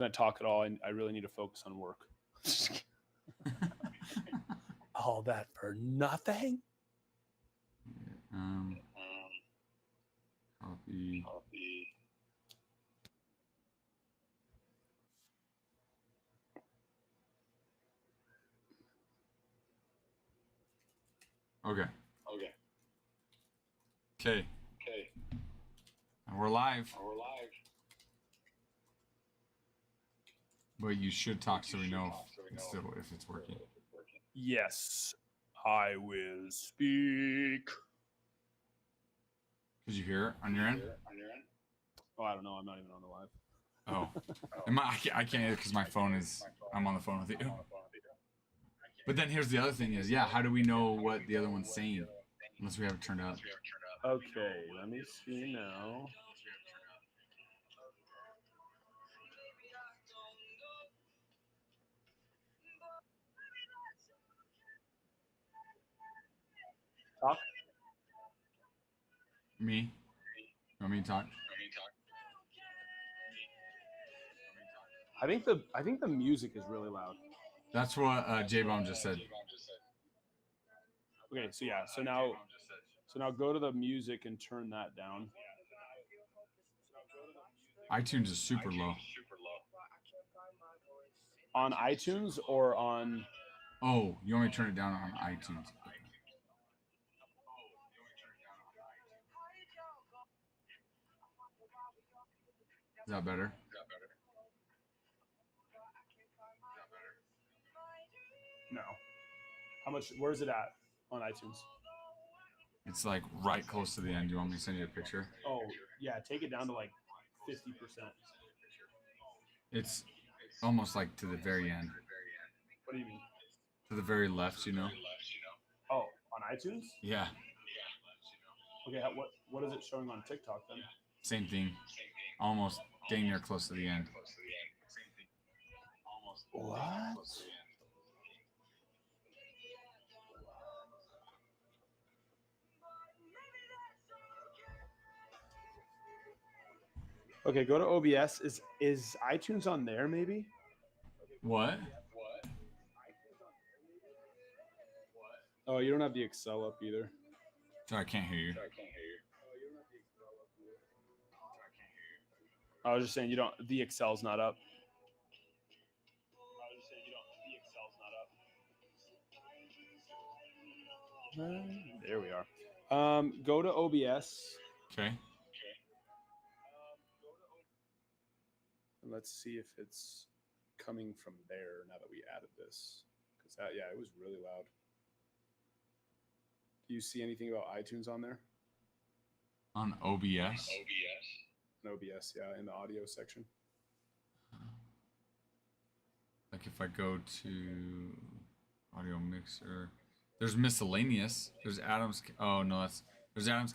Can't talk at all. I really need to focus on work. All that for nothing? Copy. Okay. And we're live. But you should talk so we know if it's working. Yes, I will speak. Did you hear it on your end? Oh, I don't know. I'm not even on the live. Oh. I can't either because my phone is... I'm on the phone with you. But then here's the other thing is, how do we know what the other one's saying? Unless we have it turned up. Okay, let me see now. Talk? Me? You want me to talk? I think the music is really loud. That's what J-Bomb just said. Okay, so now go to the music and turn that down. iTunes is super low. On iTunes or on... Oh, you want me to turn it down on iTunes? Is that better? No. How much? Where's it at on iTunes? It's like right close to the end. Do you want me to send you a picture? Oh, yeah. Take it down to like 50%. It's almost like to the very end. What do you mean? To the very left, you know? Oh, on iTunes? Yeah. Okay, what is it showing on TikTok then? Same thing. Almost dang near close to the end. What? Okay, go to OBS. Is iTunes on there maybe? What? Oh, you don't have the Excel up either. Sorry, I can't hear you. I was just saying the Excel's not up. There we are. Go to OBS. Okay. And let's see if it's coming from there now that we added this. Because it was really loud. Do you see anything about iTunes on there? On OBS? On OBS, yeah, in the audio section. Like if I go to audio mixer, there's miscellaneous. There's Adam's. Oh no, there's Adam's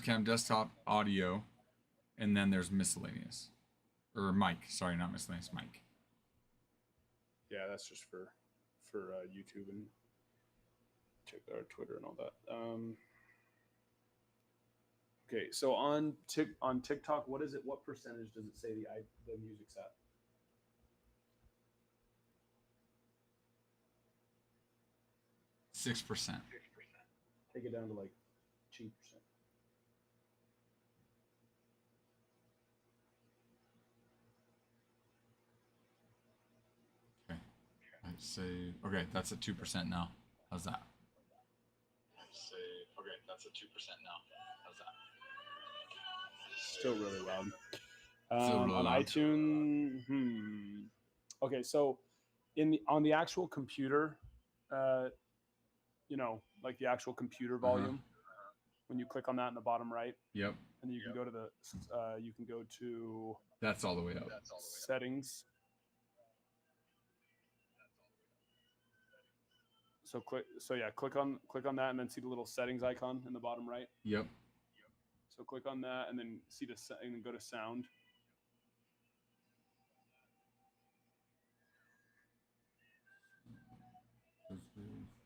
Cam desktop audio, and then there's miscellaneous, or mic. Sorry, not miscellaneous, mic. Yeah, that's just for YouTube and Twitter and all that. Okay, so on TikTok, what is it? What percentage does it say the music's at? %6. Take it down to like 2%. Okay. I'd say that's at 2% now. How's that? Still really loud. Still really on loud. iTunes, Okay, so on the actual computer, like the actual computer volume, when you click on that in the bottom right. Yep. And then you can go to That's all the way up. Settings. So click on that and then see the little settings icon in the bottom right. Yep. So click on that and then and then go to sound.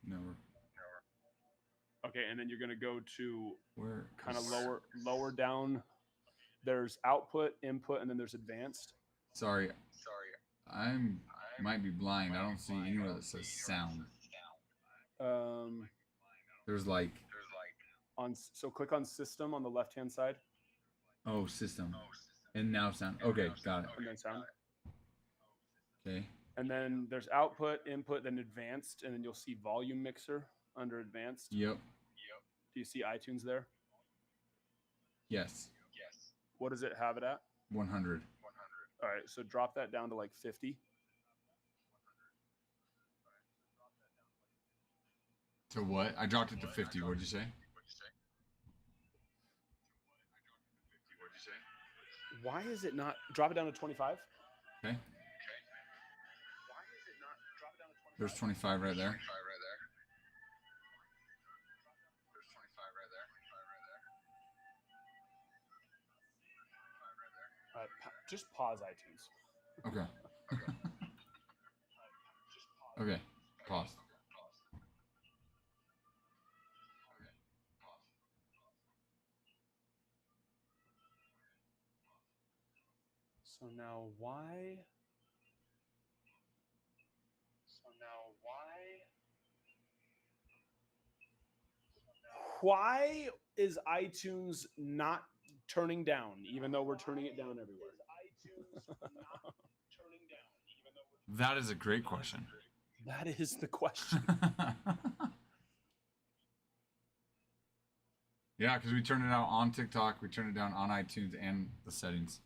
Never. Okay, and then you're going to go to where kind of lower down. There's output, input, and then there's advanced. Sorry, I'm might be blind. I don't see anywhere that says sound. There's like So click on system on the left hand side. system, and now sound. Okay, got it. And then sound. Okay. And then there's output, input, then advanced, and then you'll see volume mixer under advanced. Yep. Do you see iTunes there? Yes. What does it have it at? 100. All right, so drop that down to like 50. To what? I dropped it to 50. What'd you say? Why is it not? Drop it down to 25. Okay. There's 25 right there. Just pause iTunes. Okay. Okay. Pause. So now why? Why is iTunes not turning down, even though we're turning it down everywhere? That is a great question. That is the question. Yeah, because we turned it out on TikTok, we turned it down on iTunes and the settings.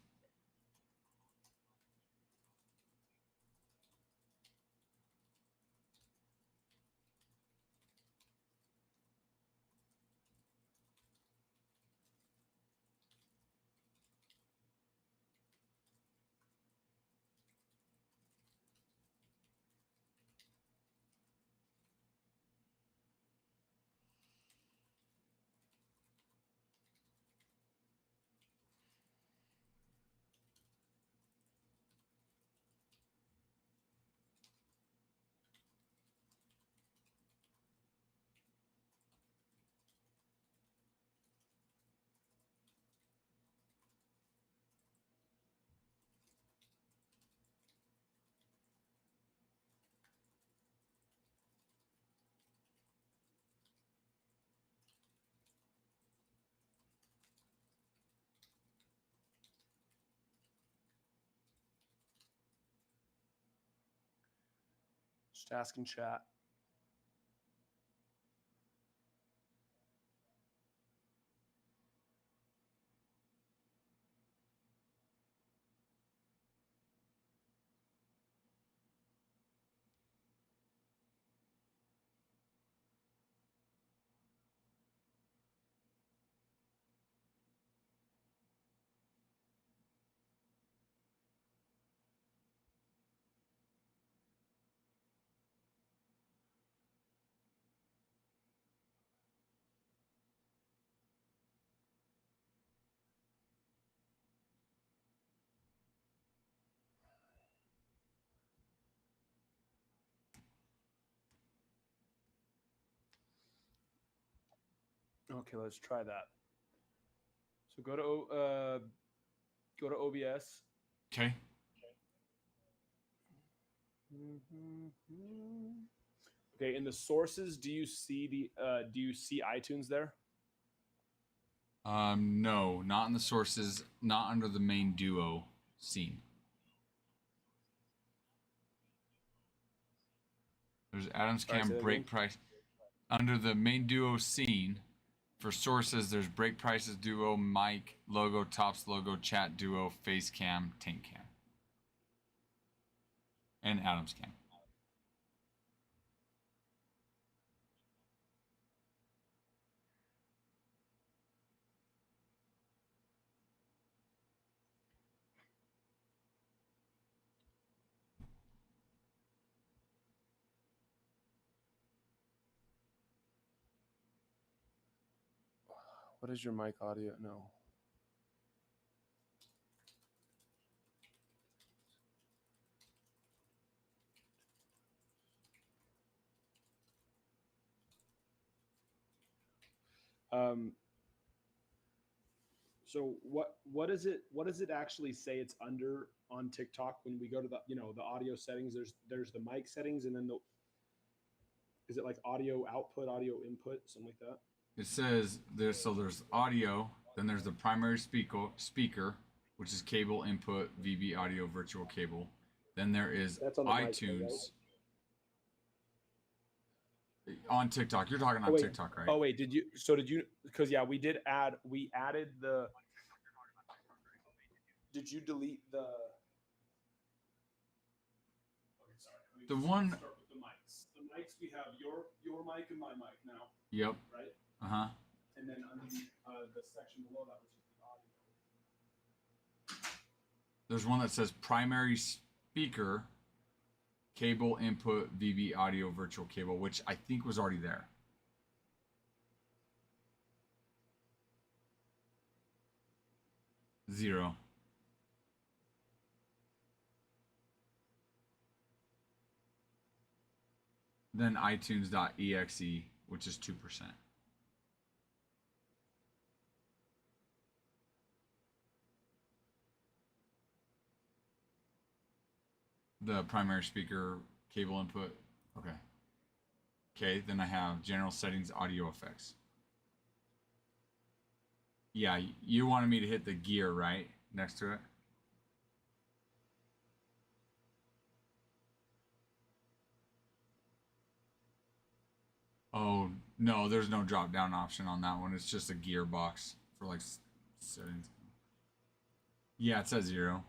Just ask in chat. Okay, let's try that. So go to OBS. Okay. Okay, in the sources, do you see iTunes there? No, not in the sources, not under the main duo scene. There's Adam's Cam break price under the main duo scene. For sources, there's break prices duo, mic, logo, tops logo, chat duo, face cam, tank cam, and Adam's Cam. What is your mic audio? No. So what does it actually say it's under on TikTok when we go to the the audio settings? There's the mic settings, and then the is it like audio output, audio input, something like that? It says there's audio, then there's the primary speaker, which is cable input VB audio virtual cable. Then there is That's on the mic, though, right? iTunes on TikTok. You're talking Oh on wait, TikTok, right? oh wait, did you? So did you? Because yeah, we added the. Did you delete the? Okay, sorry. The one. Start with the mics. The mics we have your mic and my mic now. Yep. Right. Uh-huh. And then underneath the section below that, which is the audio. There's one that says primary speaker, cable input VB audio virtual cable, which I think was already there. Zero. Then iTunes.exe, which is 2%. The primary speaker cable input. Okay. Okay, then I have general settings, audio effects. Yeah, you wanted me to hit the gear, right? Next to it. Oh, no, there's no drop down option on that one. It's just a gearbox for like settings. Yeah, it says 0.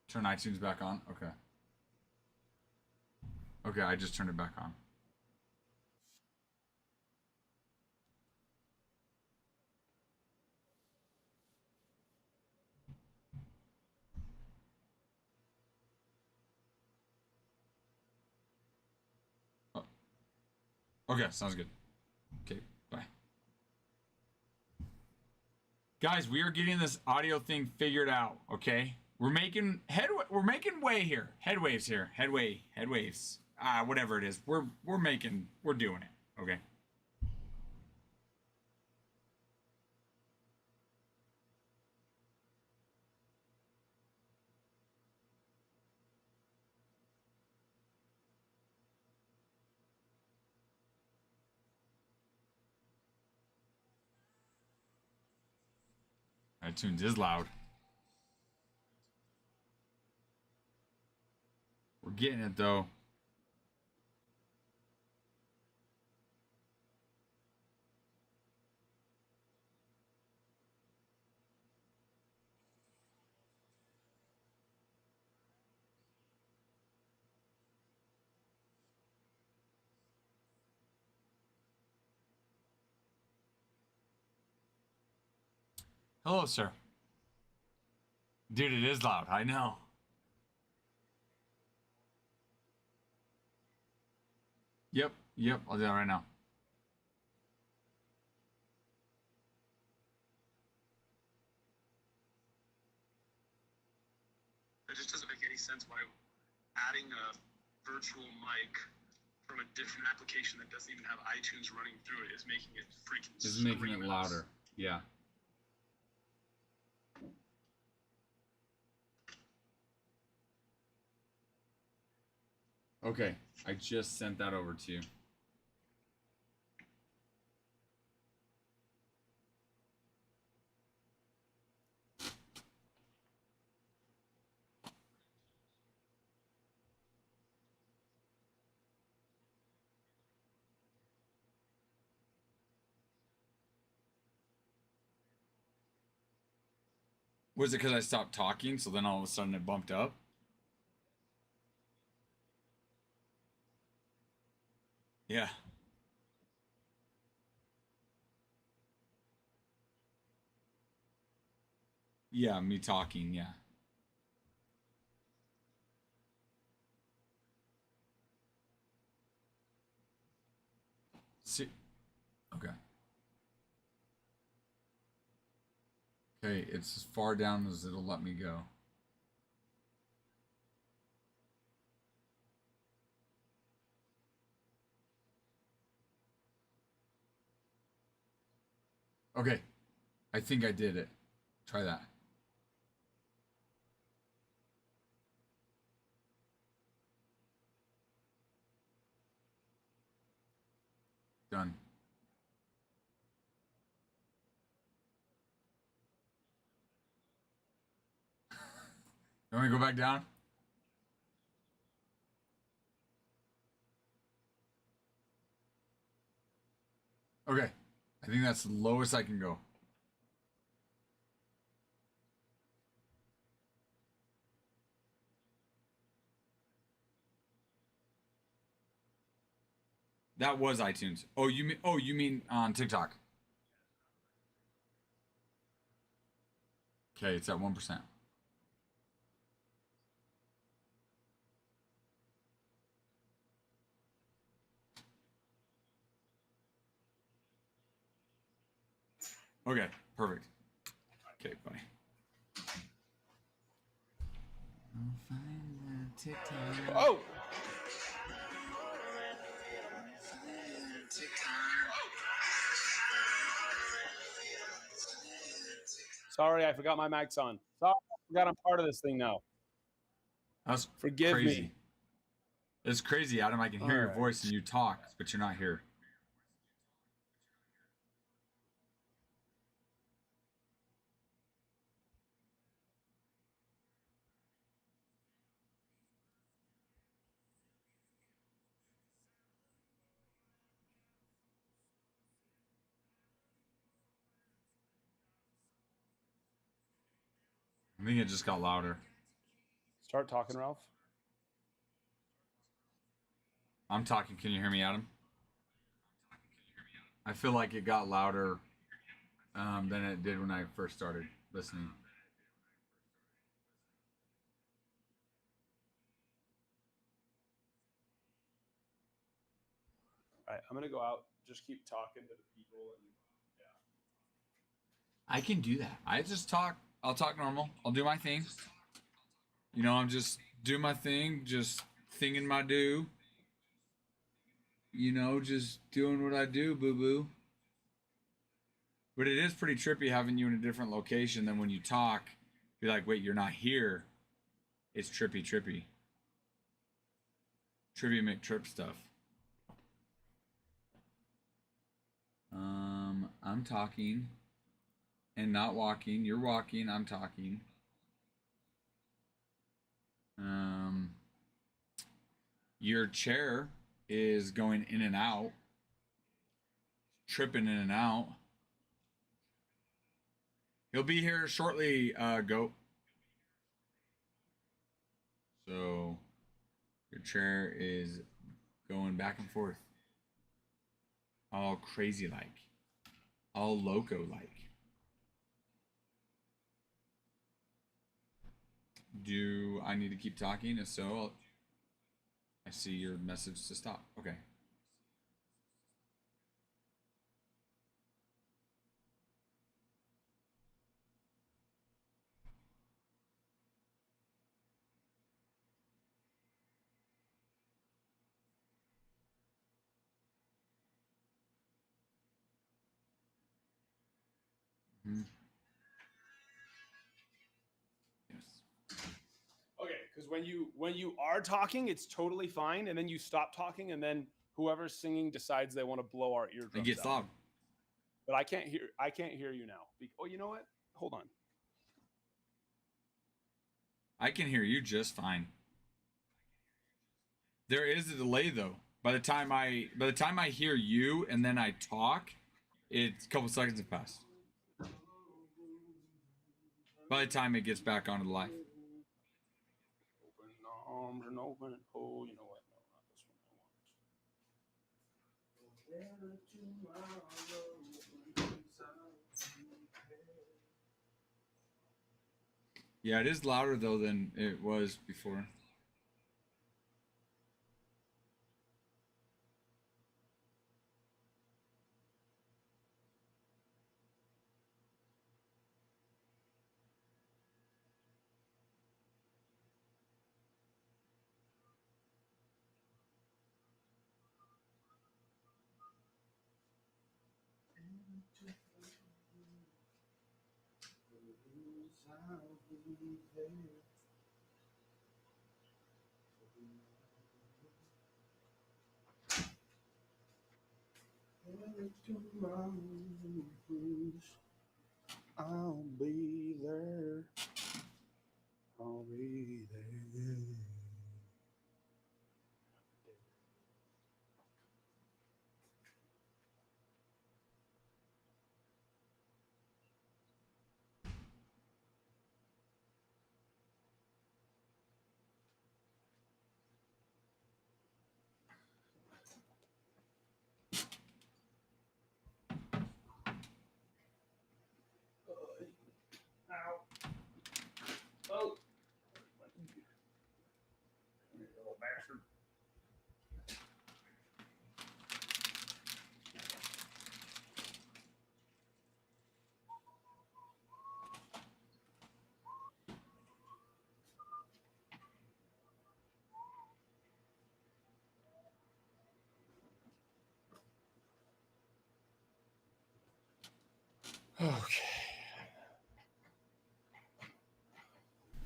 Turn iTunes back on. Okay. Okay, I just turned it back on. Oh. Okay, sounds good. Okay, bye. Guys, we are getting this audio thing figured out, okay? We're making way here. Headwaves here. Headwaves. Whatever it is. We're doing it, okay? iTunes is loud. We're getting it though. Hello, sir. Dude, it is loud. I know. Yep. I'll do that right now. It just doesn't make any sense why adding a virtual mic from a different application that doesn't even have iTunes running through it is making it freaking. Is making it louder. Yeah. Okay, I just sent that over to you. Was it because I stopped talking, so then all of a sudden it bumped up? Yeah. Yeah, me talking, yeah. See, okay. Okay, it's as far down as it'll let me go. Okay. I think I did it. Try that. Done. You want me to go back down? Okay. I think that's the lowest I can go. That was iTunes. Oh, you mean on TikTok. Okay, it's at 1%. Okay, perfect. Okay, bye. Oh. Sorry, I forgot my mic's on. Sorry, I forgot I'm part of this thing now. That's Forgive crazy. me. It's crazy, Adam. I can hear your voice and you talk, but you're not here. I think it just got louder. Start talking, Ralph. I'm talking. Can you hear me, Adam? I feel like it got louder than it did when I first started listening. All right, I'm gonna go out. Just keep talking to the people, and I can do that. I just talk. I'll talk normal. I'll do my thing. You know, I'm just do my thing, just thinking my do. You know, just doing what I do, boo boo. But it is pretty trippy having you in a different location than when you talk. Be like, wait, you're not here. It's trippy, trippy. Trivia McTrip stuff. I'm talking and not walking. You're walking. I'm talking. Your chair is going in and out, tripping in and out. He'll be here shortly, Goat. So your chair is going back and forth, all crazy like, all loco like. Do I need to keep talking? If so, I see your message to stop. Okay. Mm-hmm. Yes. okay, because when you are talking, it's totally fine, and then you stop talking, and then whoever's singing decides they want to blow our eardrums It gets out. loud. But I can't hear you now. Oh, you know what? Hold on. I can hear you just fine. There is a delay though. By the time I hear you and then I talk, it's a couple seconds have passed. By the time it gets back onto the live. Open arms and open. Oh, you know what? No, not this one. I want. Yeah, it is louder though than it was before. I'll be there. I'll be there. Ow. Oh. You little bastard. Okay.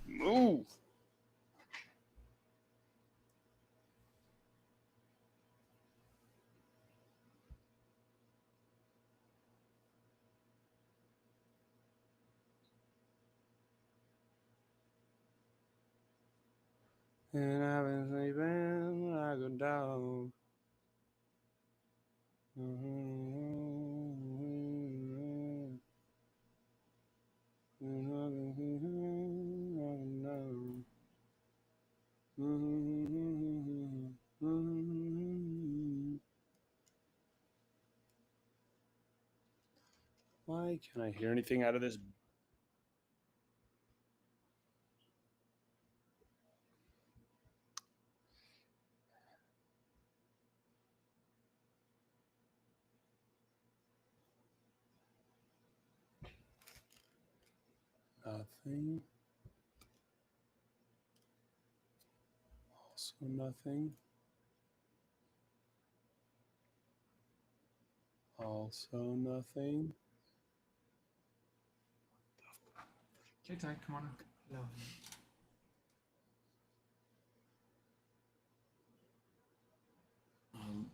Move. And I've been sleeping like a dog. Why can't I hear anything out of this? Nothing. Also nothing. Also nothing. Okay, Ty, come on. No.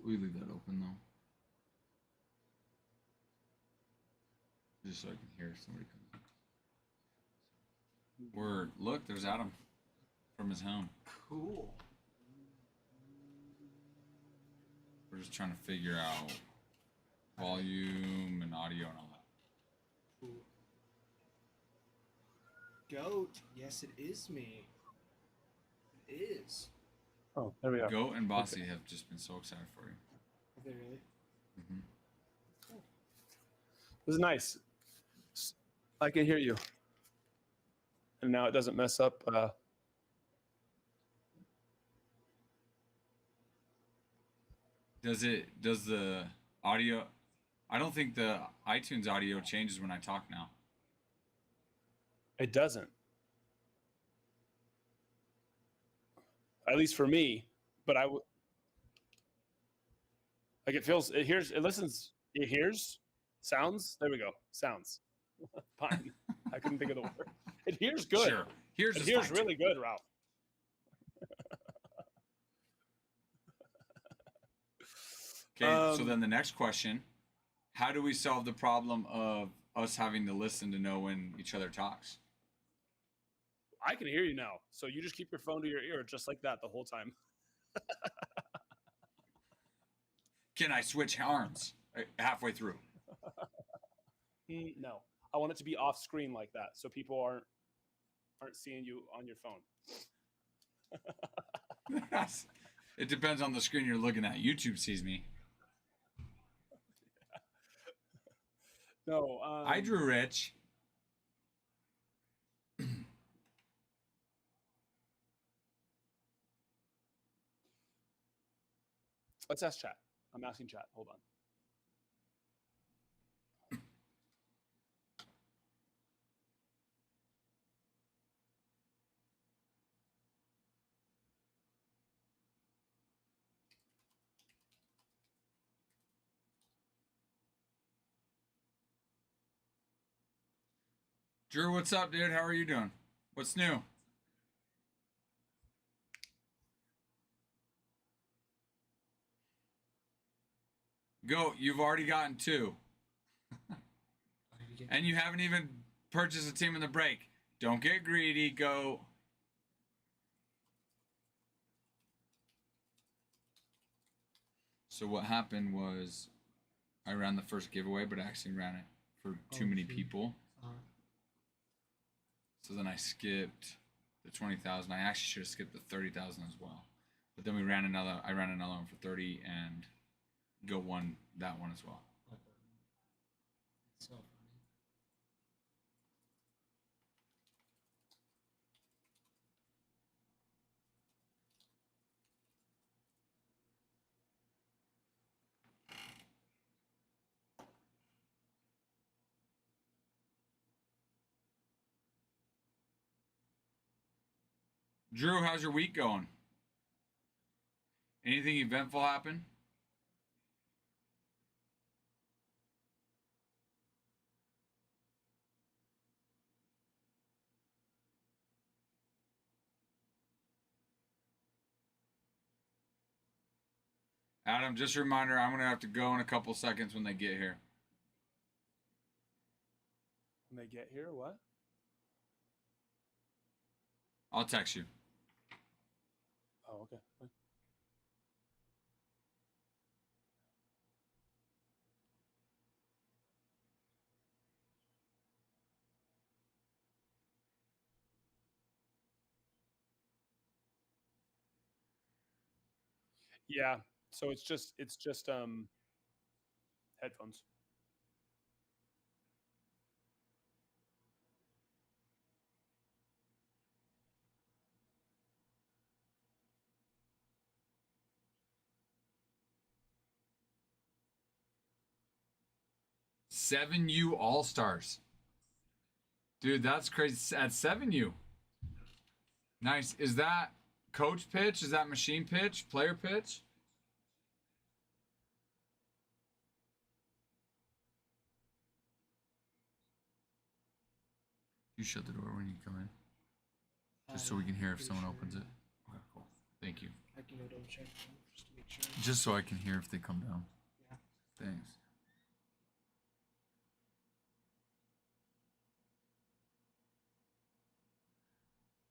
We leave that open though. Just so I can hear if somebody comes in. Word. Look, there's Adam from his home. Cool. We're just trying to figure out volume and audio and all that. Cool. Goat. Yes, it is me. It is. Oh, there we are. Goat and Bossy have just been so excited for you. Are they really? Mm-hmm. This is nice. I can hear you. And now it doesn't mess up. Does the audio? I don't think the iTunes audio changes when I talk now. It doesn't. At least for me. But like it feels, it hears, it listens, it hears sounds. There we go. Sounds. Fine. I couldn't think of the word. It hears good. Sure. Here's It hears really good, Ralph. Okay, so then the next question, how do we solve the problem of us having to listen to know when each other talks? I can hear you now. So you just keep your phone to your ear just like that the whole time. Can I switch arms halfway through? No. I want it to be off screen like that so people aren't seeing you on your phone. It depends on the screen you're looking at. YouTube sees me. No. I drew Rich. Let's ask chat. I'm asking chat. Hold on. Drew, what's up, dude? How are you doing? What's new? Go. You've already gotten 2. And you haven't even purchased a team in the break. Don't get greedy. Go. So what happened was I ran the first giveaway, but I actually ran it for too many people. So then I skipped the 20,000. I actually should have skipped the 30,000 as well. But then I ran another one for 30 and Go won that one as well. So funny. Drew, how's your week going? Anything eventful happen? Adam, just a reminder, I'm going to have to go in a couple seconds when they get here. When they get here, what? I'll text you. Oh, okay. Yeah. So it's just headphones. Seven U All Stars. Dude, that's crazy. At 7U. Nice. Is that coach pitch? Is that machine pitch? Player pitch? You shut the door when you come in. Just so we can hear if someone opens it. Okay, cool. Thank you. I can go double check them just to make sure. Just so I can hear if they come down. Yeah. Thanks.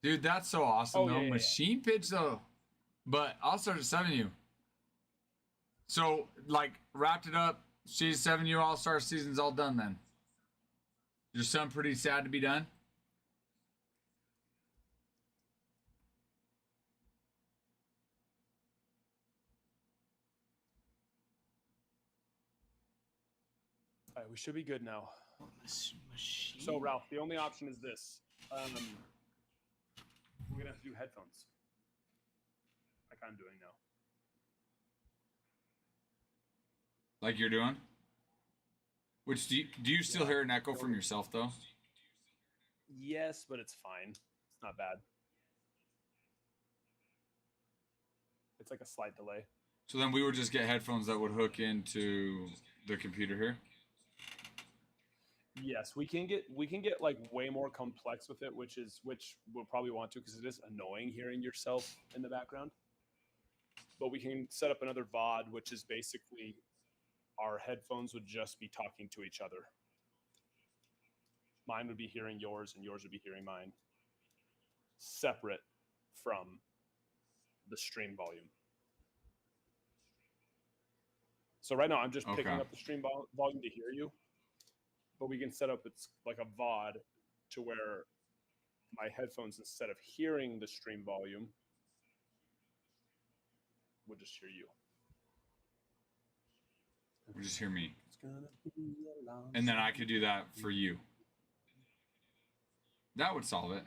Dude, that's so awesome, Oh, though. yeah. Machine pitch, though. But I'll start at 7U. So, like, wrapped it up. She's 7U All-Star season's all done then. Your son pretty sad to be done? All right, we should be good now. Machine. So Ralph, the only option is this. We're gonna have to do headphones, like I'm doing now. Like you're doing? Which do you still Yeah. hear an echo from yourself, though? Yes, but it's fine. It's not bad. It's like a slight delay. So then we would just get headphones that would hook into the computer here. Yes, we can get like way more complex with it, which we'll probably want to because it is annoying hearing yourself in the background. But we can set up another VOD, which is basically our headphones would just be talking to each other. Mine would be hearing yours, and yours would be hearing mine, separate from the stream volume. So right now I'm just picking Okay. up the stream volume to hear you, but we can set up it's like a VOD to where my headphones, instead of hearing the stream volume, would just hear you. Or just hear me. It's gonna be a long And then I could do that for you. That would solve it.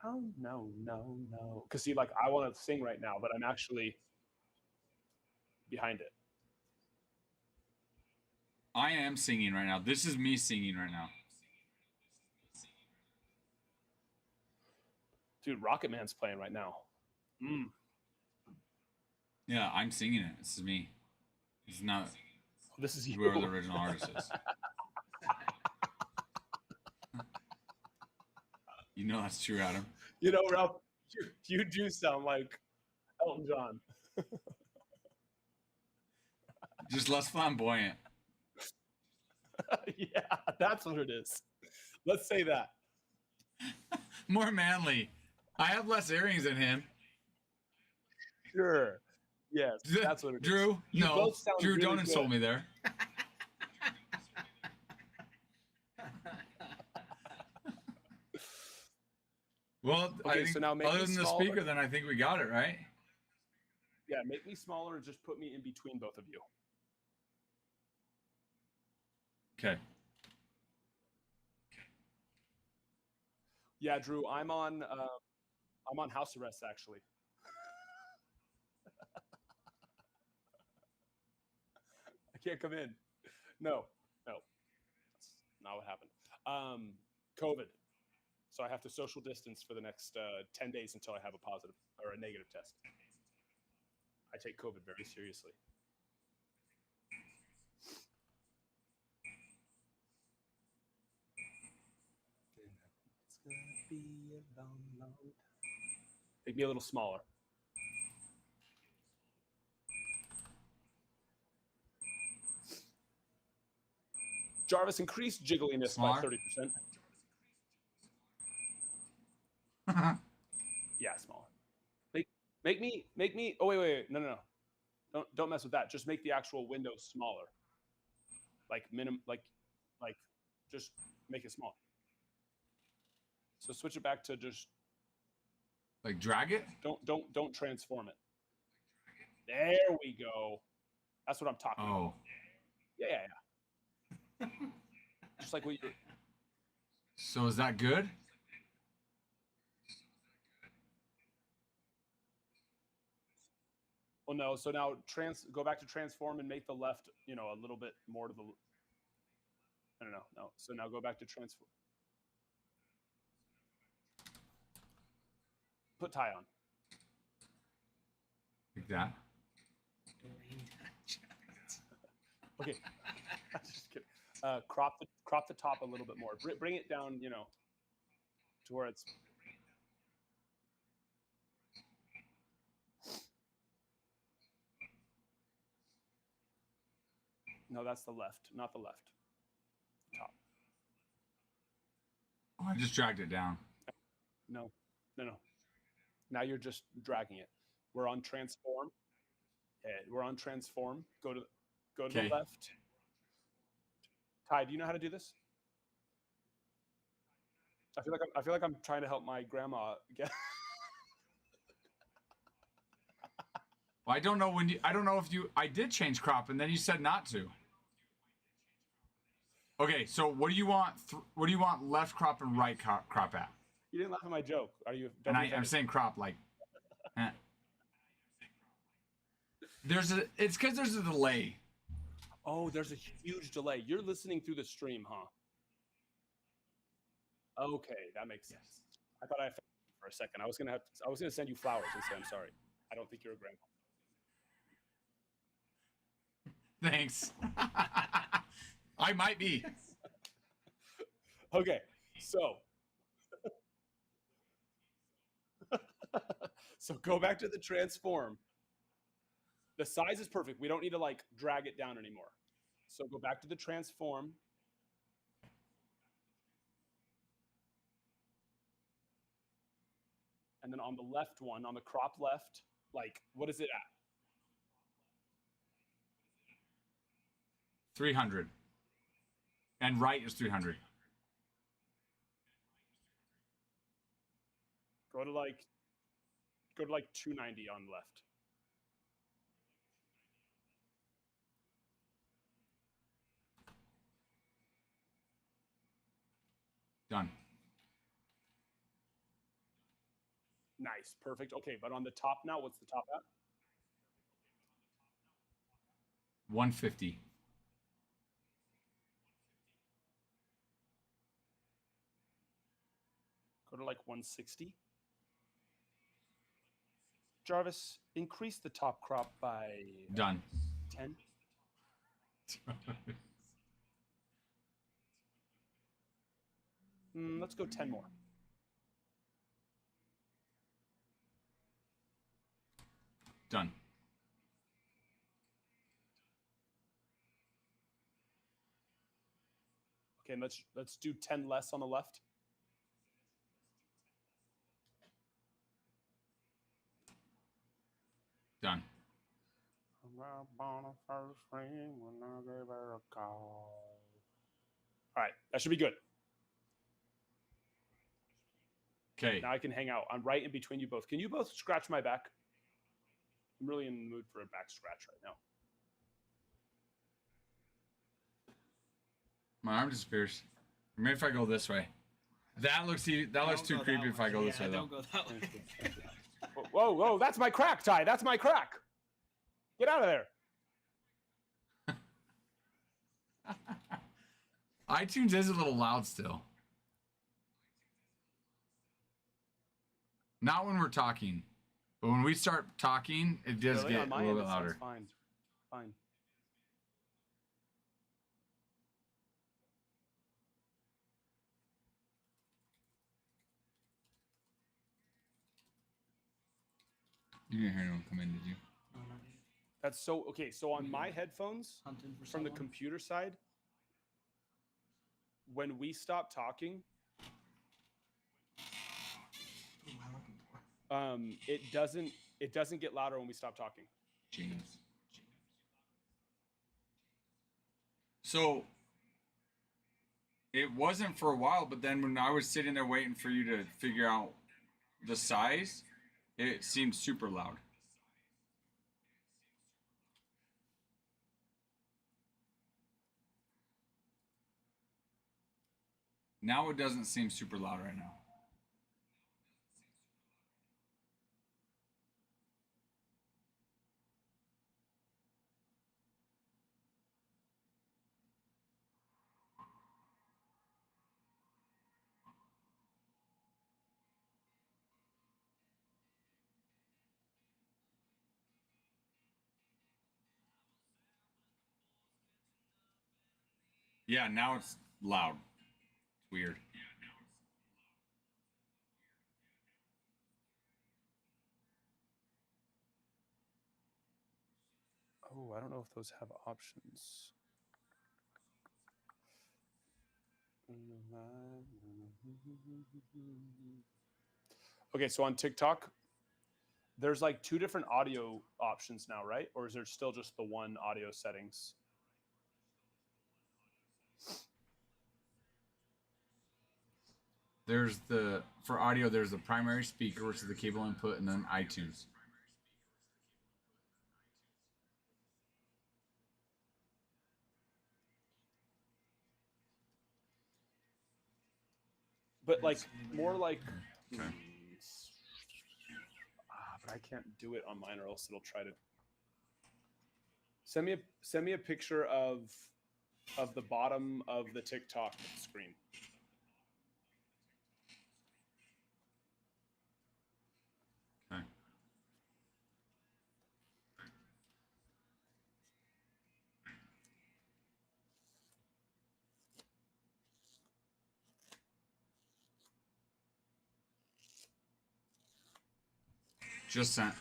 Oh no. Because see, like I want to sing right now, but I'm actually behind it. I am singing right now. This is me singing right now. Dude, Rocket Man's playing right now. Yeah, I'm singing it. This is me. It's not This is you. whoever the original artist is. You know that's true, Adam. You know, Ralph, you do sound like Elton John. Just less flamboyant. Yeah, that's what it is. Let's say that. More manly. I have less earrings than him. Sure. Yes, that's what it is. Drew, You no. both sound Drew, really don't good. insult me there. Well, Okay, I think so now make other me than the smaller. speaker, then I think we got it, right? Yeah, make me smaller and just put me in between both of you. Okay. Yeah, Drew, I'm on house arrest actually. I can't come in. No, that's not what happened. COVID. So I have to social distance for the next 10 days until I have a positive or a negative test. I take COVID very seriously. It's gonna be a long, long time. Make me a little smaller. Jarvis, increase jiggliness Smaller? by 30%. Yeah, smaller. Make me. Oh wait. No. Don't mess with that. Just make the actual window smaller. Like just make it small. So switch it back to just Like drag it? don't transform it. There we go. That's what I'm talking about. Oh. Yeah. Just like what you. So is that good? Well, no. So now go back to transform and make the left, a little bit more to the. No. So now go back to transform. Put tie on. Like that? Okay. Just kidding. Crop the top a little bit more. Bring it down, to where it's. No, that's the left, not the left. Top. Oh, I just dragged it down. No. Now you're just dragging it. We're on transform. We're on transform. Go to the left. Ty, do you know how to do this? I feel like I'm trying to help my grandma get. Well, I don't know if I did change crop and then you said not to. Okay, so what do you want? What do you want left crop and right crop at? You didn't laugh at my joke. Are you? And I'm saying crop like. It's because there's a delay. Oh, there's a huge delay. You're listening through the stream, huh? Okay, that makes sense. I thought I offended you for a second. I was gonna send you flowers and say I'm sorry. I don't think you're a grandma. Thanks. I might be. Okay, so go back to the transform. The size is perfect. We don't need to drag it down anymore. So go back to the transform. And then on the left one, on the crop left, what is it at? 300. And right is 300. Go to 290 on left. Done. Nice, perfect. Okay, but on the top now, what's the top at? 150. Go to 160. Jarvis, increase the top crop by Done. 10. Let's go 10 more. Done. Okay, and let's do 10 less on the left. Done. On a first ring when I gave her a call. All right, that should be good. Okay. Now I can hang out. I'm right in between you both. Can you both scratch my back? I'm really in the mood for a back scratch right now. My arm disappears. Maybe if I go this way. That looks too creepy if I go this way, though. Don't go that way. Whoa, whoa, that's my crack, Ty. That's my crack. Get out of there. iTunes is a little loud still. Not when we're talking, but when we start talking, it does Really? get On my a little end, bit it sounds louder. Fine. Fine. You didn't hear anyone come in, did you? No, not yet. That's so okay. So on my headphones Hunting for from the someone? computer side, when we stop talking, Who am I looking for? it doesn't get louder when we stop talking. James. So it wasn't for a while, but then when I was sitting there waiting for you to figure out the size, it seemed super loud. Now it doesn't seem super loud right now. Yeah, now it's loud. It's weird. Oh, I don't know if those have options. Okay, so on TikTok, there's like 2 different audio options now, right? Or is there still just the one audio settings? There's for audio, there's the primary speaker, which is the cable input, and then iTunes. But like more like Okay. but I can't do it on mine or else it'll try to send me a picture of the bottom of the TikTok screen. Okay. Just sent.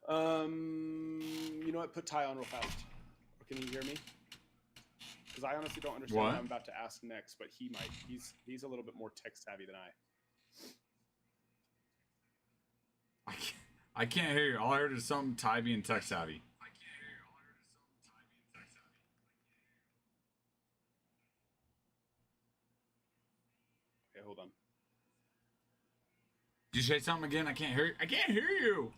You know what? Put Ty on real fast. Or can you hear me? Because I honestly don't understand what I'm about to ask next, but he might. He's a little bit more tech savvy than I. I can't hear you. All I heard is something Ty being tech savvy. Okay, hold on. Did you say something again? I can't hear you. I can't hear you.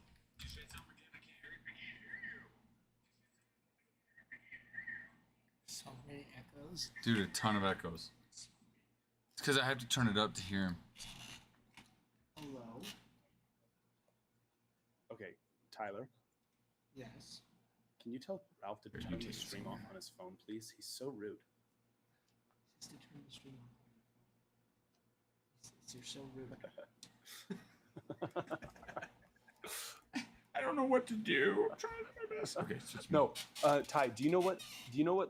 So many echoes. Dude, a ton of echoes. It's because I have to turn it up to hear him. Hello? Okay, Tyler, Yes. can you tell Ralph to Here, you turn take the it stream somewhere. off on his phone, please? He's so rude. Just to turn the stream on. You're so rude. I don't know what to do. I'm trying my best. Okay, it's just me. No, Ty, do you know what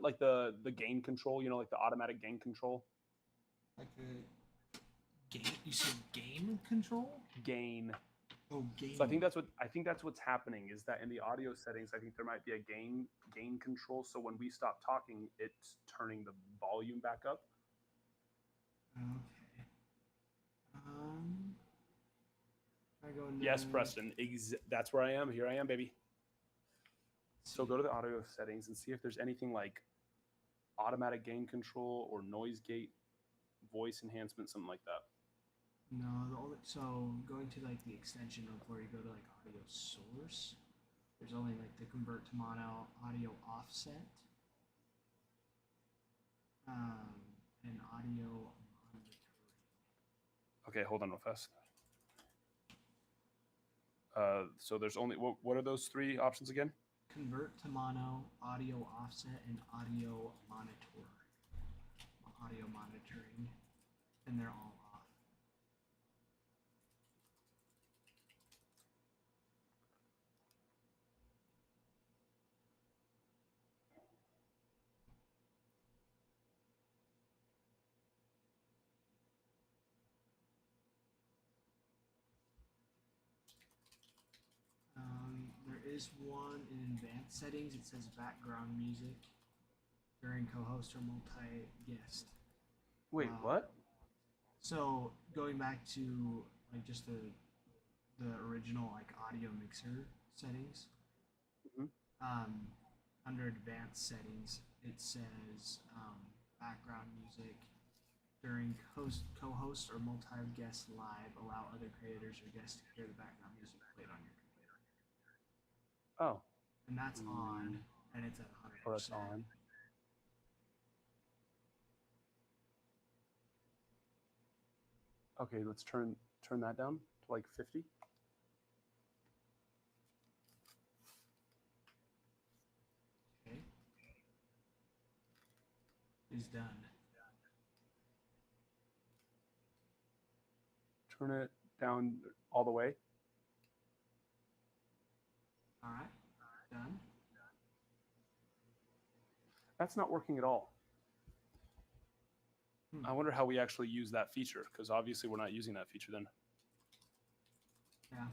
like the gain control, like the automatic gain control? Like the game. You said game control? Gain. Oh, game. So I think that's what's happening is that in the audio settings, I think there might be a gain control. So when we stop talking, it's turning the volume back up. Okay. I go into... Yes, Preston. That's where I am. Here I am, baby. So go to the audio settings and see if there's anything like automatic gain control or noise gate, voice enhancement, something like that. No, so going to like the extension of where you go to like audio source, there's only like the convert to mono audio offset, and audio monitoring. Okay, hold on real fast. So there's only what are those three options again? Convert to mono, audio offset, and audio monitoring, and they're all off. There is one in advanced settings. It says background music during co-host or multi-guest. Wait, what? So going back to like just the original like audio mixer settings, under advanced settings it says background music during co-host or multi-guest live. Allow other creators or guests to hear the background music played on your computer. Oh. And that's on, and it's at 100%. Oh, that's on. Okay, let's turn that down to like 50. Okay. Is done. Turn it down all the way. All right. Done. That's not working at all. I wonder how we actually use that feature, because obviously we're not using that feature then. Yeah.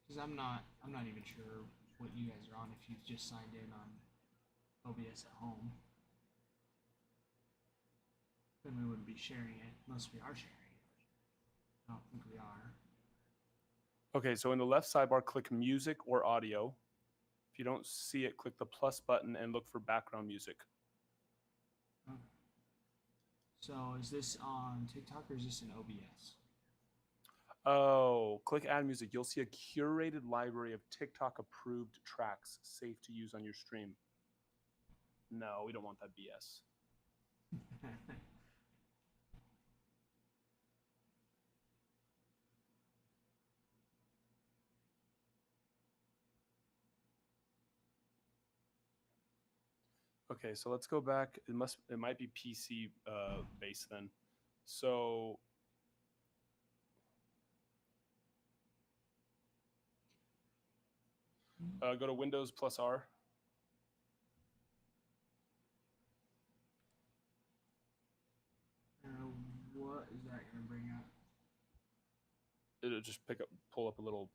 Because I'm not even sure what you guys are on if you've just signed in on OBS at home. Then we wouldn't be sharing it unless we are sharing it. I don't think we are. Okay, so in the left sidebar, click music or audio. If you don't see it, click the plus button and look for background music. Okay. So is this on TikTok or is this in OBS? Oh, click add music. You'll see a curated library of TikTok approved tracks safe to use on your stream. No, we don't want that BS. Okay, so let's go back. It might be PC based then. So go to Windows plus R. What is that going to bring up? It'll just pull up a little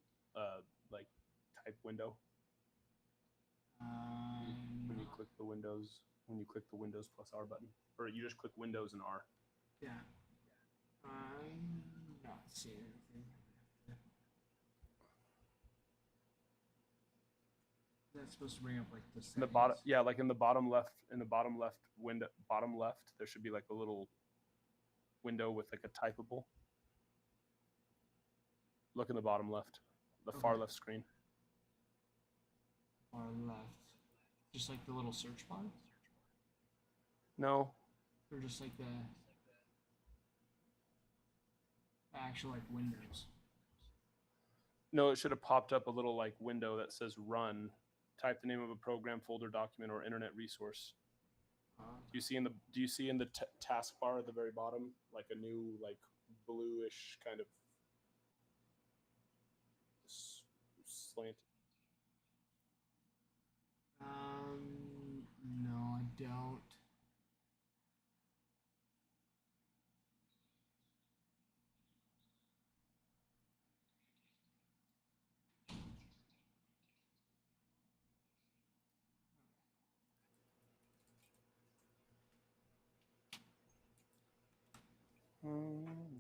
like type window. When you click the Windows plus R button, or you just click Windows and R. Yeah. I'm not seeing anything. That's supposed to bring up like the settings. In the bottom, yeah, like in the bottom left window, bottom left, there should be like a little window with like a typable. Look in the bottom left, the far left screen. Far left. Just like the little search bar? No. Or just like the actual like windows? No, it should have popped up a little like window that says run. Type the name of a program, folder, document, or internet resource. Okay. Do you see in the taskbar at the very bottom like a new like bluish kind of slant? No, I don't.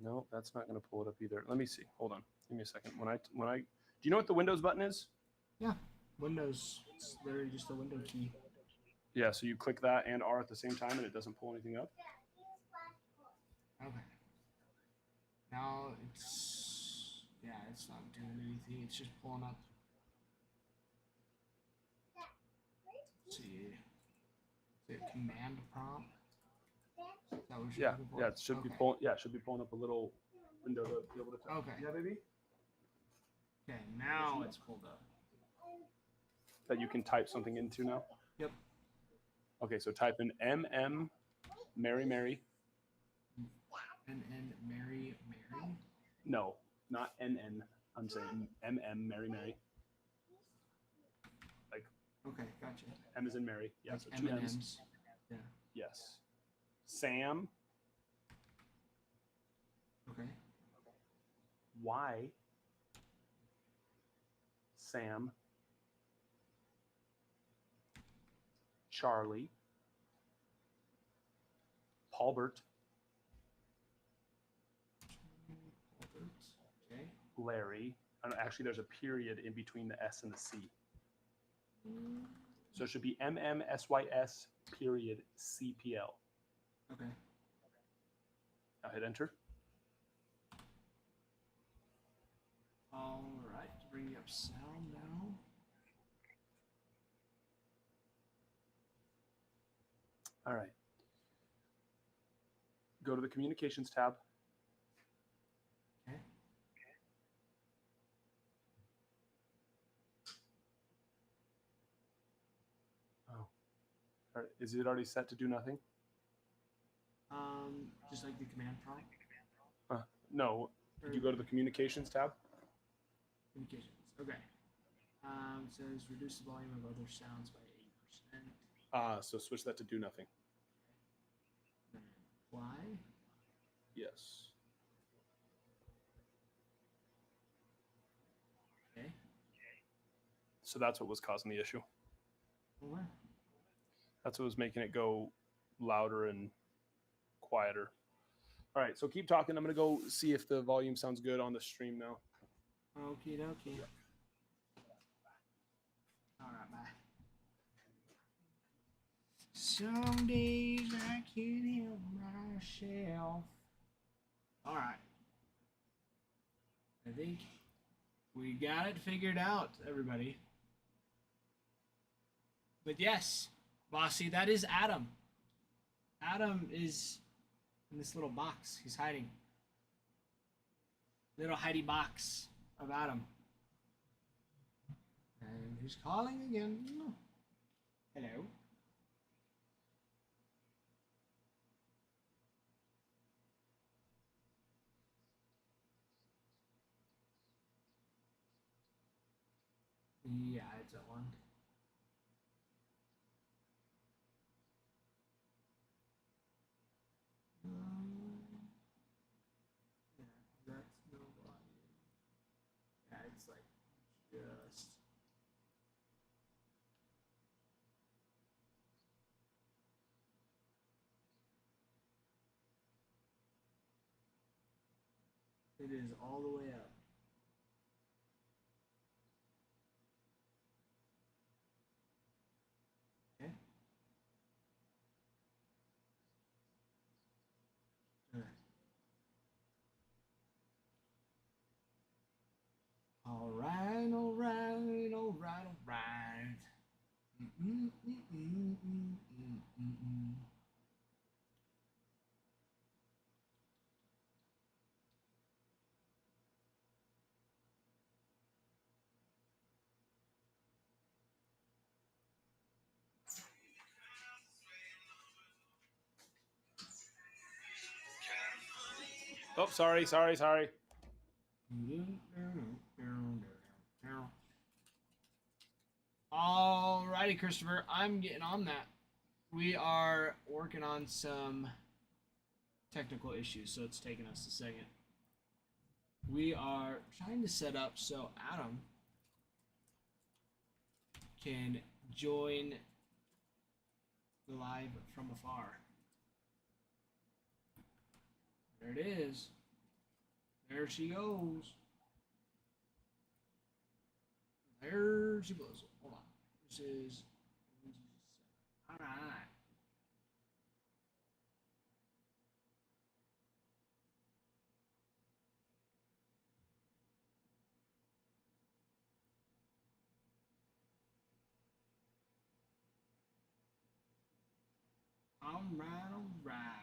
No, that's not going to pull it up either. Let me see. Hold on. Give me a second. Do you know what the Windows button is? Yeah, Windows. It's literally just a window key. Yeah, so you click that and R at the same time, and it doesn't pull anything up. Okay. Now it's it's not doing anything. It's just pulling up. Let's see. Is it command prompt? Is that what you're looking for? Yeah, it should be pulling. Yeah, it should be pulling up a little window to be able to. Okay. Yeah, baby. Okay, now it's pulled up. That you can type something into now. Yep. Okay, so type in MM Mary Mary. NN Mary Mary. No, not NN. I'm saying MM Mary Mary. Like. Okay, gotcha. M is in Mary. Yeah, Like so two M's. M&Ms. Yeah. Yes. Sam. Okay. Y. Sam. Charlie. Paulbert. Okay. Larry. Actually, there's a period in between the S and the C. So it should be MMSYS period CPL. Okay. Now hit enter. All right. Bring up sound now. All right. Go to the communications tab. Okay. Oh. All right. Is it already set to do nothing? Just like the command prompt. No. Did you go to the communications tab? Communications. Okay. It says reduce the volume of other sounds by 8%. So switch that to do nothing. Then apply. Yes. Okay. So that's what was causing the issue. Well, That's what was making it go louder and quieter. All right, so keep talking. I'm going to go see if the volume sounds good on the stream now. okie dokie. All right, bye. Some days I can't help myself. All right. I think we got it figured out, everybody. But yes, Bossy, that is Adam. Adam is in this little box. He's hiding. Little hidey box of Adam. And he's calling again. Hello. Yeah, it's that one. Yeah, that's nobody. Yeah, it's like just. It is all the way up. Okay. All right, all right, all right, all right. Oh, sorry. Alrighty, Christopher, I'm getting on that. We are working on some technical issues, so it's taking us a second. We are trying to set up so Adam can join the live from afar. There it is. There she goes. There she blows. Hold on. This is. Alright. Alright. Alright.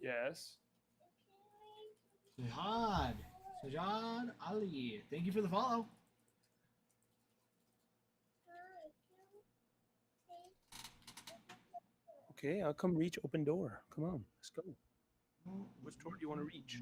Yes. Sajad Ali. Thank you for the follow. Okay, I'll come reach open door. Come on, let's go. Which door do you want to reach?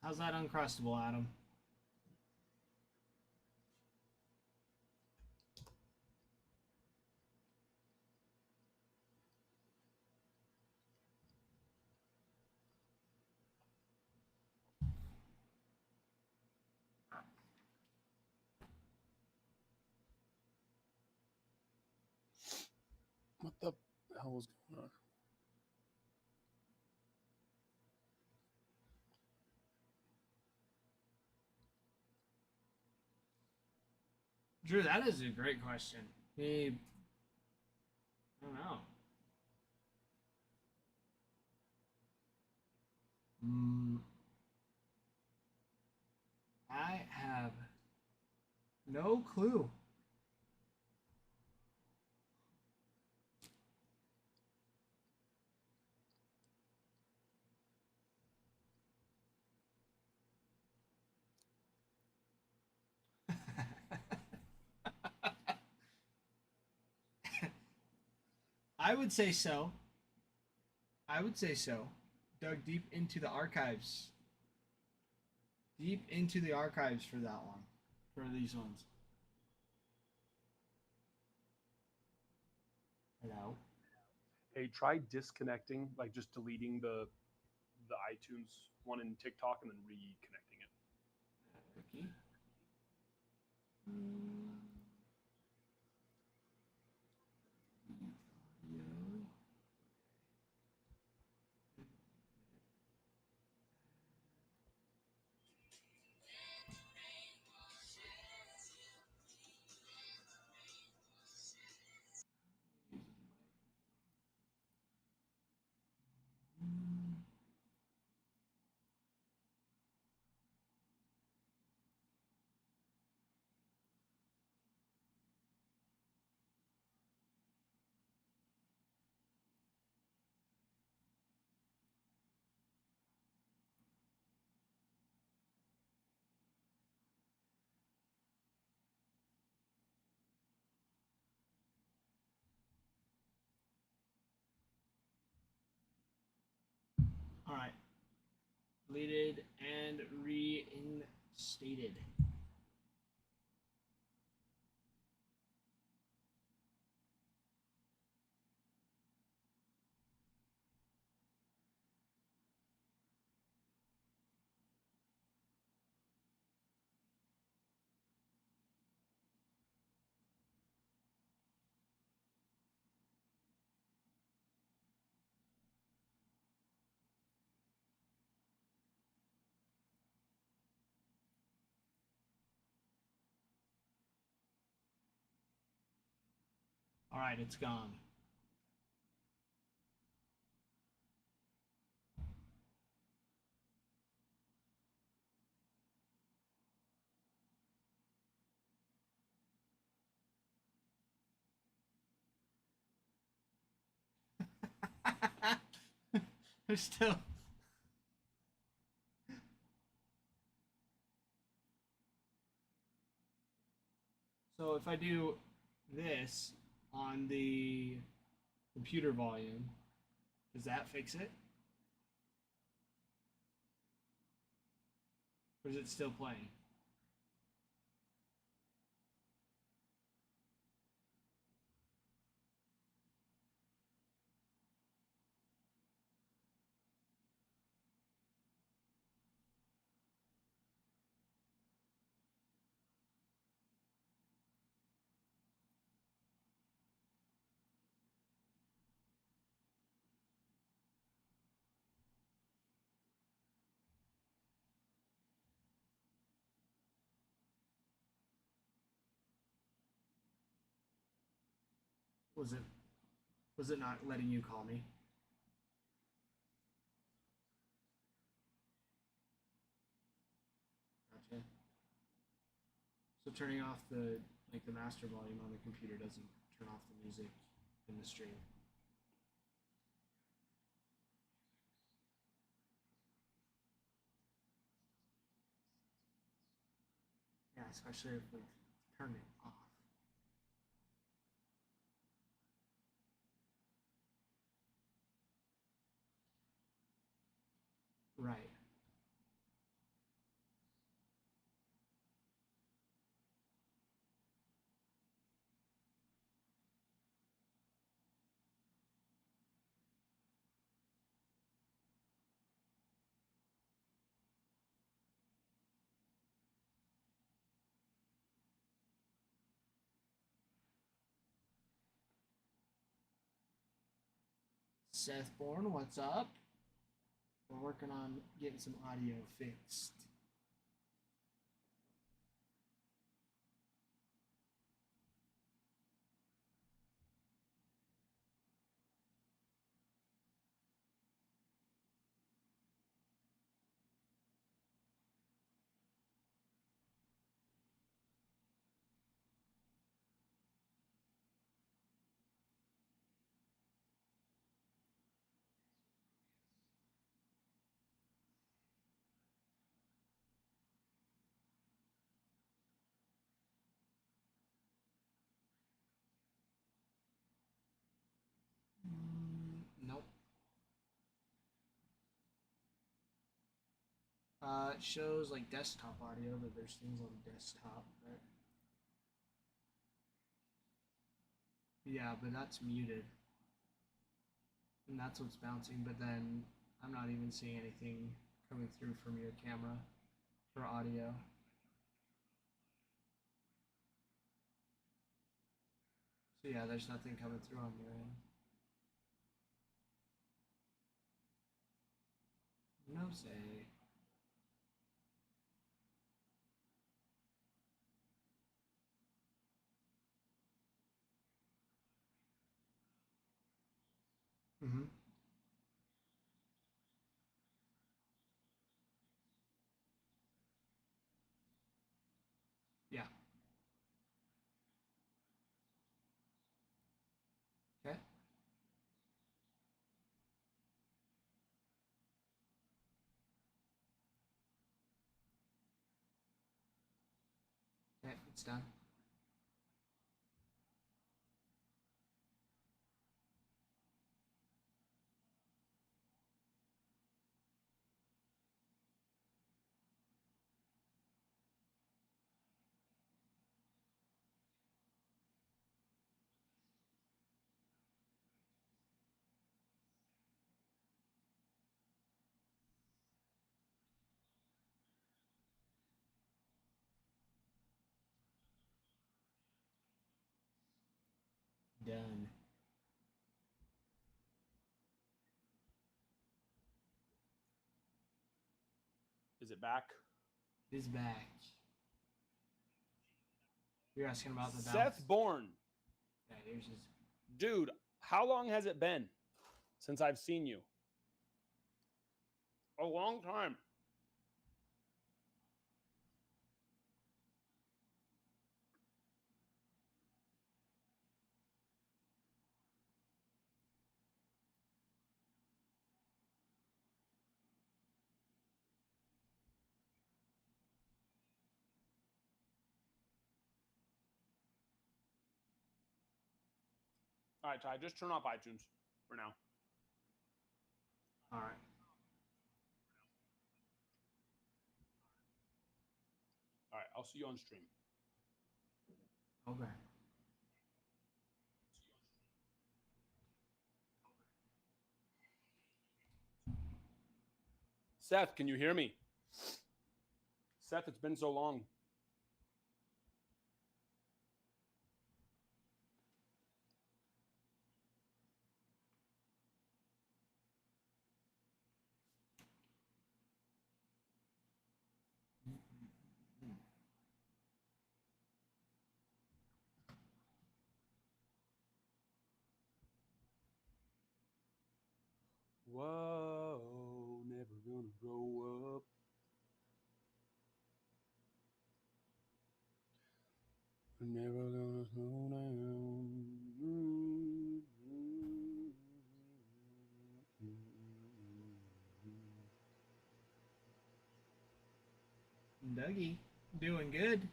How's that uncrustable, Adam? What the hell was going on? Drew, that is a great question. I don't know. I have No clue. I would say so. I would say so. Dug deep into the archives. Deep into the archives for that one. For these ones. Hello. Hey, try disconnecting, like just deleting the iTunes one in TikTok and then reconnecting it. Okay. All right. Deleted and reinstated. All right, it's gone. There's still. So if I do this on the computer volume, does that fix it? Or is it still playing? Was it was it not letting you call me? Gotcha. So turning off the master volume on the computer doesn't turn off the music in the stream. Yeah, especially if we turn it off. Right. Seth Bourne, what's up? We're working on getting some audio fixed. It shows like desktop audio, that there's things on desktop. But yeah, but that's muted. And that's what's bouncing, but then I'm not even seeing anything coming through from your camera for audio. So yeah, there's nothing coming through on your end. No say. Mm-hmm. Yeah. Okay. Okay, it's done. Done. Is it back? It is back. You're asking about the Seth bounce? Bourne. Yeah, here's his. Dude, how long has it been since I've seen you? A long time. All right, Ty, just turn off iTunes for now. All right. All right, I'll see you on stream. Okay. Seth, can you hear me? Seth, it's been so long. Whoa, never gonna grow up. Never gonna slow down. Dougie, doing good.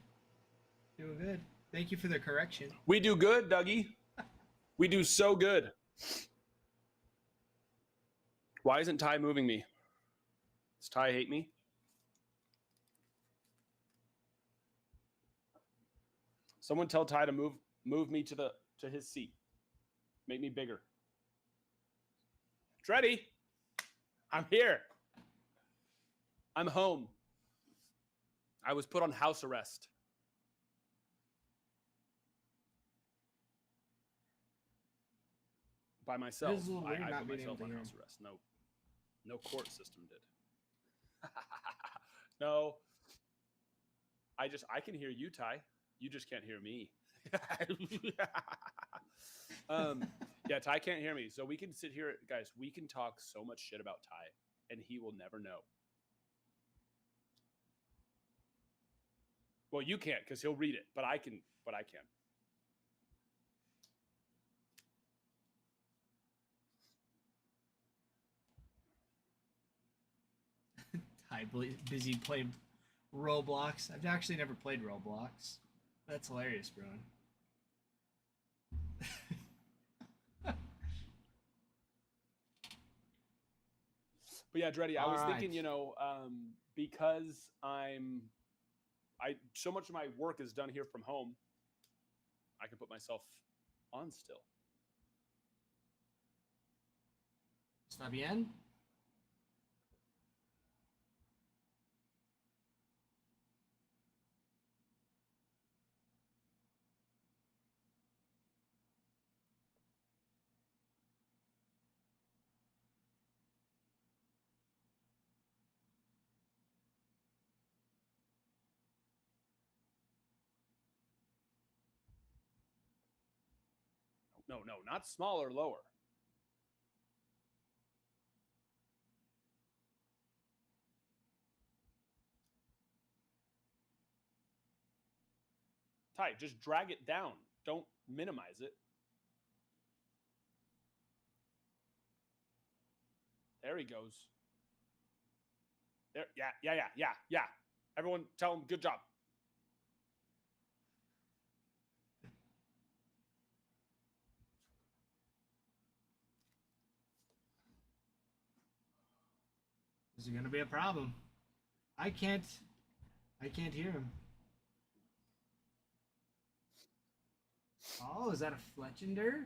Doing good. Thank you for the correction. We do good, Dougie. We do so good. Why isn't Ty moving me? Does Ty hate me? Someone tell Ty to move me to his seat. Make me bigger. Treddy, I'm here. I'm home. I was put on house arrest. By myself. It is a little weird I not put being myself able to on hear house him. arrest. No court system did. No. I can hear you, Ty. You just can't hear me. Yeah, Ty can't hear me. So we can sit here, guys, we can talk so much shit about Ty and he will never know. Well, you can't because he'll read it, but I can. Ty busy playing Roblox. I've actually never played Roblox. That's hilarious, Bruin. But yeah, Dreddy, I All was right. thinking, because so much of my work is done here from home, I can put myself on still. Está bien? No, not smaller, lower. Ty, just drag it down. Don't minimize it. There he goes. There, yeah. Everyone tell him good job. This is gonna be a problem. I can't hear him. Oh, is that a Fletchender?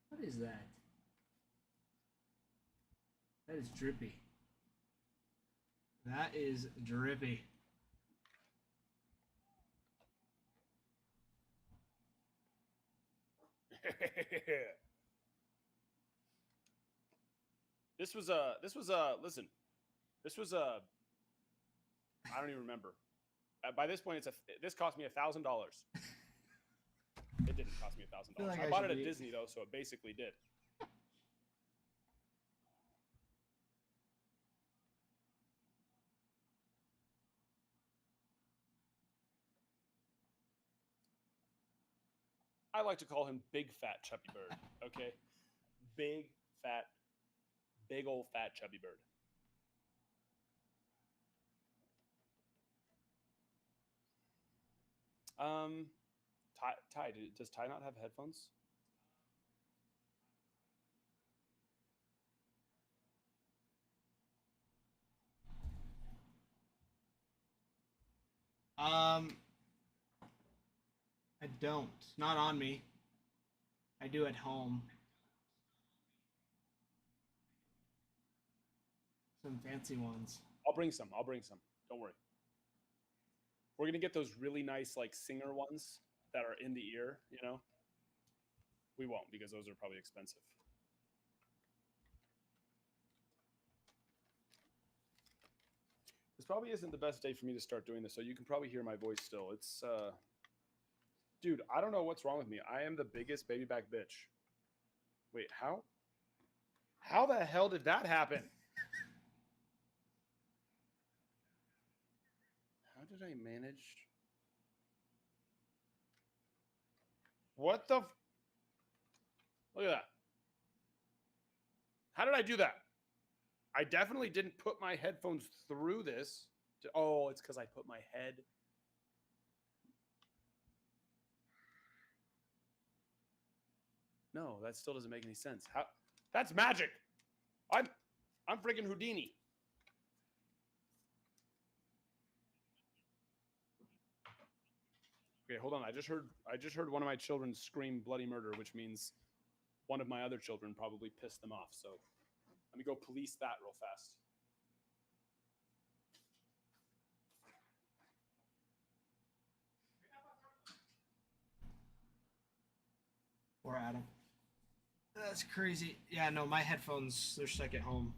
What is that? That is drippy. That is drippy. This was listen. This was I don't even remember. By this point, this cost me $1,000. It didn't cost me $1,000. Like I bought it at Disney though, so it basically did. I like to call him Big Fat Chubby Bird. Okay, big fat, big old fat chubby bird. Ty, does Ty not have headphones? I don't. Not on me. I do at home. Some fancy ones. I'll bring some. Don't worry. We're gonna get those really nice like singer ones that are in the ear. We won't because those are probably expensive. This probably isn't the best day for me to start doing this, so you can probably hear my voice still. It's dude, I don't know what's wrong with me. I am the biggest baby back bitch. Wait, how? How the hell did that happen? How did I manage? What the? Look at that. How did I do that? I definitely didn't put my headphones through this. Oh, it's because I put my head. No, that still doesn't make any sense. How? That's magic. I'm freaking Houdini. Okay, hold on. I just heard one of my children scream bloody murder, which means one of my other children probably pissed them off. So let me go police that real fast. Poor Adam. That's crazy. Yeah, no, my headphones, they're stuck at home.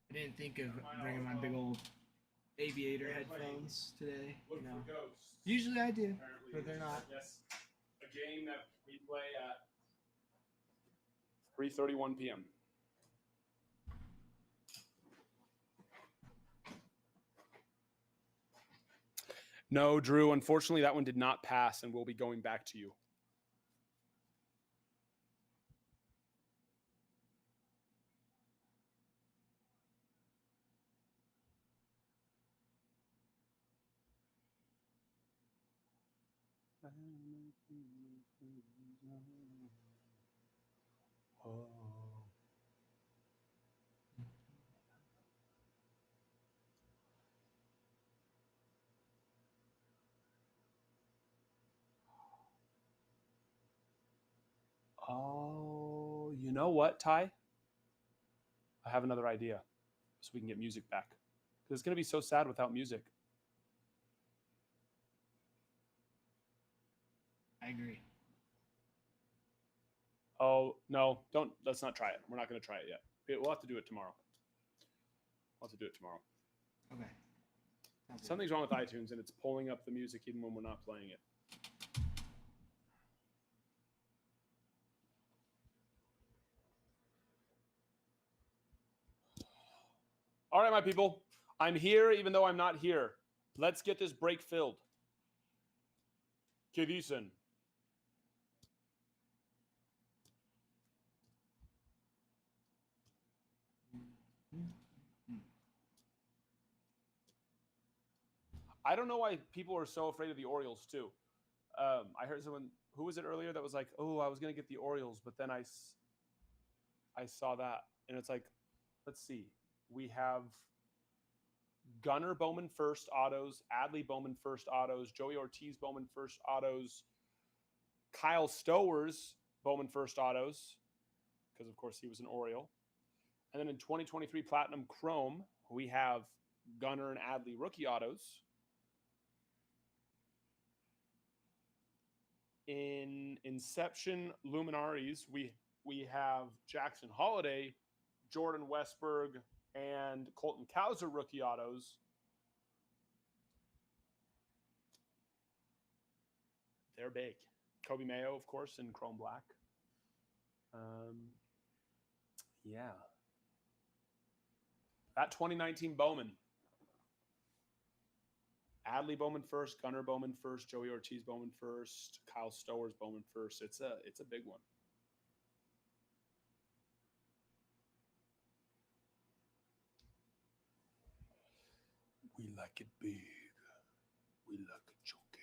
I didn't think of bringing my big old aviator headphones today. Look for ghosts. Usually I do, Apparently, but they're not. Yes, a game that we play at 3:31 p.m. No, Drew, unfortunately that one did not pass and we'll be going back to you. Oh. Oh, you know what, Ty? I have another idea so we can get music back. Because it's going to be so sad without music. I agree. Oh, no, don't. Let's not try it. We're not going to try it yet. We'll have to do it tomorrow. We'll have to do it tomorrow. Okay. Sounds good. Something's wrong with iTunes and it's pulling up the music even when we're not playing it. All right, my people. I'm here even though I'm not here. Let's get this break filled. ¿Qué dicen? I don't know why people are so afraid of the Orioles too. I heard someone, who was it earlier, that was like, "Oh, I was gonna get the Orioles, but then I saw that," and it's like, let's see, we have Gunnar Bowman first autos, Adley Bowman first autos, Joey Ortiz Bowman first autos, Kyle Stowers Bowman first autos, because of course he was an Oriole, and then in 2023 Platinum Chrome we have Gunnar and Adley rookie autos. In Inception Luminaries, we have Jackson Holiday, Jordan Westberg, and Colton Cowser rookie autos. They're big. Kobe Mayo, of course, in Chrome Black. Yeah. That 2019 Bowman. Adley Bowman first, Gunnar Bowman first, Joey Ortiz Bowman first, Kyle Stowers Bowman first. It's a big one. We like it big. We like it chunky.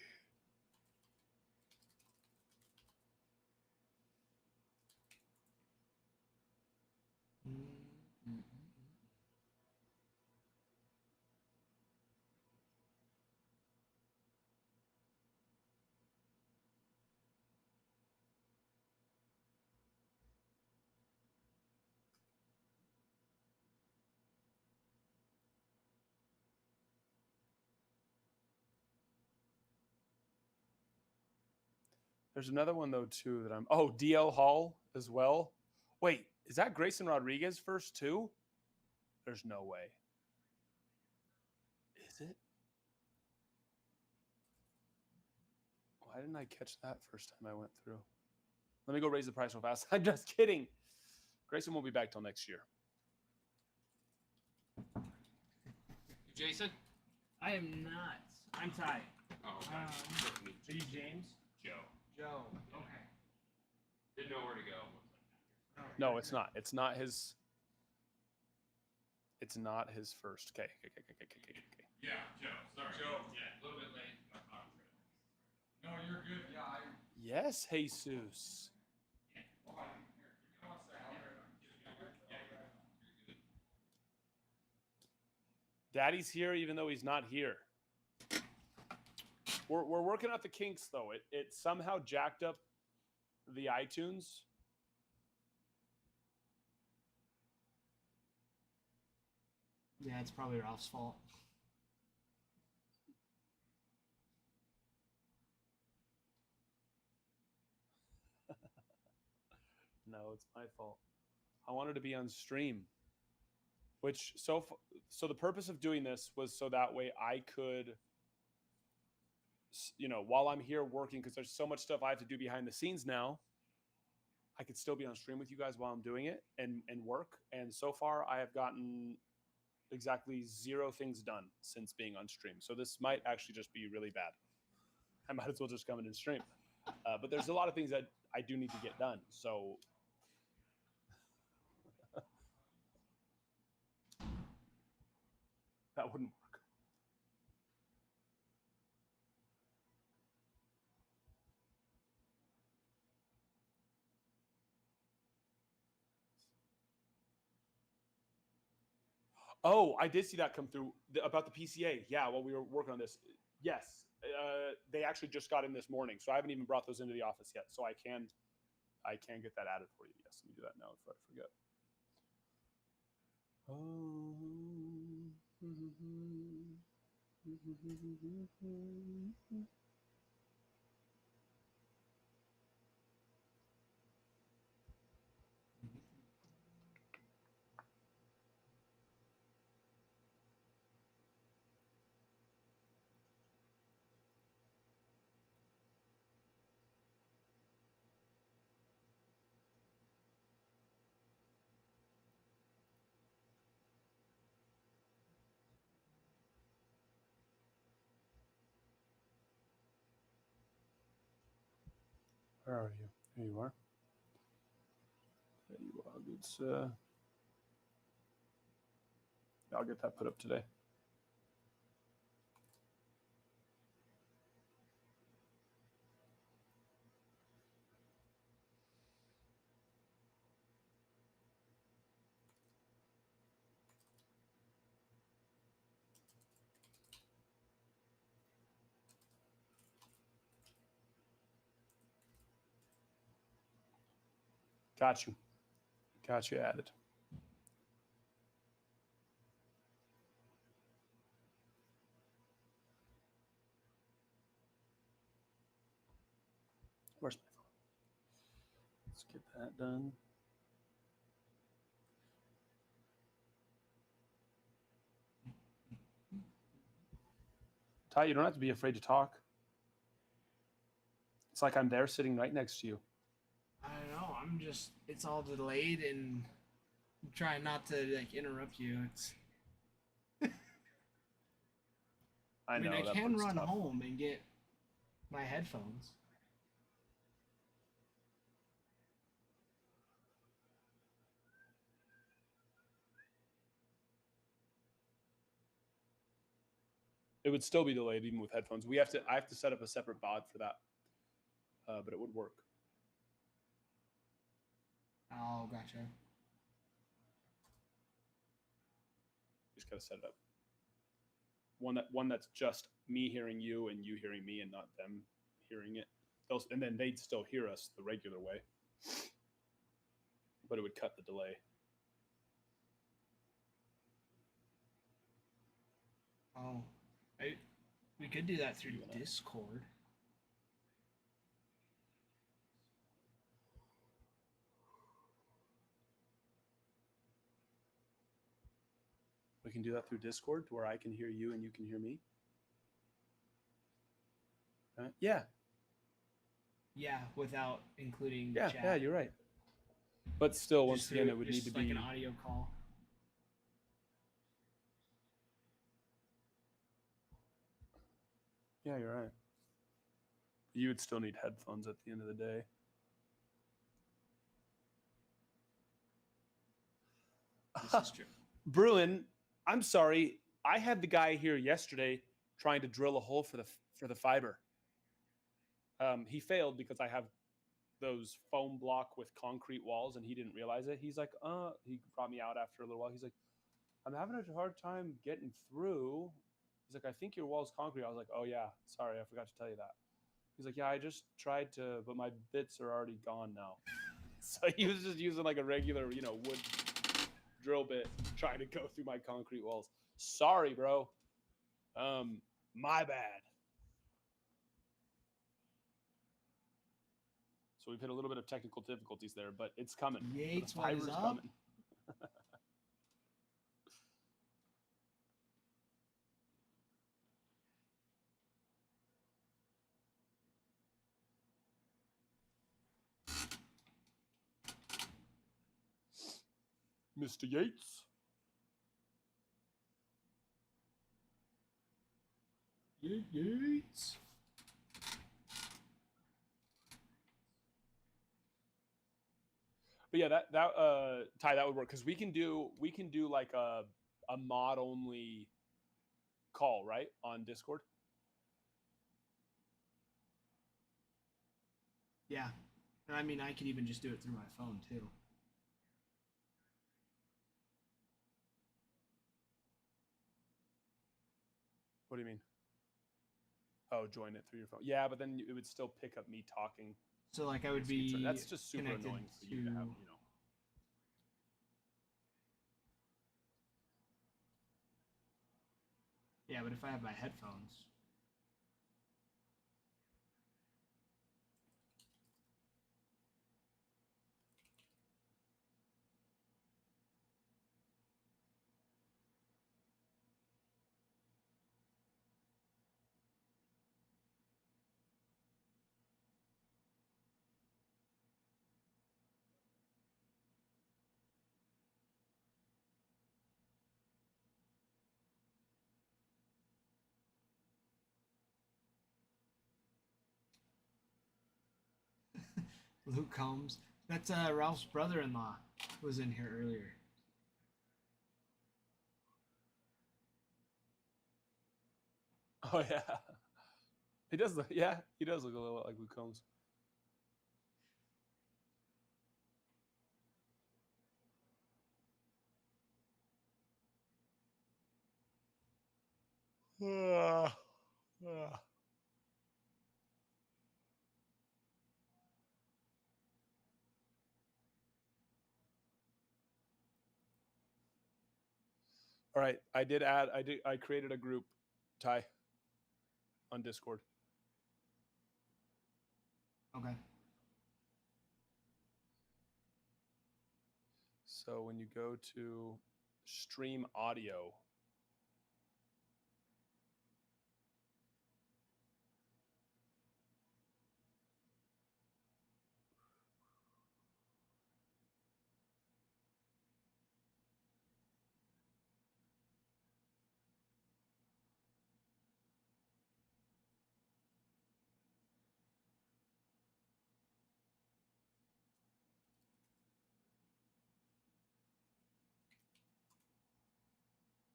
There's another one though too that I'm. Oh, DL Hall as well. Wait, is that Grayson Rodriguez first too? There's no way. Is it? Why didn't I catch that first time I went through? Let me go raise the price real fast. I'm just kidding. Grayson won't be back till next year. Jason? I am not. I'm Ty. Oh, okay. Are you James? Joe. Joe. Okay. Didn't know where to go. No, it's not. It's not his. It's not his first. Okay. Yeah, Joe. Sorry. Joe. Yeah, a little bit late. No, you're good. Yeah, Yes, Jesus. Daddy's here even though he's not here. We're working out the kinks though. It somehow jacked up the iTunes. Yeah, it's probably Ralph's fault. No, it's my fault. I wanted to be on stream. Which so the purpose of doing this was so that way I could, while I'm here working, because there's so much stuff I have to do behind the scenes now, I could still be on stream with you guys while I'm doing it and work. And so far I have gotten exactly 0 things done since being on stream. So this might actually just be really bad. I might as well just come in and stream. But there's a lot of things that I do need to get done. So that wouldn't work. Oh, I did see that come through about the PCA. Yeah, while we were working on this. Yes, they actually just got in this morning, so I haven't even brought those into the office yet. So I can get that added for you. Yes, let me do that now before I forget. Where are you? There you are. There you are. It's I'll get that put up today. Got you. Got you added. Where's my phone? Let's get that done. Ty, you don't have to be afraid to talk. It's like I'm there sitting right next to you. I don't know. I'm just. It's all delayed, and I'm trying not to like interrupt you. It's. I know. I that can part's run tough. home and get my headphones. It would still be delayed even with headphones. I have to set up a separate bod for that, but it would work. Oh, gotcha. Just gotta set it up. One that's just me hearing you and you hearing me and not them hearing it. And then they'd still hear us the regular way, but it would cut the delay. Oh, we could do that through Discord. We can do that through Discord to where I can hear you and you can hear me. Yeah. Yeah, without including Yeah, chat. yeah, you're right. But still, Just once again, it would need to like be an audio call. Yeah, you're right. You would still need headphones at the end of the day. This is true. Bruin, I'm sorry. I had the guy here yesterday trying to drill a hole for the fiber. He failed because I have those foam block with concrete walls, and he didn't realize it. He's like, he brought me out after a little while. He's like, I'm having a hard time getting through. He's like, I think your wall's concrete. I was like, oh yeah, sorry, I forgot to tell you that. He's like, yeah, I just tried to, but my bits are already gone now. So he was just using like a regular, wood drill bit trying to go through my concrete walls. Sorry, bro. My bad. So we've hit a little bit of technical difficulties there, but it's coming. Yates, the what is fiber's up? coming. Mr. Yates. Yates. But yeah, that Ty, that would work because we can do like a mod only call, right, on Discord. Yeah. I mean, I could even just do it through my phone too. do you mean? Oh, join it through your phone. Yeah, but then it would still pick up me talking. So like I would be That's just super connected annoying for you to have, you know. Yeah, but if I have my headphones. Luke Combs. That's Ralph's brother-in-law who was in here earlier. Oh yeah. He does look, yeah, he does look a little like Luke Combs. All right, I created a group, Ty, on Discord. Okay. So when you go to stream audio,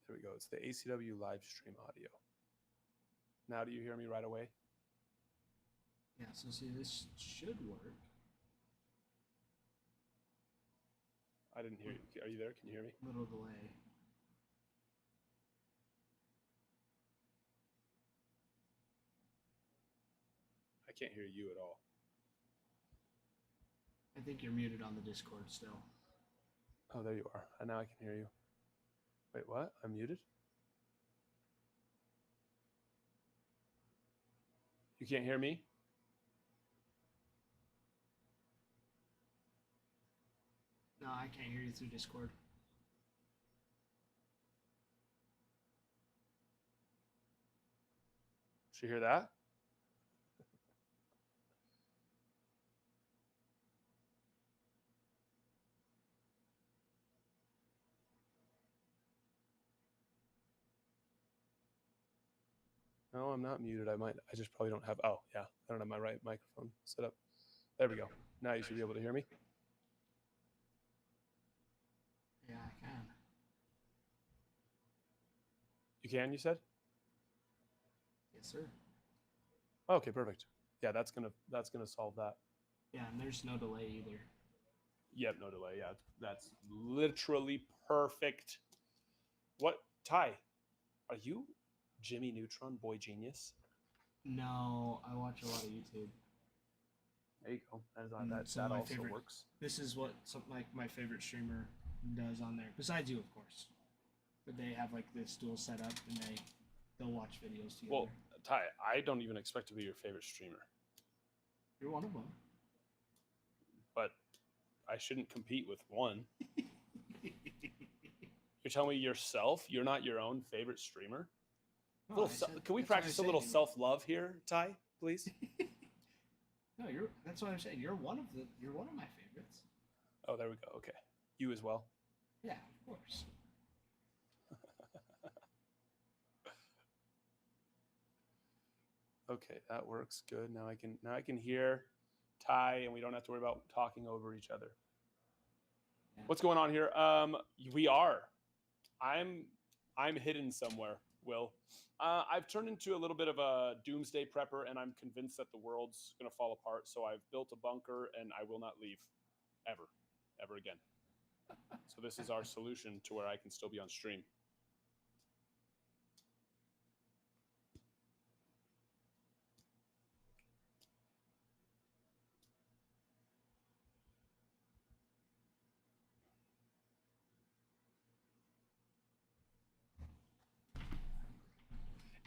there we go. It's the ACW live stream audio. Now do you hear me right away? Yeah, so see, this should work. I didn't hear you. Are you there? Can you hear me? Little delay. I can't hear you at all. I think you're muted on the Discord still. Oh, there you are. And now I can hear you. Wait, what? I'm muted? You can't hear me? No, I can't hear you through Discord. Did you hear that? No, I'm not muted. I just probably don't have, oh, yeah. I don't have my right microphone set up. There we go. Now you should be able to hear me. Yeah, I can. You can, you said? Yes, sir. Okay, perfect. Yeah, that's gonna solve that. Yeah, and there's no delay either. Yep, no delay. Yeah, that's literally perfect. What, Ty? Are you Jimmy Neutron, Boy Genius? No, I watch a lot of YouTube. There you go. That So my also favorite, works. This is what like my favorite streamer does on there. Besides you, of course. But they have like this dual setup, and they'll watch videos together. Well, Ty, I don't even expect to be your favorite streamer, You're one of them. but I shouldn't compete with one. You're telling me yourself? You're not your own favorite streamer? No, Can we practice a little self-love here, Ty, please? No, that's what I'm saying. You're one of my favorites. Oh, there we go. Okay. You as well? Yeah, of course. Okay, that works good. Now I can hear Ty, and we don't have to worry about talking over each other. Yeah. What's going on here? We are. I'm hidden somewhere, Will. I've turned into a little bit of a doomsday prepper, and I'm convinced that the world's gonna fall apart. So I've built a bunker, and I will not leave, ever again. So this is our solution to where I can still be on stream.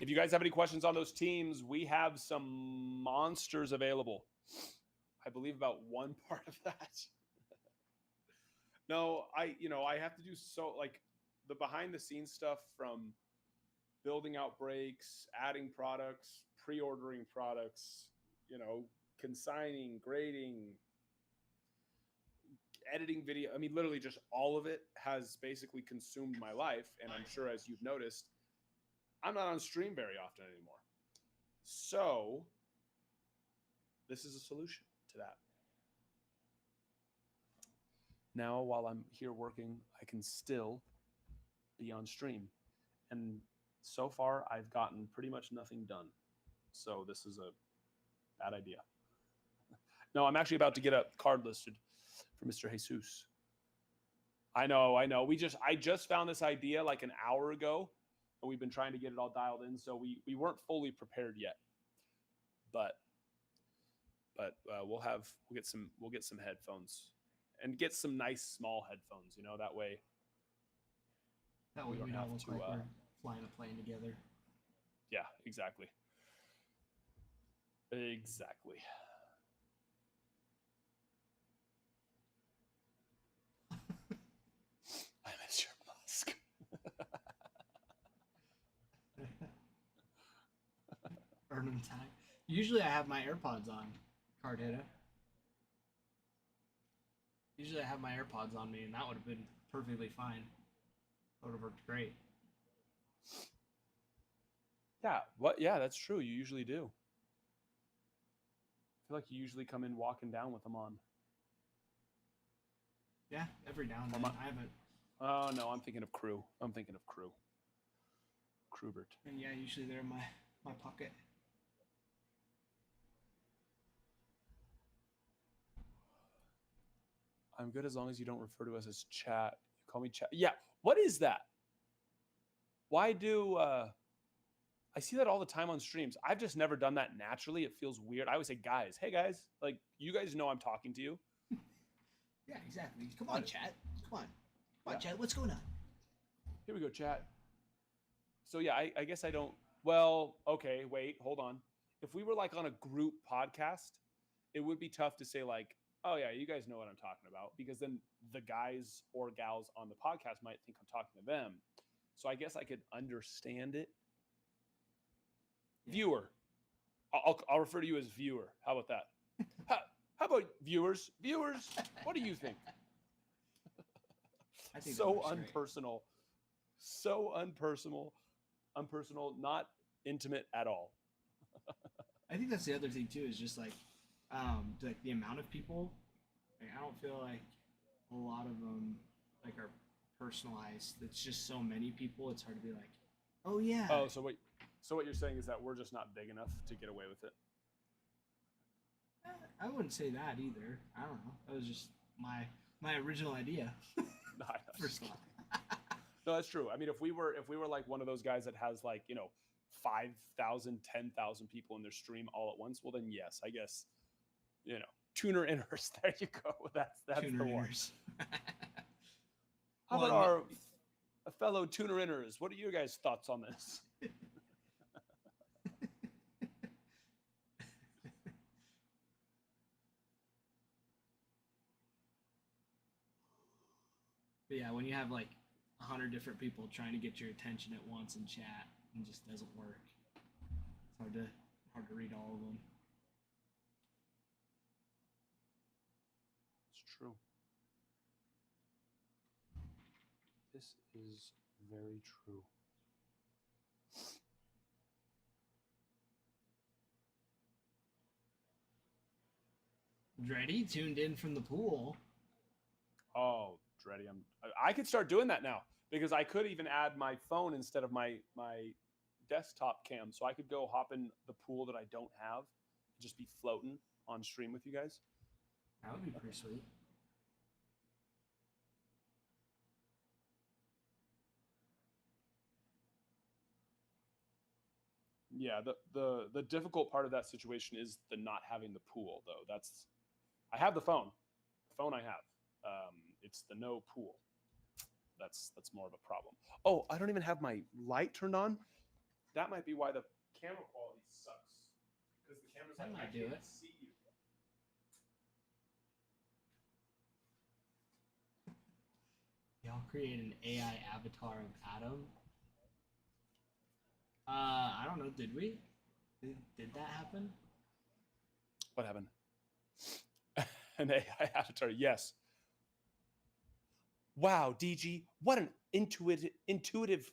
If you guys have any questions on those teams, we have some monsters available. I believe about one part of that. No, I have to do like the behind the scenes stuff, from building out breaks, adding products, pre-ordering products, consigning, grading, editing video. I mean, literally just all of it has basically consumed my life. And I'm sure, as you've noticed, I'm not on stream very often anymore. So this is a solution to that. Now, while I'm here working, I can still be on stream. And so far, I've gotten pretty much nothing done. So this is a bad idea. No, I'm actually about to get a card listed for Mr. Jesus. I know. I just found this idea like an hour ago, and we've been trying to get it all dialed in. So we weren't fully prepared yet, but we'll get some headphones, and get some nice small headphones. That way. That way we don't look like we're flying a plane together. Yeah, exactly. Exactly. I miss your musk. Earning time. Usually I have my AirPods on, card hitter. Usually I have my AirPods on me, and that would have been perfectly fine. That would have worked great. Yeah, what? Yeah, that's true. You usually do. I feel like you usually come in walking down with them on. Yeah, every now and then. I haven't. Oh no, I'm thinking of Crew. Crewbert. And yeah, usually they're in my pocket. I'm good as long as you don't refer to us as chat. You call me chat. Yeah. What is that? Why do I see that all the time on streams? I've just never done that naturally. It feels weird. I always say, guys, hey guys, like you guys know I'm talking to you. Yeah, exactly. Come on, chat. Come on, chat. What's going on? Here we go, chat. So yeah, I guess I don't. Well, okay, wait, hold on. If we were like on a group podcast, it would be tough to say like, oh yeah, you guys know what I'm talking about, because then the guys or gals on the podcast might think I'm talking to them. So I guess I could understand it. Viewer. I'll refer to you as viewer. How about that? How about viewers? Viewers, what do you think? I think so unpersonal. So unpersonal, not intimate at all. I think that's the other thing too, is just like the amount of people. Like, I don't feel like a lot of them like are personalized. It's just so many people. It's hard to be like, oh yeah. Oh, so what you're saying is that we're just not big enough to get away with it. I wouldn't say that either. I don't know. That was just my original idea. First off. No, that's true. I mean, if we were like one of those guys that has like 5,000, 10,000 people in their stream all at once, well then yes, I guess tuner inners. There you go. That's tuner the one. How about our fellow tuner inners? What are your guys' thoughts on this? But yeah, when you have like 100 different people trying to get your attention at once in chat, it just doesn't work. It's hard to read all of them. It's true. This is very true. Dreddy tuned in from the pool. Oh, Dreddy, I could start doing that now, because I could even add my phone instead of my desktop cam, so I could go hop in the pool that I don't have, and just be floating on stream with you guys. That would be pretty sweet. Yeah, the difficult part of that situation is the not having the pool, though. I have the phone. The phone I have. It's the no pool. That's more of a problem. Oh, I don't even have my light turned on. That might be why the camera quality sucks. Because the camera's That like, I might do can't it. see you. Y'all create an AI avatar of Adam. I don't know. Did we? Did that happen? What happened? An AI avatar, yes. Wow, DG, what an intuitive.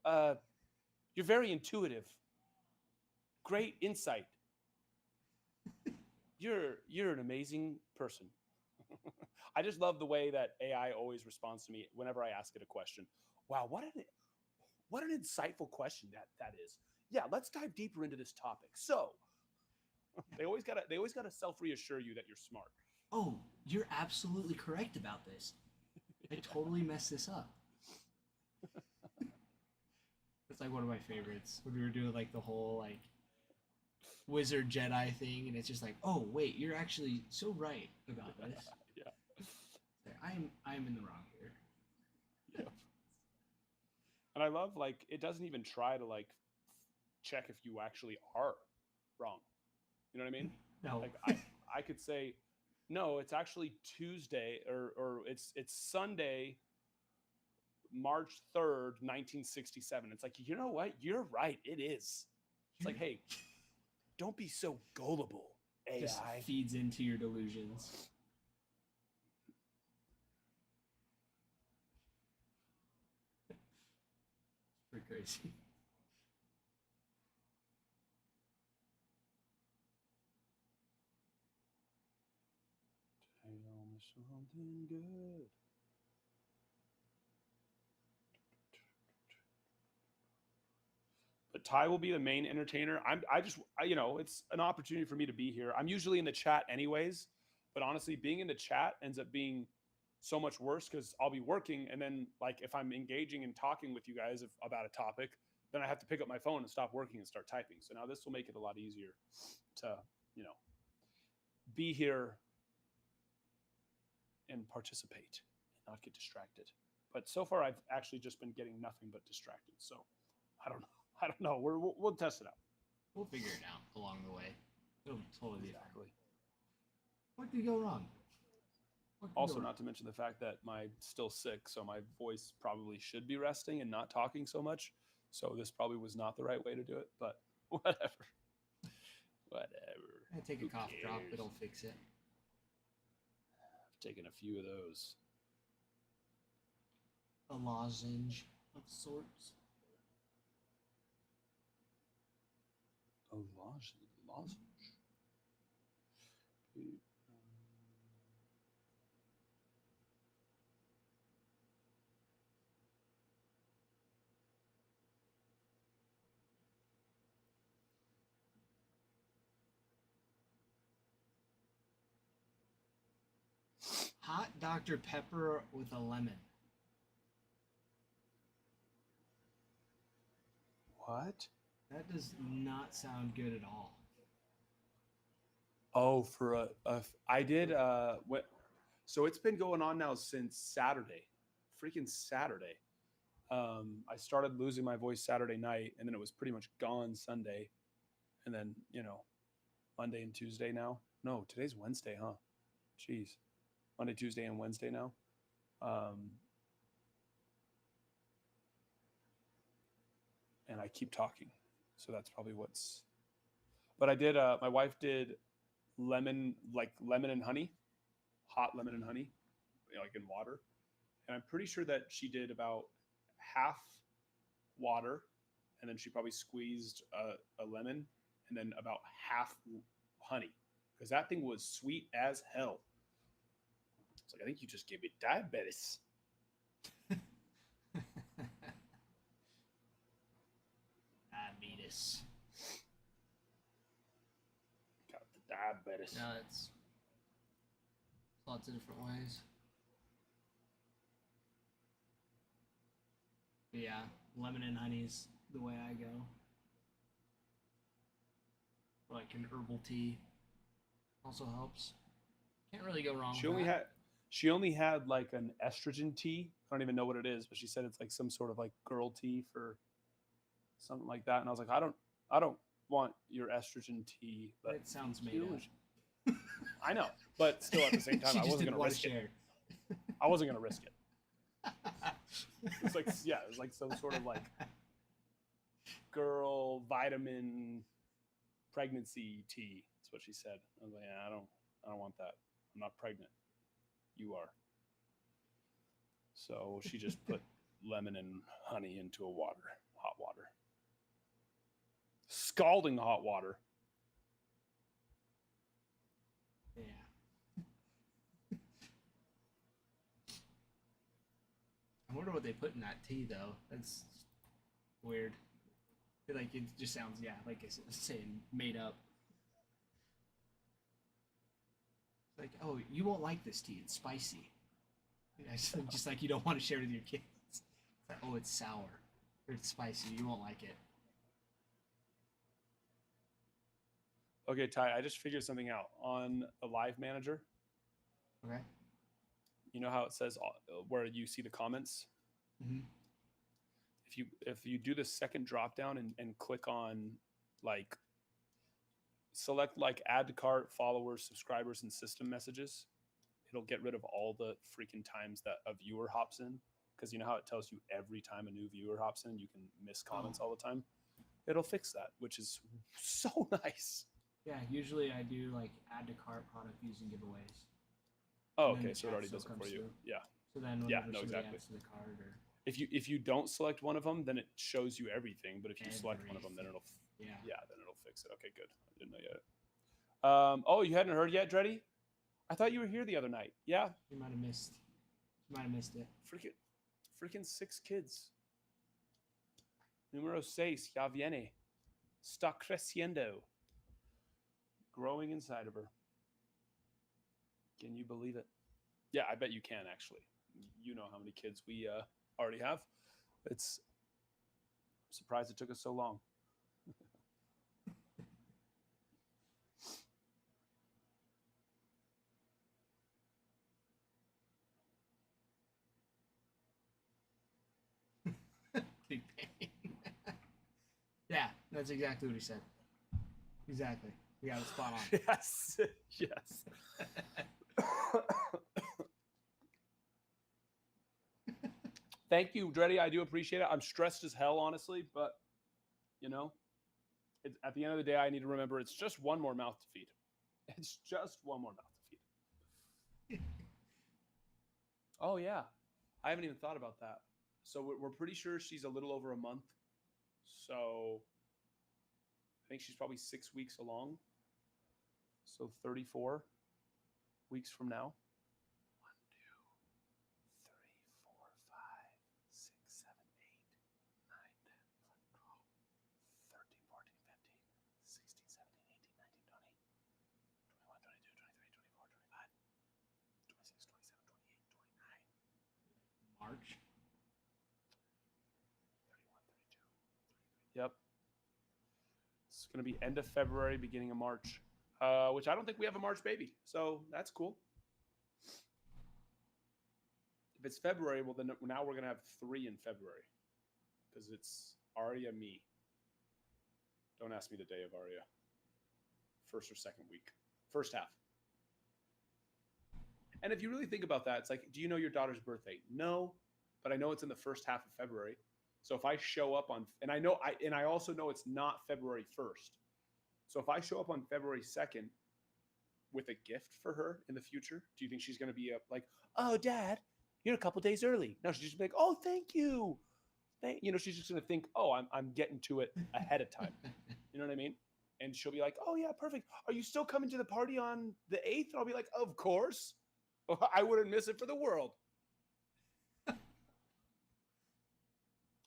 You're very intuitive. Great insight. You're an amazing person. I just love the way that AI always responds to me whenever I ask it a question. Wow, what an insightful question that is. Yeah, let's dive deeper into this topic. So they always gotta self reassure you that you're smart. Oh, you're absolutely correct about this. I totally messed this up. It's like one of my favorites when we were doing like the whole like wizard Jedi thing, and it's just like, oh wait, you're actually so right about this. Yeah. Like, I'm in the wrong here. Yep. And I love like it doesn't even try to like check if you actually are wrong. You know what I mean? No. Like I could say, no, it's actually Tuesday or it's Sunday, March 3rd, 1967. It's like, you know what? You're right. It is. It's like, hey, don't be so gullible, AI. Just feeds into your delusions. It's pretty crazy. Tell me something good. But Ty will be the main entertainer. You know, it's an opportunity for me to be here. I'm usually in the chat anyways, but honestly, being in the chat ends up being so much worse because I'll be working, and then like if I'm engaging and talking with you guys about a topic, then I have to pick up my phone and stop working and start typing. So now this will make it a lot easier to, you know, be here and participate and not get distracted. But so far, I've actually just been getting nothing but distracted. So I don't know. I don't know. We'll test it out. We'll figure it out along the way. It'll totally be Exactly. fine. What could go wrong? Also, not to mention the fact that I'm still sick, so my voice probably should be resting and not talking so much. So this probably was not the right way to do it, but whatever. Whatever. I take a Who cough drop, cares? it'll fix it. I've taken a few of those. A lozenge of sorts. A lozenge. Hot Dr. Pepper with a lemon. What? That does not sound good at all. Oh, for I did what? So it's been going on now since Saturday, freaking Saturday. I started losing my voice Saturday night, and then it was pretty much gone Sunday, and then Monday and Tuesday now. No, today's Wednesday, huh? Jeez, Monday, Tuesday, and Wednesday now. And I keep talking, so that's probably what's. But I did. My wife did lemon and honey, hot lemon and honey, like in water, and I'm pretty sure that she did about half water, and then she probably squeezed a lemon, and then about half honey, because that thing was sweet as hell. It's like, I think you just gave me diabetes. Diabetes. Got the diabetes. No, it's lots of different ways. But yeah, lemon and honey's the way I go. Like an herbal tea also helps. Can't really go wrong. She only had like an estrogen tea. I don't even know what it is, but she said it's like some sort of like girl tea for something like that. And I was like, I don't want your estrogen tea. But it sounds made you. up. I know, but still at the same time, She I just wasn't didn't going to want risk to it. share. I wasn't going to risk it. It's like, yeah, it was like some sort of like girl vitamin pregnancy tea. That's what she said. I was like, yeah, I don't want that. I'm not pregnant. You are. So she just put lemon and honey into hot water. Scalding hot water. Yeah. I wonder what they put in that tea, though. That's weird. I feel like it just sounds, yeah, like I said, saying made up. It's like, oh, you won't like this tea. It's spicy. Yeah, just like you don't want to share with your kids. It's like, oh, it's sour. Or it's spicy. You won't like it. Okay, Ty, I just figured something out on the live manager. Okay. You know how it says where you see the comments? Mm-hmm. If you do the second drop down and click on like select like add to cart, followers, subscribers, and system messages, it'll get rid of all the freaking times that a viewer hops in. Because you know how it tells you every time a new viewer hops in, you can miss comments all the time. It'll fix that, which is so nice. Yeah, usually I do like add to cart product using giveaways. Oh, okay, so it already does it for you. Through. Yeah. So then whenever somebody adds to the card or if you don't select one of them, then it shows you everything. But if you select one of them, then it'll then it'll fix it. Okay, good. I didn't know yet. Oh, you hadn't heard yet, Dreddy? I thought you were here the other night. Yeah. You might have missed. You might have missed it. Freaking 6 kids. Numero 6, ya viene. Está creciendo. Growing inside of her. Can you believe it? Yeah, I bet you can, actually. You know how many kids we already have. I'm surprised it took us so long. Big pain. Yeah, that's exactly what he said. Exactly. We got it spot on. Yes. Yes. Thank you, Dreddy. I do appreciate it. I'm stressed as hell, honestly, but you know, at the end of the day, I need to remember it's just one more mouth to feed. It's just one more mouth to feed. Oh yeah, I haven't even thought about that. So we're pretty sure she's a little over a month. So I think she's probably 6 weeks along. So 34 weeks from now. 1, 2, 3, 4, 5, 6, 7, 8, 9, 10, 11, 12, 13, 14, 15, 16, 17, 18, 19, 20, 21, 22, 23, 24, 25, 26, 27, 28, 29. March. 31, 32, 33. Yep. It's going to be end of February, beginning of March. Which I don't think we have a March baby. So that's cool. If it's February, well, then now we're going to have 3 in February. Because it's Aria me. Don't ask me the day of Aria. First or second week. First half. And if you really think about that, it's like, do you know your daughter's birthday? No, but I know it's in the first half of February. So if I show up on, and I also know it's not February 1st. So if I show up on February 2nd with a gift for her in the future, do you think she's going to be like, oh, Dad, you're a couple days early? No, she's just be like, oh, thank you. She's just going to think, oh, I'm getting to it ahead of time. You know what I mean? And she'll be like, oh, yeah, perfect. Are you still coming to the party on the 8th? And I'll be like, of course. I wouldn't miss it for the world.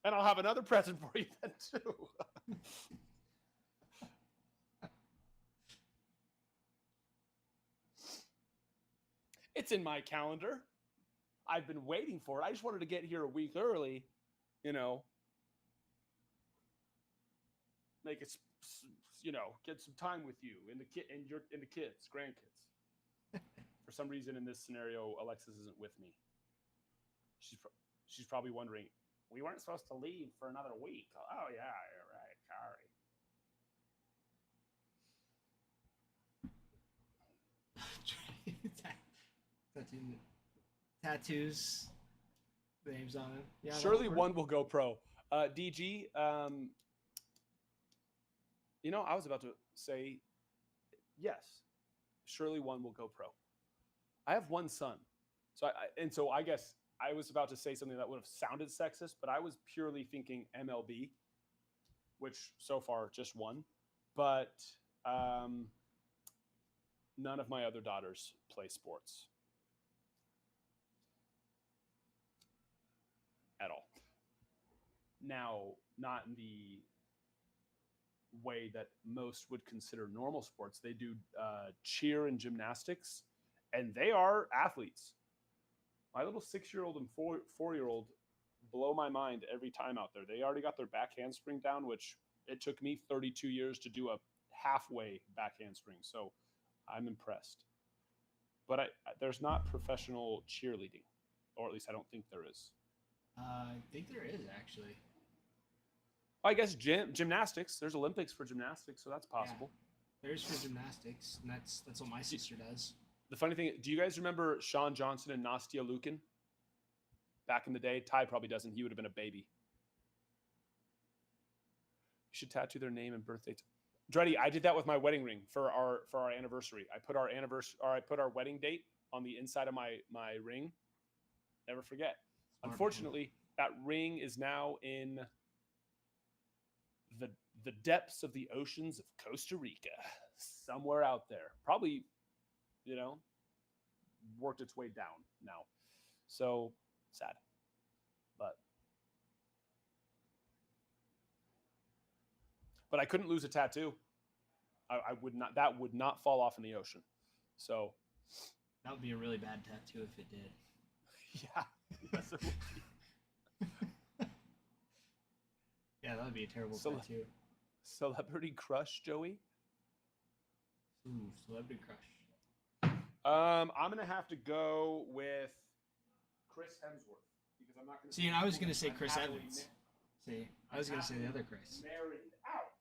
And I'll have another present for you then, too. It's in my calendar. I've been waiting for it. I just wanted to get here a week early, make it, get some time with you and the kids, grandkids. For some reason in this scenario, Alexis isn't with me. She's probably wondering, we weren't supposed to leave for another week. Oh yeah, seen the tattoos, names on it. Yeah, Surely one will go pro. DG, I was about to say yes. Surely one will go pro. I have one son, so I guess I was about to say something that would have sounded sexist, but I was purely thinking MLB, which so far just one, but none of my other daughters play sports at all. Now, not in the way that most would consider normal sports. They do cheer and gymnastics, and they are athletes. My little 6-year-old and 4-year-old blow my mind every time out there. They already got their back handspring down, which it took me 32 years to do a halfway back handspring. So I'm impressed. But there's not professional cheerleading, or at least I don't think there is. I think there is actually. I guess gymnastics. There's Olympics for gymnastics, so that's possible. Yeah, there's for gymnastics, and that's what my sister does. The funny thing, do you guys remember Sean Johnson and Nastia Lukin? Back in the day, Ty probably doesn't. He would have been a baby. You should tattoo their name and birth dates. Dreddy, I did that with my wedding ring for our anniversary. I put our wedding date on the inside of my ring. Never forget. Smart Unfortunately, that ring is now in the depths of the oceans of Costa Rica, somewhere out there. Probably, worked its way down now. So sad. But I couldn't lose a tattoo. I would not. That would not fall off in the ocean. So that would be a really bad tattoo if it did. Yeah. Yes, it would be. Yeah, that would be a terrible tattoo. Celebrity crush, Joey? Ooh, celebrity crush. I'm gonna have to go with Chris Hemsworth because I'm not gonna. See, and I was gonna say Chris Evans. See, I was gonna say the other Chris. Married out.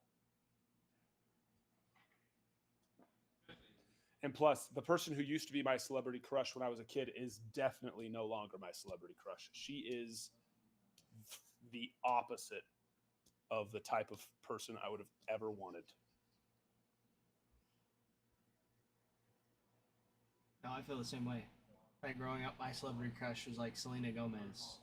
And plus, the person who used to be my celebrity crush when I was a kid is definitely no longer my celebrity crush. She is the opposite of the type of person I would have ever wanted. No, I feel the same way. Like growing up, my celebrity crush was like Selena Gomez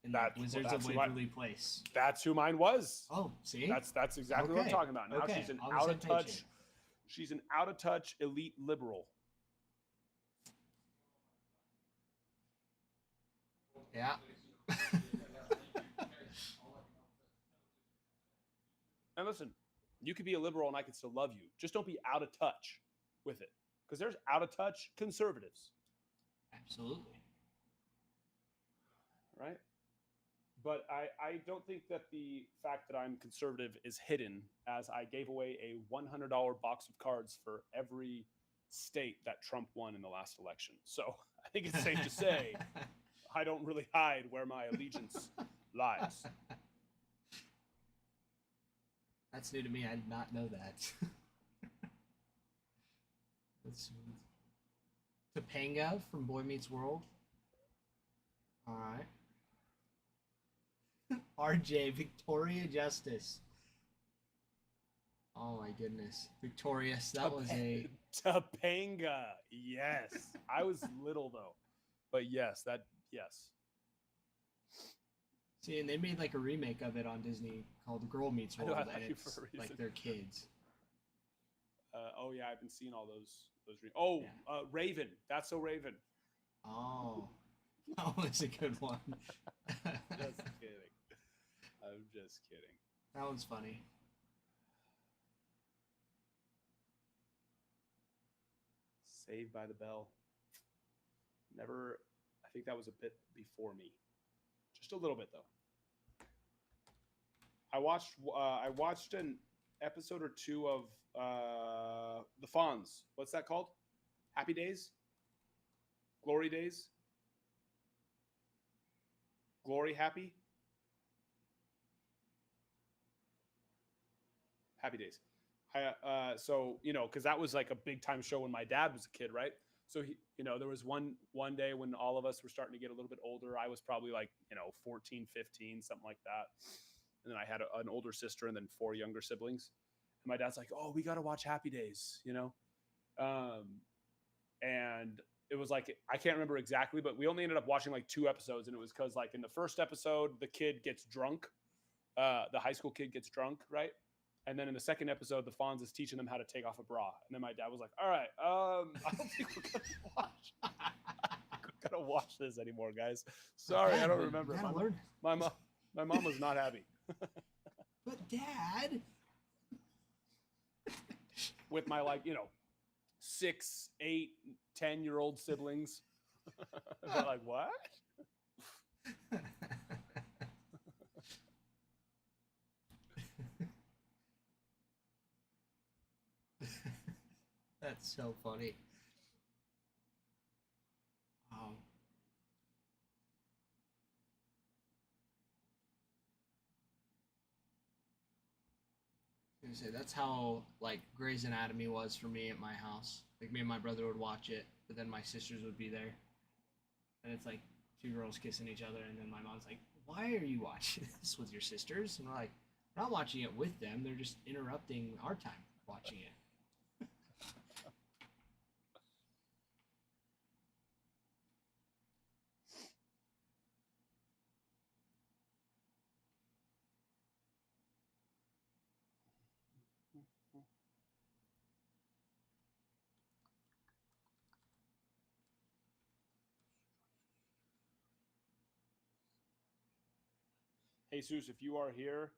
in Wizards of Waverly Place. That's who mine was. Oh, see, that's exactly what I'm talking about. Now she's an out of touch. She's an out of touch elite liberal. Yeah. And listen, you could be a liberal and I could still love you. Just don't be out of touch with it. Because there's out of touch conservatives. Absolutely. Right? But I don't think that the fact that I'm conservative is hidden, as I gave away a $100 box of cards for every state that Trump won in the last election. So I think it's safe to say I don't really hide where my allegiance lies. That's new to me. I did not know that. Topanga from Boy Meets World. All right. RJ, Victoria Justice. Oh my goodness. Victorious. That was a... Topanga. Yes. I was little though. But yes. See, and they made like a remake of it on Disney called Girl Meets World. And it's like their kids. Oh yeah, I've been seeing all those. Raven. That's So Raven. Oh. That was a good one. Just kidding. I'm just kidding. That one's funny. Saved by the Bell. Never. I think that was a bit before me. Just a little bit though. I watched an episode or two of the Fonz. What's that called? Happy Days? Glory Days? Glory Happy? Happy Days. So, because that was like a big time show when my dad was a kid, right? So there was one day when all of us were starting to get a little bit older. I was probably like 14, 15, something like that. And then I had an older sister and then 4 younger siblings. And my dad's like, "Oh, we got to watch Happy Days," and it was like, I can't remember exactly, but we only ended up watching like 2 episodes, and it was because like in the first episode the kid gets drunk, the high school kid gets drunk, right? And then in the second episode, the Fonz is teaching them how to take off a bra. And then my dad was like, "All right, I don't think we're gonna watch this anymore, guys. Sorry, Dad, I don't remember." My mom was not happy. But Dad, With my 6, 8, 10-year-old siblings. They're like, "What?" that's so funny. I was gonna say that's how like Grey's Anatomy was for me at my house. Like me and my brother would watch it, but then my sisters would be there, and it's like 2 girls kissing each other, and then my mom's like, "Why are you watching this with your sisters?" And we're like, "We're not watching it with them. They're just interrupting our time watching it." Jesus, if you are here,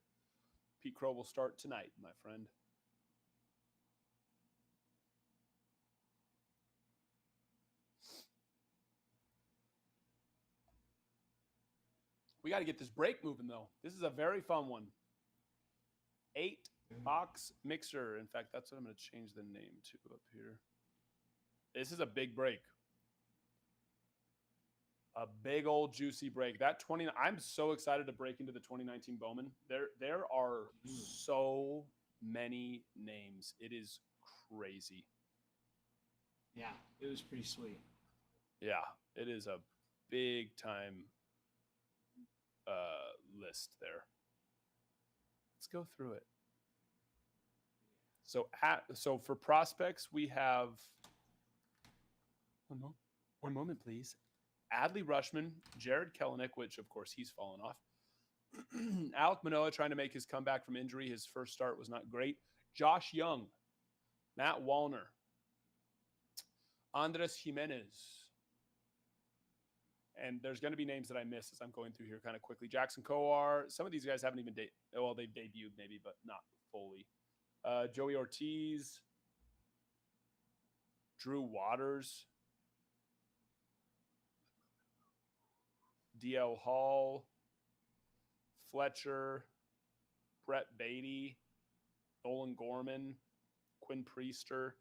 Pete Crow will start tonight, my friend. We got to get this break moving, though. This is a very fun one. 8-box mixer. In fact, that's what I'm going to change the name to up here. This is a big break. A big old juicy break. I'm so excited to break into the 2019 Bowman. There are so many names. It is crazy. Yeah, it was pretty sweet. Yeah, it is a big time list there. Let's go through it. So for prospects, we have one moment, please. Adley Rushman, Jared Kelenic, which of course he's fallen off. Alec Manoah trying to make his comeback from injury. His first start was not great. Josh Young, Matt Wallner, Andres Jimenez. And there's going to be names that I miss as I'm going through here kind of quickly. Jackson Coar. Some of these guys haven't even they've debuted maybe, but not fully. Joey Ortiz, Drew Waters, DL Hall, Fletcher, Brett Beatty, Nolan Gorman, Quinn Priester,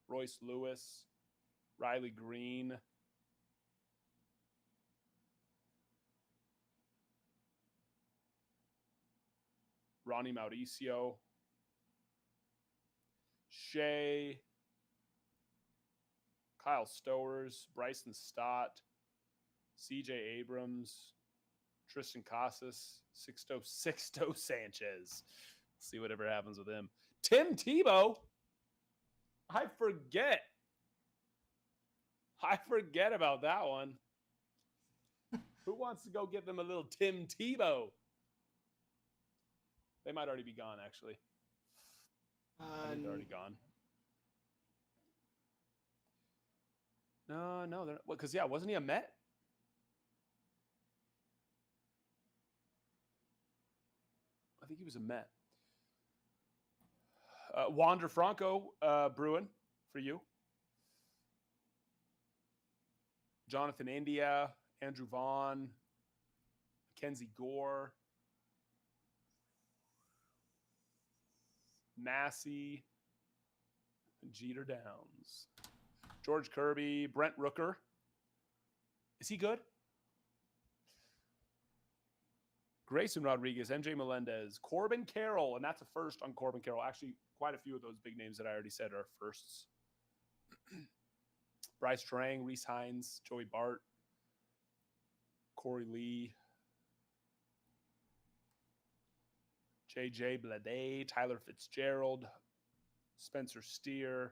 Royce Lewis, Riley Green, Ronnie Mauricio, Shea, Kyle Stowers, Bryson Stott, CJ Abrams, Tristan Casas, Sixto Sanchez. See whatever happens with him. Tim Tebow. I forget about that one. Who wants to go get them a little Tim Tebow? They might already be gone, actually. I think they're already gone. No, they're not. Well, because, wasn't he a Met? I think he was a Met. Wander Franco, Bruin, for you. Jonathan India, Andrew Vaughn, Mackenzie Gore, Massey, and Jeter Downs. George Kirby, Brent Rooker. Is he good? Grayson Rodriguez, MJ Melendez, Corbin Carroll, and that's a first on Corbin Carroll. Actually, quite a few of those big names that I already said are firsts. Bryce Trang, Reese Hines, Joey Bart, Corey Lee, J.J. Blade, Tyler Fitzgerald, Spencer Steer,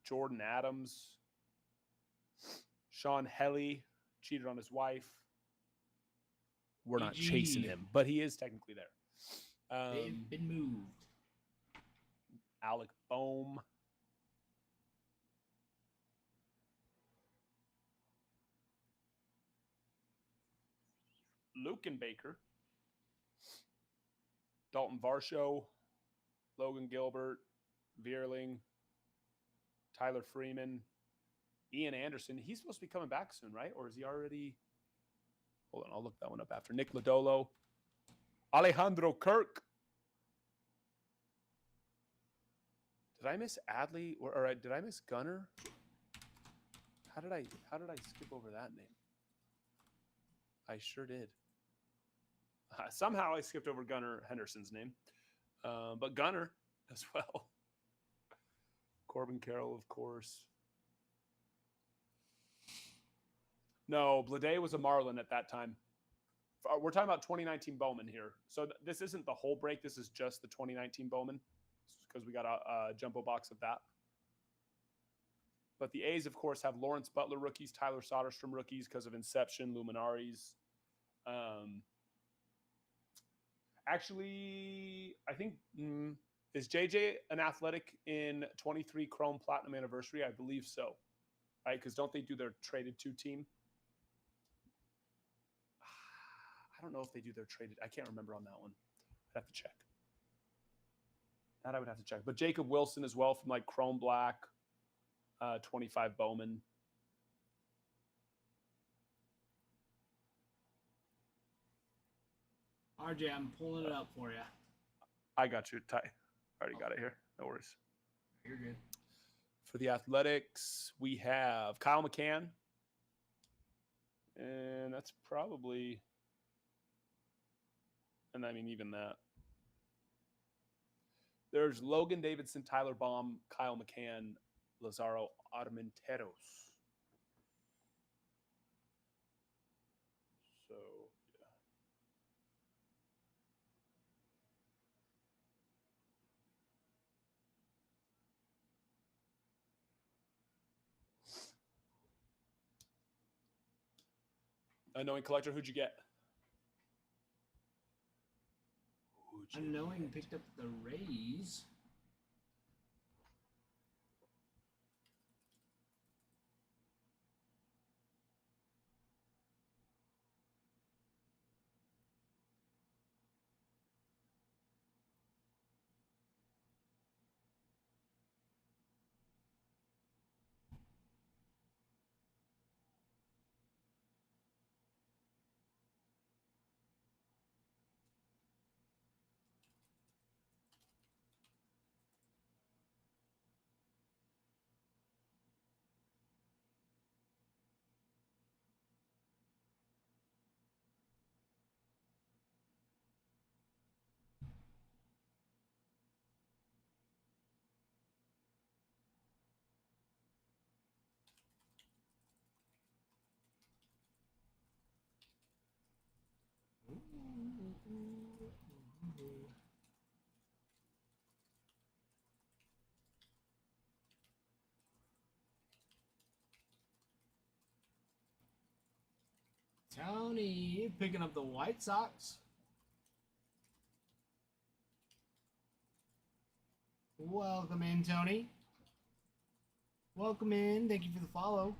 Jordan Adams, Sean Helly cheated on his wife. We're not chasing him, but he is technically there. They've been moved. Alec Boehm. Luken Baker. Dalton Varsho. Logan Gilbert. Veerling. Tyler Freeman. Ian Anderson. He's supposed to be coming back soon, right? Or is he already... Hold on, I'll look that one up after. Nick Lodolo. Alejandro Kirk. Did I miss Adley or did I miss Gunner? How did I skip over that name? I sure did. Somehow I skipped over Gunner Henderson's name. But Gunner as well. Corbin Carroll, of course. No, Blade was a Marlin at that time. We're talking about 2019 Bowman here. So this isn't the whole break. This is just the 2019 Bowman because we got a jumbo box of that. But the A's, of course, have Lawrence Butler rookies, Tyler Soderstrom rookies because of Inception, Luminaries. Actually, I think, is JJ an Athletic in 23 Chrome Platinum Anniversary? I believe so. Right? Because don't they do their traded to team? I don't know if they do their traded. I can't remember on that one. I'd have to check. That I would have to check. But Jacob Wilson as well from like Chrome Black, 25 Bowman. RJ, I'm pulling it up for you. I got you, Ty. Already got it here. No worries. You're good. For the Athletics, we have Kyle McCann. And that's probably... And I mean, even that. There's Logan Davidson, Tyler Baum, Kyle McCann, Lazaro Armenteros. So, yeah. Unknowing Collector, who'd you get? Unknowing picked up the Rays. Tony picking up the White Sox. Welcome in, Tony. Welcome in. Thank you for the follow.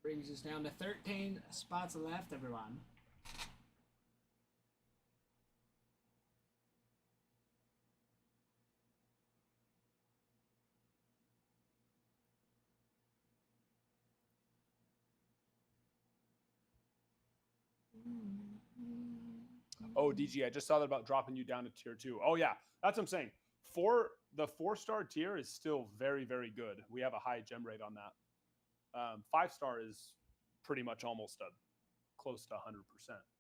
Brings us down to 13 spots left, everyone. Oh, DG, I just saw that about dropping you down to tier 2. Oh, yeah. That's what I'm saying. the 4-star tier is still very, very good. We have a high gem rate on that. 5-star is pretty much almost close to 100%.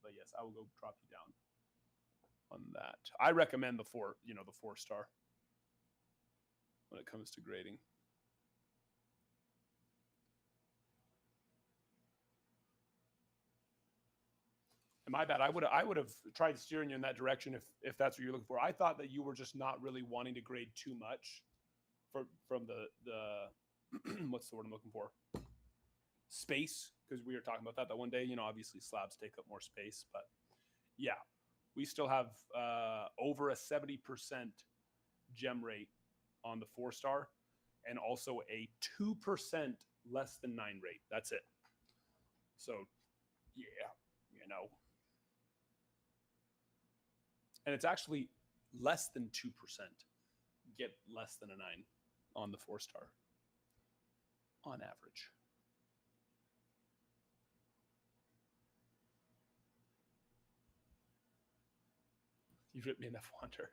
But yes, I will go drop you down on that. I recommend the 4-star when it comes to grading. And my bad. I would have tried steering you in that direction if that's what you're looking for. I thought that you were just not really wanting to grade too much from the what's the word I'm looking for? Space, because we were talking about that one day. Obviously slabs take up more space, but yeah, we still have over a 70% gem rate on the 4-star, and also a 2% less than 9 rate. That's it. So yeah, and it's actually less than 2% get less than a 9 on the 4-star on average. You've written me enough wonder.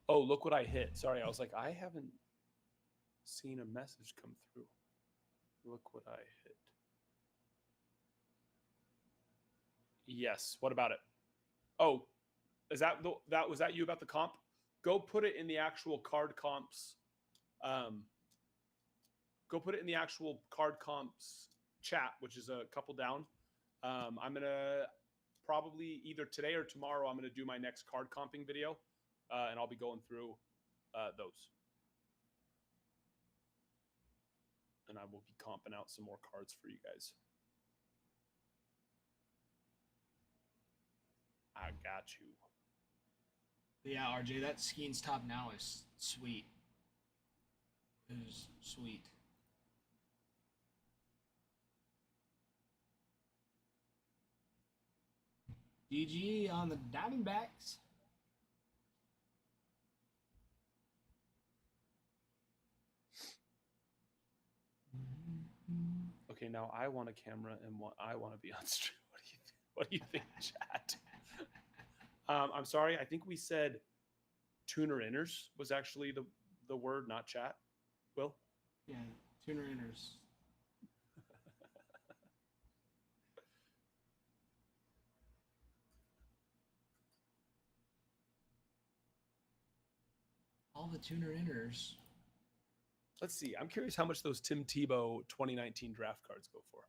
Oh, look what I hit. Sorry, I was like, I haven't seen a message come through. Look what I hit. Yes. What about it? Oh, was that you about the comp? Go put it in the actual card comps. Go put it in the actual card comps chat, which is a couple down. I'm gonna probably either today or tomorrow. I'm gonna do my next card comping video, and I'll be going through those. And I will be comping out some more cards for you guys. I got you. Yeah, RJ, that Skeens top now is sweet. It is sweet. GG on the Diamondbacks. Okay, now I want a camera and I want to be on stream. What do you think, chat? I'm sorry. I think we said tuner inners was actually the word, not chat. Will? Yeah, tuner inners. All the tuner inners. Let's see. I'm curious how much those Tim Tebow 2019 draft cards go for.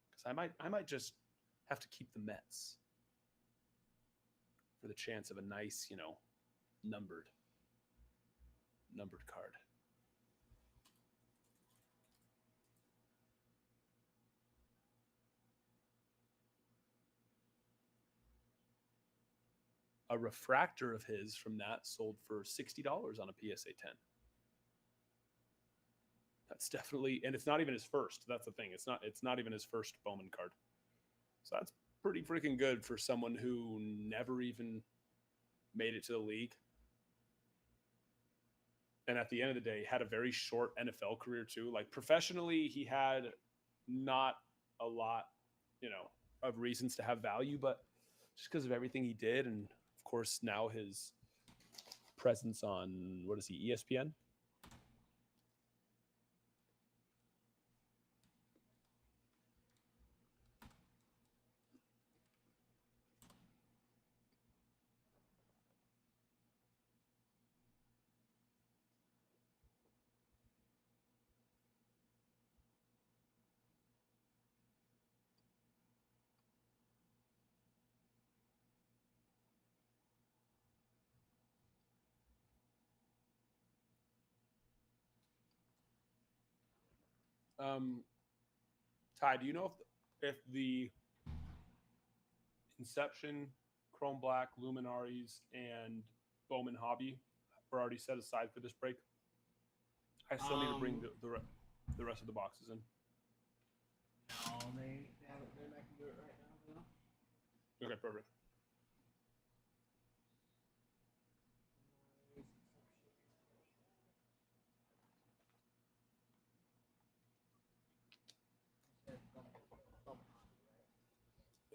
Because I might just have to keep the Mets for the chance of a nice, numbered card. A refractor of his from that sold for $60 on a PSA 10. That's definitely, and it's not even his first. That's the thing. It's not even his first Bowman card. So that's pretty freaking good for someone who never even made it to the league. And at the end of the day, had a very short NFL career too. Like professionally, he had not a lot, of reasons to have value, but just because of everything he did, and of course now his presence on what is he, ESPN? Ty, do you know if the Inception, Chrome Black, Luminaries, and Bowman Hobby were already set aside for this break? I still need to bring the rest of the boxes in. No, they're not gonna do it right now, though. Okay, perfect.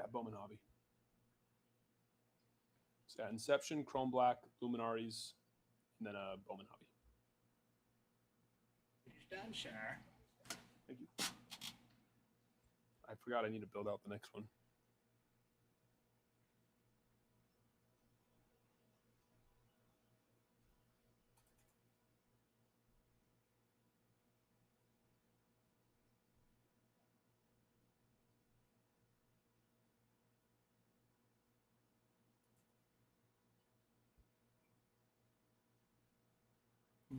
Yeah, Bowman Hobby. So yeah, Inception, Chrome Black, Luminaries, and then Bowman Hobby. It's done, sir. Thank you. I forgot I need to build out the next one.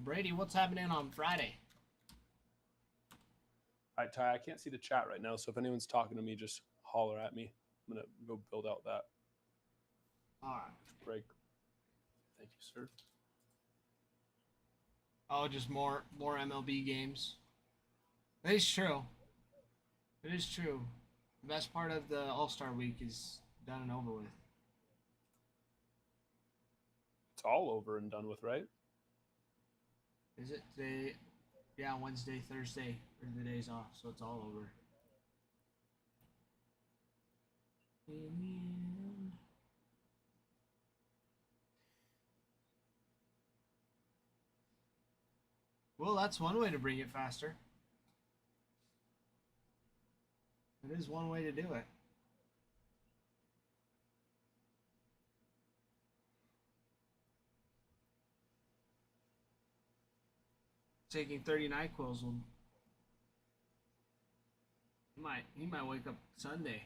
Brady, what's happening on Friday? All right, Ty, I can't see the chat right now, so if anyone's talking to me, just holler at me. I'm gonna go build out that All right. break. Thank you, sir. Oh, just more MLB games. That is true. It is true. The best part of the All-Star week is done and over with. It's all over and done with, right? Is it today? Yeah, Wednesday, Thursday are the days off, so it's all over. In the end. Well, that's one way to bring it faster. It is one way to do it. Taking 30 NyQuils will. He might wake up Sunday.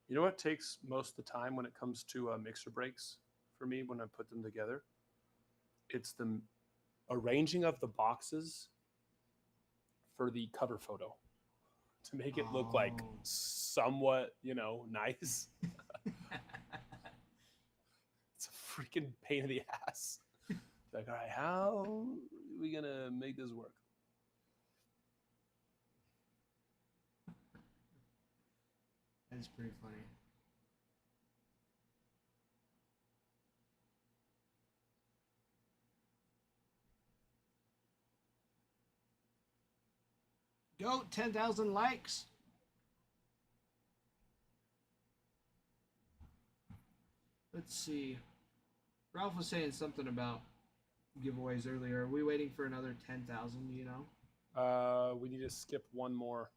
You know what takes most of the time when it comes to mixer breaks for me when I put them together? It's the arranging of the boxes for the cover photo to make it look like somewhat, nice. It's a freaking pain in the ass. Like, all right, how are we gonna make this work? That's pretty funny. Go 10,000 likes. Let's see. Ralph was saying something about giveaways earlier. Are we waiting for another 10,000, you know? We need to skip one more.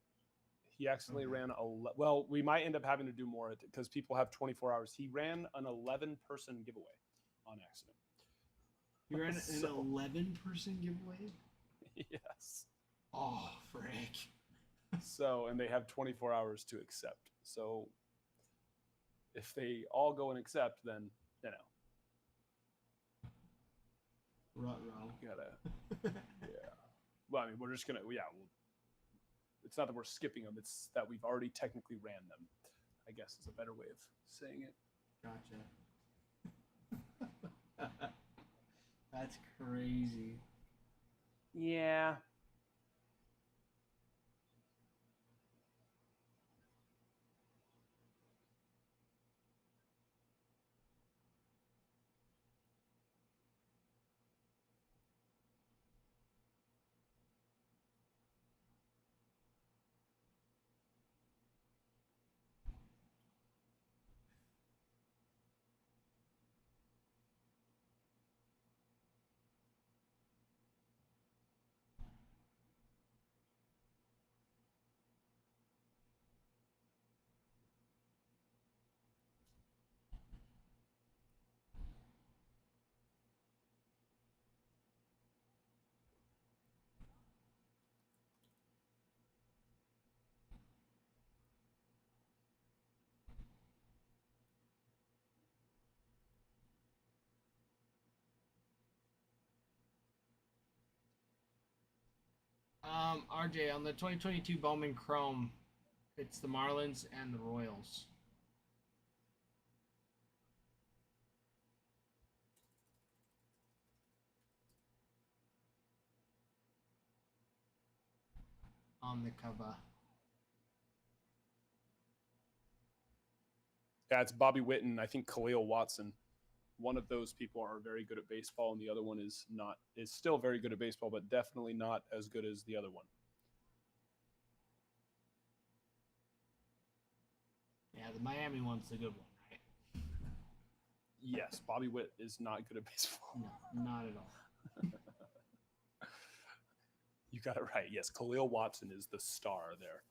He accidentally ran well, we might end up having to do more because people have 24 hours. He ran an 11-person giveaway on accident. You ran an 11-person giveaway? Yes. Oh, frick. So, and they have 24 hours to accept. So, if they all go and accept, then, Ruh-roh. Gotta, yeah. Well, I mean, we're just gonna, it's not that we're skipping them, it's that we've already technically ran them, I guess is a better way of saying it. Gotcha. That's crazy. Yeah. RJ, on the 2022 Bowman Chrome, it's the Marlins and the Royals. On the cover. Yeah, it's Bobby Witt and I think Khalil Watson. One of those people are very good at baseball, and the other one is not. Is still very good at baseball, but definitely not as good as the other one. Yeah, the Miami one's the good one, right? Yes, Bobby Witt is not good at baseball. No, not at all. You got it right. Yes, Khalil Watson is the star there.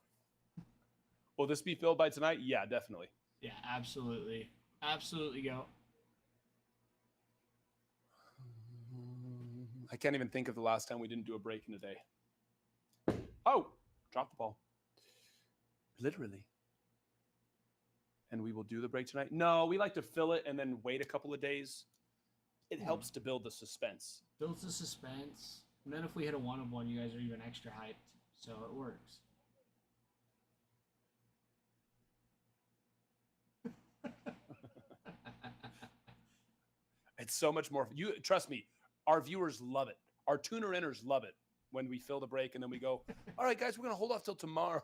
Will this be filled by tonight? Yeah, definitely. Yeah, absolutely. Absolutely go. I can't even think of the last time we didn't do a break in a day. Oh, drop the ball. Literally. And we will do the break tonight? No, we like to fill it and then wait a couple of days. It helps to build the suspense. Builds the suspense. And then if we hit a 1 of 1, you guys are even extra hyped. So it works. It's so much more. You trust me, our viewers love it. Our tuner inners love it when we fill the break and then we go, all right, guys, we're going to hold off till tomorrow.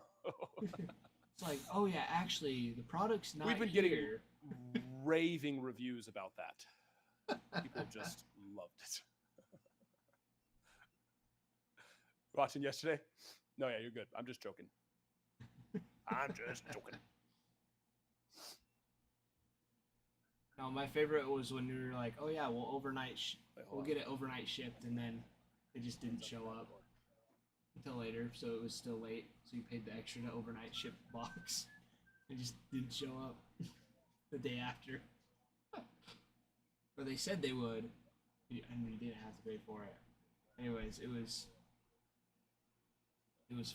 It's like, oh, yeah, actually, the product's not We've been here. getting raving reviews about that. People just loved it. Watching yesterday? No, yeah, you're good. I'm just joking. I'm just joking. No, my favorite was when we were like, oh, yeah, we'll get it overnight shipped, and then it just didn't show up until later, so it was still late. So you paid the extra to overnight ship the box. It just didn't show up the day after. Or they said they would, and we didn't have to pay for it. Anyways, it was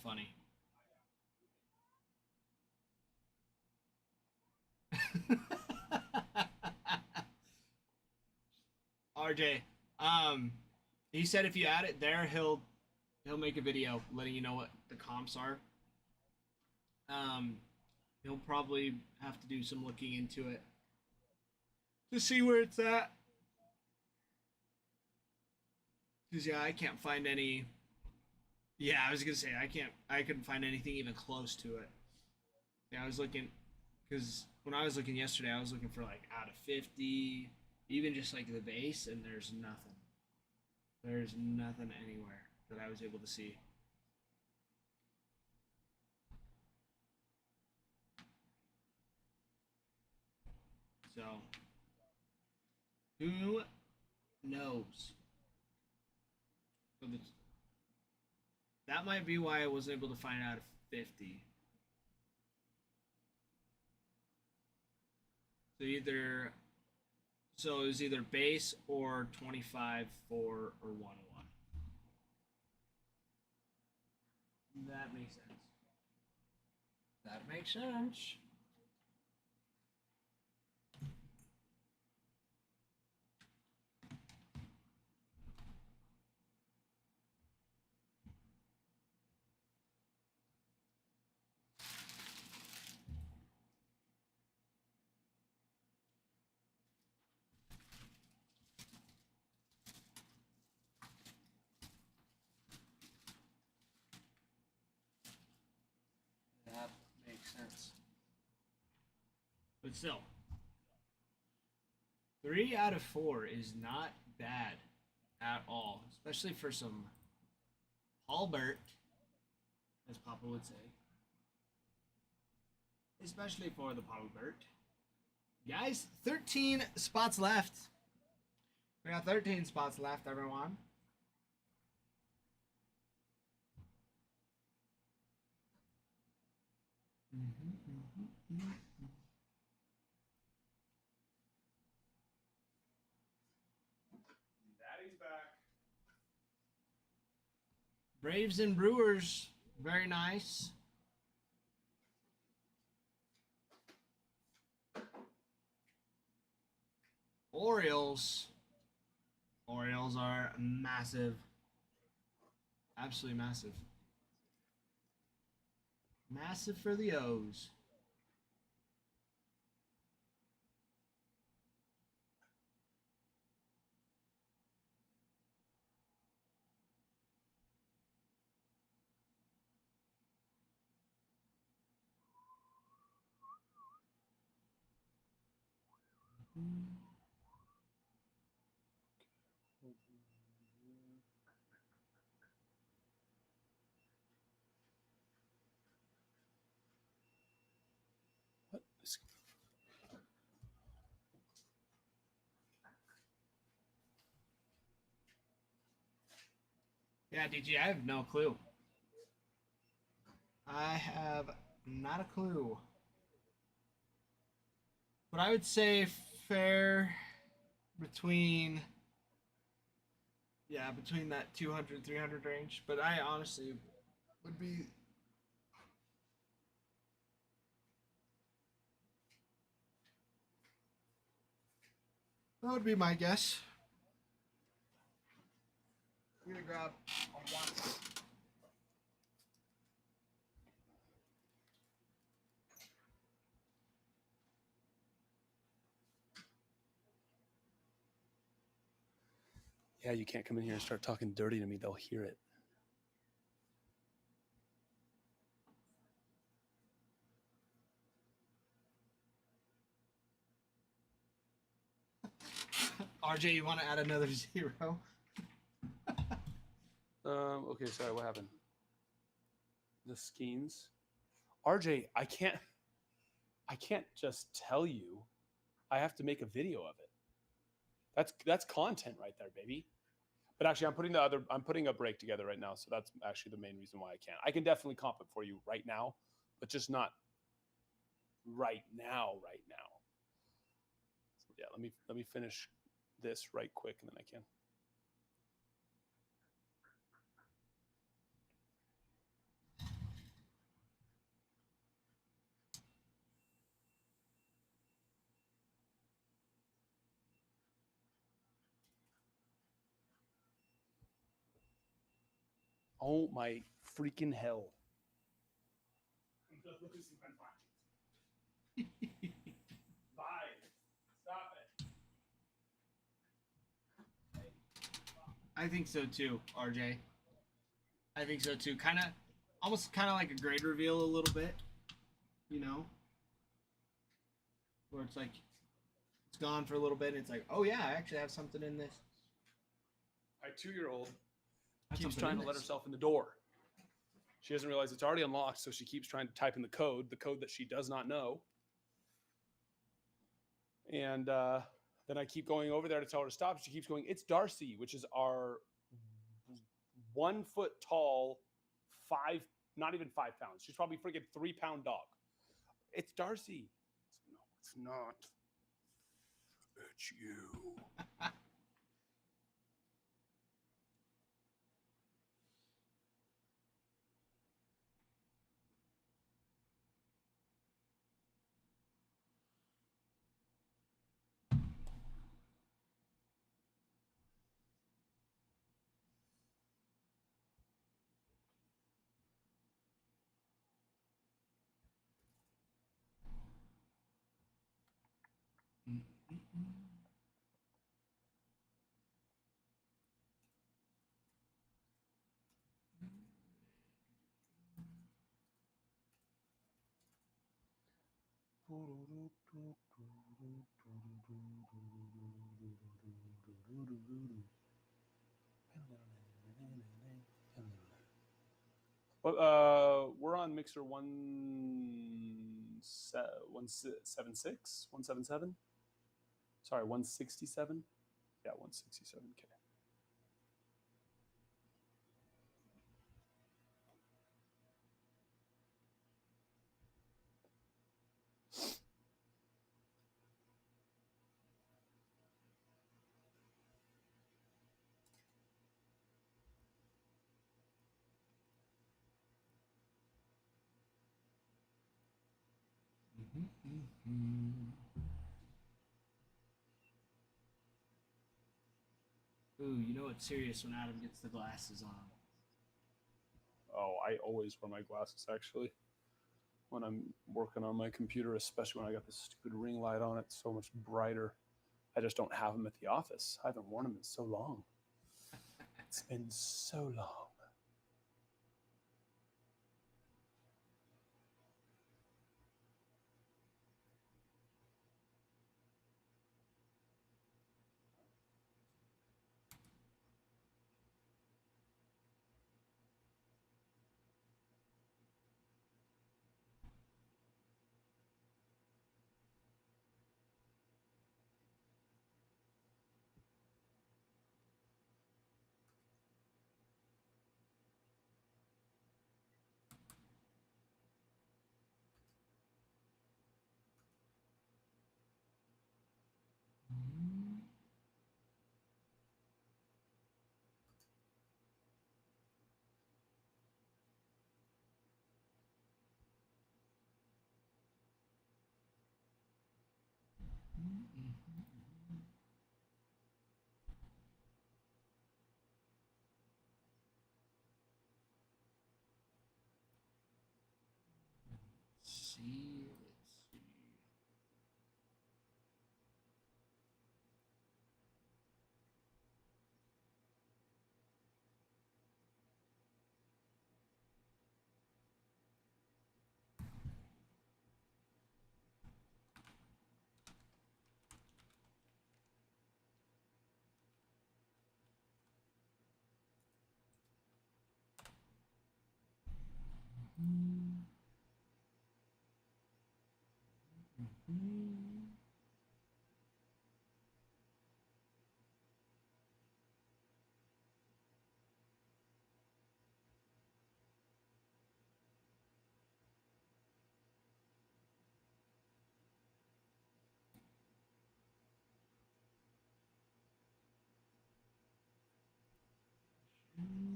funny. RJ, he said if you add it there, he'll make a video letting you know what the comps are. He'll probably have to do some looking into it to see where it's at. Cause yeah, I can't find any. Yeah, I was gonna say I couldn't find anything even close to it. Yeah, I was looking, cause when I was looking yesterday, I was looking for like out of 50, even just like the base, and there's nothing. There's nothing anywhere that I was able to see. So, who knows? That might be why I wasn't able to find out of 50. So it was either base or 25, 4, or 101. That makes sense. That makes sense. That makes sense. But still, 3 out of 4 is not bad at all, especially for some Paul Burt, as Papa would say. Especially for the Paul Burt. Guys, 13 spots left. We got 13 spots left, everyone. Daddy's back. Braves and Brewers, very nice. Orioles are massive. Absolutely massive. Massive for the O's. What? Yeah, DG, I have no clue. I have not a clue. But I would say fair between between that 200 300 range, but I honestly would be that would be my guess. I'm gonna grab a one. Yeah, you can't come in here and start talking dirty to me. They'll hear it. RJ, you want to add another 0? Okay, sorry, what happened? The Skeens. RJ, I can't just tell you. I have to make a video of it. That's content right there, baby. But actually, I'm putting a break together right now, so that's actually the main reason why I can't. I can definitely comp it for you right now, but just not right now. So yeah, let me finish this right quick, and then I can. Oh my freaking hell. Bye. Stop it. I think so too, RJ. I think so too. Almost kind of like a grade reveal a little bit, you know, where it's like it's gone for a little bit. And it's like, oh yeah, I actually have something in this. My 2-year-old Have keeps something trying in to let this. herself in the door. She doesn't realize it's already unlocked, so she keeps trying to type in the code that she does not know. And then I keep going over there to tell her to stop. She keeps going, it's Darcy, which is our 1 foot tall, not even 5 pounds. She's probably freaking 3-pound dog. It's Darcy. No, it's not. It's you. We're on mixer 176, 177. Sorry, 167. Yeah, 167K. Ooh, you know it's serious when Adam gets the glasses on. Oh, I always wear my glasses actually when I'm working on my computer, especially when I got this stupid ring light on. It's so much brighter. I just don't have them at the office. I haven't worn them in so long. It's been so long. See, let's see.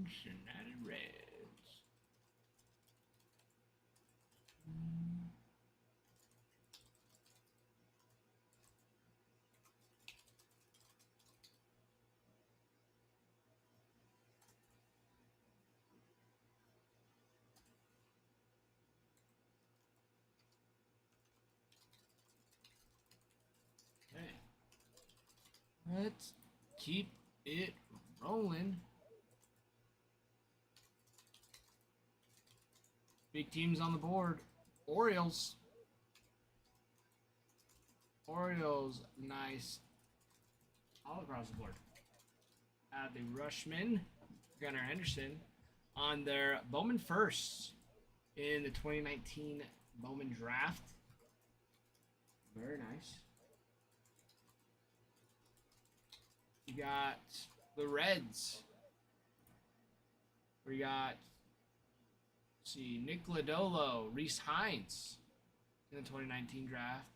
Cincinnati Reds. Okay. Let's keep it rolling. Big teams on the board. Orioles. Orioles, nice. All across the board. The Rushman, Gunnar Henderson, on their Bowman first in the 2019 Bowman draft. Very nice. You got the Reds. We got, let's see, Nick Lodolo, Reese Hines in the 2019 draft.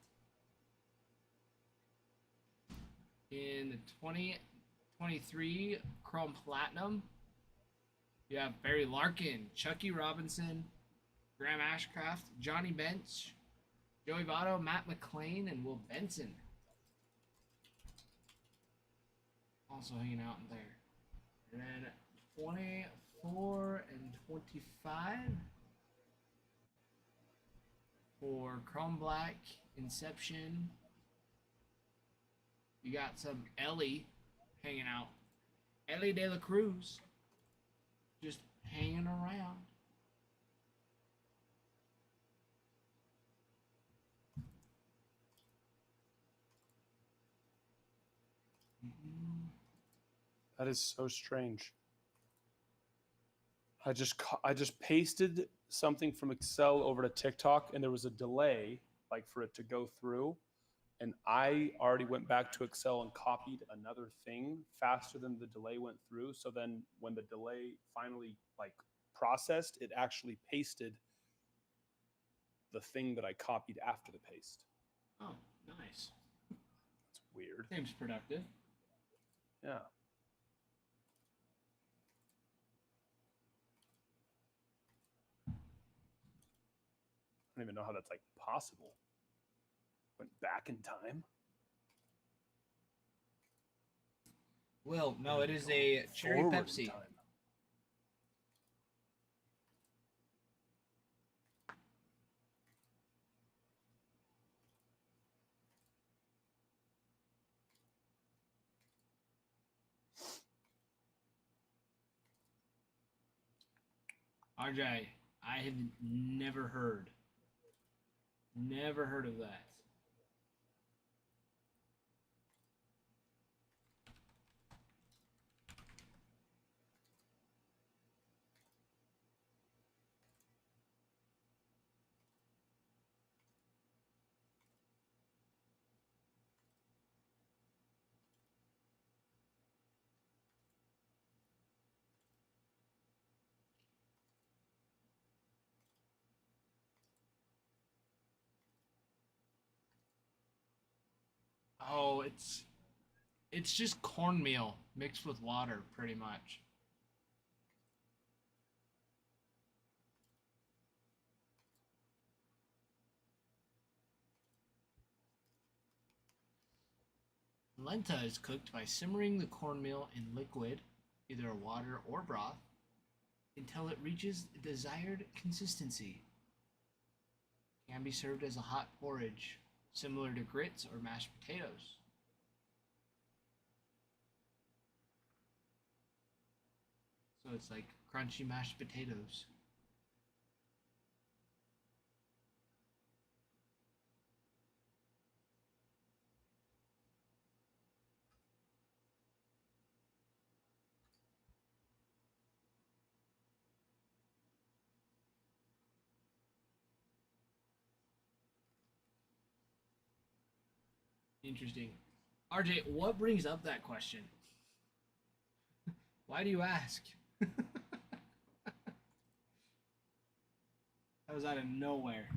In the 2023 Chrome Platinum, you have Barry Larkin, Chucky Robinson, Graham Ashcraft, Johnny Bench, Joey Votto, Matt McClain, and Will Benson. Also hanging out in there. And then 24 and 25 for Chrome Black, Inception. You got some Ellie hanging out. Ellie De La Cruz just hanging around. That is so strange. I just pasted something from Excel over to TikTok, and there was a delay, like for it to go through. And I already went back to Excel and copied another thing faster than the delay went through. So then when the delay finally like processed, it actually pasted the thing that I copied after the paste. Oh, nice. It's weird. Seems productive. Yeah. I don't even know how that's like possible. Went back in time. Well, no, it is a cherry Forward in Pepsi. time. RJ, I have never heard of that. Oh, it's just cornmeal mixed with water, pretty much. Polenta is cooked by simmering the cornmeal in liquid, either water or broth, until it reaches the desired consistency. Can be served as a hot porridge, similar to grits or mashed potatoes. So it's like crunchy mashed potatoes. Interesting. RJ, what brings up that question? Why do you ask? That was out of nowhere.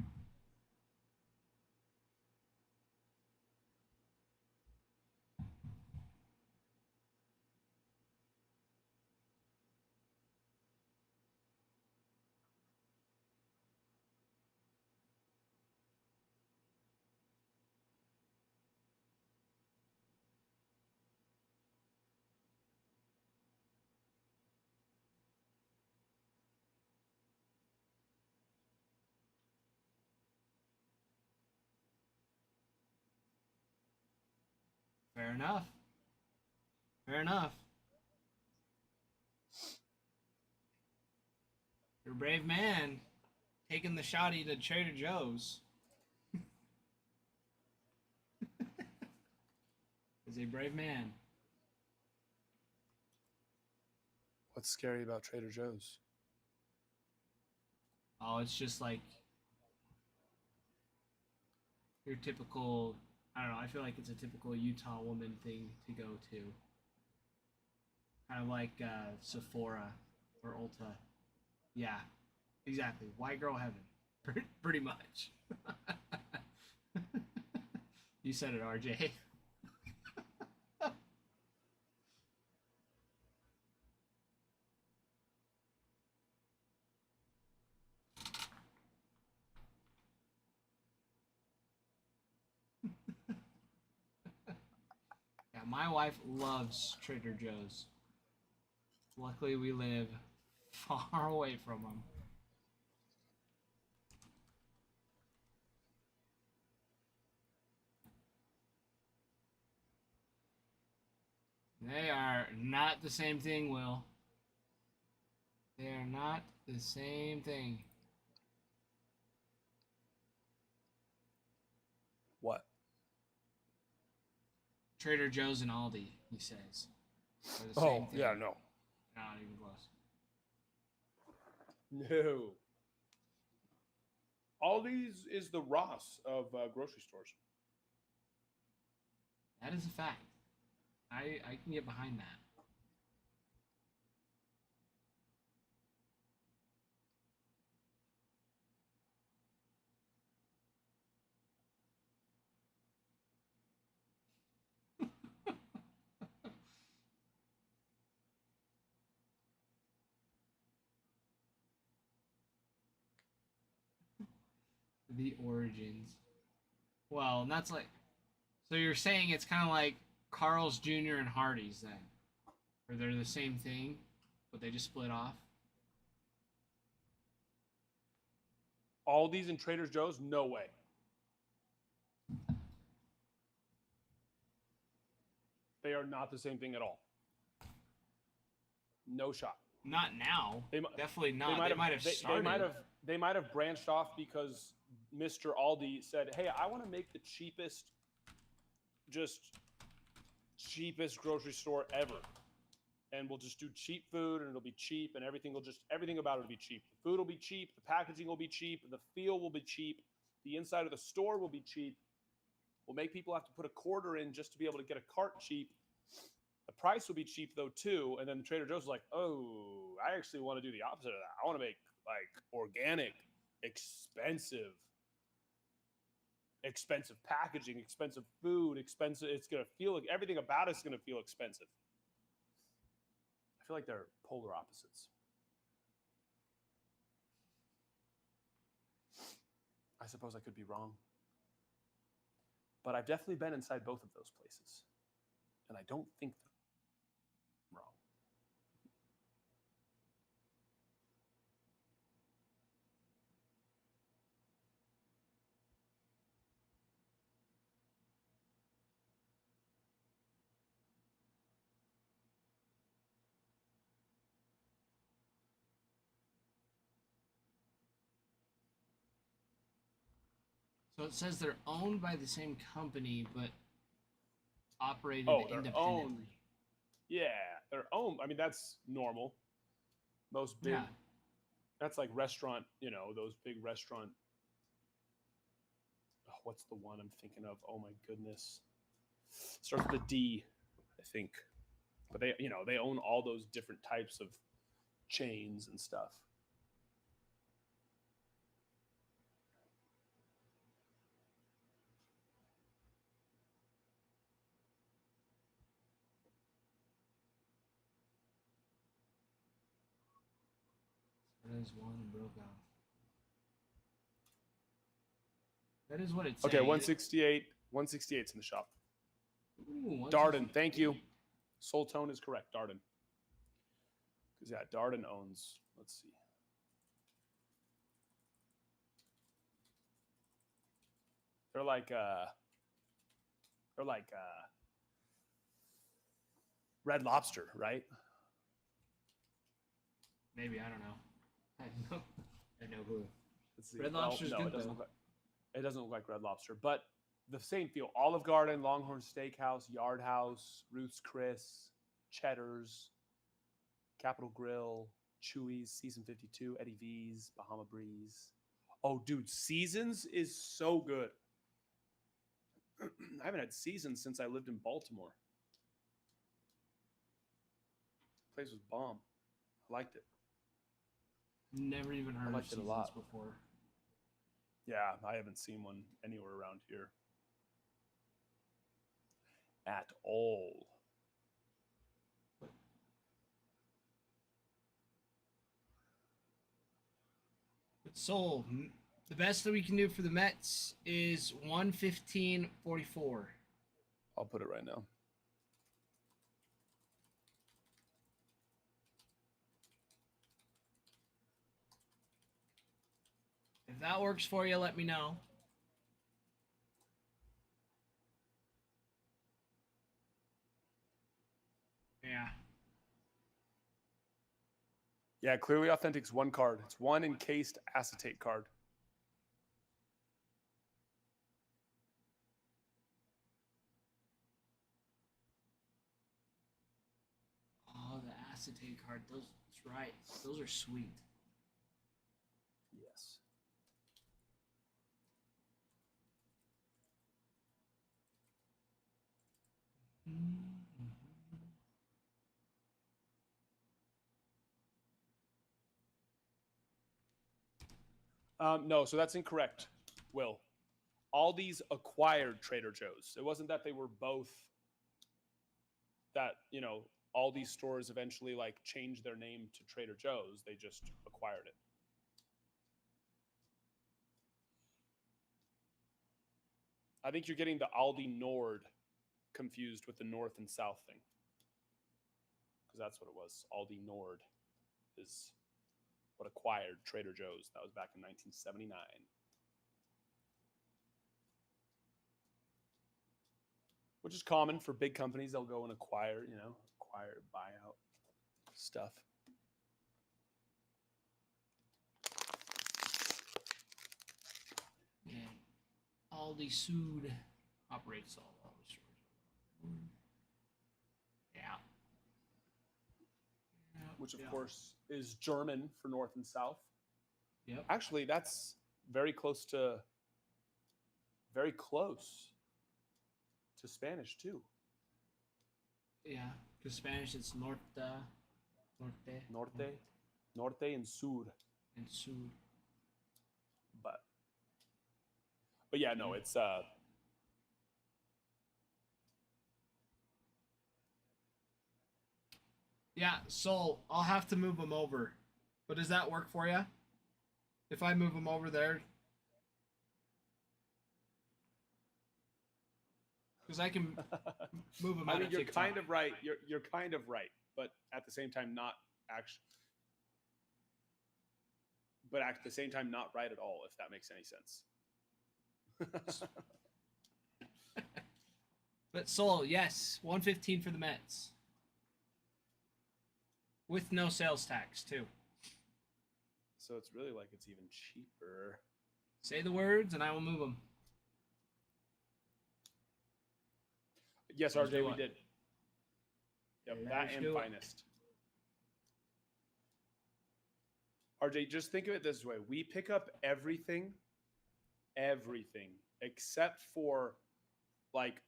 Fair enough. Fair enough. You're a brave man taking the shoddy to Trader Joe's. Is a brave man. What's scary about Trader Joe's? Oh, it's just like your typical, I don't know, I feel like it's a typical Utah woman thing to go to. Kind of like Sephora or Ulta. Yeah, exactly. White girl heaven. Pretty much. You said it, RJ. Yeah, my wife loves Trader Joe's. Luckily, we live far away from them. They are not the same thing, Will. They are not the same thing. What? Trader Joe's and Aldi, he says. Are the Oh, same thing. yeah, no. Not even close. No. Aldi's is the Ross of grocery stores. That is a fact. I can get behind that. The origins. Well, and that's like, so you're saying it's kind of like Carl's Jr. and Hardee's then, or they're the same thing, but they just split off. Aldi's and Trader Joe's? No way. They are not the same thing at all. No shot. Not now. Definitely not. They might have started. They might have branched off because Mr. Aldi said, "Hey, I want to make the cheapest grocery store ever, and we'll just do cheap food, and it'll be cheap, and everything about it will be cheap. The food will be cheap, the packaging will be cheap, the feel will be cheap, the inside of the store will be cheap. We'll make people have to put a quarter in just to be able to get a cart cheap. The price will be cheap though too." And then the Trader Joe's like, "Oh, I actually want to do the opposite of that. I want to make like organic, expensive packaging, expensive food, expensive. It's gonna feel like everything about it's gonna feel expensive." I feel like they're polar opposites. I suppose I could be wrong, but I've definitely been inside both of those places. and I don't think I'm wrong. So it says they're owned by the same company, but operated Oh, they're independently. owned. Yeah, they're owned. I mean, that's normal. Most big. Yeah. That's like restaurant. Those big restaurant. Oh, what's the one I'm thinking of? Oh my goodness. Starts with a D, I think. But they own all those different types of chains and stuff. That is one and broke off. That is what it's Okay, 168. 168's in the shop. Ooh, Darden, thank you. Soul Tone is correct, Darden. Because yeah, Darden owns. Let's see. They're like Red Lobster, right? Maybe, I don't know. I have no clue. Let's see. Red Lobster's good, it doesn't though. look like, it doesn't look like Red Lobster, but the same feel. Olive Garden, Longhorn Steakhouse, Yard House, Ruth's Chris, Cheddar's, Capitol Grill, Chewy's, Season 52, Eddie V's, Bahama Breeze. Oh, dude, Seasons is so good. I haven't had Seasons since I lived in Baltimore. The place was bomb. I liked it. Never even heard of liked it a Seasons lot. before. Yeah, I haven't seen one anywhere around here at all. But Soul, the best that we can do for the Mets is 115.44. I'll put it right now. If that works for you, let me know. Yeah. Yeah, Clearly Authentic's one card. It's one encased acetate card. Oh, the acetate card. That's right. Those are sweet. Yes. No, so that's incorrect, Will. All these acquired Trader Joe's. It wasn't that they were both that, all these stores eventually changed their name to Trader Joe's. They just acquired it. I think you're getting the Aldi Nord confused with the North and South thing. Because that's what it was. Aldi Nord is what acquired Trader Joe's. That was back in 1979. Which is common for big companies. They'll go and acquire, buyout stuff. Yeah. Aldi Sud operates all the stores. Yeah. Which, of course, is German for North and South. Yep. Actually, that's very close to Spanish, too. Yeah, because Spanish it's norte, Norte and Sur. and Sud. But yeah, no, it's Yeah, Soul, I'll have to move them over. But does that work for you? If I move them over there? Because I can move them I out mean, of you're TikTok. kind of right. You're kind of right, but at the same time, not actually. But at the same time, not right at all. If that makes any sense. But Soul, yes, 115 for the Mets. With no sales tax, too. So it's really like it's even cheaper. Say the words and I will move them. Yes, Let's RJ, do we it. did. Yep, Let's that and do it. finest. RJ, just think of it this way. We pick up everything except for like,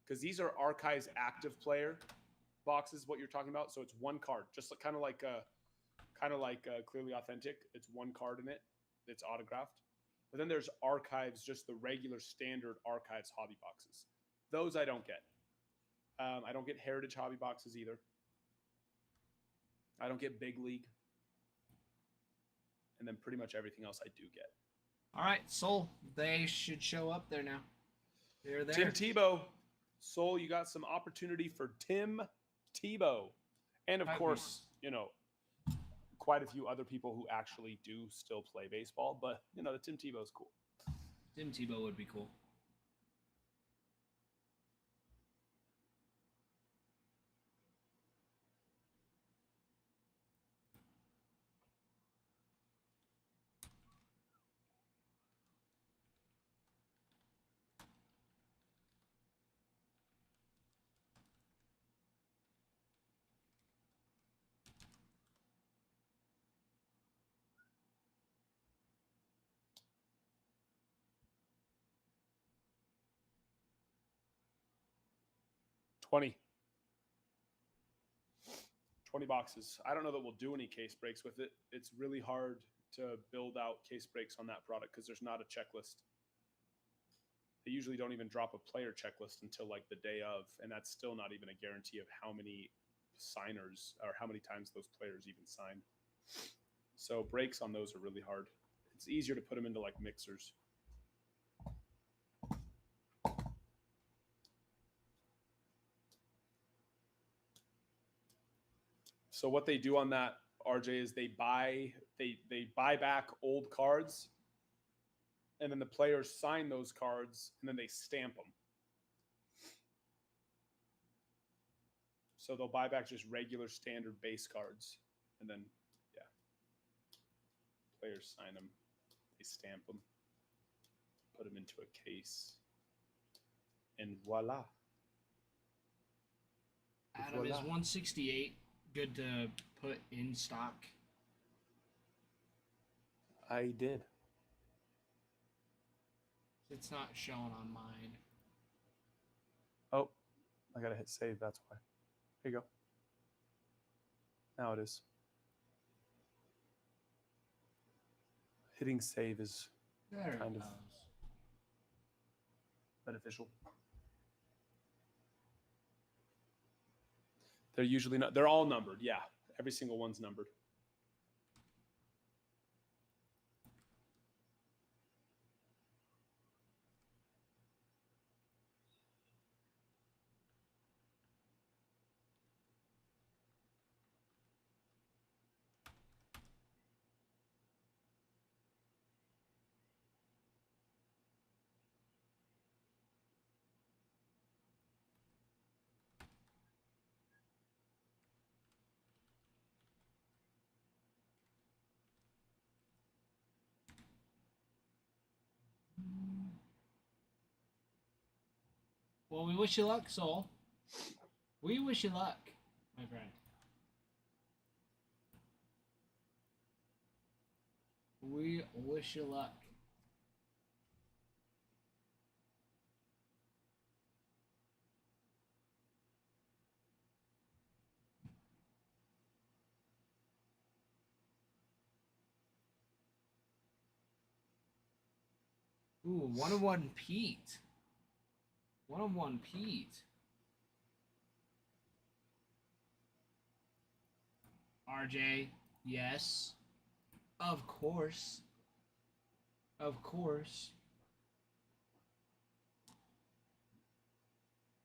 because these are Archives active player boxes, what you're talking about. So it's one card, just kind of like Clearly Authentic. It's one card in it. It's autographed. But then there's Archives, just the regular standard Archives hobby boxes. Those I don't get. I don't get Heritage hobby boxes either. I don't get Big League. And then pretty much everything else I do get. All right, Soul, they should show up there now. They're there. Tim Tebow. Soul, you got some opportunity for Tim Tebow. And of course, quite a few other people who actually do still play baseball. But, the Tim Tebow's cool. Tim Tebow would be cool. $20 boxes. I don't know that we'll do any case breaks with it. It's really hard to build out case breaks on that product because there's not a checklist. They usually don't even drop a player checklist until like the day of, and that's still not even a guarantee of how many signers or how many times those players even sign. So breaks on those are really hard. It's easier to put them into like mixers. So what they do on that, RJ, is they buy back old cards, and then the players sign those cards, and then they stamp them. So they'll buy back just regular standard base cards, and then players sign them, they stamp them, put them into a case, and voila. Adam, is 168 good to put in stock? I did. It's not showing on mine. Oh, I gotta hit save. That's why. Here you go. Now it is. Hitting save is There kind it of goes. beneficial. They're usually not. They're all numbered. Yeah, every single one's numbered. Well, we wish you luck, Soul. We wish you luck, my friend. We wish you luck. Ooh, 101 Pete. 101 Pete. RJ, yes. Of course. Of course.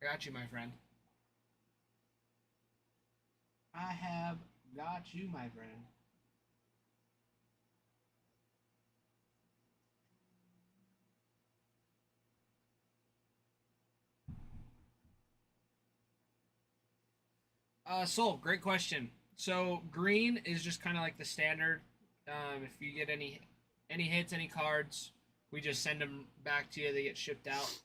got you, my friend. I have got you, my friend. Soul, great question. So green is just kind of like the standard. If you get any hits, any cards, we just send them back to you. They get shipped out.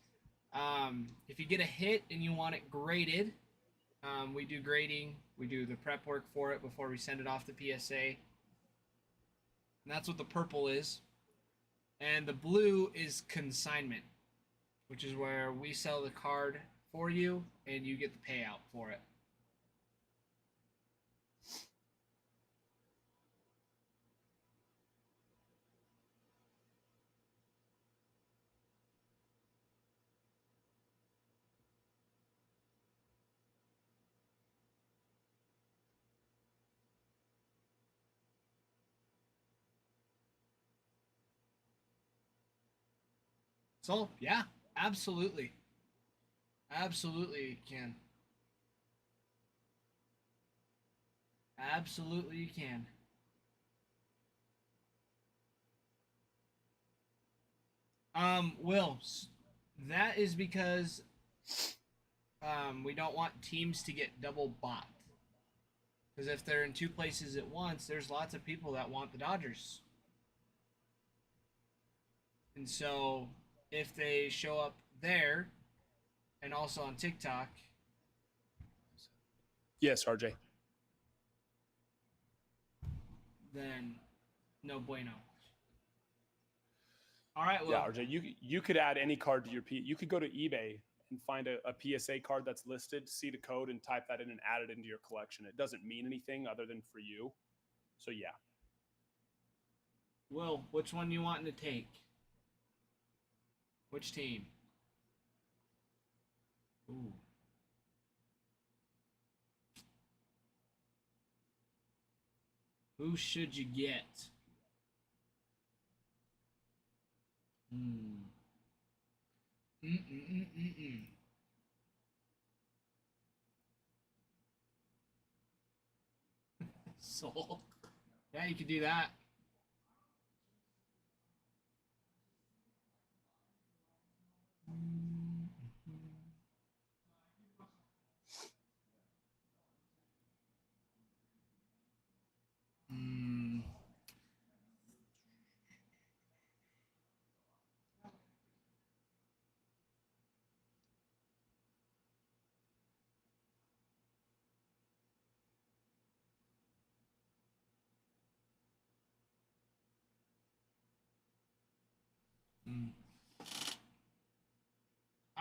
If you get a hit and you want it graded, we do grading. We do the prep work for it before we send it off to PSA. And that's what the purple is. And the blue is consignment, which is where we sell the card for you and you get the payout for it. So, yeah, absolutely. Absolutely you can. Absolutely you can. Will, that is because we don't want teams to get double bought. Because if they're in two places at once, there's lots of people that want the Dodgers. And so if they show up there and also on TikTok. Yes, RJ. Then no bueno. All right, well. Yeah, RJ, you could add any card to your you could go to eBay and find a PSA card that's listed, see the code and type that in and add it into your collection. It doesn't mean anything other than for you. So yeah. Will, which one you wanting to take? Which team? Ooh. Who should you get? Soul. Yeah, you could do that.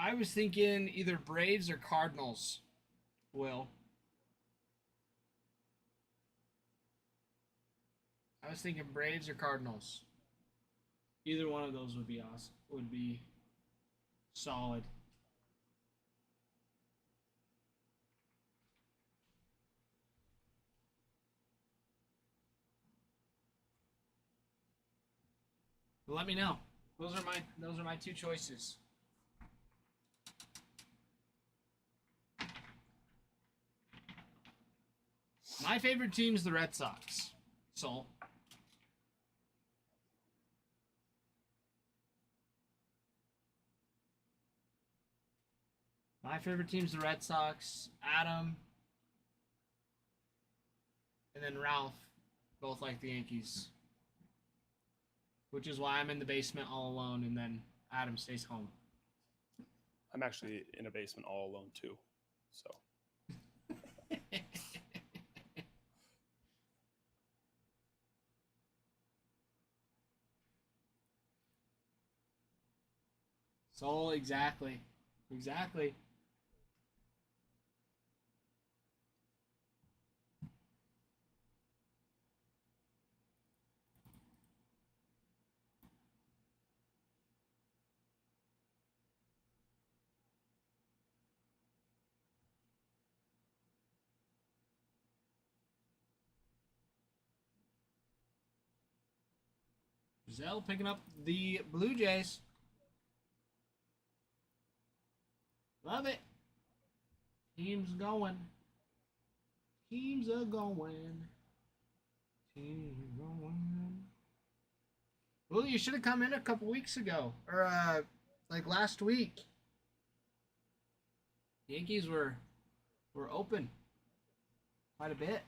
I was thinking either Braves or Cardinals. Will. I was thinking Braves or Cardinals. Either one of those would be awesome. Would be solid. But let me know. Those are my two choices. My favorite team's the Red Sox. Soul. My favorite team's the Red Sox. Adam and then Ralph both like the Yankees. Which is why I'm in the basement all alone and then Adam stays home. I'm actually in a basement all alone too. So Soul, exactly. Exactly. Giselle picking up the Blue Jays. Love it. Teams going. Teams are going. Teams are going. Well, you should have come in a couple weeks ago, or like last week. Yankees were open quite a bit.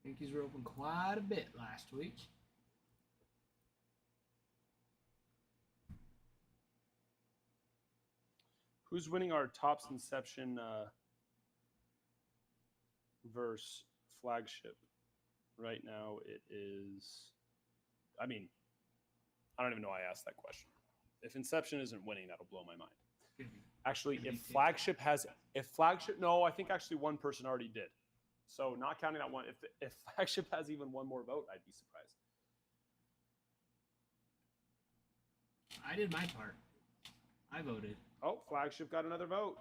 Yankees were open quite a bit last week. Who's winning our Tops Inception verse flagship? Right now it is, I mean, I don't even know why I asked that question. If Inception isn't winning, that'll blow my mind. Actually, if flagship, no, I think actually one person already did. So not counting that one, if flagship has even one more vote, I'd be surprised. I did my part. I voted. Oh, flagship got another vote.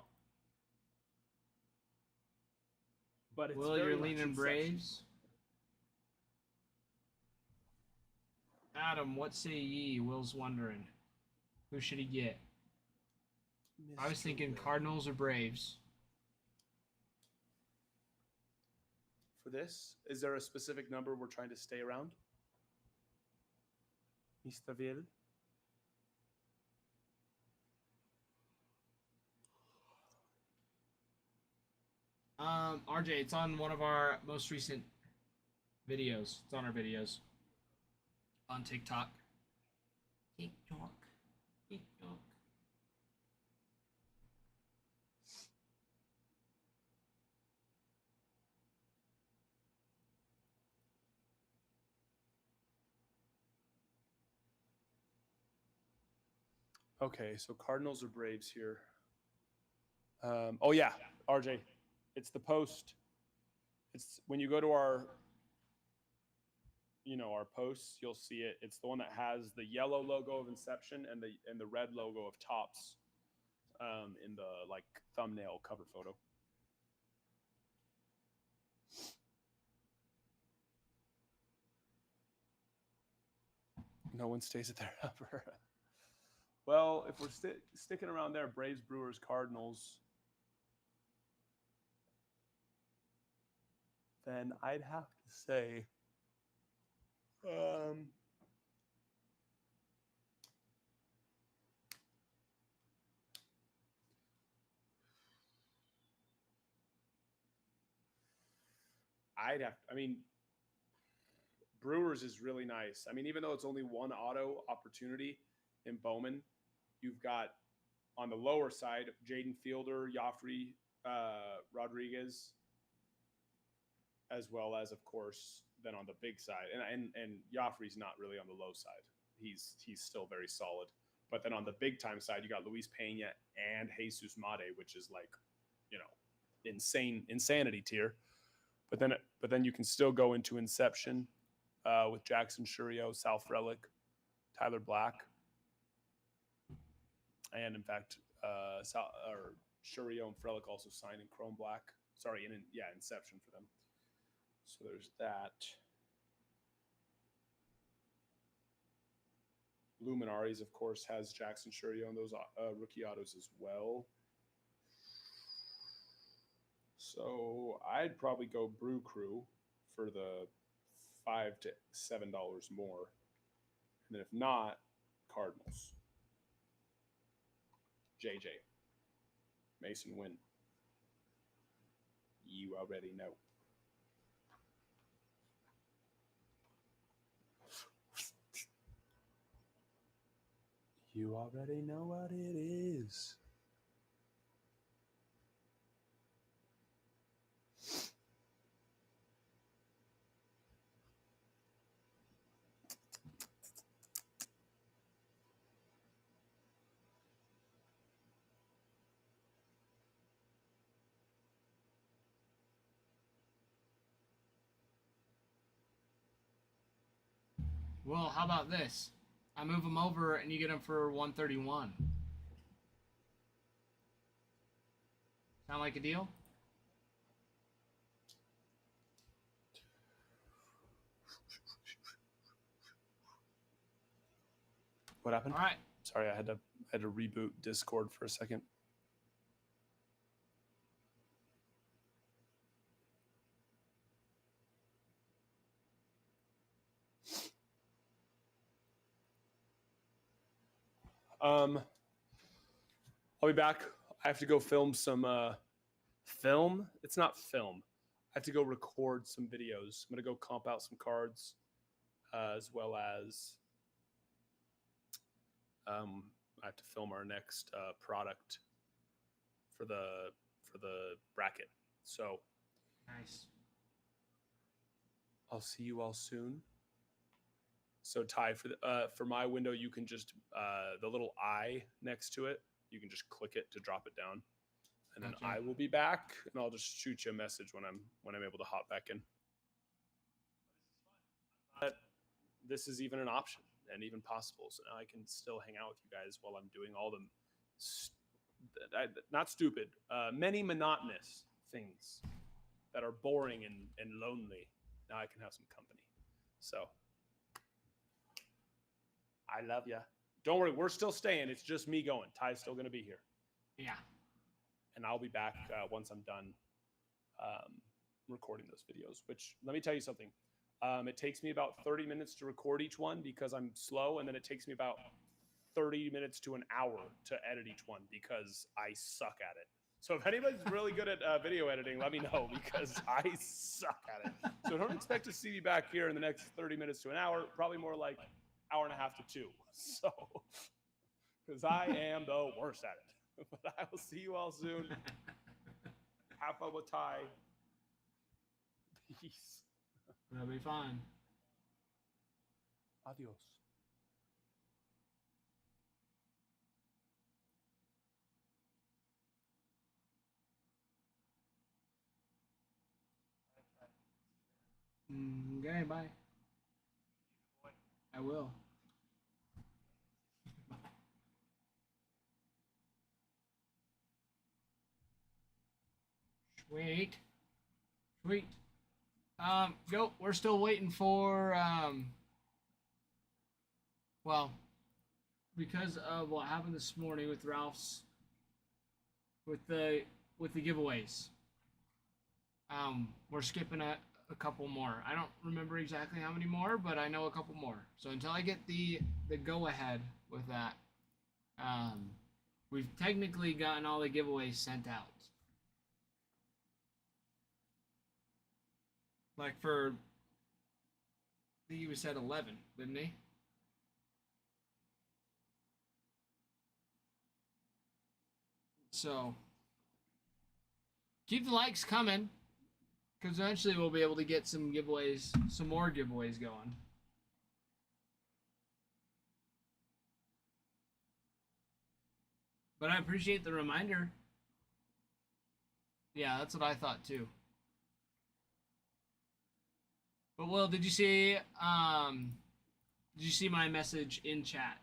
But it's Will, very you're much leaning Inception. Braves? Adam, what say ye? Will's wondering. Who should he get? I was thinking Cardinals or Braves. For this, is there a specific number we're trying to stay around? Mr. Will? RJ, it's on one of our most recent videos. It's on our videos. On TikTok. TikTok. Okay, so Cardinals or Braves here. Oh yeah, RJ, it's the post. It's when you go to our our posts, you'll see it. It's the one that has the yellow logo of Inception and the red logo of Tops in the like thumbnail cover photo. No one stays at their upper. Well, if we're sticking around there, Braves, Brewers, Cardinals, then I'd have to say I mean, Brewers is really nice. I mean, even though it's only one auto opportunity in Bowman, you've got on the lower side Jaden Fielder, Joffrey Rodriguez, as well as, of course, then on the big side, and Joffrey's not really on the low side. He's still very solid. But then on the big time side, you got Luis Pena and Jesus Mate, which is like, insanity tier. But then you can still go into Inception with Jackson Churio, Sal Frelick, Tyler Black, and in fact, Churio and Frelick also signed in Chrome Black. Sorry, Inception for them. So there's that. Luminaries, of course, has Jackson Churio and those rookie autos as well. So I'd probably go Brew Crew for the $5 to $7 more. And then if not, Cardinals. JJ. Mason Wynn. You already know. You already know what it is. Well, how about this? I move them over and you get them for 131. Sound like a deal? What happened? All right. Sorry, I had to reboot Discord for a second. I'll be back. I have to go film some film. It's not film. I have to go record some videos. I'm gonna go comp out some cards, as well as I have to film our next product for the bracket. So Nice. I'll see you all soon. So Ty, for my window, you can just the little eye next to it, you can just click it to drop it down, and then Gotcha. I will be back, and I'll just shoot you a message when I'm able to hop back in. But this is even an option and even possible, so now I can still hang out with you guys while I'm doing all the not stupid, many monotonous things that are boring and lonely. Now I can have some company. So I love ya. Don't worry, we're still staying. It's just me going. Ty's still going to be here. Yeah. And I'll be back once I'm done recording those videos, which let me tell you something. It takes me about 30 minutes to record each one because I'm slow. And then it takes me about 30 minutes to an hour to edit each one because I suck at it. So if anybody's really good at video editing, let me know because I suck at it. So don't expect to see me back here in the next 30 minutes to an hour, probably more like hour and a half to 2. So, because I am the worst at it. But I will see you all soon. Have fun with Ty. Peace. That'll be fine. Adios. Okay, bye. I will. Sweet. Sweet. Go. We're still waiting for, well, because of what happened this morning with Ralph's, with the giveaways. We're skipping a couple more. I don't remember exactly how many more, but I know a couple more. So until I get the go ahead with that, we've technically gotten all the giveaways sent out. Like for, I think he said 11, didn't he? So keep the likes coming, because eventually we'll be able to get some giveaways, some more giveaways going. But I appreciate the reminder. Yeah, that's what I thought too. But Will, did you see my message in chat?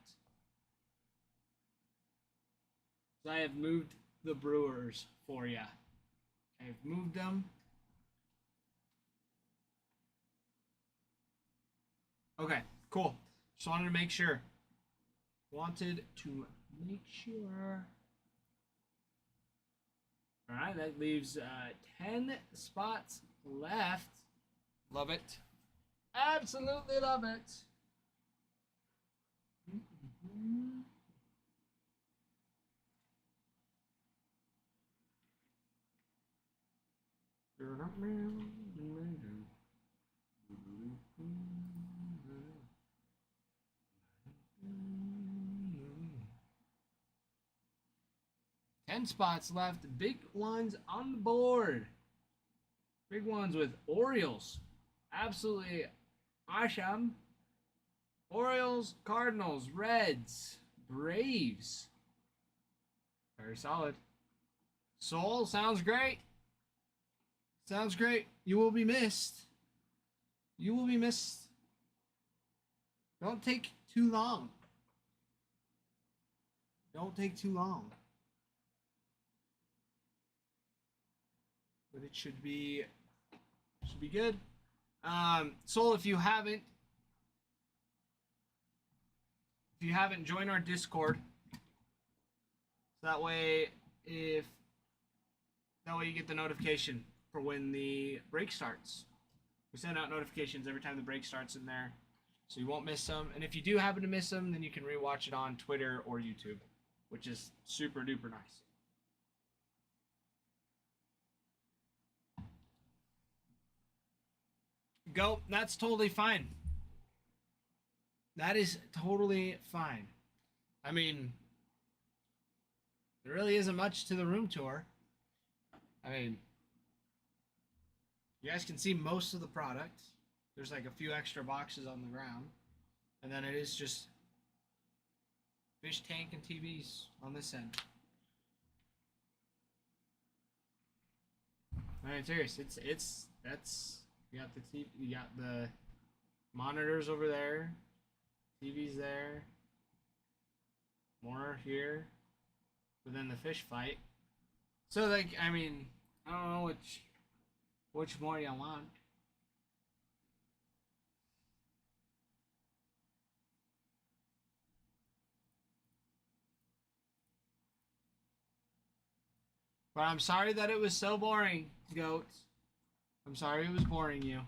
So I have moved the Brewers for you. I've moved them. Okay, cool. Just wanted to make sure. Wanted to make sure. All right, that leaves 10 spots left. Love it. Absolutely love it. Ten spots left. Big ones on the board. Big ones with Orioles. Absolutely awesome. Orioles, Cardinals, Reds, Braves. Very solid. Soul, sounds great. Sounds great. You will be missed. You will be missed. Don't take too long. Don't take too long. But it should be good. Soul, if you haven't you haven't, join our Discord. So that way, you get the notification for when the break starts. We send out notifications every time the break starts in there, so you won't miss them. And if you do happen to miss them, then you can rewatch it on Twitter or YouTube, which is super duper nice. Go. That's totally fine. That is totally fine. I mean, there really isn't much to the room tour. I mean, you guys can see most of the product. There's like a few extra boxes on the ground. And then it is just fish tank and TVs on this end. I mean, serious. That's you got the TV, you got the monitors over there, TV's there, more here, but then the fish fight. So like, I mean, I don't know which more you want. But I'm sorry that it was so boring, Goat. I'm sorry it was boring you.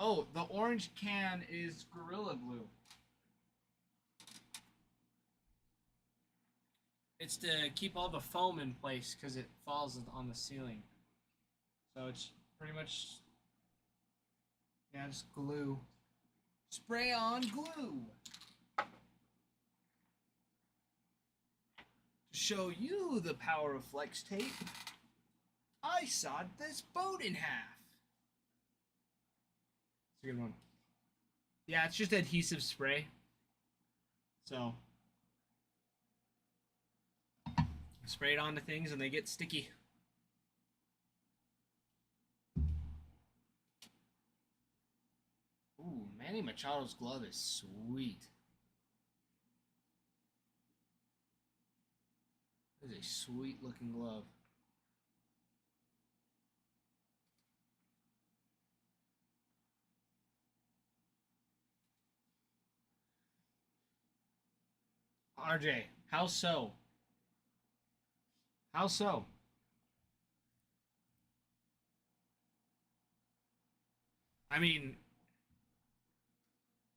Oh, the orange can is Gorilla Glue. It's to keep all the foam in place because it falls on the ceiling. So it's pretty much, yeah, just glue. Spray on glue. To show you the power of flex tape, I sawed this boat in half. It's a good one. Yeah, it's just adhesive spray. So, spray it onto things and they get sticky. Ooh, Manny Machado's glove is sweet. That is a sweet looking glove. RJ, how so? How so? I mean,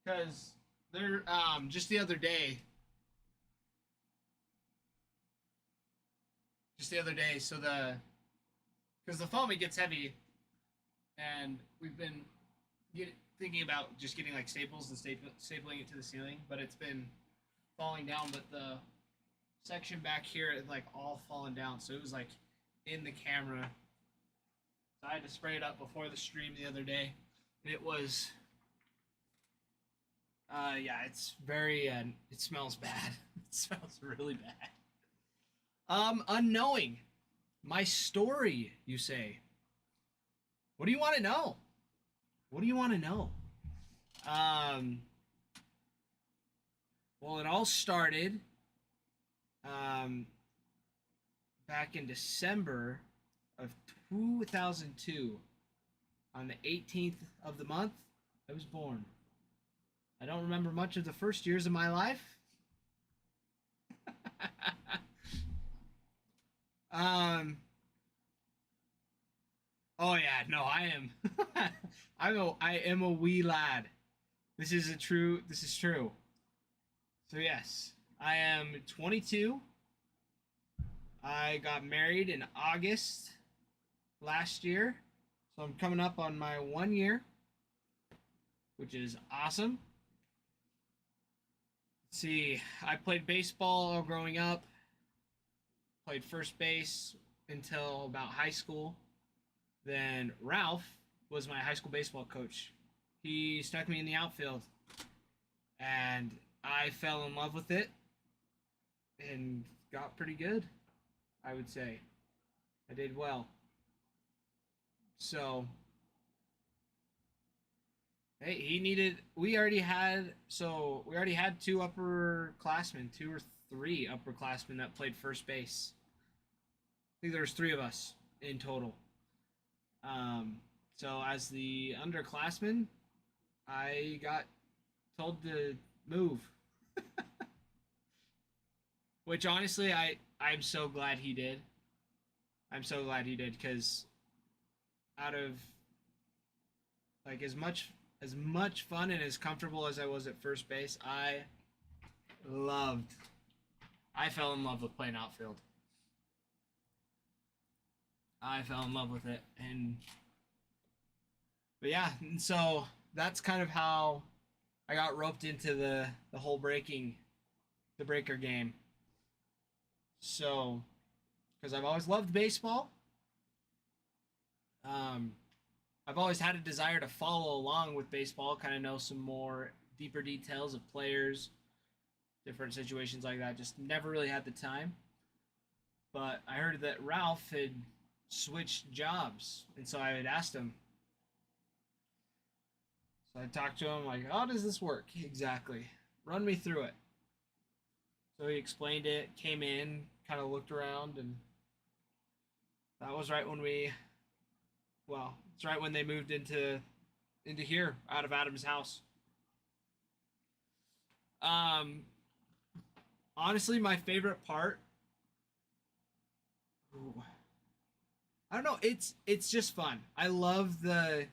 because they're just the other day. So because the foam, it gets heavy, and we've been thinking about just getting like staples and stapling it to the ceiling, but it's been falling down. But the section back here is like all fallen down, so it was like in the camera. So I had to spray it up before the stream the other day. It was, yeah, it's very, it smells bad. It smells really bad. Unknowing. My story, you say. What do you want to know? What do you want to know? Well, it all started, back in December of 2002. On the 18th of the month, I was born. I don't remember much of the first years of my life. Oh yeah, no, I am. I am a wee lad. This is true. So yes, I am 22. I got married in August last year. So I'm coming up on my 1 year, which is awesome. Let's see, I played baseball growing up. Played first base until about high school. Then Ralph was my high school baseball coach. He stuck me in the outfield, and I fell in love with it and got pretty good, I would say. I did well. So, hey, we already had two upperclassmen, 3 upperclassmen that played first base. I think there was 3 of us in total. So as the underclassman, I got told to move. Which honestly, I'm so glad he did. I'm so glad he did, because out of like as much fun and as comfortable as I was at first base, I fell in love with playing outfield. I fell in love with it, but yeah, and so that's kind of how I got roped into the whole breaker game. So, because I've always loved baseball, I've always had a desire to follow along with baseball, kind of know some more deeper details of players, different situations like that. Just never really had the time. But I heard that Ralph had switched jobs, and so I had asked him. So I talked to him, like, how does this work exactly? Run me through it. So he explained it, came in, kind of looked around, and that was right when it's right when they moved into here, out of Adam's house. Honestly, my favorite part, I don't know, it's just fun. I love the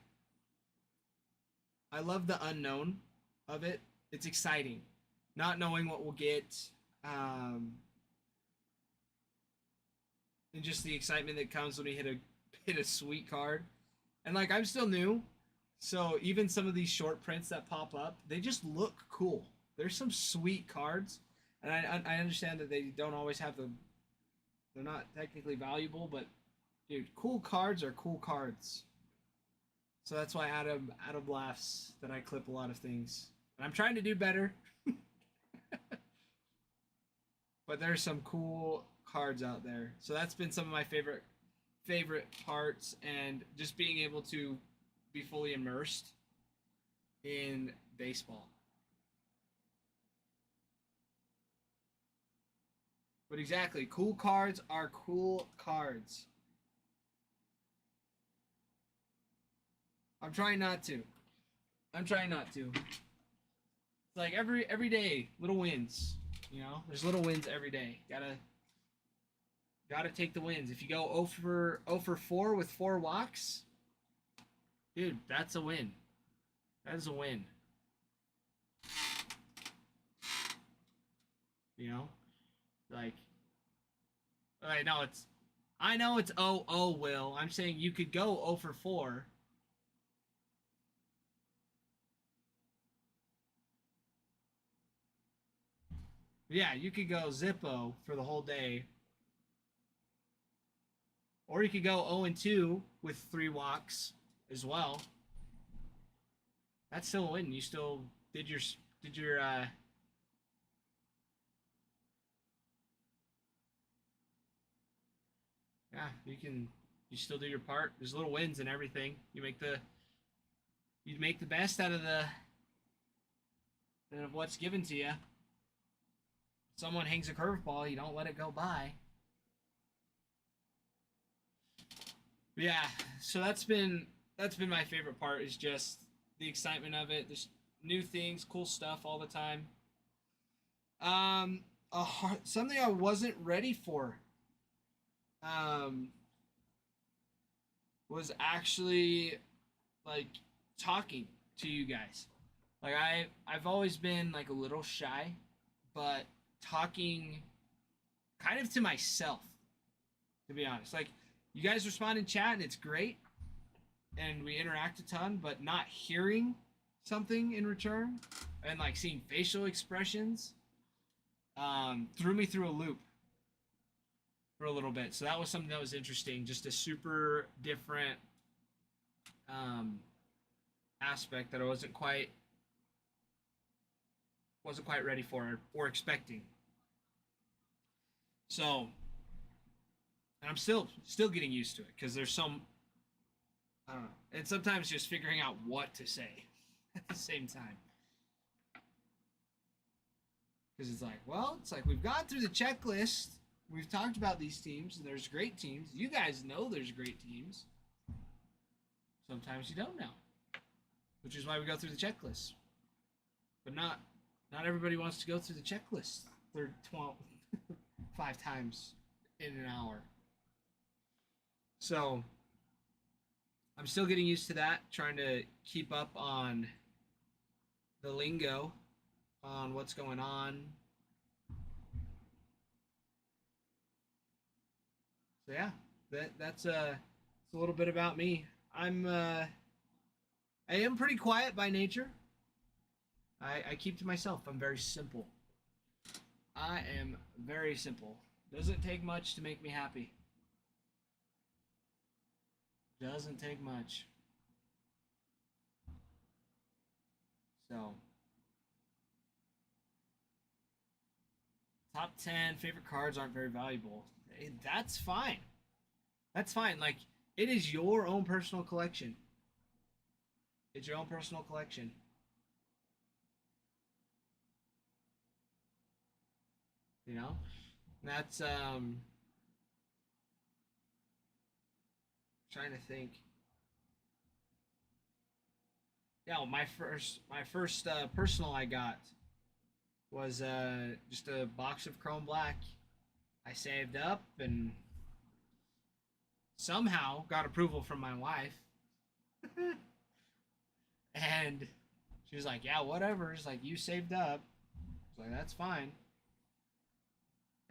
unknown of it. It's exciting, not knowing what we'll get, and just the excitement that comes when we hit a sweet card. And like, I'm still new, so even some of these short prints that pop up, they just look cool. There's some sweet cards, and I understand that they don't always have they're not technically valuable, but dude, cool cards are cool cards. So that's why Adam laughs that I clip a lot of things. And I'm trying to do better. But there's some cool cards out there. So that's been some of my favorite parts, and just being able to be fully immersed in baseball. But exactly, cool cards are cool cards. I'm trying not to. It's like every day, little wins. You know, there's little wins every day. Gotta take the wins. If you go 0 for 4 with 4 walks, dude, that's a win. That is a win. You know, like, I know it's 0-0, Will. I'm saying you could go 0 for 4. Yeah, you could go Zippo for the whole day. Or you could go 0-2 with 3 walks as well. That's still a win. You still did your yeah, you still do your part. There's little wins and everything. You make the best out of what's given to you. Someone hangs a curveball, you don't let it go by. But yeah, so that's been my favorite part, is just the excitement of it. There's new things, cool stuff all the time. Something I wasn't ready for was actually like talking to you guys. Like, I've always been like a little shy, but talking kind of to myself, to be honest. Like, you guys respond in chat and it's great, and we interact a ton, but not hearing something in return and like seeing facial expressions threw me through a loop for a little bit. So that was something that was interesting, just a super different aspect that I wasn't quite ready for or expecting. So, and I'm still getting used to it, because there's some, I don't know, and sometimes just figuring out what to say at the same time. Because it's like we've gone through the checklist. We've talked about these teams, and there's great teams. You guys know there's great teams. Sometimes you don't know, which is why we go through the checklist. But not everybody wants to go through the checklist 5 times in an hour. So I'm still getting used to that, trying to keep up on the lingo, on what's going on. So yeah, that's a little bit about me. I am pretty quiet by nature. I keep to myself. I'm very simple. I am very simple. Doesn't take much to make me happy. Doesn't take much. So, top 10 favorite cards aren't very valuable. That's fine. That's fine. Like, it is your own personal collection. It's your own personal collection. You know? That's trying to think. Yeah, my first personal I got was just a box of Chrome Black. I saved up and somehow got approval from my wife. And she was like, yeah, whatever. It's like, you saved up. I was like, that's fine.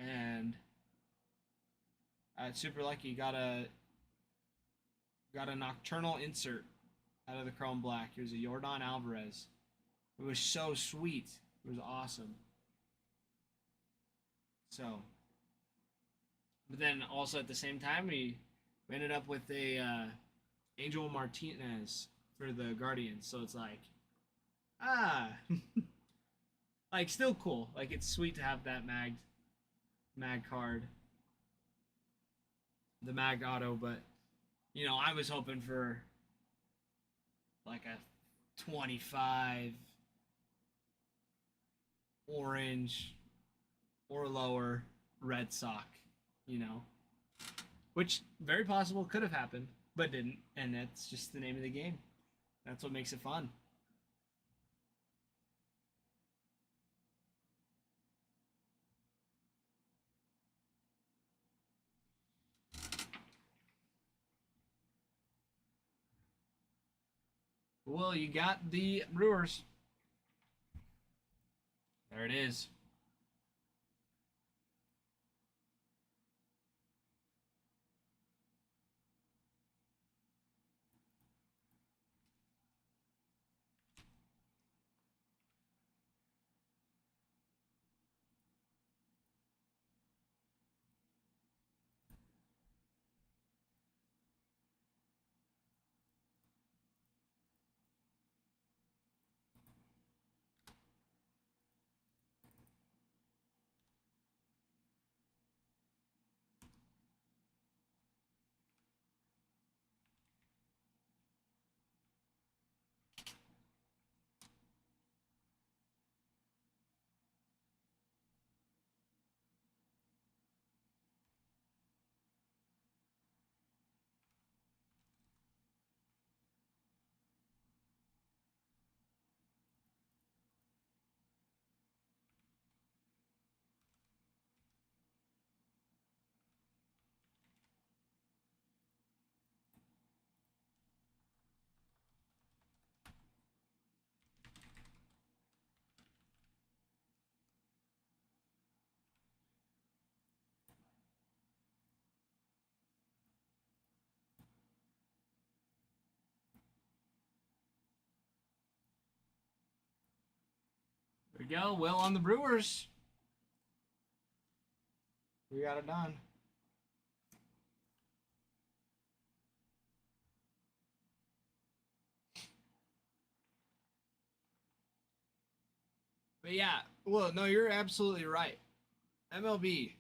And I super lucky. Got a nocturnal insert out of the Chrome Black. It was a Jordan Alvarez. It was so sweet. It was awesome. So, but then also at the same time, we ended up with a Angel Martinez for the Guardians. So it's like, like still cool. Like it's sweet to have that mag card, the mag auto. But you know, I was hoping for like a 25 orange or lower red sock, you know, which very possible could have happened, but didn't, and that's just the name of the game. That's what makes it fun. Well, you got the Brewers. There it is. There we go. Well, on the Brewers, we got it done. But yeah, well, no, you're absolutely right. MLB,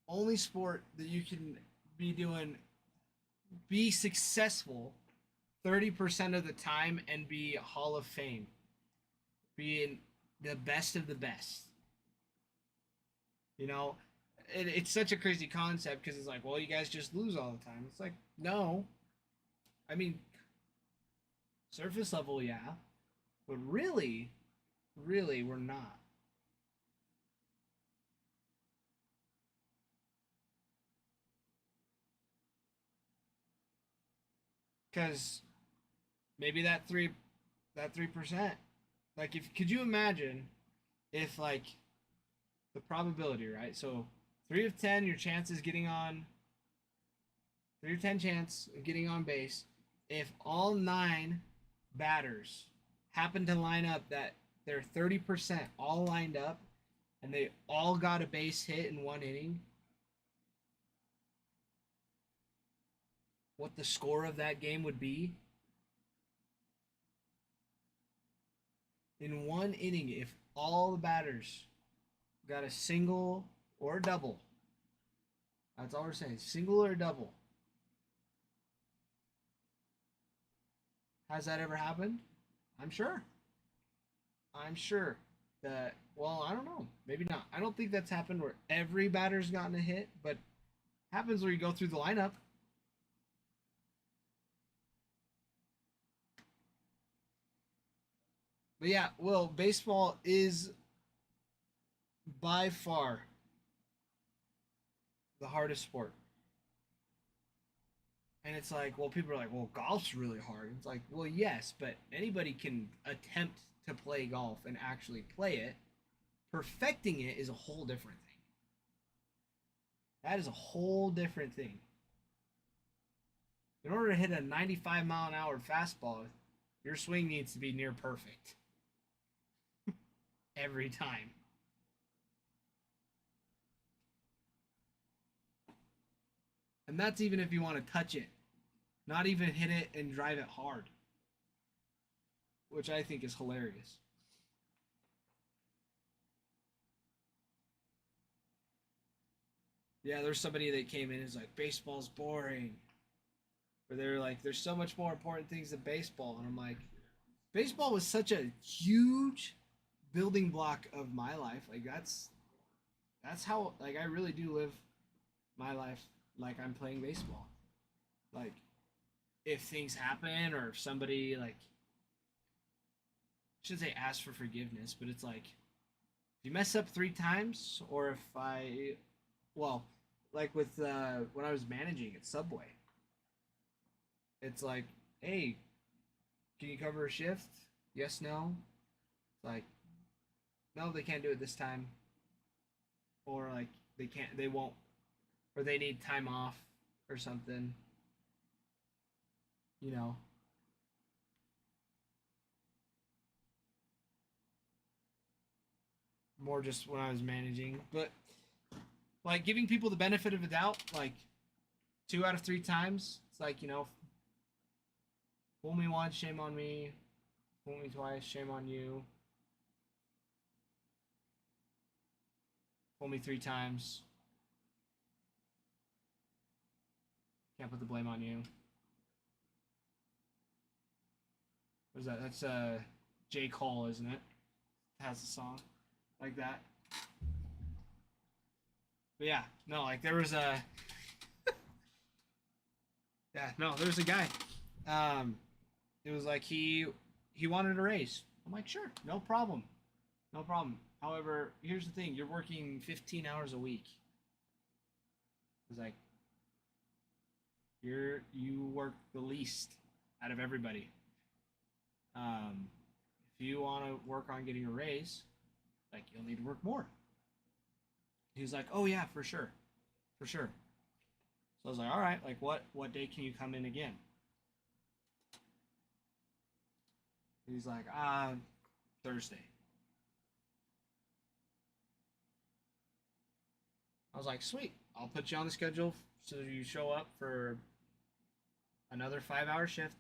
only sport that you can be successful 30% of the time and be Hall of Fame. the best of the best. You know, it's such a crazy concept because it's like, well, you guys just lose all the time. It's like, no. I mean, surface level, yeah. But really, really, we're not. Because maybe that 3%. Like, if could you imagine if like the probability, right? So 3 of 10, your chance is getting on 3 of 10 chance of getting on base. If all 9 batters happen to line up that they're 30% all lined up and they all got a base hit in one inning, what the score of that game would be? In one inning, if all the batters got a single or a double, that's all we're saying, single or double. Has that ever happened? I'm sure. I'm sure that, well, I don't know. Maybe not. I don't think that's happened where every batter's gotten a hit, but happens where you go through the lineup. But yeah, well, baseball is by far the hardest sport. And it's like, well, people are like, well, golf's really hard. It's like, well, yes, but anybody can attempt to play golf and actually play it. Perfecting it is a whole different thing. That is a whole different thing. In order to hit a 95-mile-an-hour fastball, your swing needs to be near perfect. Every time. And that's even if you want to touch it. Not even hit it and drive it hard. Which I think is hilarious. Yeah, there's somebody that came in and was like, baseball's boring. Or they're like, there's so much more important things than baseball. And I'm like, baseball was such a huge building block of my life. Like that's how, like, I really do live my life like I'm playing baseball. Like, if things happen or if somebody, like, I shouldn't say ask for forgiveness, but it's like, if you mess up 3 times, or if I, well, like with when I was managing at Subway, it's like, hey, can you cover a shift? Yes, no. It's like, no, they can't do it this time, or like they won't, or they need time off or something, you know. More just when I was managing, but like giving people the benefit of the doubt, like 2 out of 3 times, it's like, you know, fool me once, shame on me. Fool me twice, shame on you. Fool me 3 times, can't put the blame on you. What is that? That's J. Cole, isn't it? Has a song like that. But yeah, no, like there was a yeah, no, there was a guy. It was like he wanted a raise. I'm like, sure, no problem. No problem. However, here's the thing, you're working 15 hours a week. It's like you work the least out of everybody. If you want to work on getting a raise, like, you'll need to work more. He's like, oh yeah, for sure. For sure. So I was like, all right, like what day can you come in again? He's like, Thursday. I was like, sweet, I'll put you on the schedule so you show up for another 5-hour shift.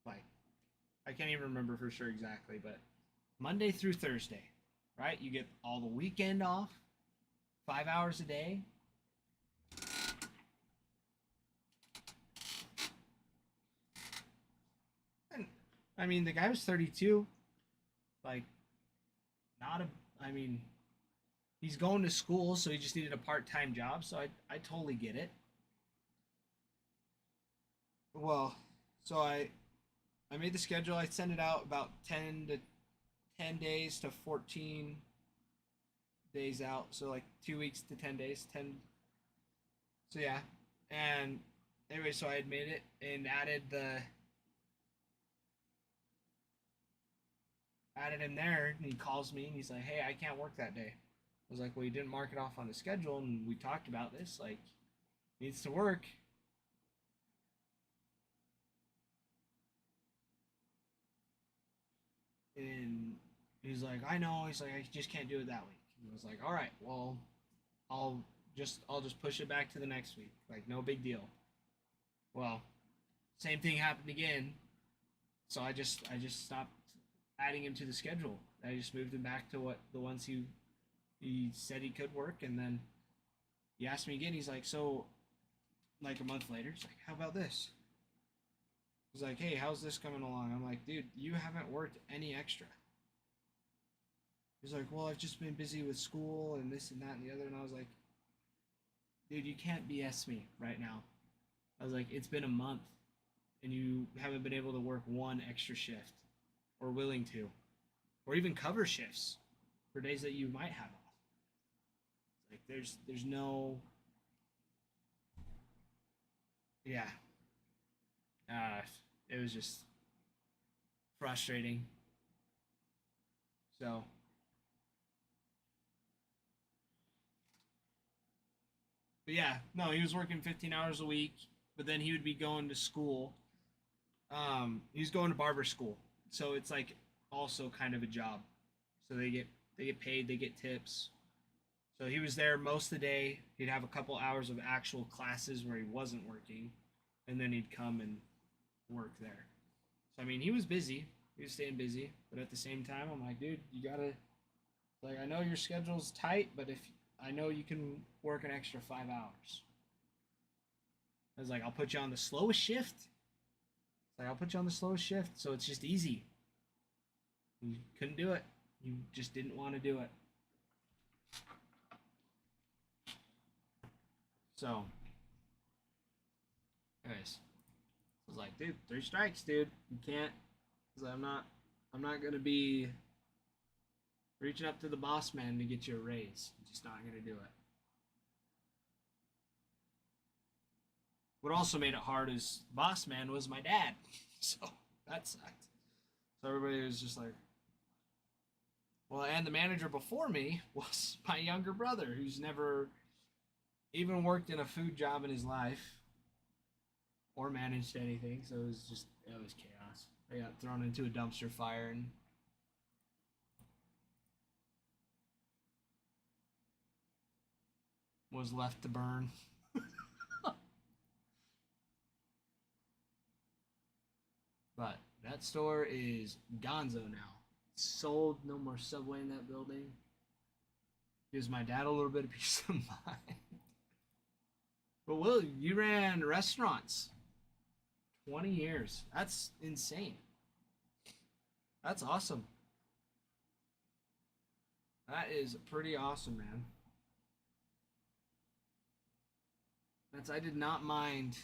Like, I can't even remember for sure exactly, but Monday through Thursday, right? You get all the weekend off, 5 hours a day. And I mean, the guy was 32. Like, not a. I mean, he's going to school, so he just needed a part-time job. So I totally get it. Well, so I made the schedule. I sent it out about 10 days to 14 days out. So like 2 weeks to 10 days. 10. So yeah, and anyway, so I had made it and added him there, and he calls me and he's like, "Hey, I can't work that day." I was like, "Well, you didn't mark it off on the schedule, and we talked about this. Like, needs to work." And he's like, "I know." He's like, "I just can't do it that week." And I was like, "All right, well, I'll I'll just push it back to the next week. Like, no big deal." Well, same thing happened again. So I just stopped adding him to the schedule. I just moved him back to what the ones he said he could work, and then he asked me again. He's like, "So, like a month later, he's like, how about this?" He's like, "Hey, how's this coming along?" I'm like, "Dude, you haven't worked any extra." He's like, "Well, I've just been busy with school and this and that and the other." And I was like, "Dude, you can't BS me right now." I was like, "It's been a month and you haven't been able to work one extra shift or willing to, or even cover shifts for days that you might have off." Like, there's no, yeah. Uh, it was just frustrating. So, but yeah, no, he was working 15 hours a week, but then he would be going to school. He was going to barber school, so it's like also kind of a job. So they get paid, they get tips. So he was there most of the day. He'd have a couple hours of actual classes where he wasn't working, and then he'd come and work there. So I mean, he was busy. He was staying busy, but at the same time, I'm like, "Dude, you gotta, like, I know your schedule's tight, but if I know you can work an extra 5 hours." I was like, "I'll put you on the slowest shift." It's like, "I'll put you on the slowest shift, so it's just easy." You couldn't do it. You just didn't want to do it. So, anyways, I was like, "Dude, 3 strikes, dude. You can't." I was like, I'm not gonna be reaching up to the boss man to get you a raise. I'm just not gonna do it. What also made it hard is boss man was my dad, so that sucked. So everybody was just like, well, and the manager before me was my younger brother, who's never even worked in a food job in his life or managed anything. So it was chaos. I got thrown into a dumpster fire and was left to burn. But that store is gonzo now. Sold, no more Subway in that building. Gives my dad a little bit of peace of mind. But Will, you ran restaurants 20 years. That's insane. That's awesome. That is pretty awesome, man. I did not mind.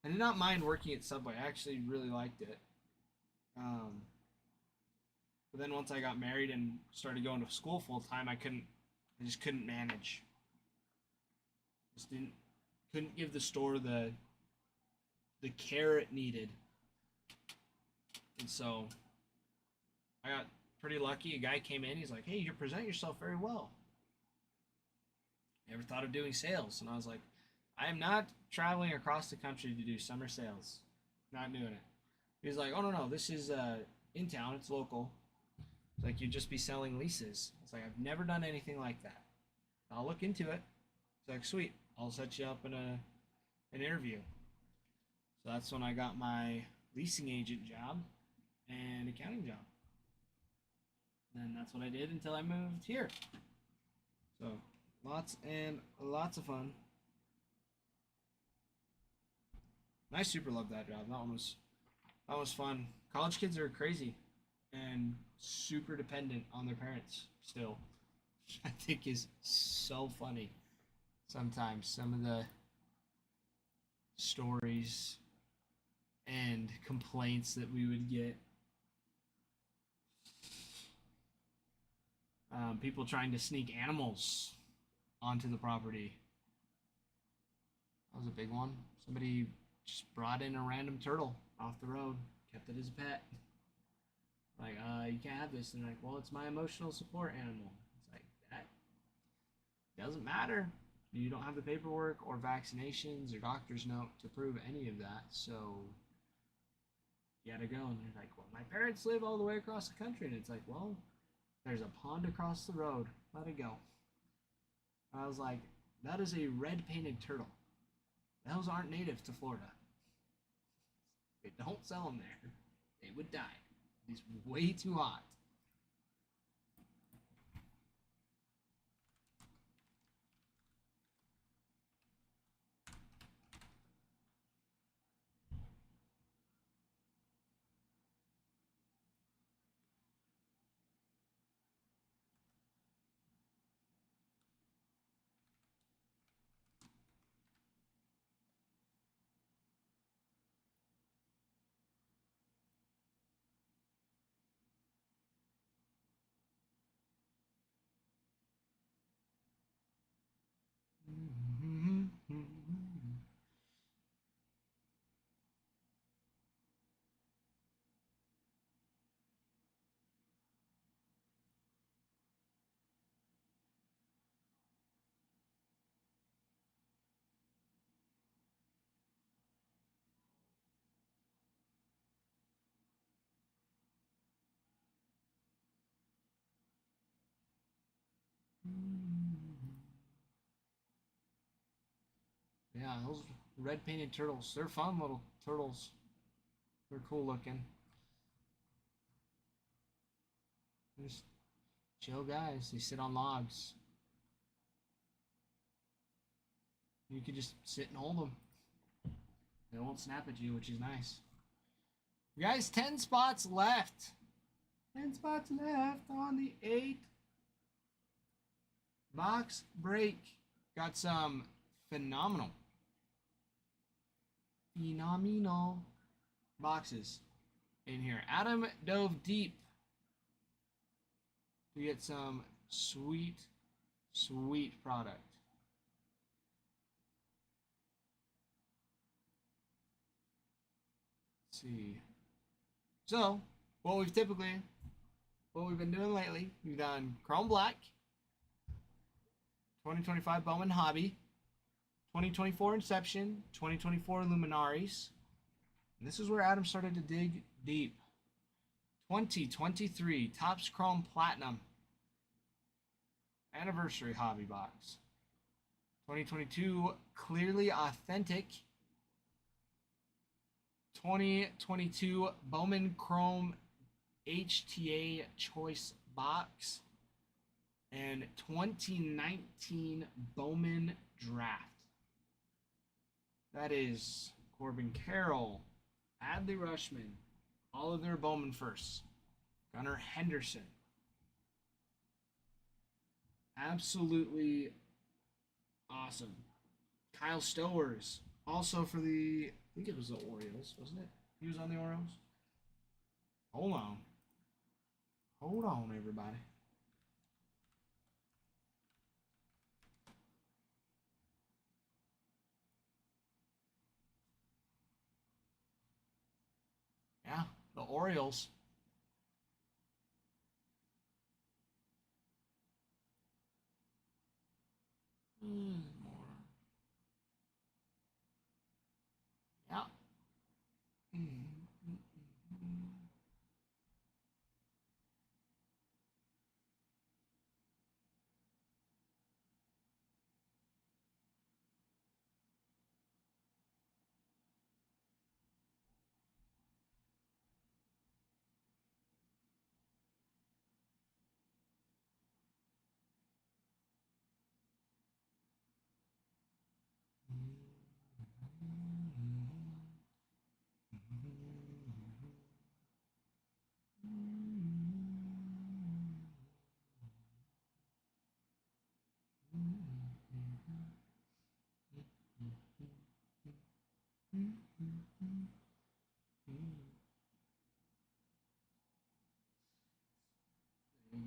I did not mind working at Subway. I actually really liked it. Um, but then once I got married and started going to school full time, I just couldn't manage. Just couldn't give the store the care it needed. And so I got pretty lucky. A guy came in, he's like, "Hey, you present yourself very well. You ever thought of doing sales?" And I was like, "I am not traveling across the country to do summer sales. Not doing it." He's like, "Oh, no, this is in town, it's local. It's like, you'd just be selling leases." It's like, "I've never done anything like that. I'll look into it." It's like, "Sweet, I'll set you up in an interview." So that's when I got my leasing agent job and accounting job. And that's what I did until I moved here. So lots and lots of fun. And I super loved that job. That was fun. College kids are crazy, and super dependent on their parents still. I think is so funny. Sometimes some of the stories and complaints that we would get. People trying to sneak animals onto the property. That was a big one. Somebody just brought in a random turtle off the road, kept it as a pet. Like, you can't have this. And they're like, well, it's my emotional support animal. It's like, that doesn't matter. You don't have the paperwork or vaccinations or doctor's note to prove any of that. So you gotta go. And they're like, well, my parents live all the way across the country. And it's like, well, there's a pond across the road. Let it go. I was like, that is a red painted turtle. Those aren't native to Florida. They don't sell them there. They would die. It's way too hot. Yeah, those red painted turtles. They're fun little turtles. They're cool looking. They're just chill guys. They sit on logs. You could just sit and hold them. They won't snap at you, which is nice. You guys, 10 spots left. 10 spots left on the 8th box break. Got some phenomenal boxes in here. Adam dove deep to get some sweet product. Let's see. So, what we've been doing lately, we've done Chrome Black, 2025 Bowman Hobby, 2024 Inception, 2024 Luminaries. And this is where Adam started to dig deep. 2023 Topps Chrome Platinum Anniversary Hobby Box. 2022 Clearly Authentic. 2022 Bowman Chrome HTA Choice Box. And 2019 Bowman Draft. That is Corbin Carroll, Adley Rushman, all of their Bowman firsts. Gunnar Henderson. Absolutely awesome. Kyle Stowers, also for the, I think it was the Orioles, wasn't it? He was on the Orioles. Hold on, everybody. Yeah, the Orioles. More. Yeah.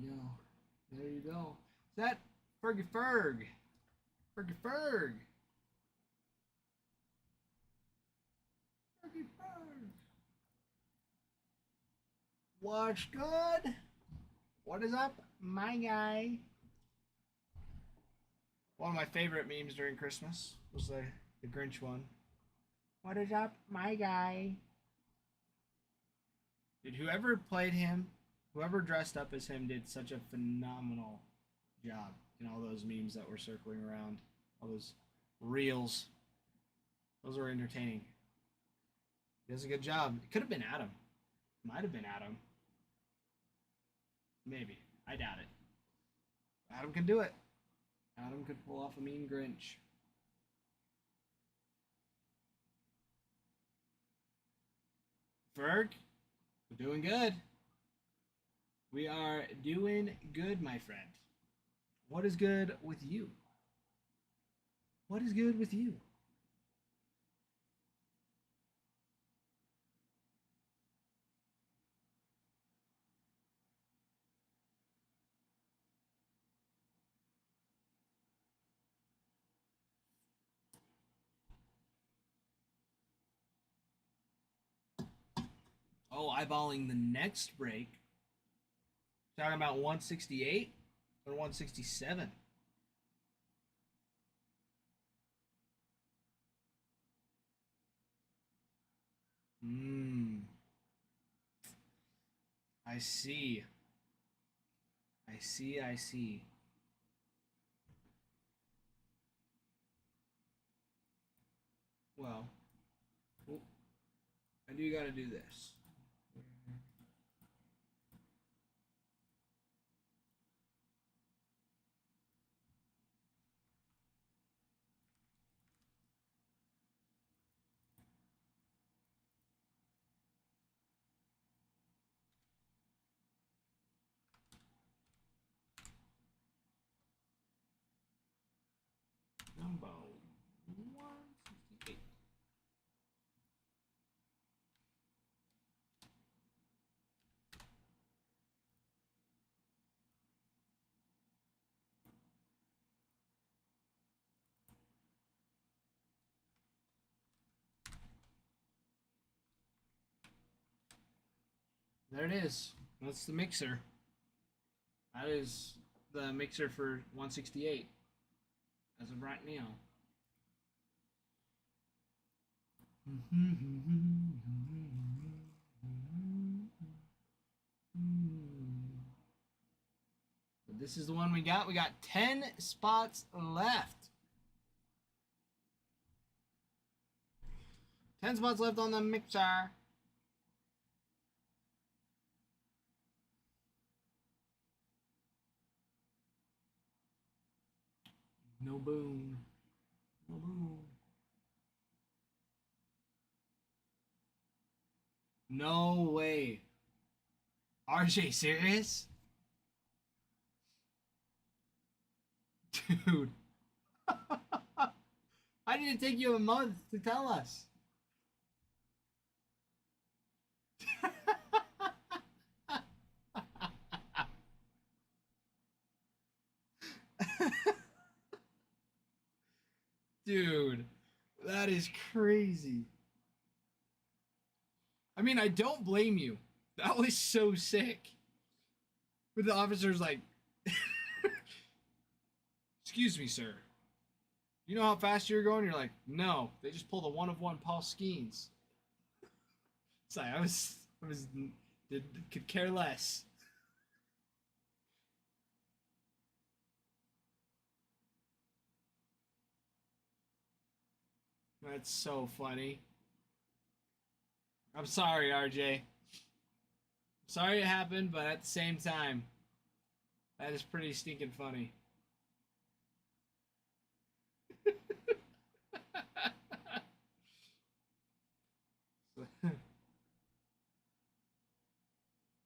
There you go. There you go. Is that Fergie Ferg? Fergie Ferg. Fergie Ferg. What's good? What is up, my guy? One of my favorite memes during Christmas was the Grinch one. What is up, my guy? Dude, whoever played him, whoever dressed up as him did such a phenomenal job in all those memes that were circling around. All those reels. Those were entertaining. He does a good job. It could have been Adam. Might have been Adam. Maybe. I doubt it. Adam could do it. Adam could pull off a mean Grinch. Ferg, we're doing good. We are doing good, my friend. What is good with you? What is good with you? Oh, eyeballing the next break. Talking about 168 or 167? I see. I see. Well, I do gotta do this. Number 168. There it is. That's the mixer. That is the mixer for 168 as of right now. But this is the one we got. We got 10 spots left. 10 spots left on the mixer. No boom. No boom. No way. RJ, serious? Dude. Why did it take you a month to tell us? Dude, that is crazy. I mean, I don't blame you. That was so sick. But the officer's like, excuse me, sir. You know how fast you're going? You're like, no. They just pulled a one-of-one Paul Skeens. It's like, could care less. That's so funny. I'm sorry, RJ. Sorry it happened, but at the same time, that is pretty stinking funny.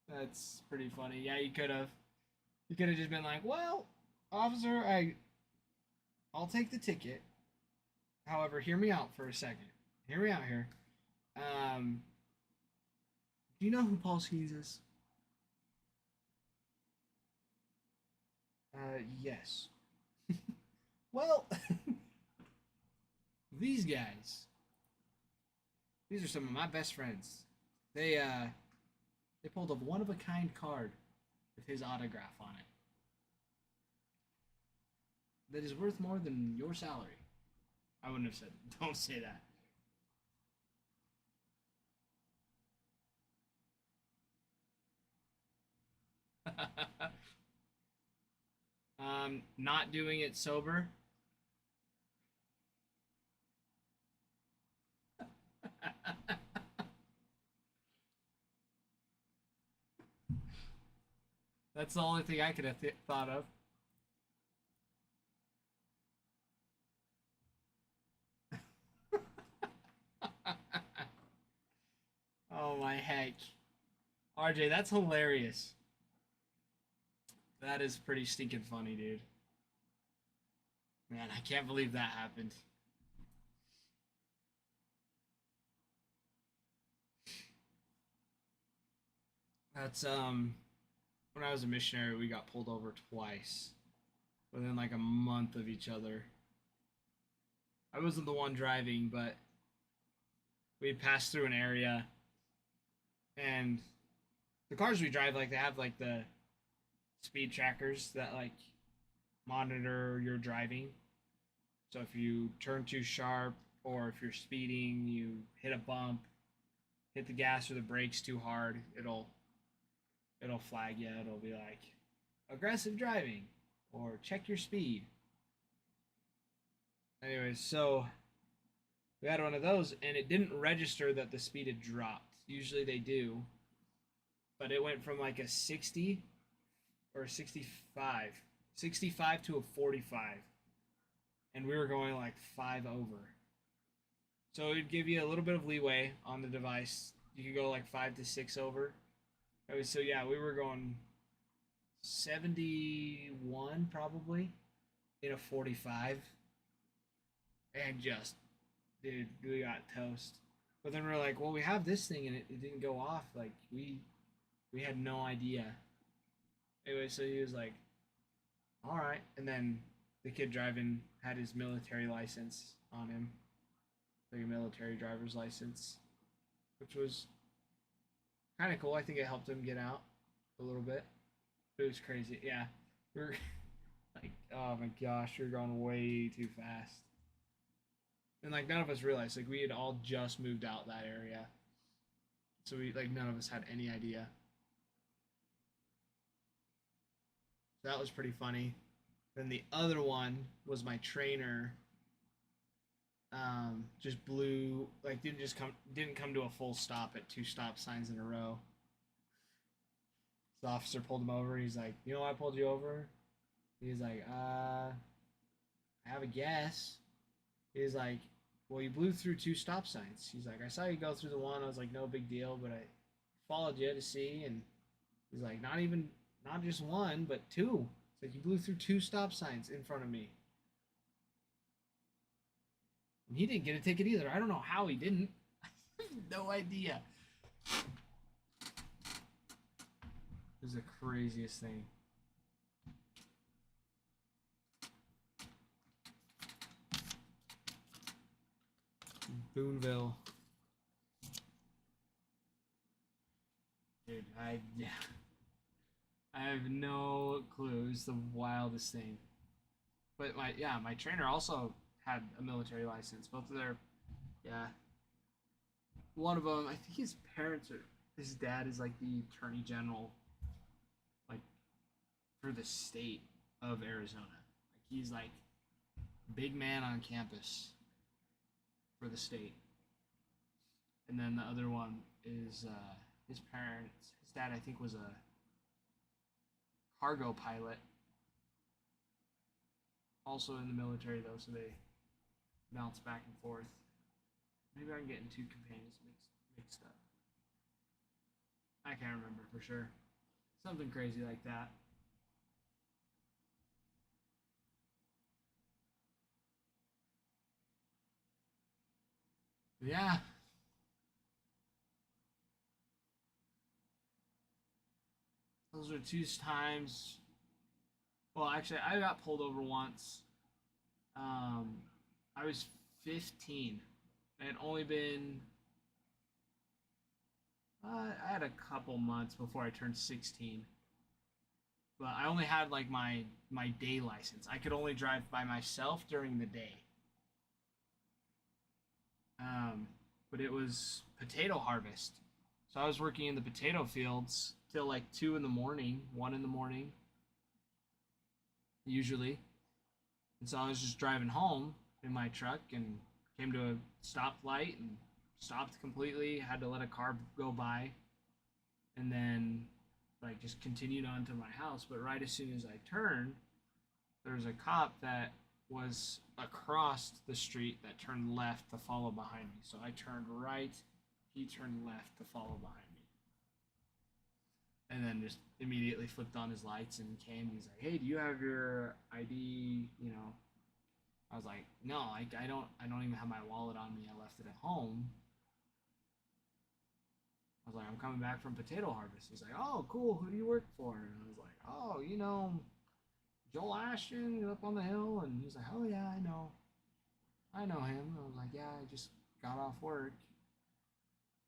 That's pretty funny. Yeah, you could have. You could have just been like, "Well, officer, I'll take the ticket. However, hear me out for a second. Hear me out here. Do you know who Paul Skeens is? Yes. Well, these guys. These are some of my best friends. They pulled a one of a kind card with his autograph on it. That is worth more than your salary. I wouldn't have said. Don't say that. Not doing it sober. That's the only thing I could have thought of. Oh my heck. RJ, that's hilarious. That is pretty stinking funny, dude. Man, I can't believe that happened. That's when I was a missionary, we got pulled over twice within like a month of each other. I wasn't the one driving, but we passed through an area, and the cars we drive, like, they have like the speed trackers that like monitor your driving. So if you turn too sharp, or if you're speeding, you hit a bump, hit the gas or the brakes too hard, it'll flag you. It'll be like aggressive driving or check your speed. Anyways, so we had one of those, and it didn't register that the speed had dropped. Usually they do, but it went from like a 60 or 65 to a 45, and we were going like 5 over. So it'd give you a little bit of leeway on the device. You could go like 5 to 6 over. So yeah, we were going 71 probably in a 45, and just, dude, we got toast. But then we're like, well, we have this thing and it didn't go off. Like we had no idea. Anyway, so he was like, all right. And then the kid driving had his military license on him, like a military driver's license, which was kind of cool. I think it helped him get out a little bit. It was crazy. Yeah. We're like, oh my gosh, you're going way too fast. And like none of us realized, like we had all just moved out that area. So none of us had any idea. So that was pretty funny. Then the other one was my trainer. Just blew, like didn't come to a full stop at 2 stop signs in a row. The officer pulled him over. He's like, you know why I pulled you over? He's like, I have a guess. He's like, well, you blew through 2 stop signs. He's like, I saw you go through the one. I was like, no big deal, but I followed you to see. And he's like, not just one, but 2. It's like, you blew through 2 stop signs in front of me. And he didn't get a ticket either. I don't know how he didn't. No idea. It was the craziest thing. Boonville. Dude, I have no clue. It's the wildest thing. But my trainer also had a military license. Both of their, yeah. One of them, I think his dad is like the attorney general, like, for the state of Arizona. Like, he's like big man on campus for the state. And then the other one is his parents. His dad, I think, was a cargo pilot. Also in the military, though, so they bounce back and forth. Maybe I'm getting 2 companions mixed up. I can't remember for sure. Something crazy like that. Yeah. Those are 2 times Well, actually, I got pulled over once. I was 15. I had only been. I had a couple months before I turned 16. But I only had like my day license. I could only drive by myself during the day. But it was potato harvest. So I was working in the potato fields till like 2 in the morning, 1 in the morning, usually. And so I was just driving home in my truck and came to a stoplight and stopped completely, had to let a car go by, and then like just continued on to my house. But right as soon as I turned, there was a cop that was across the street that turned left to follow behind me. So I turned right, he turned left to follow behind me. And then just immediately flipped on his lights and came. He's like, "Hey, do you have your ID?" You know, I was like, "No, I don't. I don't even have my wallet on me. I left it at home." I was like, "I'm coming back from potato harvest." He's like, "Oh, cool. Who do you work for?" And I was like, "Oh, Joel Ashton up on the hill." And he's like, "Oh yeah, I know him." I was like, "Yeah, I just got off work."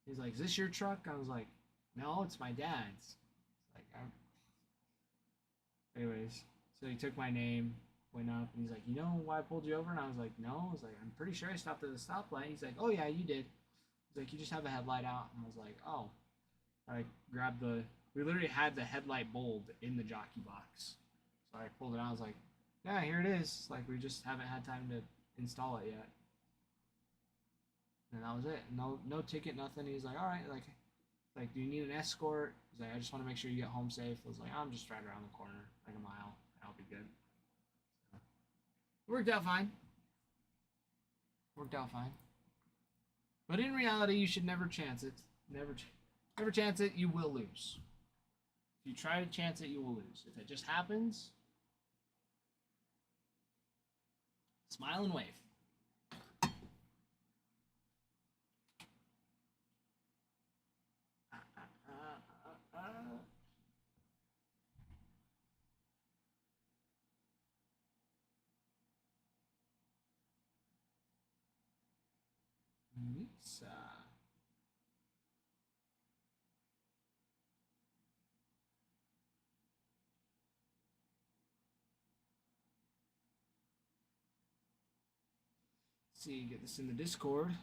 He's like, "Is this your truck?" I was like, "No, it's my dad's." Like, anyways, so he took my name, went up, and he's like, "You know why I pulled you over?" And I was like, "No." I was like, "I'm pretty sure I stopped at the stoplight." He's like, "Oh yeah, you did." He's like, "You just have a headlight out." And I was like, "Oh." I grabbed we literally had the headlight bulb in the jockey box. So I pulled it out. I was like, "Yeah, here it is." Like, we just haven't had time to install it yet. And that was it. No ticket, nothing. He's like, "All right, like, do you need an escort?" He's like, "I just want to make sure you get home safe." I was like, "I'm just right around the corner, like a mile. I'll be good." So, it worked out fine. Worked out fine. But in reality, you should never chance it. Never chance it. You will lose. If you try to chance it, you will lose. If it just happens, smile and wave. Lisa. Let's see, get this in the Discord.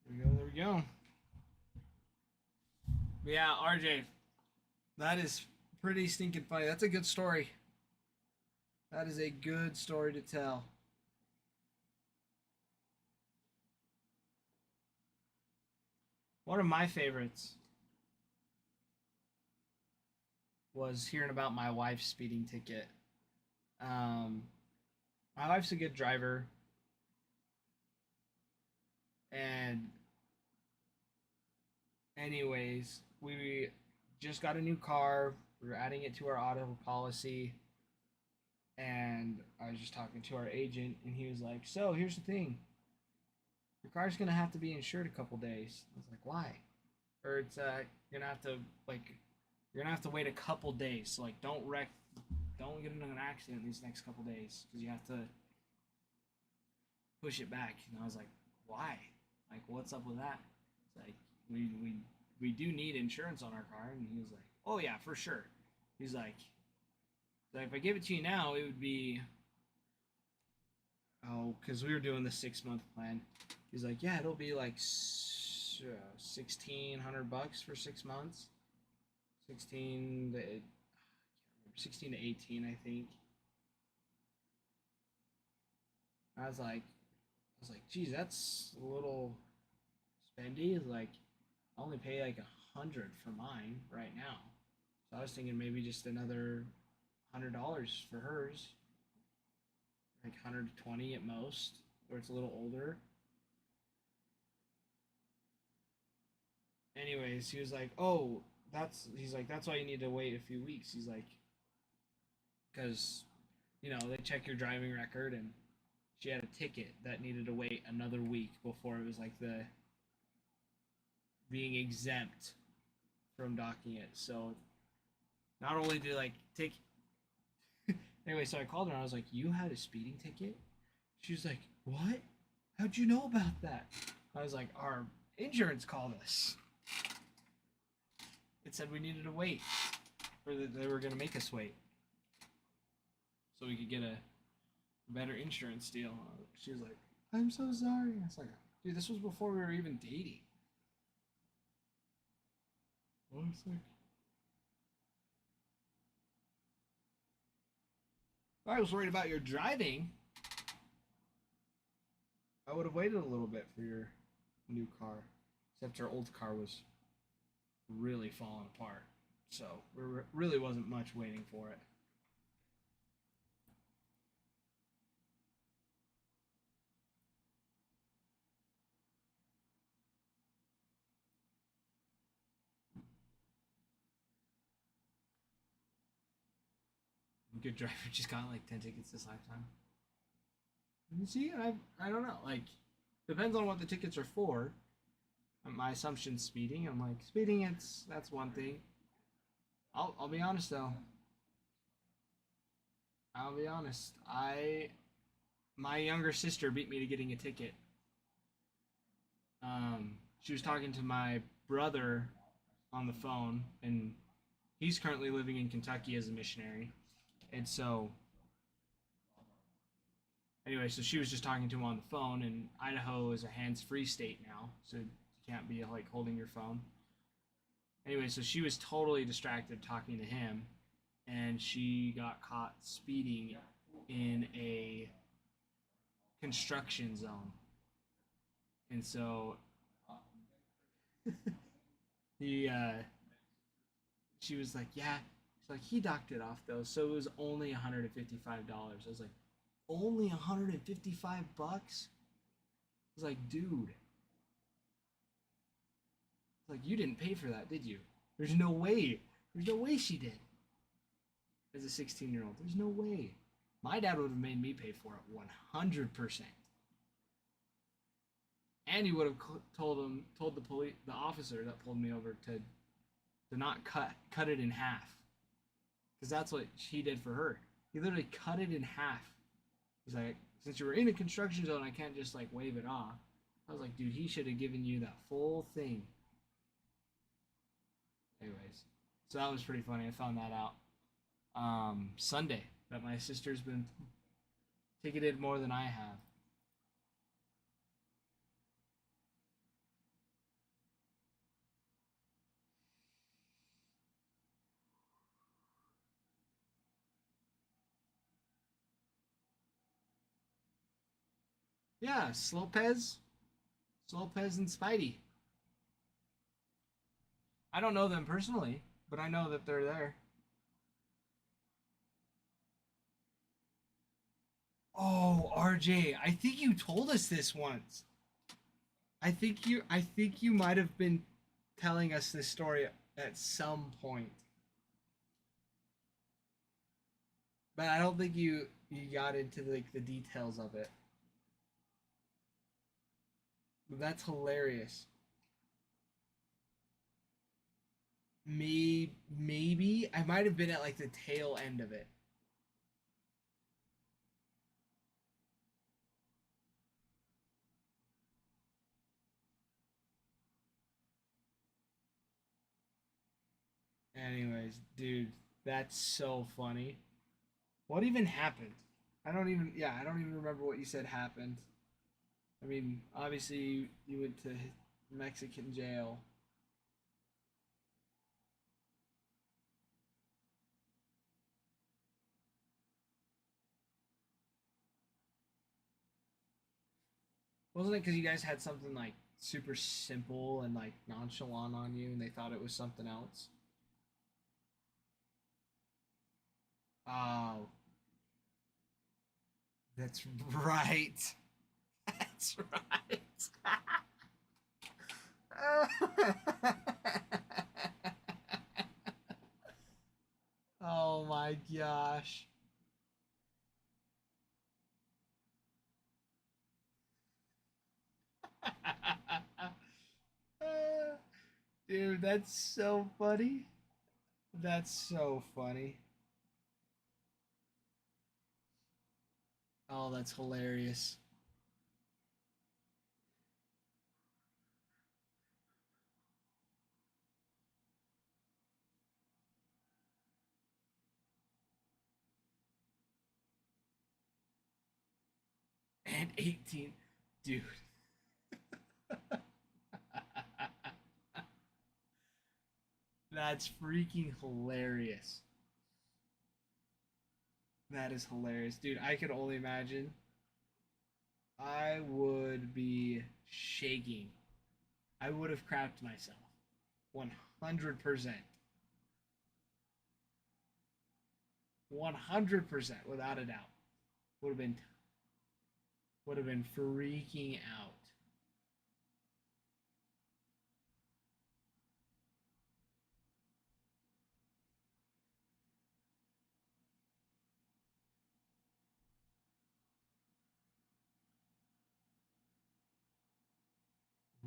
There we go. But yeah, RJ, that is pretty stinking funny. That's a good story. That is a good story to tell. One of my favorites was hearing about my wife's speeding ticket. My wife's a good driver, and anyways, we just got a new car. We were adding it to our auto policy, and I was just talking to our agent, and he was like, "So here's the thing. Your car's gonna have to be insured a couple days." I was like, "Why?" Or it's you're gonna have to wait a couple days. So like, don't get into an accident these next couple days because you have to push it back. And I was like, "Why? Like, what's up with that?" It's like we do need insurance on our car, and he was like, "Oh yeah, for sure." He's like, if I give it to you now, it would be because we were doing the 6-month plan. He's like, "Yeah, it'll be like $1,600 for 6 months, 16 to 18, I think." I was like, "Geez, that's a little spendy." Like, I only pay like 100 for mine right now, so I was thinking maybe just another $100 for hers, like 120 at most, where it's a little older. Anyways, he was like, "Oh, that's why you need to wait a few weeks." He's like, because they check your driving record, and she had a ticket that needed to wait another week before it was like the being exempt from docking it. So not only did like take anyway, so I called her and I was like, "You had a speeding ticket?" She was like, "What? How'd you know about that?" I was like, "Our insurance called us. It said we needed to wait, or that they were gonna make us wait, so we could get a better insurance deal." She was like, "I'm so sorry." I was like, "Dude, this was before we were even dating." I was like, if I was worried about your driving, I would have waited a little bit for your new car. Except our old car was really falling apart. So there really wasn't much waiting for it. Good driver just got like 10 tickets this lifetime. You see, I don't know. Like, depends on what the tickets are for. My assumption's speeding. I'm like, speeding, that's one thing. I'll be honest though. I'll be honest. My younger sister beat me to getting a ticket. She was talking to my brother on the phone, and he's currently living in Kentucky as a missionary. And so, anyway, so she was just talking to him on the phone, and Idaho is a hands-free state now, so you can't be like holding your phone. Anyway, so she was totally distracted talking to him, and she got caught speeding in a construction zone. And so he she was like, "Yeah." She's like, "He docked it off though, so it was only $155." I was like, "Only $155?" I was like, "Dude." Like, you didn't pay for that, did you? There's no way. There's no way she did. As a 16-year-old, there's no way. My dad would have made me pay for it 100%. And he would have told the officer that pulled me over to not cut it in half, because that's what he did for her. He literally cut it in half. He's like, "Since you were in a construction zone, I can't just like wave it off." I was like, "Dude, he should have given you that full thing." Anyways, so that was pretty funny. I found that out Sunday, that my sister's been ticketed more than I have. Yeah, Slopez and Spidey. I don't know them personally, but I know that they're there. Oh, RJ, I think you told us this once. I think you might have been telling us this story at some point. But I don't think you got into like the details of it. That's hilarious. Maybe I might have been at like the tail end of it. Anyways, dude, that's so funny. What even happened? I don't even remember what you said happened. I mean, obviously you went to Mexican jail. Wasn't it because you guys had something like super simple and like nonchalant on you and they thought it was something else? Oh, that's right. That's right. Oh my gosh. Dude, that's so funny. That's so funny. Oh, that's hilarious. And 18. Dude. That's freaking hilarious. That is hilarious. Dude, I could only imagine. I would be shaking. I would have crapped myself. 100%. 100% without a doubt. Would have been freaking out.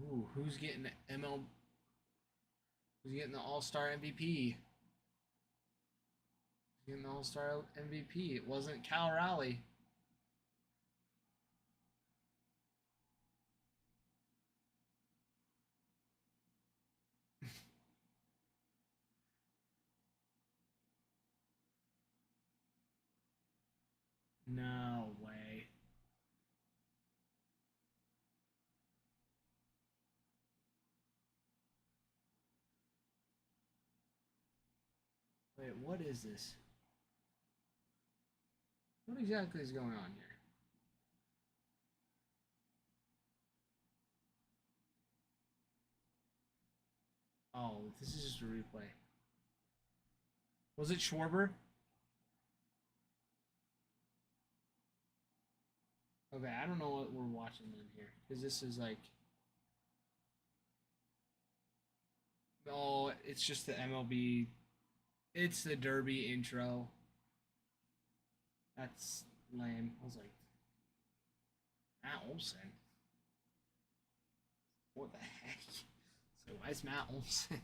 Ooh, who's getting the ML? Who's getting the All-Star MVP? Who's getting the All-Star MVP? It wasn't Cal Raleigh. No way. Wait, what is this? What exactly is going on here? Oh, this is just a replay. Was it Schwarber? Okay, I don't know what we're watching in here. Because this is like... Oh, it's just the MLB. It's the Derby intro. That's lame. I was like, Matt Olson? What the heck? So why is Matt Olson?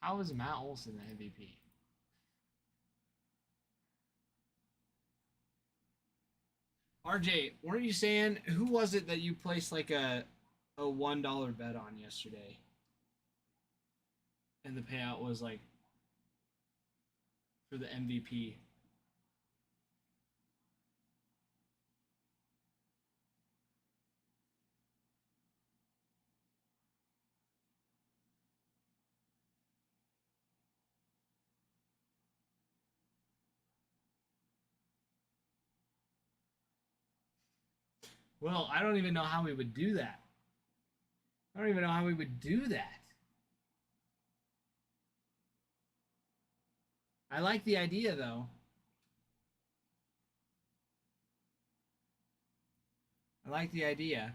How is Matt Olson the MVP? RJ, weren't you saying who was it that you placed like a $1 bet on yesterday? And the payout was like for the MVP. Well, I don't even know how we would do that. I don't even know how we would do that. I like the idea though. I like the idea.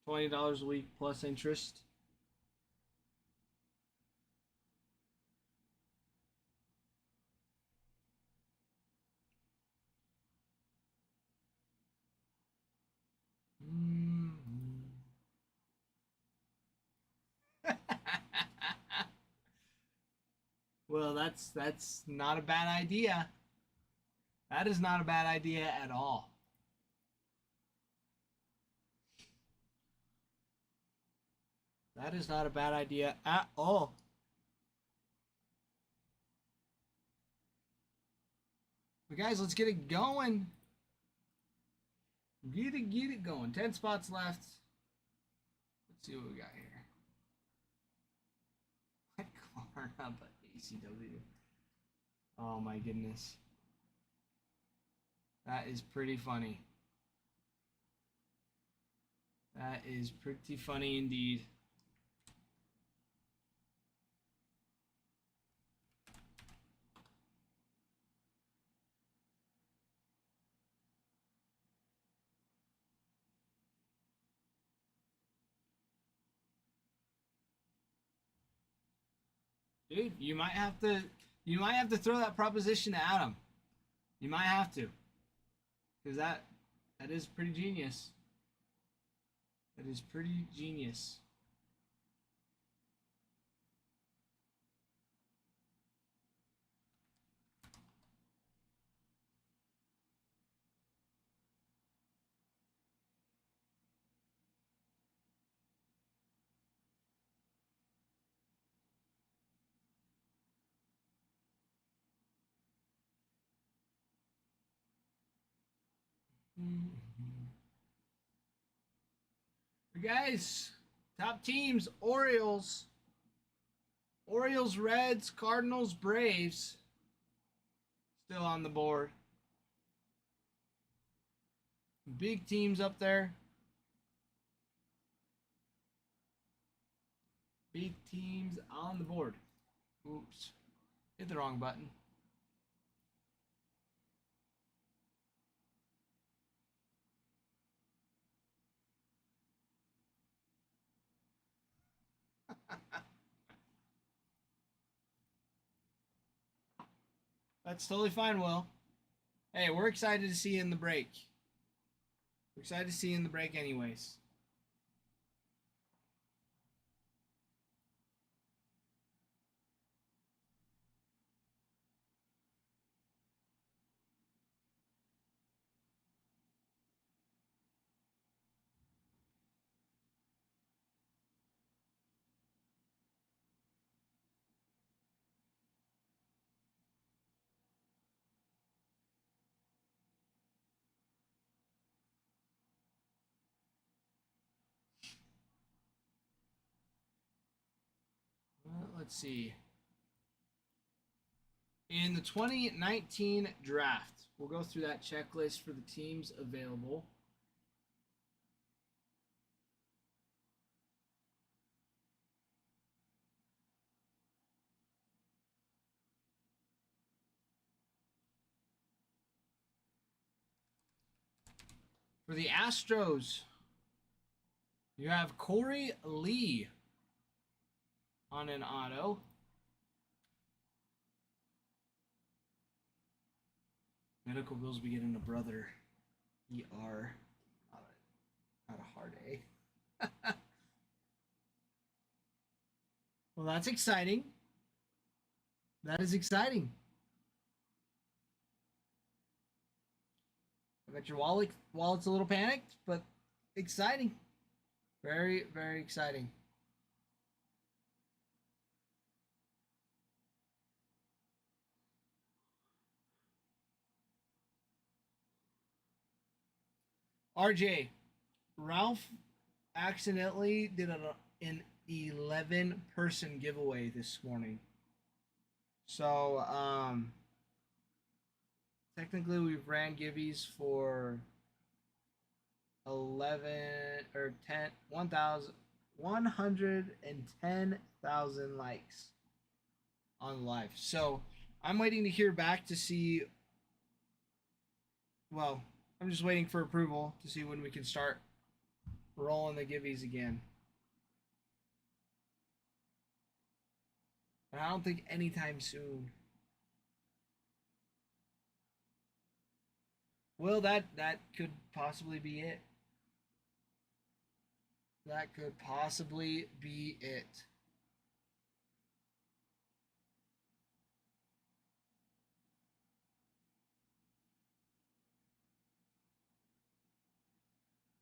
$20 a week plus interest. Well, that's not a bad idea. That is not a bad idea at all. That is not a bad idea at all. But guys, let's get it going. Get it going. 10 spots left. Let's see what we got here. Klarna, but ACW. Oh my goodness. That is pretty funny. That is pretty funny indeed. Dude, you might have to throw that proposition to Adam. You might have to. Because that is pretty genius. That is pretty genius. Guys, top teams: Orioles, Reds, Cardinals, Braves. Still on the board. Big teams up there. Big teams on the board. Oops. Hit the wrong button. That's totally fine, Will. Hey, we're excited to see you in the break. We're excited to see you in the break anyways. Let's see. In the 2019 draft, we'll go through that checklist for the teams available. For the Astros, you have Corey Lee on an auto. Medical bills be getting a brother. ER. Not a hard A. Well, that's exciting. That is exciting. I bet your wallet's a little panicked, but exciting. Very, very exciting. RJ, Ralph accidentally did an 11-person giveaway this morning. So, technically we've ran giveies for 110,000 likes on live. So, I'm waiting to hear back to see. Well, I'm just waiting for approval to see when we can start rolling the giveies again. But I don't think anytime soon. Well, that could possibly be it. That could possibly be it.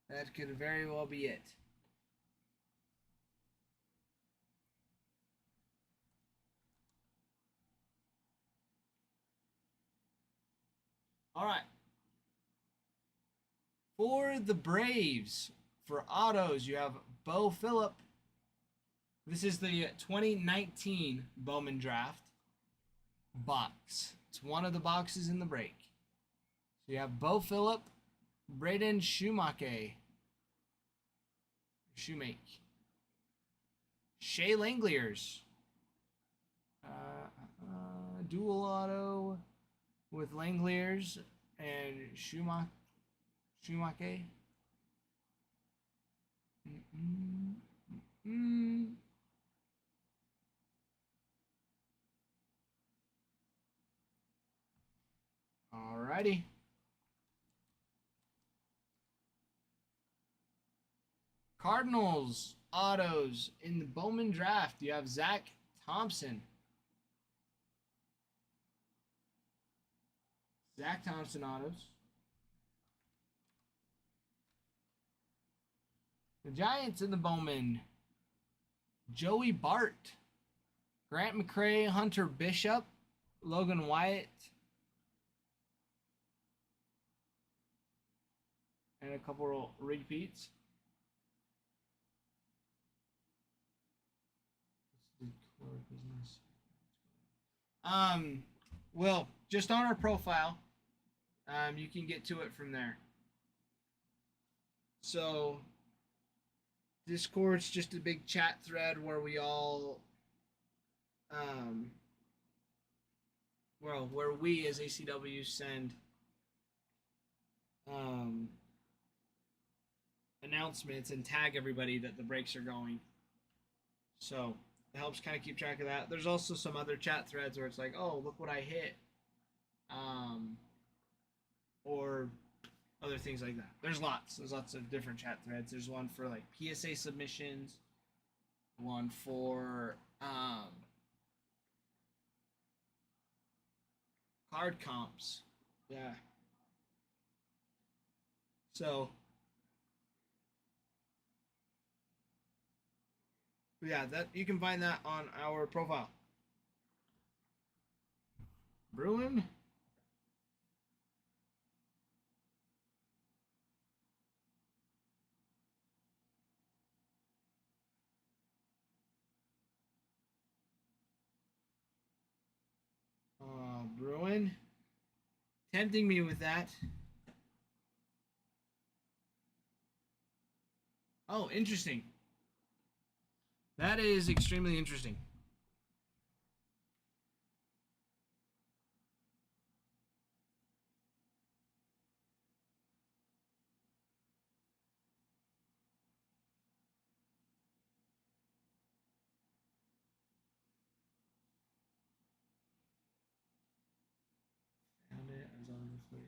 That could very well be it. All right. For the Braves, for autos, you have Bo Phillip. This is the 2019 Bowman Draft box. It's one of the boxes in the break. So you have Bo Phillip, Braden Shoemake, Shea Langeliers, dual auto with Langeliers and Shoemake. Alrighty. Cardinals autos in the Bowman Draft. You have Zach Thompson. Zach Thompson autos. The Giants in the Bowman. Joey Bart. Grant McCray, Hunter Bishop, Logan Wyatt. and a couple repeats. Well, just on our profile, you can get to it from there. So, Discord's just a big chat thread where we all, where we as ACW send announcements and tag everybody that the breaks are going. So it helps kind of keep track of that. There's also some other chat threads where it's like, oh, look what I hit, or other things like that. There's lots of different chat threads. There's one for like PSA submissions, one for card comps. Yeah. So yeah, that you can find that on our profile. Bruin. Bruin. Tempting me with that. Oh, interesting. That is extremely interesting. Found it. I was on the floor.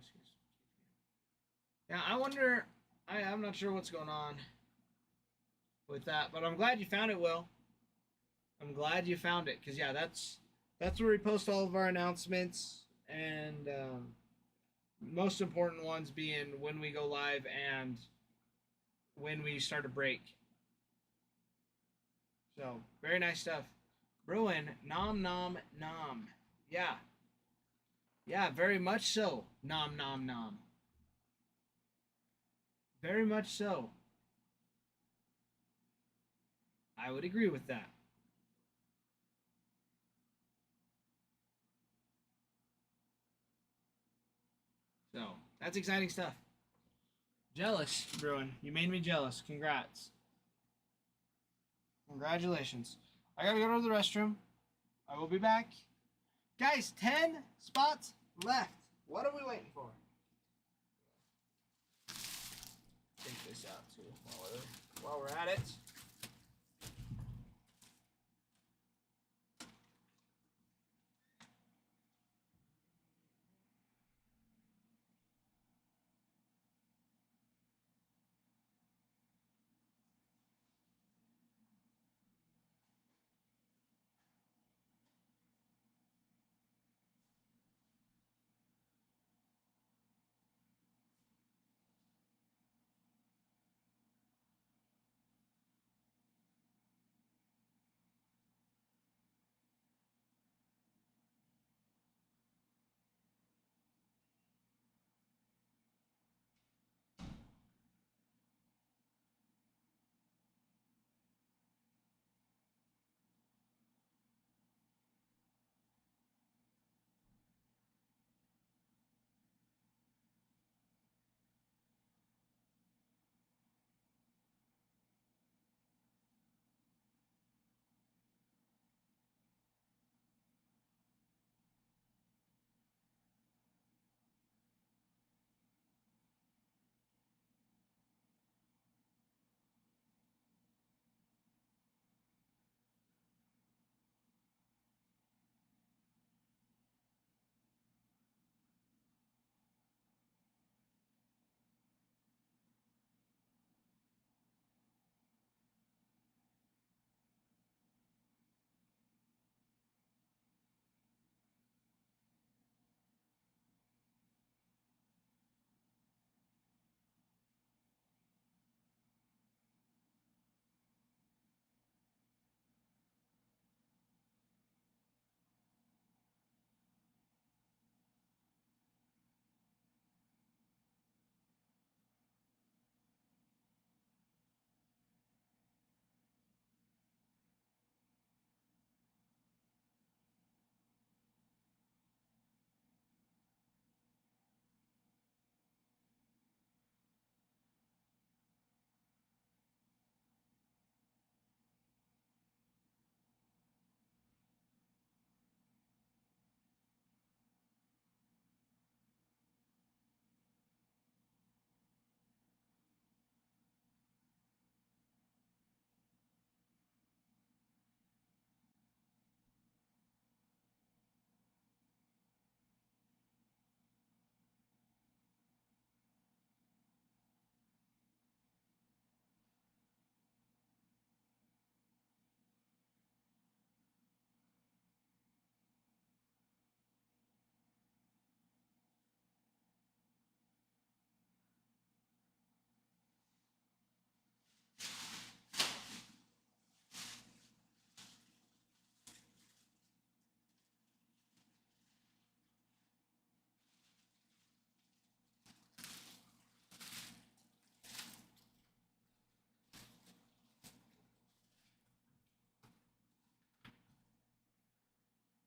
Yeah, I wonder. I'm not sure what's going on with that, but I'm glad you found it, Will. I'm glad you found it, because yeah, that's where we post all of our announcements, and most important ones being when we go live and when we start a break. So very nice stuff. Bruin, nom nom nom. Yeah, very much so. Nom nom nom. Very much so. I would agree with that. So, that's exciting stuff. Jealous, Bruin. You made me jealous. Congrats. Congratulations. I gotta go to the restroom. I will be back. Guys, 10 spots left. What are we waiting for? Take this out too while we're at it.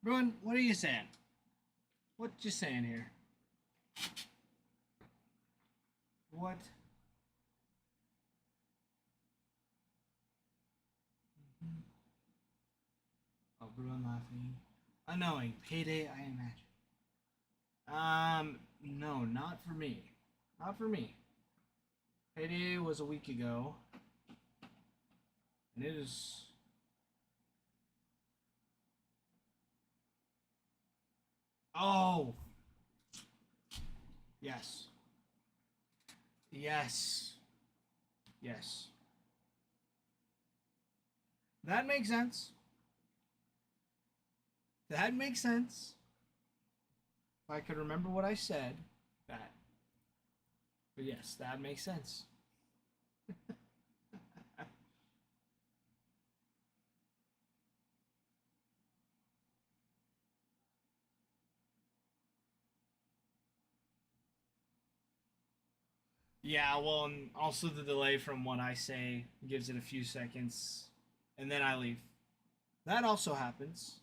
Bruin, what are you saying? What you saying here? What? Oh, Bruin laughing. Unknowing. Payday, I imagine. No, not for me. Not for me. Payday was a week ago. And it is... Oh! Yes. Yes. Yes. That makes sense. That makes sense. If I could remember what I said, that. But yes, that makes sense. Yeah, well, and also the delay from what I say gives it a few seconds, and then I leave. That also happens.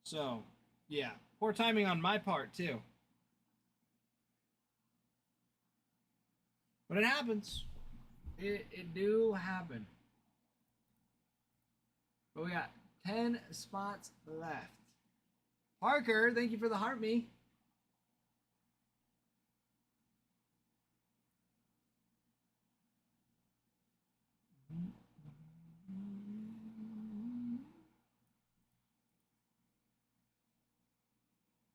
So, yeah, poor timing on my part, too. But it happens. It do happen. But we got 10 spots left. Parker, thank you for the heart me.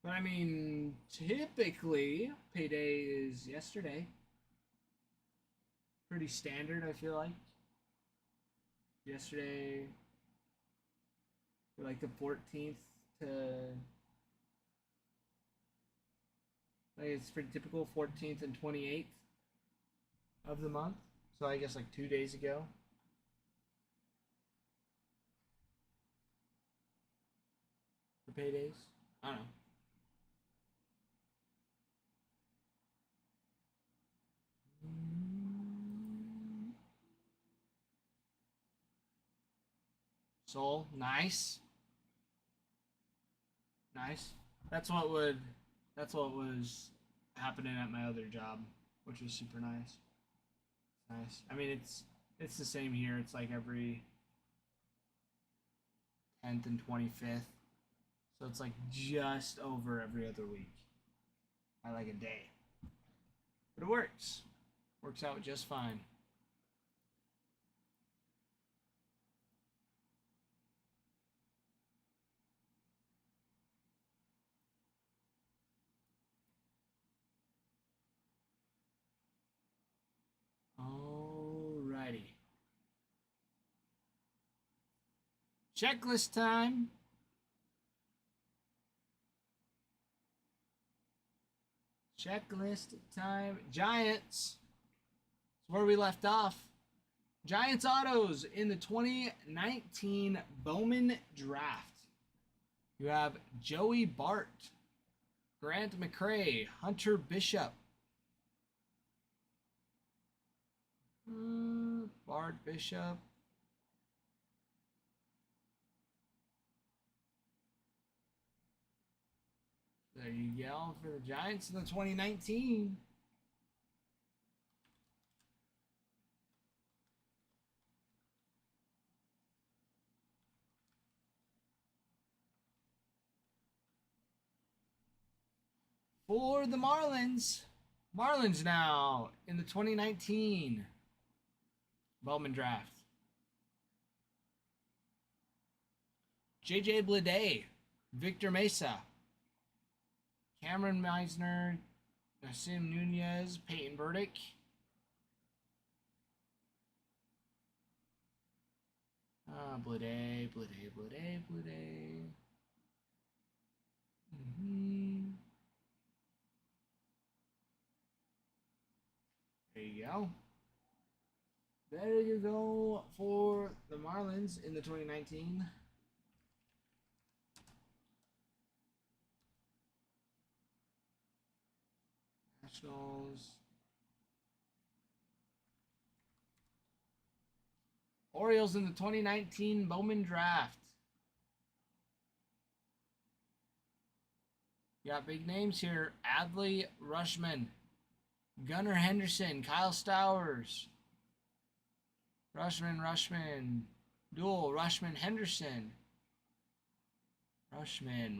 But I mean, typically, payday is yesterday. Pretty standard, I feel like. Yesterday, like the 14th to... Like it's pretty typical, 14th and 28th of the month. So I guess like 2 days ago. For paydays. I don't know. Soul, nice. Nice. That's what was happening at my other job, which was super nice. Nice. I mean it's the same here. It's like every 10th and 25th. So it's like just over every other week. By like a day. But it works. Works out just fine. Alrighty. Checklist time. Checklist time. Giants. That's where we left off. Giants autos in the 2019 Bowman draft. You have Joey Bart, Grant McCray, Hunter Bishop. Bart Bishop. There you go for the Giants in the 2019. For the Marlins. Marlins now in the 2019 Bowman draft. JJ Bleday, Victor Mesa, Cameron Meisner, Nassim Nunez, Peyton Burdick. Bleday. There you go. There you go for the Marlins in the 2019. Nationals. Orioles in the 2019 Bowman draft. You got big names here. Adley Rushman, Gunnar Henderson, Kyle Stowers. Rushman. Duel, Rushman, Henderson. Rushman.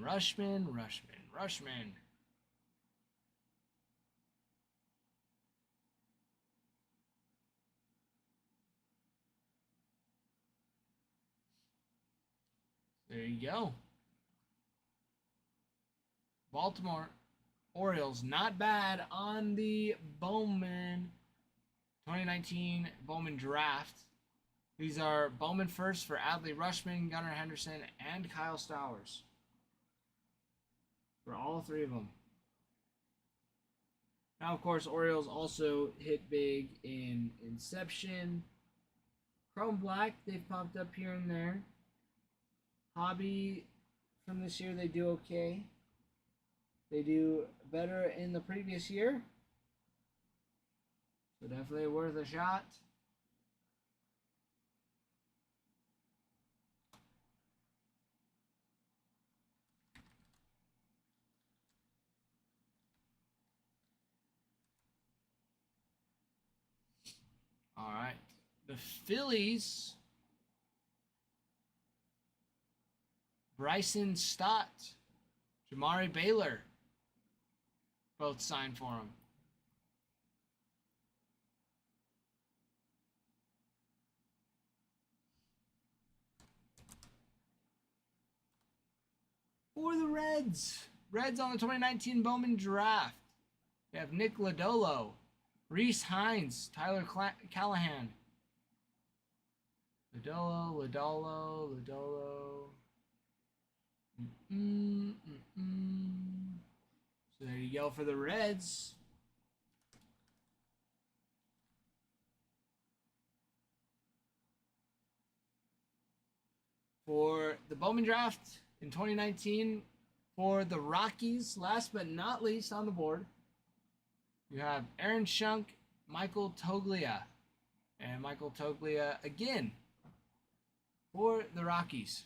There you go. Baltimore Orioles, not bad on the Bowman 2019 Bowman draft. These are Bowman first for Adley Rushman, Gunnar Henderson, and Kyle Stowers. For all three of them. Now, of course, Orioles also hit big in Inception. Chrome Black, they've popped up here and there. Hobby from this year, they do okay. They do better in the previous year. So definitely worth a shot. All right. The Phillies. Bryson Stott. Jamari Baylor. Both signed for him. For the Reds. Reds on the 2019 Bowman draft. We have Nick Lodolo, Reese Hines, Tyler Callahan. Lodolo. So there you go for the Reds. For the Bowman draft in 2019, for the Rockies, last but not least on the board, you have Aaron Shunk, Michael Toglia. And Michael Toglia again for the Rockies.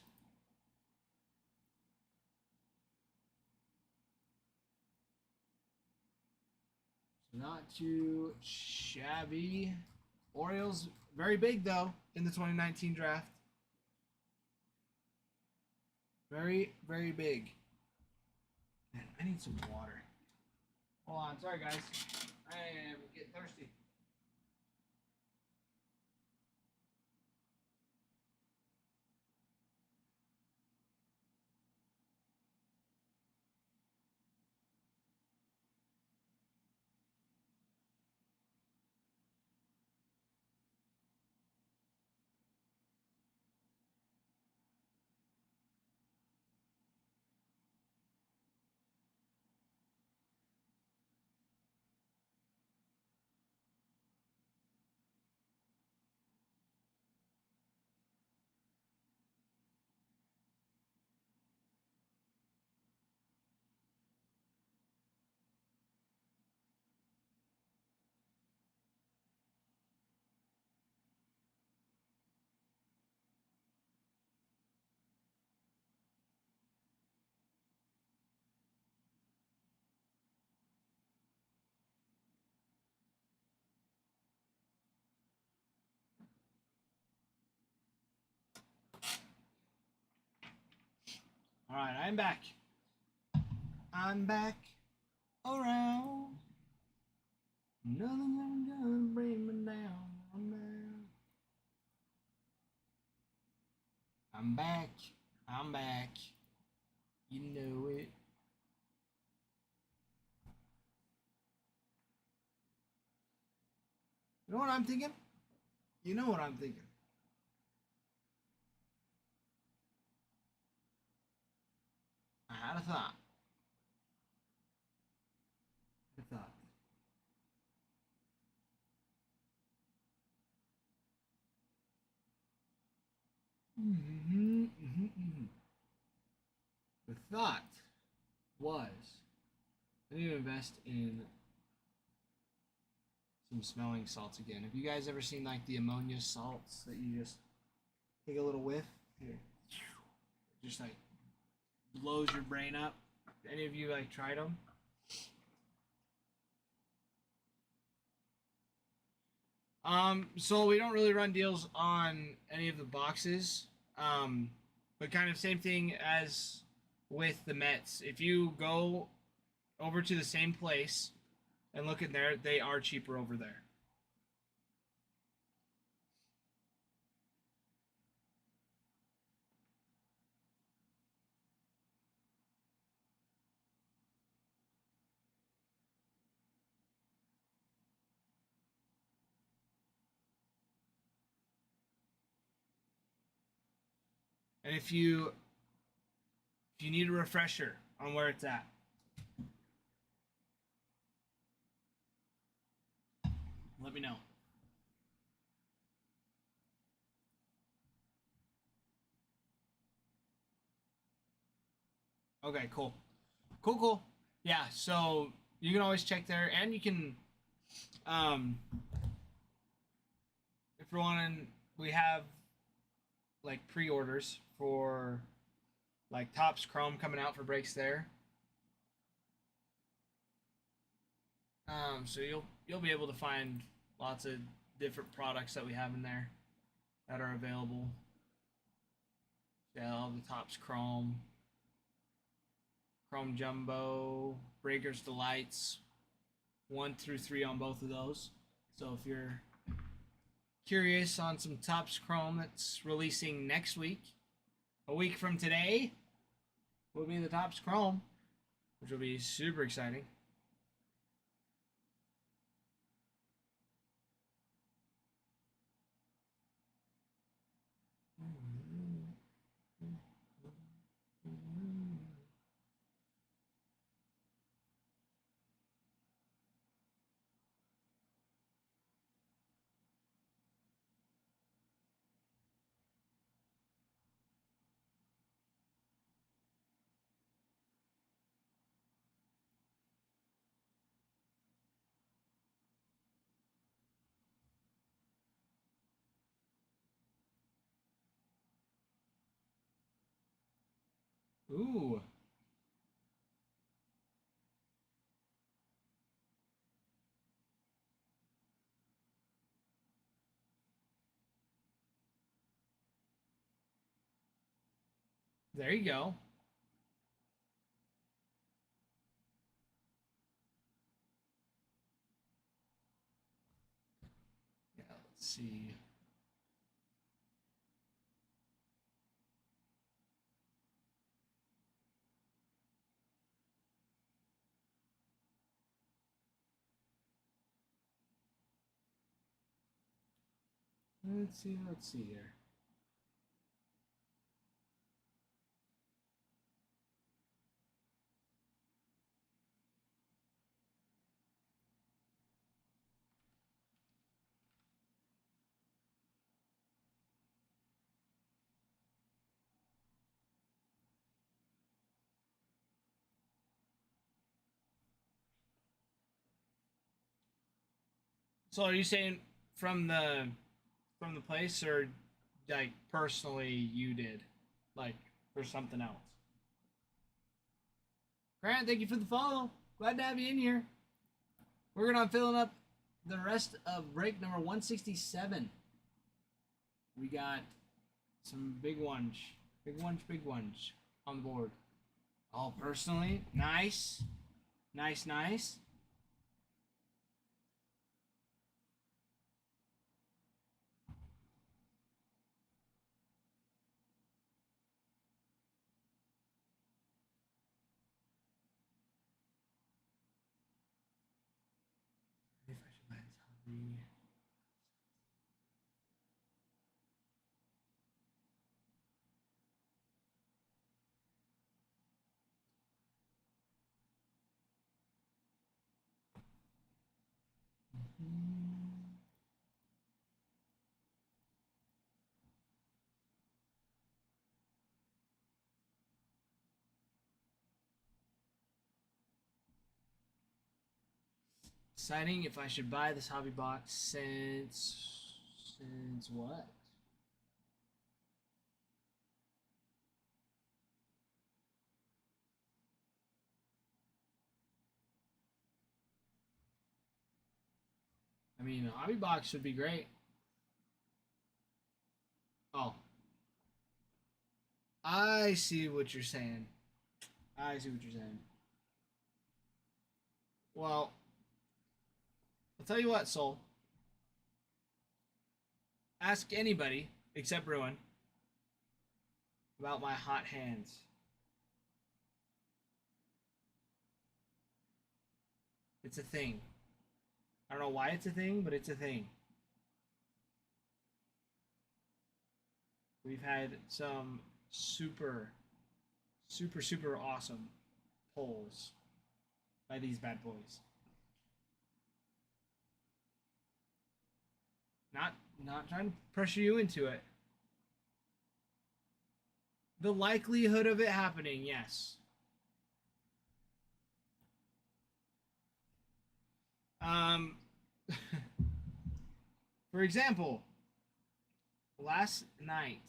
Not too shabby. Orioles, very big though in the 2019 draft. Very, very big. Man, I need some water. Hold on, sorry guys. I am getting thirsty. All right, I'm back. I'm back around. Nothing's ever gonna bring me down. I'm back. I'm back. You know it. You know what I'm thinking? You know what I'm thinking. I had a thought. The thought was I need to invest in some smelling salts again. Have you guys ever seen like the ammonia salts that you just take a little whiff? Here. Just like blows your brain up. Any of you like tried them? So we don't really run deals on any of the boxes. But kind of same thing as with the Mets. If you go over to the same place and look in there, they are cheaper over there. And if you need a refresher on where it's at, let me know. Okay, cool. Cool. Yeah, so you can always check there, and you can, if you're wanting, we have like pre-orders for like Topps Chrome coming out for breaks there. So you'll be able to find lots of different products that we have in there that are available. Yeah, all the Topps Chrome, Chrome Jumbo, Breakers Delights, 1 through 3 on both of those. So if you're curious on some Topps Chrome that's releasing next week, a week from today, will be the Topps Chrome, which will be super exciting. Ooh. There you go. Yeah, let's see. Let's see here. So are you saying from the place, or like personally you did, like for something else? Grant, thank you for the follow. Glad to have you in here. We're gonna filling up the rest of break number 167. We got some big ones on the board. All personally, nice. If I should buy this hobby. Deciding if I should buy this hobby box since what? mean, a hobby box would be great. Oh. I see what you're saying. I see what you're saying. Well, I'll tell you what, Soul. Ask anybody, except Ruin, about my hot hands. It's a thing. I don't know why it's a thing, but it's a thing. We've had some super awesome polls by these bad boys. Not trying to pressure you into it. The likelihood of it happening, yes. For example, last night,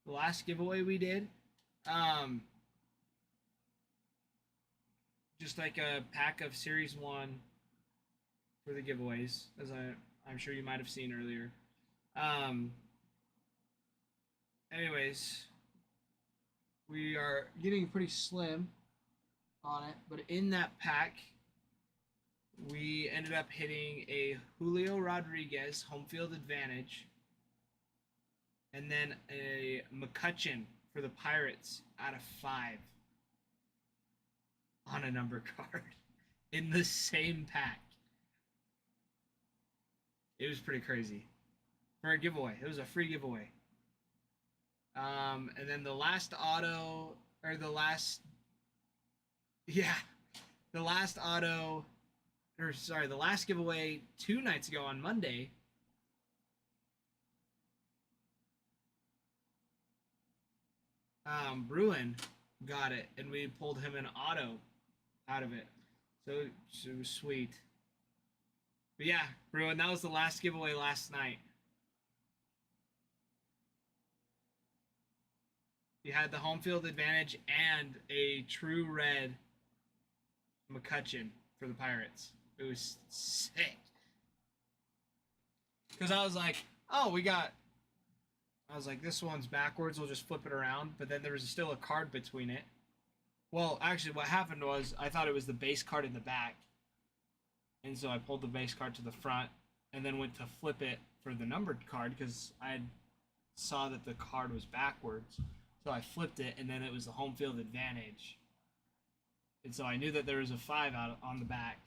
the last giveaway we did, just like a pack of Series 1 for the giveaways, as I'm sure you might have seen earlier. Anyways, we are getting pretty slim on it, but in that pack, we ended up hitting a Julio Rodriguez home field advantage, and then a McCutchen for the Pirates out of 5 on a number card in the same pack. It was pretty crazy for a giveaway. It was a free giveaway. And then the last auto, or the last, the last auto, or sorry, the last giveaway 2 nights ago on Monday, Bruin got it, and we pulled him an auto out of it. So it was sweet. But yeah, Bruin, that was the last giveaway last night. You had the home field advantage and a true red McCutchen for the Pirates. It was sick. Because I was like, oh, I was like, this one's backwards. We'll just flip it around. But then there was still a card between it. Well, actually, what happened was I thought it was the base card in the back. And so I pulled the base card to the front and then went to flip it for the numbered card because I saw that the card was backwards. So I flipped it, and then it was the home field advantage. And so I knew that there was a 5 out on the back.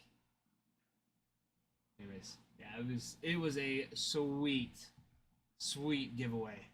Anyways, yeah, it was a sweet giveaway.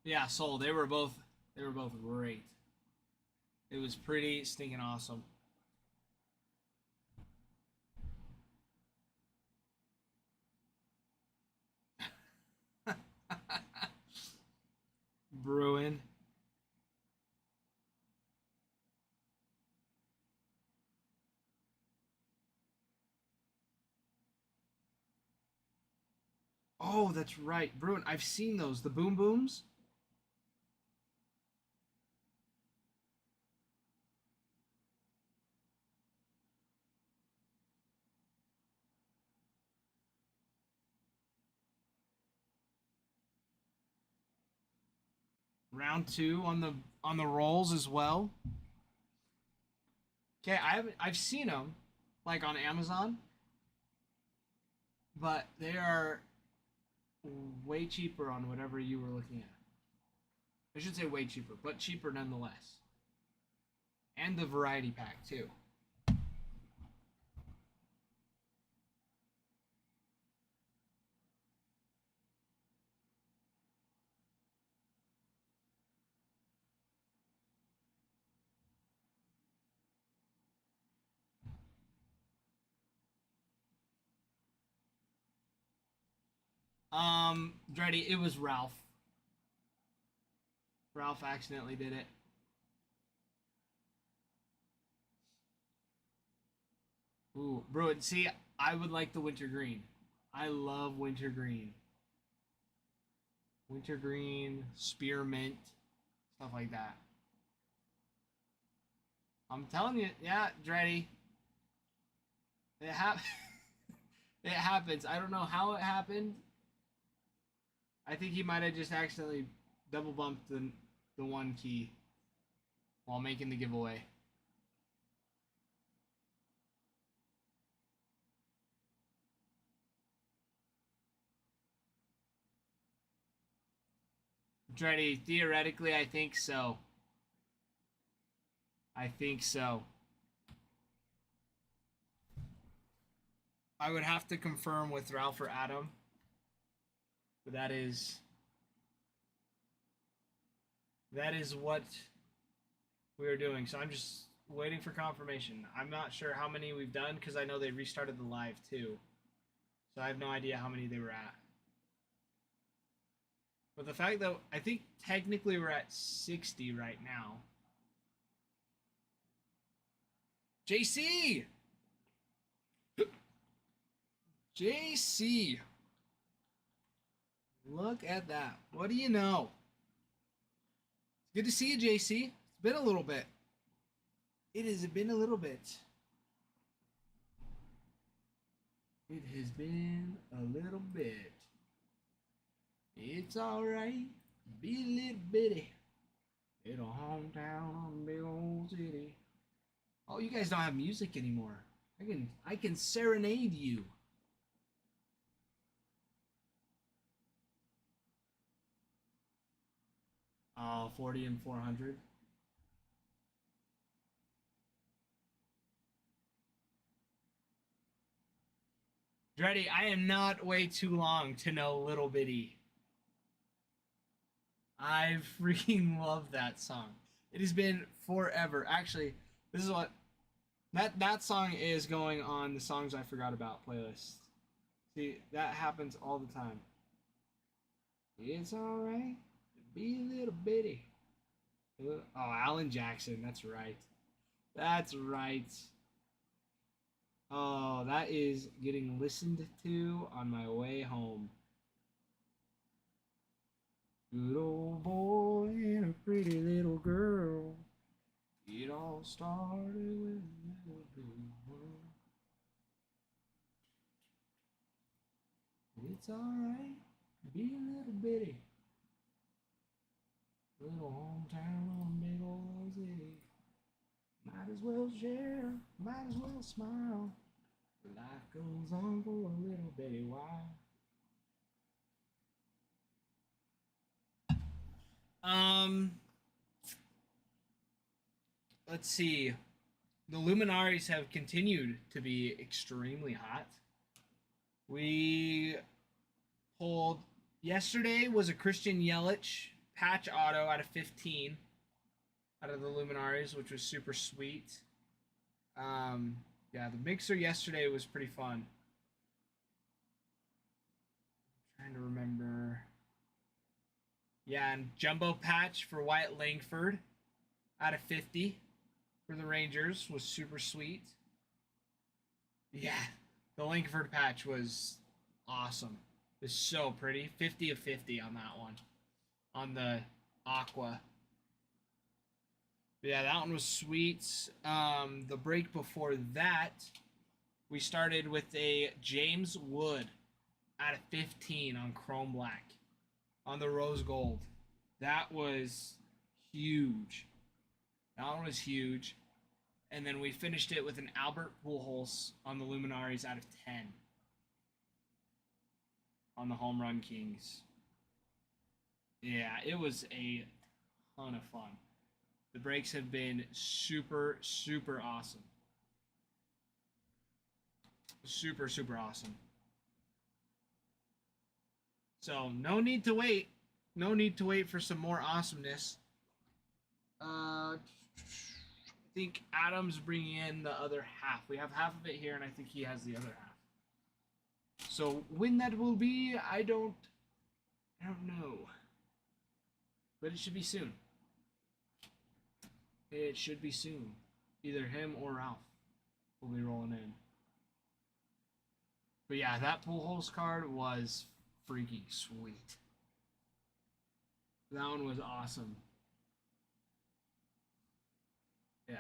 Yeah, Soul, they were both great. It was pretty stinking awesome. Bruin. Oh, that's right. Bruin, I've seen those. The boom booms. Round 2 on the rolls as well. Okay, I've seen them like on Amazon, but they are way cheaper on whatever you were looking at. I should say way cheaper, but cheaper nonetheless. And the variety pack too. Dreddy, it was Ralph. Ralph accidentally did it. Ooh, bro, see, I would like the wintergreen. I love wintergreen. Wintergreen, spearmint, stuff like that. I'm telling you, yeah, Dreddy. It it happens. I don't know how it happened. I think he might have just accidentally double bumped the one key while making the giveaway. Dreddy, theoretically, I think so. I think so. I would have to confirm with Ralph or Adam. But that is what we are doing. So I'm just waiting for confirmation. I'm not sure how many we've done because I know they restarted the live too. So I have no idea how many they were at. But the fact that I think technically we're at 60 right now. JC! JC! Look at that. What do you know? It's good to see you, JC. It's been a little bit. It has been a little bit. It has been a little bit. It's alright. Be a little bitty. Little hometown, big old city. Oh, you guys don't have music anymore. I can serenade you. Oh, 40 and 400. Dreddy, I am not way too long to know Little Bitty. I freaking love that song. It has been forever. Actually, this is what that song is going on the Songs I Forgot About playlist. See, that happens all the time. It's alright to be a little bitty. Oh, Alan Jackson, that's right. That's right. Oh, that is getting listened to on my way home. Good old boy and a pretty little girl. It all started with a little bitty world. It's alright to be a little bitty. Little hometown, big old city. Might as well share, might as well smile. Life goes on for a little bitty while. Let's see. The Luminaries have continued to be extremely hot. We pulled yesterday was a Christian Yelich patch auto out of 15 out of the Luminaries, which was super sweet. Yeah, the mixer yesterday was pretty fun. I'm trying to remember. Yeah, and jumbo patch for Wyatt Langford out of 50 for the Rangers was super sweet. Yeah, the Langford patch was awesome. It was so pretty. 50 of 50 on that one. On the Aqua. But yeah, that one was sweet. The break before that, we started with a James Wood out of 15 on Chrome Black. On the Rose Gold. That was huge. That one was huge. And then we finished it with an Albert Pujols on the Luminaries out of 10. On the Home Run Kings. Yeah, it was a ton of fun. The breaks have been super, super awesome. Super, super awesome. So, no need to wait. No need to wait for some more awesomeness. I think Adam's bringing in the other half. We have half of it here, and I think he has the other half. So when that will be, I don't know. But it should be soon. It should be soon. Either him or Ralph will be rolling in. But yeah, that Pujols card was freaking sweet. That one was awesome. Yeah.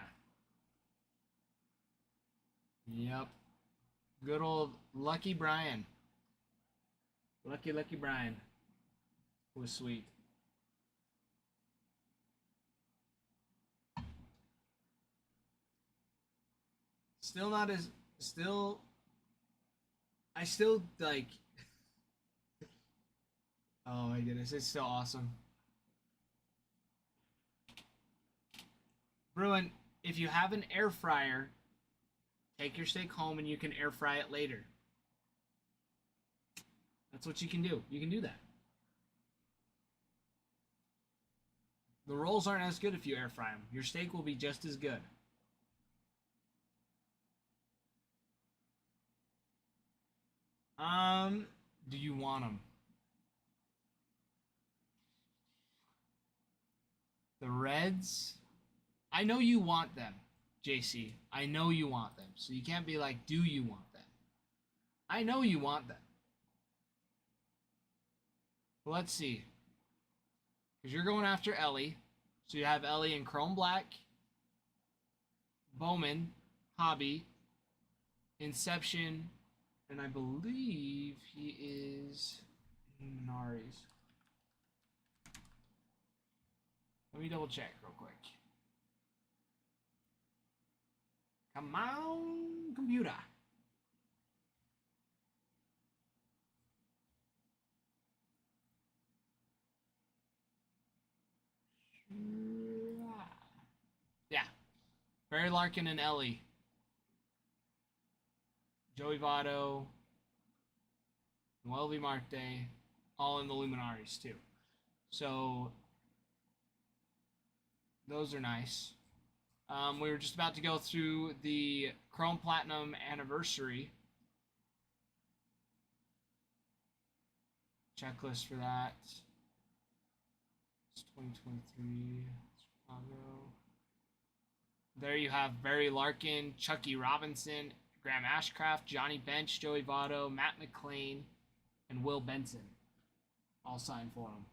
Yep. Good old Lucky Brian. Lucky Brian was sweet. Still not as still I still like oh my goodness, it's still awesome. Bruin, if you have an air fryer, take your steak home and you can air fry it later. That's what you can do. You can do that. The rolls aren't as good if you air fry them. Your steak will be just as good. Do you want them? The Reds? I know you want them, JC. I know you want them. So you can't be like, do you want them? I know you want them. But let's see. Because you're going after Ellie. So you have Ellie in Chrome Black, Bowman, Hobby, Inception, and I believe he is Minari's. Let me double check real quick. Come on, computer. Yeah. Barry Larkin and Ellie. Joey Votto. Noel V. Marte. All in the Luminaries, too. So, those are nice. We were just about to go through the Chrome Platinum Anniversary checklist for that. It's 2023 Chicago. There you have Barry Larkin, Chucky Robinson, Graham Ashcraft, Johnny Bench, Joey Votto, Matt McClain, and Will Benson. All signed for him.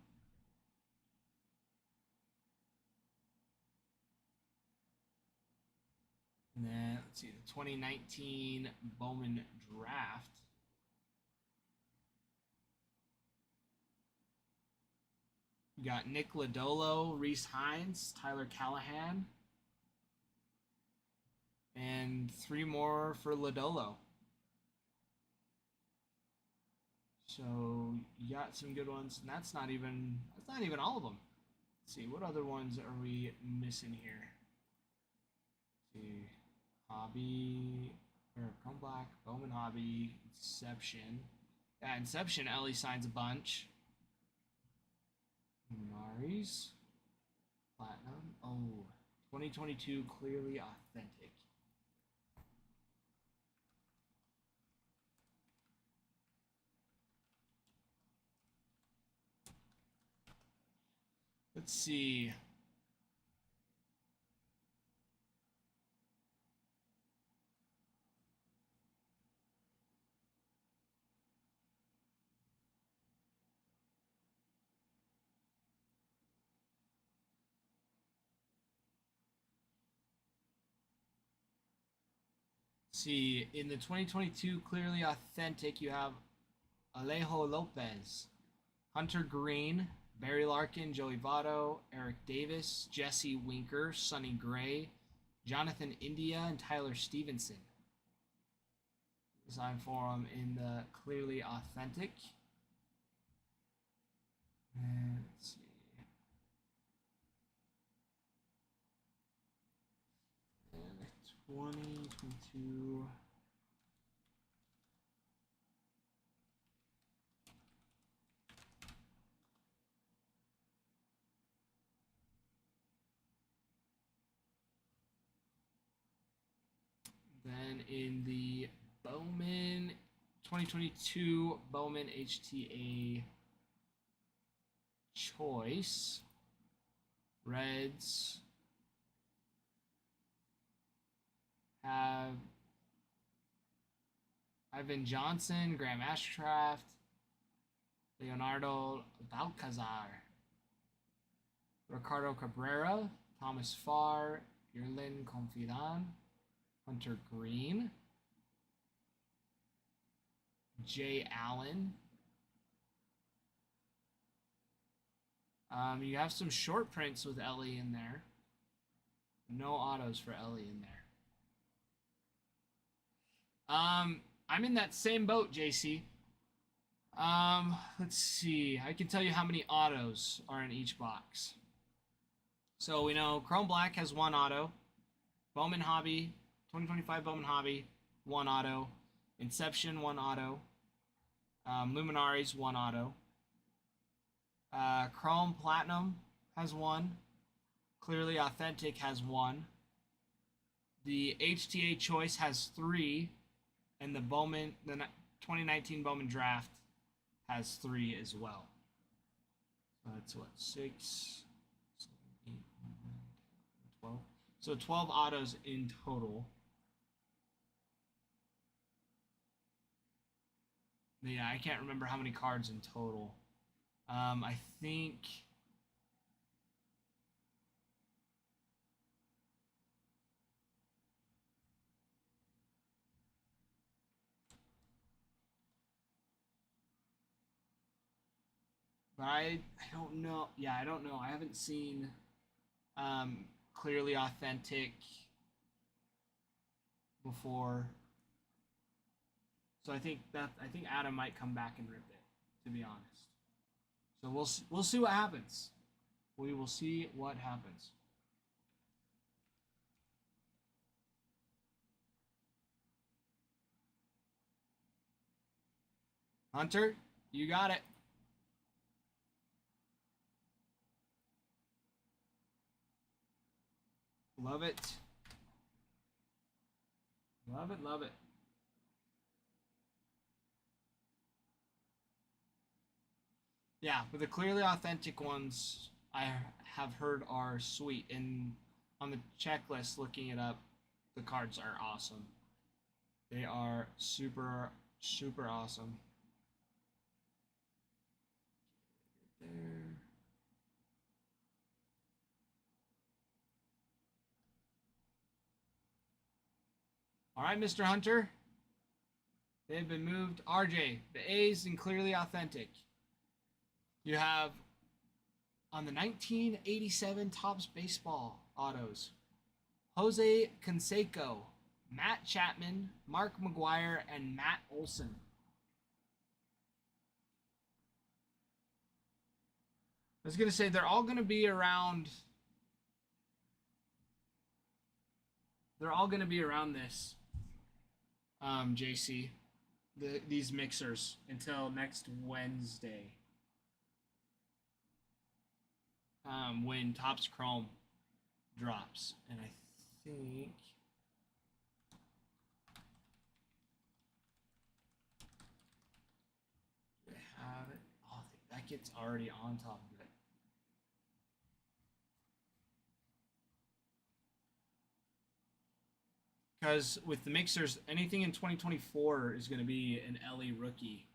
And then, let's see, the 2019 Bowman Draft. You got Nick Lodolo, Reese Hines, Tyler Callahan, and 3 more for Lodolo. So you got some good ones, and that's not even all of them. Let's see, what other ones are we missing here? Let's see, Hobby, or Chrome Black, Bowman Hobby, Inception. Yeah, Inception, Ellie signs a bunch. Minari's, Platinum. Oh, 2022 Clearly Authentic. Let's see. See, in the 2022 Clearly Authentic, you have Alejo Lopez, Hunter Green, Barry Larkin, Joey Votto, Eric Davis, Jesse Winker, Sonny Gray, Jonathan India, and Tyler Stevenson. Signed for him in the Clearly Authentic. And let's see. And 2022. Then in the Bowman 2022 Bowman HTA Choice. Reds have Ivan Johnson, Graham Ashcraft, Leonardo Balcazar, Ricardo Cabrera, Thomas Farr, Yerlin Confidan, Hunter Green, Jay Allen. You have some short prints with Ellie in there. No autos for Ellie in there. I'm in that same boat, JC. Let's see. I can tell you how many autos are in each box. So we know Chrome Black has 1 auto. Bowman Hobby, 2025 Bowman Hobby, 1 auto. Inception, 1 auto. Luminaries, 1 auto. Chrome Platinum has 1. Clearly Authentic has 1. The HTA Choice has 3. And the 2019 Bowman Draft has 3 as well. So that's what, 6, 7, 8, 9, 10, 12. So 12 autos in total. Yeah, I can't remember how many cards in total. I think but I don't know. Yeah, I don't know. I haven't seen Clearly Authentic before. So I think Adam might come back and rip it, to be honest. So we'll see what happens. We will see what happens. Hunter, you got it. Love it. Love it, love it. Yeah, but the Clearly Authentic ones I have heard are sweet. And on the checklist, looking it up, the cards are awesome. They are super, super awesome. There. All right, Mr. Hunter. They've been moved. RJ, the A's and Clearly Authentic. You have on the 1987 Topps Baseball autos, Jose Canseco, Matt Chapman, Mark McGuire, and Matt Olson. I was going to say they're all going to be around. They're all going to be around this, JC, these mixers until next Wednesday. When Topps Chrome drops. And I think they have it. Oh, that gets already on top of it. Because with the mixers, anything in 2024 is going to be an LE rookie.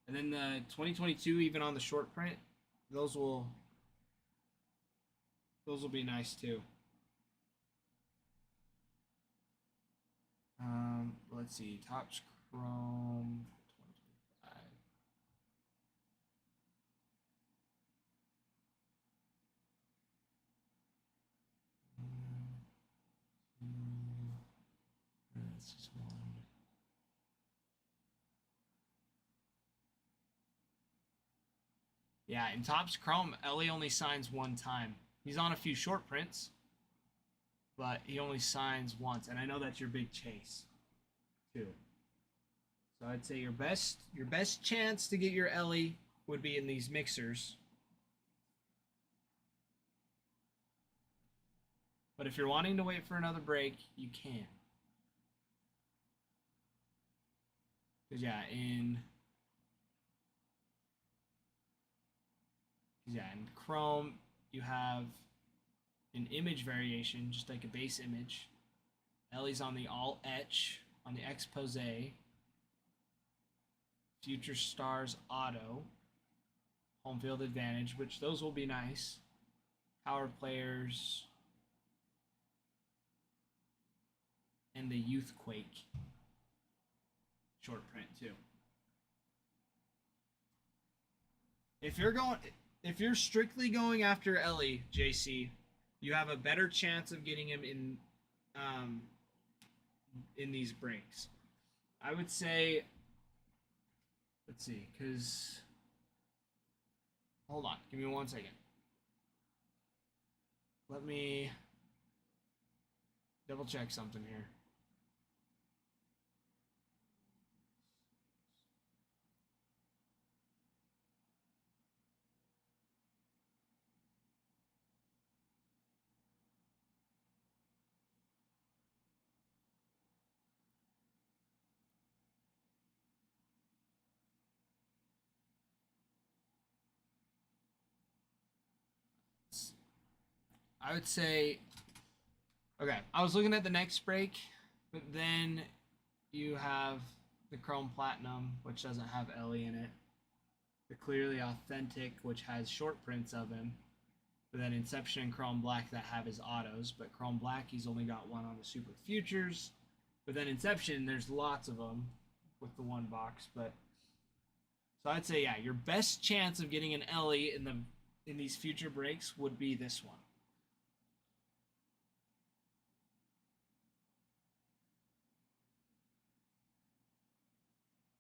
And then the 2022, even on the short print, those will be nice too. Let's see, Topps Chrome 2025. That's just one. Yeah, in Topps Chrome, Ellie only signs 1 time. He's on a few short prints, but he only signs once. And I know that's your big chase, too. So I'd say your best chance to get your Ellie would be in these mixers. But if you're wanting to wait for another break, you can. 'Cause in Chrome you have an image variation, just like a base image. Ellie's on the all etch, on the expose, future stars auto, home field advantage, which those will be nice. Power players, and the youth quake short print too. If you're strictly going after Ellie, JC, you have a better chance of getting him in these breaks. I would say, let's see, because hold on, give me 1 second. Let me double check something here. I would say, okay, I was looking at the next break, but then you have the Chrome Platinum, which doesn't have Ellie in it. The Clearly Authentic, which has short prints of him. But then Inception and Chrome Black that have his autos. But Chrome Black, he's only got one on the Super Futures. But then Inception, there's lots of them with the one box. But so I'd say, yeah, your best chance of getting an Ellie in these future breaks would be this one.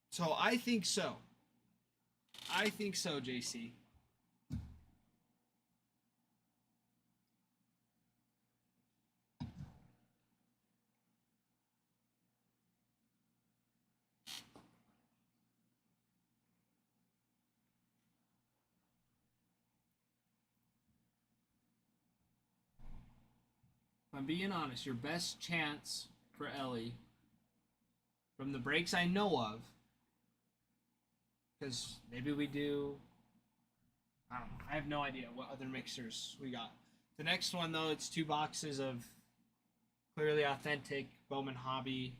So I think so. I think so, JC. If I'm being honest, your best chance for Ellie from the breaks I know of, because maybe we do, I don't know, I have no idea what other mixers we got. The next one, though, it's 2 boxes of Clearly Authentic Bowman Hobby.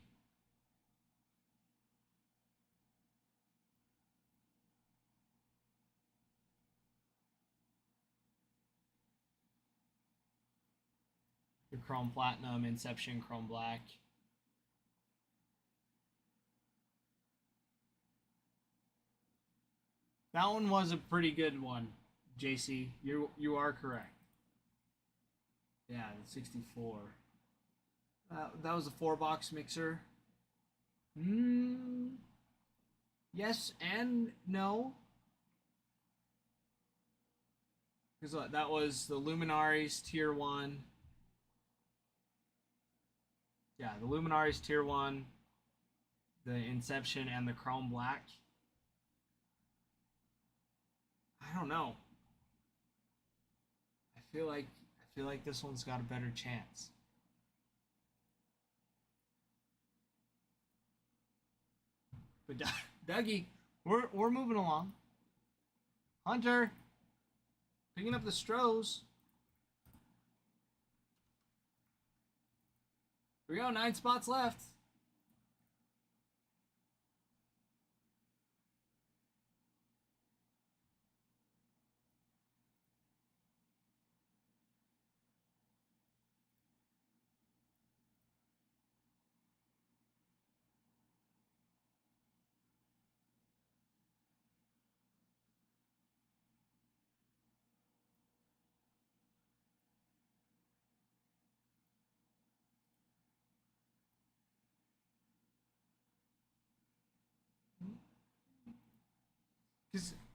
Your Chrome Platinum, Inception, Chrome Black. That one was a pretty good one, JC. You are correct. Yeah, the 64. That was a 4-box mixer. Yes and no. Because that was the Luminaries Tier 1. Yeah, the Luminaries Tier 1, the Inception, and the Chrome Black. I don't know. I feel like this one's got a better chance. But Dougie, we're moving along. Hunter, picking up the Stros. Here we go, 9 spots left.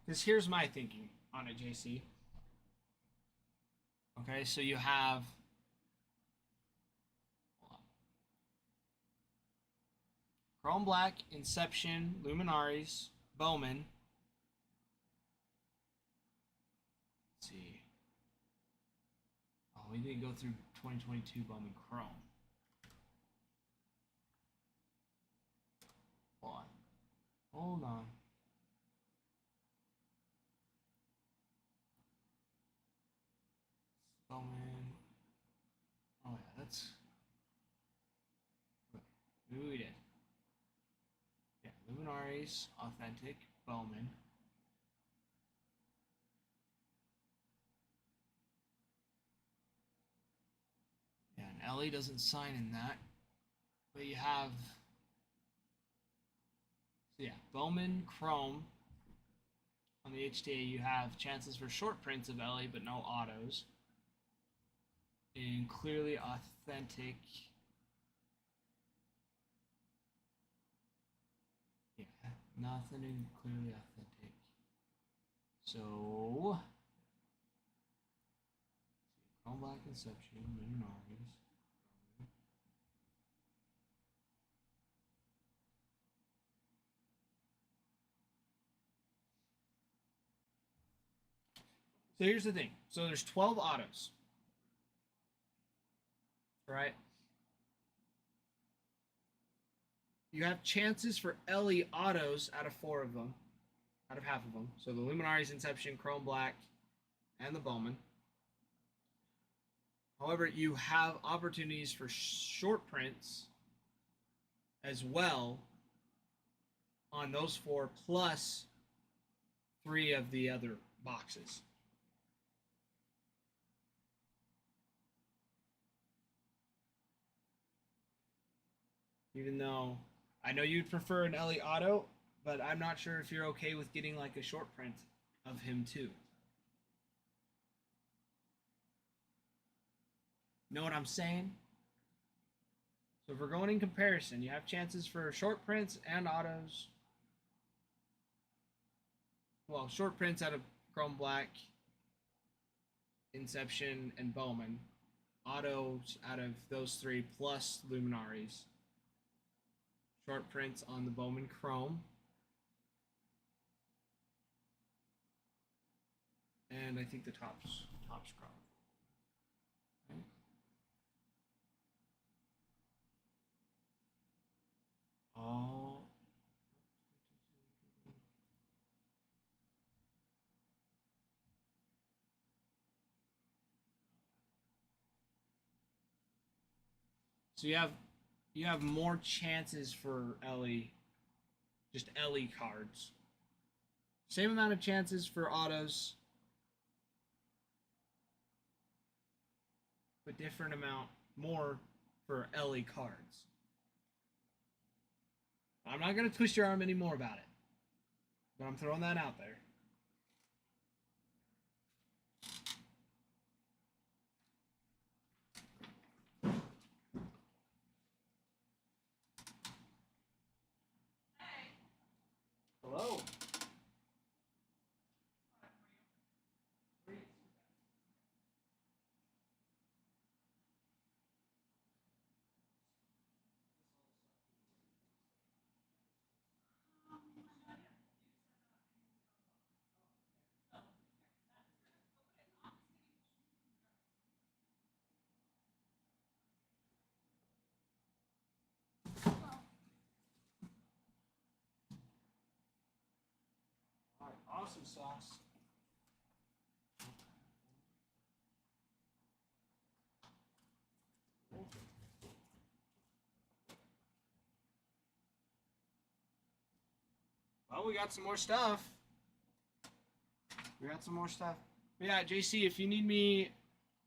Because here's my thinking on it, JC. Okay, so you have Chrome Black, Inception, Luminaries, Bowman. Let's see. Oh, we didn't go through 2022 Bowman Chrome. Hold on. Maybe we did. Yeah, Luminaries, Authentic, Bowman. Yeah, and Ellie doesn't sign in that. But you have... So yeah, Bowman, Chrome. On the HTA, you have chances for short prints of Ellie, but no autos. And clearly authentic. Yeah, nothing in clearly authentic. So, Chrome Black, Inception, Luminaries. So here's the thing. So there's 12 autos. Right? You have chances for Ellie autos out of 4 of them. Out of half of them. So the Luminaries, Inception, Chrome Black, and the Bowman. However, you have opportunities for short prints as well on those 4 plus 3 of the other boxes. Even though I know you'd prefer an Ellie auto, but I'm not sure if you're okay with getting like a short print of him too. Know what I'm saying? So if we're going in comparison, you have chances for short prints and autos. Well, short prints out of Chrome Black, Inception, and Bowman. Autos out of those 3 plus Luminaries. Short prints on the Bowman Chrome. And I think the top's Chrome. Okay. All so you have more chances for Ellie, just Ellie cards. Same amount of chances for autos, but different amount more for Ellie cards. I'm not going to twist your arm anymore about it, but I'm throwing that out there. Hello. All right, awesome sauce. Well, we got some more stuff. But yeah, JC, if you need me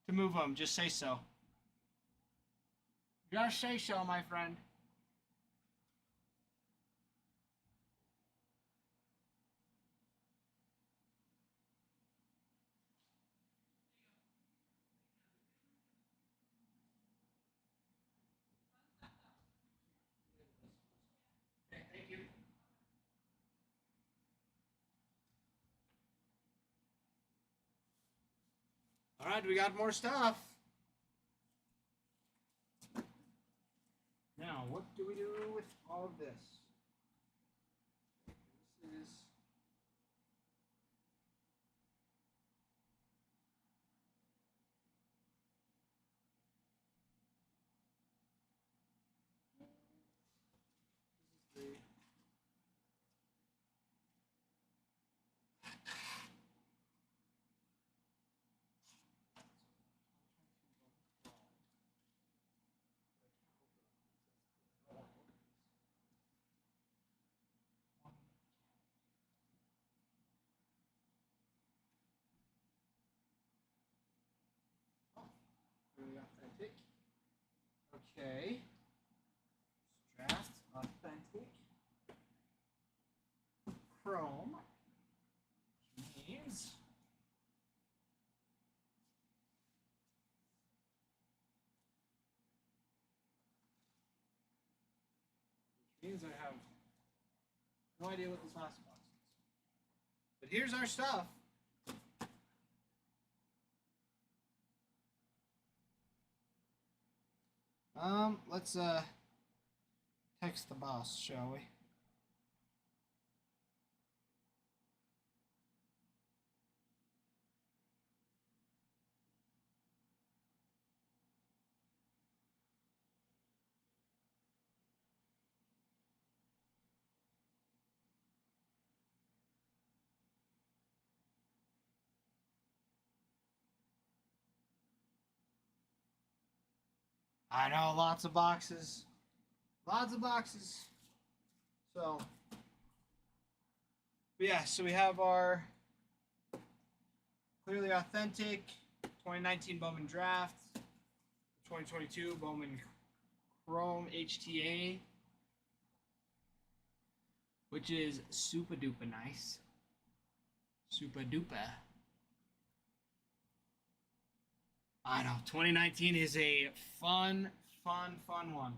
to move them, just say so. Just say so, my friend. Okay, thank you. All right, we got more stuff. Now, what do we do with all of this? This is... This is the... Okay. Draft authentic Chrome means I have no idea what this last box is. But here's our stuff. Let's text the boss, shall we? I know, lots of boxes. Lots of boxes. So, but yeah, so we have our clearly authentic 2019 Bowman Draft, 2022 Bowman Chrome HTA, which is super duper nice. Super duper. I know, 2019 is a fun one.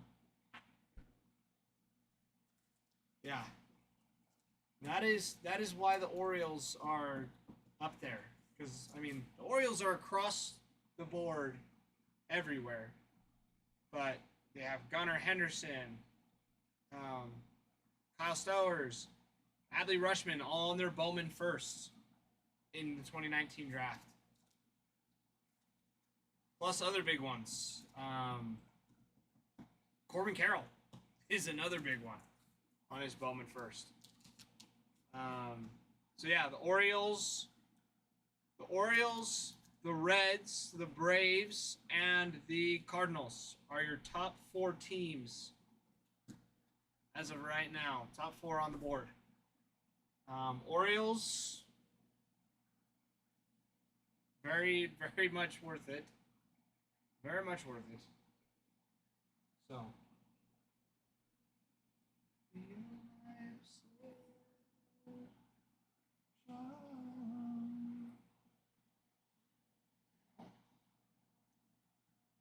Yeah. That is why the Orioles are up there. Because, I mean, the Orioles are across the board everywhere. But they have Gunnar Henderson, Kyle Stowers, Adley Rutschman, all on their Bowman firsts in the 2019 draft. Plus other big ones. Corbin Carroll is another big one on his Bowman first. So yeah, the Orioles, the Reds, the Braves, and the Cardinals are your top 4 teams as of right now. Top 4 on the board. Orioles, very much worth it. Very much worth it. So.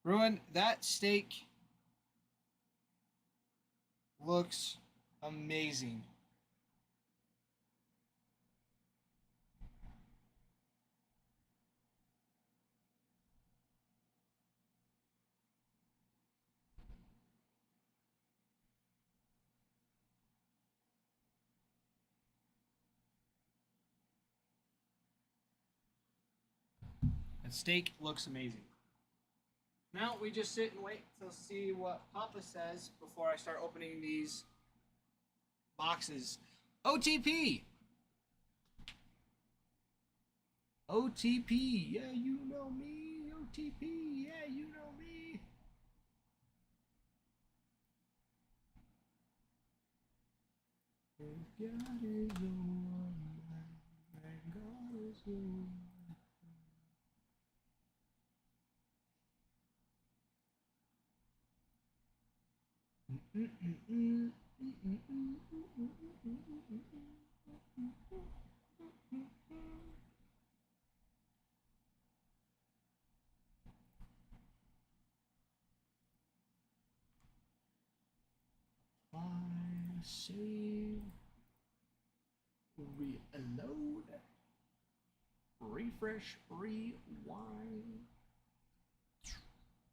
Ruin, that steak looks amazing. That steak looks amazing. Now we just sit and wait to see what Papa says before I start opening these boxes. OTP! OTP, yeah, you know me. OTP, yeah, you know me. God is the one, and God is the one. Save, reload, refresh, rewind.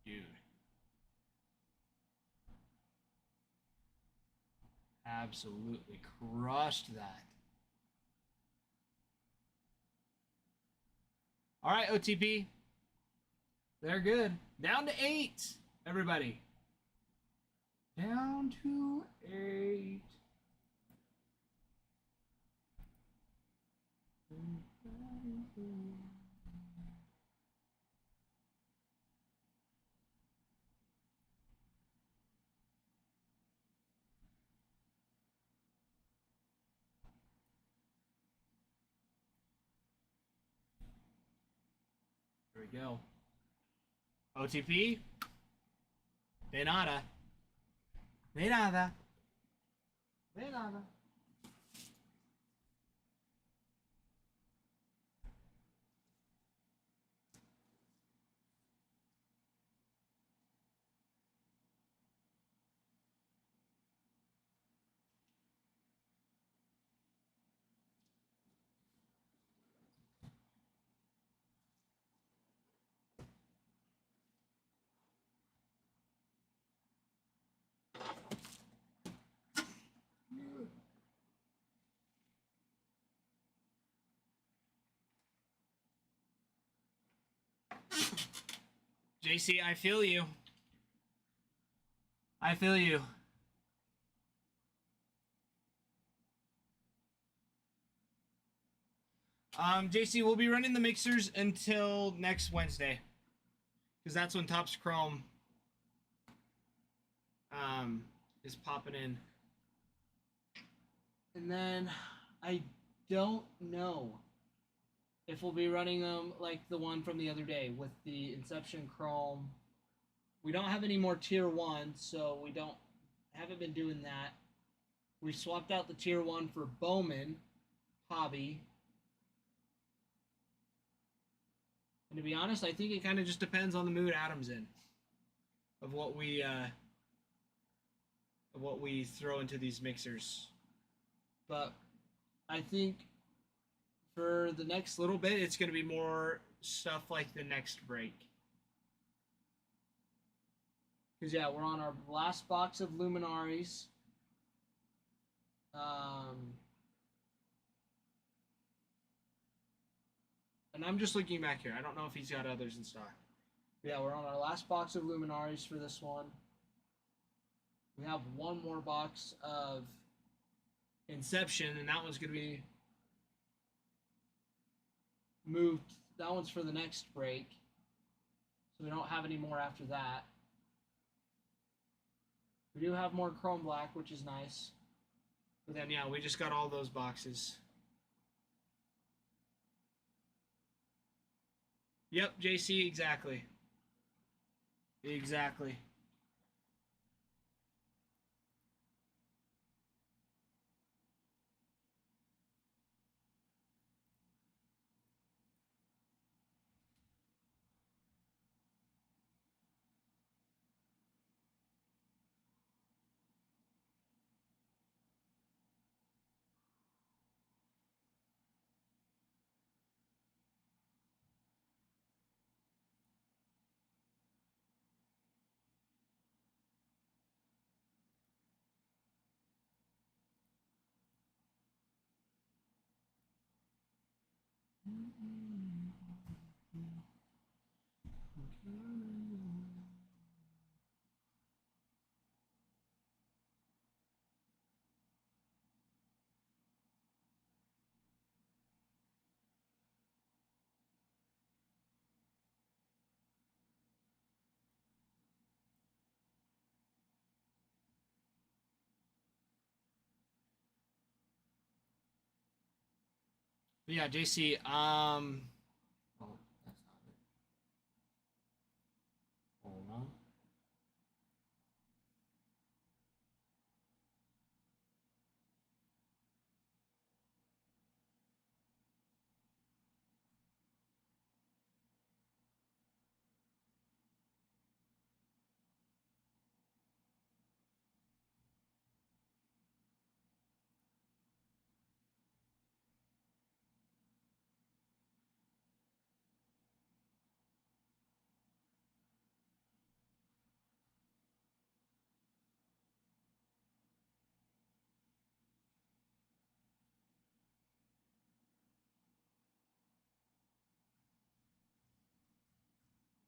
Dude. Absolutely crushed that. All right, OTP. They're good. Down to 8, everybody. Down to 8. There we go. OTP. De nada. De nada. De nada. JC, I feel you. I feel you. JC, we'll be running the mixers until next Wednesday, because that's when Topps Chrome is popping in. And then I don't know if we'll be running them like the one from the other day with the Inception Chrome. We don't have any more Tier 1, so we haven't been doing that. We swapped out the Tier 1 for Bowman Hobby. And to be honest, I think it kind of just depends on the mood Adam's in of what we throw into these mixers. But I think for the next little bit, it's going to be more stuff like the next break. Because, yeah, we're on our last box of Luminaries. And I'm just looking back here. I don't know if he's got others in stock. Yeah, we're on our last box of Luminaries for this one. We have one more box of Inception, and that one's going to be moved. That one's for the next break. So we don't have any more after that. We do have more Chrome Black, which is nice. But then, yeah, we just got all those boxes. Yep, JC, exactly. Exactly. But yeah, JC, oh, that's not it. Hold on.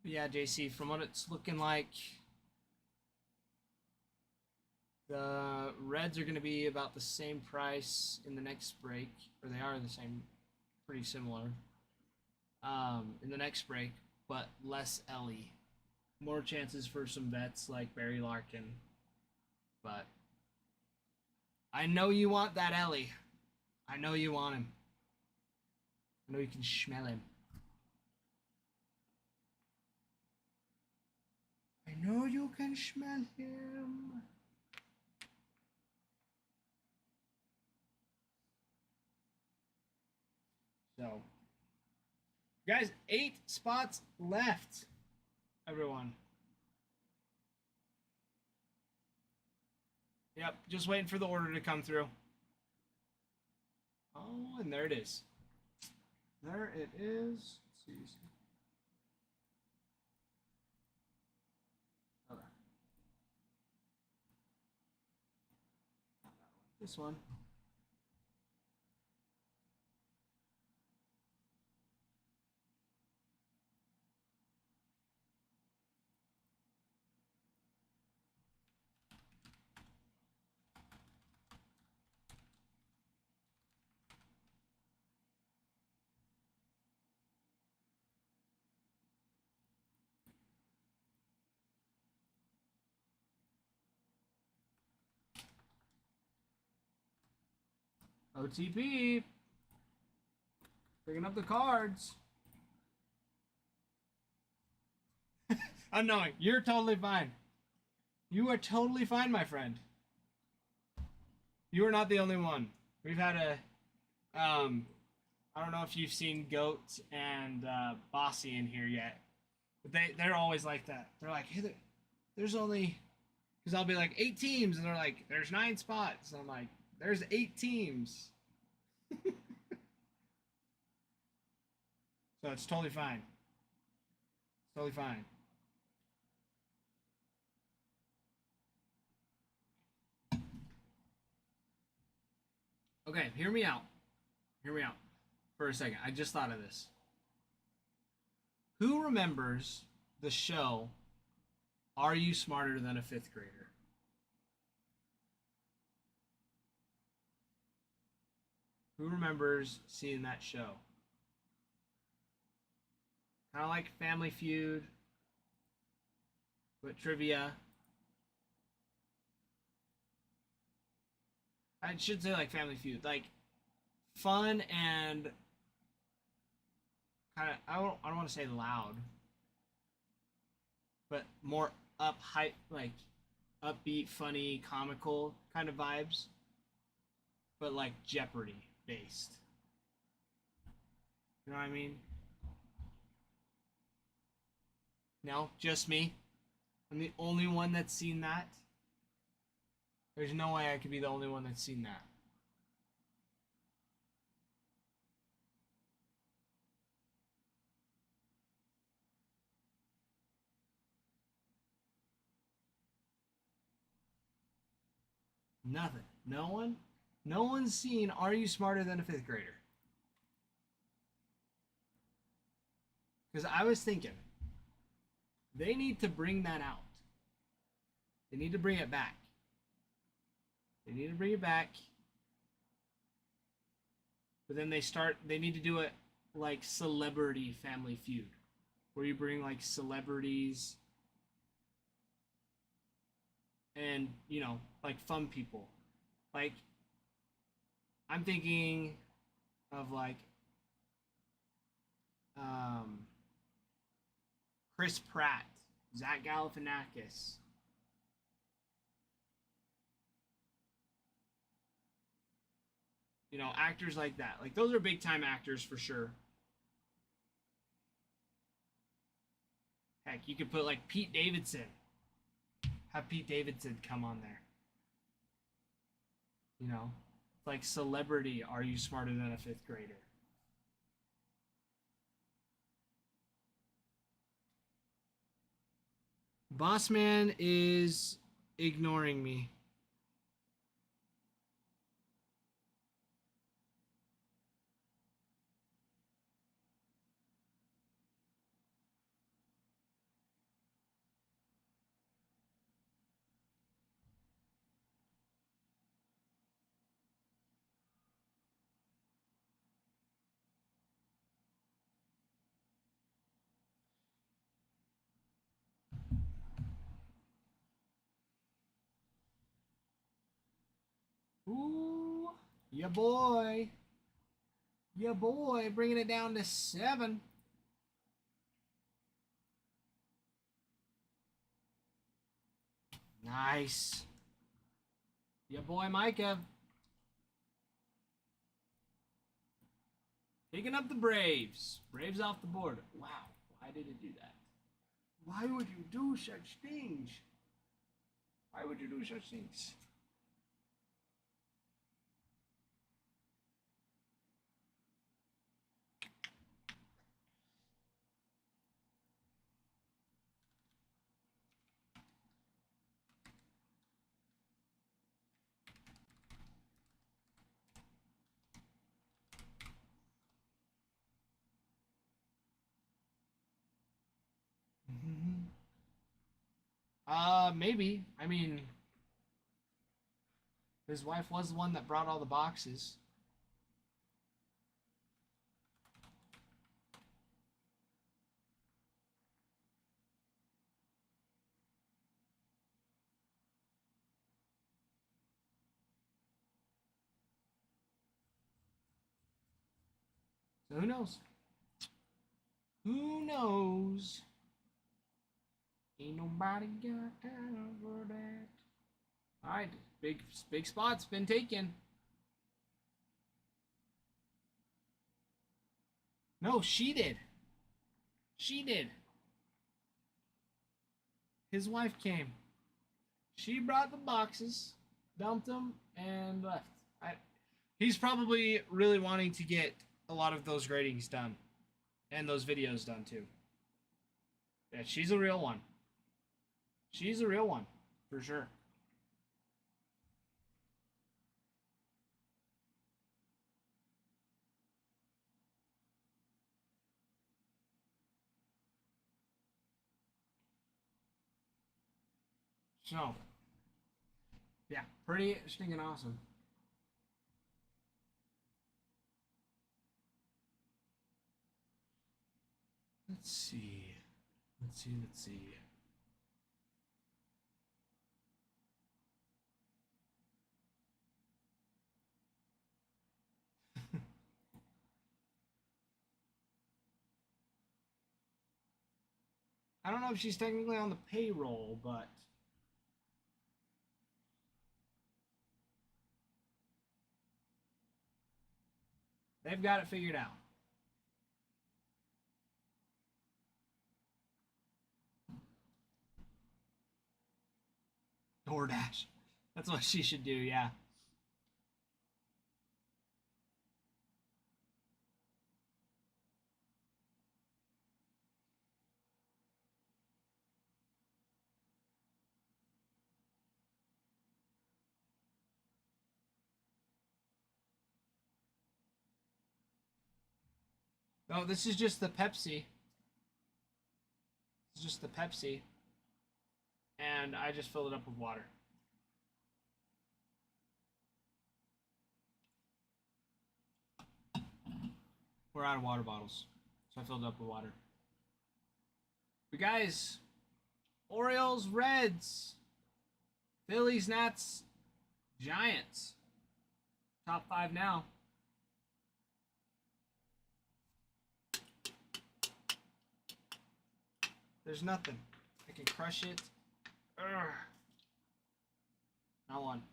But yeah, JC, from what it's looking like, the Reds are going to be about the same price in the next break, or they are the same, pretty similar, in the next break, but less Ellie. More chances for some vets like Barry Larkin. But I know you want that Ellie. I know you want him. I know you can smell him. I I know you can smell him. So, guys, 8 spots left. Everyone. Yep, just waiting for the order to come through. Oh, and there it is. There it is. Let's see. Okay. This one. OTP. Picking up the cards. Unknowing. You're totally fine. You are totally fine, my friend. You are not the only one. We've had a, I don't know if you've seen Goat and Bossy in here yet, but they're always like that. They're like, hey, there's only, because I'll be like 8 teams, and they're like, there's 9 spots. And I'm like, there's 8 teams. So it's totally fine. It's totally fine. Okay, hear me out. Hear me out for a second. I just thought of this. Who remembers the show Are You Smarter Than a Fifth Grader? Who remembers seeing that show? Kind of like Family Feud, but trivia. I should say like Family Feud, like fun and kind of, I don't want to say loud, but more like upbeat, funny, comical kind of vibes, but like Jeopardy based. You know what I mean? No, just me. I'm the only one that's seen that. There's no way I could be the only one that's seen that. Nothing. No one? No one's seen Are You Smarter Than a Fifth Grader? Because I was thinking, they need to bring that out. They need to bring it back. They need to bring it back. But then they need to do it like Celebrity Family Feud, where you bring like celebrities and, you know, like fun people. Like, I'm thinking of like Chris Pratt, Zach Galifianakis. You know, actors like that. Like, those are big time actors for sure. Heck, you could put like Pete Davidson. Have Pete Davidson come on there. You know, like Celebrity, Are You Smarter Than a Fifth Grader? Bossman is ignoring me. Ooh, ya boy. Ya boy, bringing it down to 7. Nice. Yeah, boy, Micah. Picking up the Braves. Braves off the board. Wow. Why did it do that? Why would you do such things? Why would you do such things? Maybe. I mean, his wife was the one that brought all the boxes. So who knows? Who knows? Ain't nobody got time for that. All right, big spot's been taken. No, she did. She did. His wife came. She brought the boxes, dumped them, and left. He's probably really wanting to get a lot of those gradings done. And those videos done too. Yeah, she's a real one. She's a real one. For sure. So, yeah, pretty stinking awesome. Let's see. Let's see. I don't know if she's technically on the payroll, but they've got it figured out. DoorDash. That's what she should do, yeah. No, this is just the Pepsi. It's just the Pepsi. And I just filled it up with water. We're out of water bottles. So I filled it up with water. But guys, Orioles, Reds, Phillies, Nats, Giants. Top 5 now. There's nothing. I can crush it. Urgh. Not one.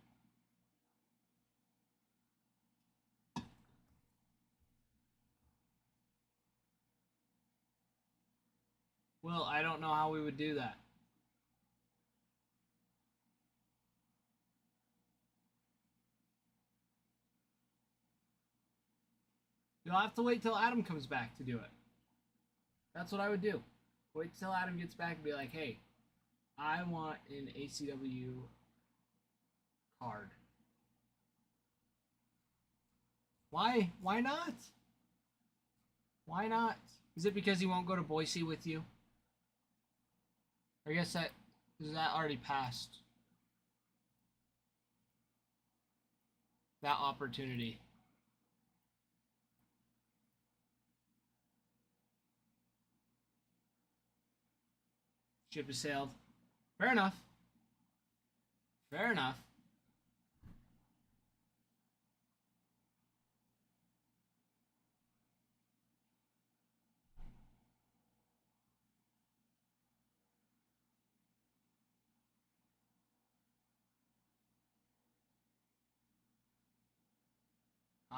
Well, I don't know how we would do that. You'll have to wait till Adam comes back to do it. That's what I would do. Wait till Adam gets back and be like, hey, I want an ACW card. Why? Why not? Why not? Is it because he won't go to Boise with you? I guess that already passed. That opportunity. Ship has sailed. Fair enough. Fair enough.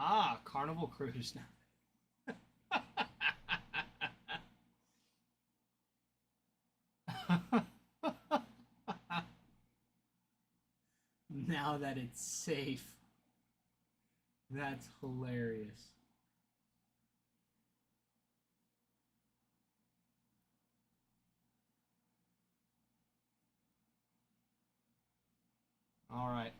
Ah, Carnival Cruise now. Now that it's safe. That's hilarious. All right.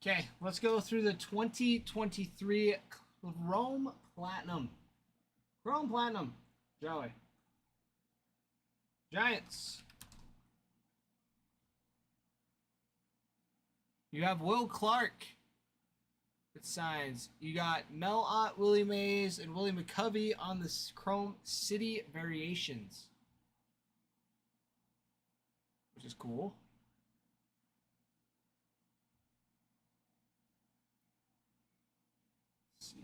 Okay, let's go through the 2023 Chrome Platinum. Chrome Platinum. Joey. Giants. You have Will Clark. It signs. You got Mel Ott, Willie Mays, and Willie McCovey on the Chrome City Variations, which is cool. Let's see.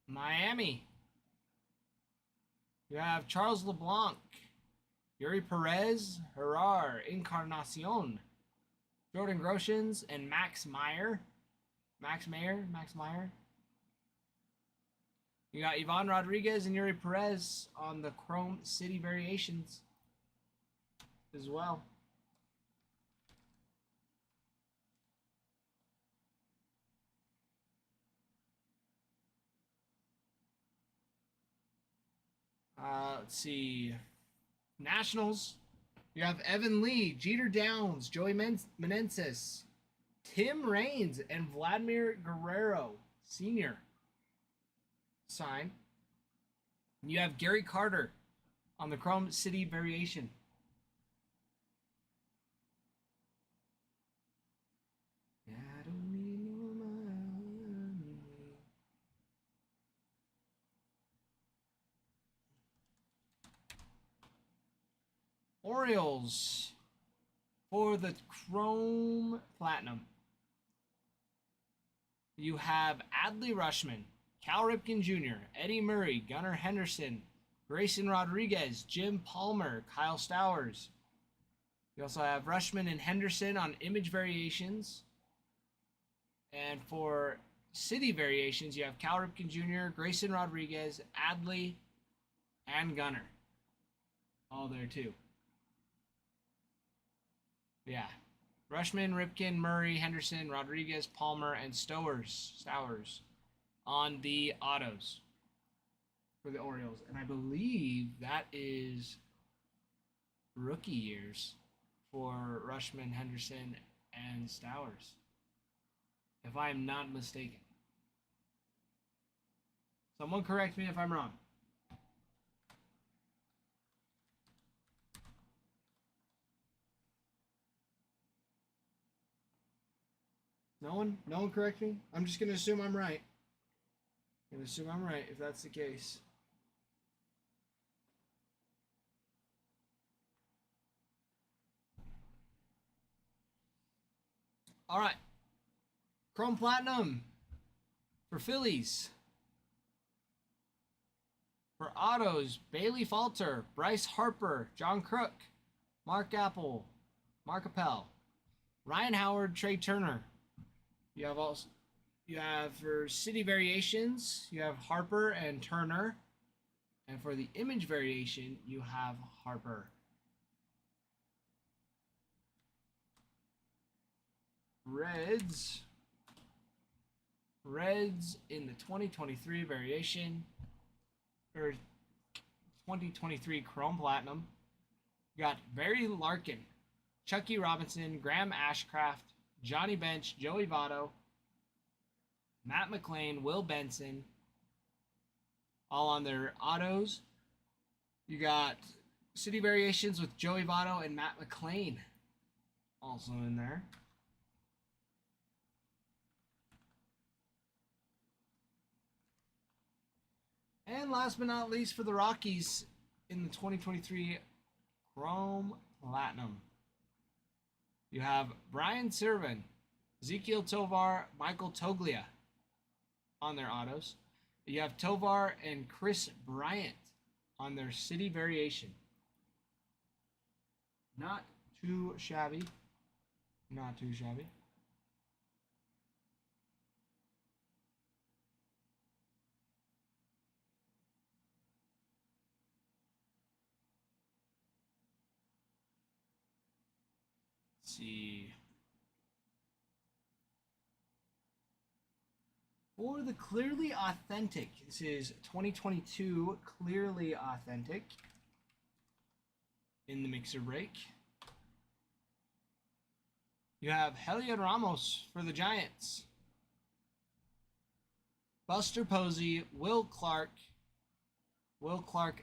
Miami. You have Charles LeBlanc, Yuri Perez, Herrar, Encarnacion, Jordan Groshans, and Max Meyer. Max Meyer. You got Ivan Rodriguez and Yuri Perez on the Chrome City Variations as well. Let's see. Nationals. You have Evan Lee, Jeter Downs, Joey Menenses, Tim Raines, and Vladimir Guerrero Sr. Sign. You have Gary Carter on the Chrome City Variation. I don't need no money. Orioles for the Chrome Platinum. You have Adley Rushman, Cal Ripken Jr., Eddie Murray, Gunnar Henderson, Grayson Rodriguez, Jim Palmer, Kyle Stowers. You also have Rushman and Henderson on Image Variations. And for City Variations, you have Cal Ripken Jr., Grayson Rodriguez, Adley, and Gunnar. All there too. Yeah. Rushman, Ripken, Murray, Henderson, Rodriguez, Palmer, and Stowers on the autos for the Orioles. And I believe that is rookie years for Rushman, Henderson, and Stowers, if I am not mistaken. Someone correct me if I'm wrong. No one correct me? I'm just going to assume I'm right. I'm going to assume I'm right if that's the case. All right. Chrome Platinum for Phillies. For autos, Bailey Falter, Bryce Harper, John Crook, Mark Apple, Mark Appel, Ryan Howard, Trey Turner. You have for City Variations, you have Harper and Turner. And for the Image Variation, you have Harper. Reds in the 2023 variation, or 2023 Chrome Platinum. You got Barry Larkin, Chucky Robinson, Graham Ashcraft, Johnny Bench, Joey Votto, Matt McLean, Will Benson, all on their autos. You got City Variations with Joey Votto and Matt McLean also in there. And last but not least, for the Rockies in the 2023 Chrome Platinum, you have Brian Sirvin, Ezekiel Tovar, Michael Toglia on their autos. You have Tovar and Chris Bryant on their City Variation. Not too shabby. Not too shabby. Let's see. For the Clearly Authentic, this is 2022 Clearly Authentic in the mixer break. You have Heliot Ramos for the Giants, Buster Posey, Will Clark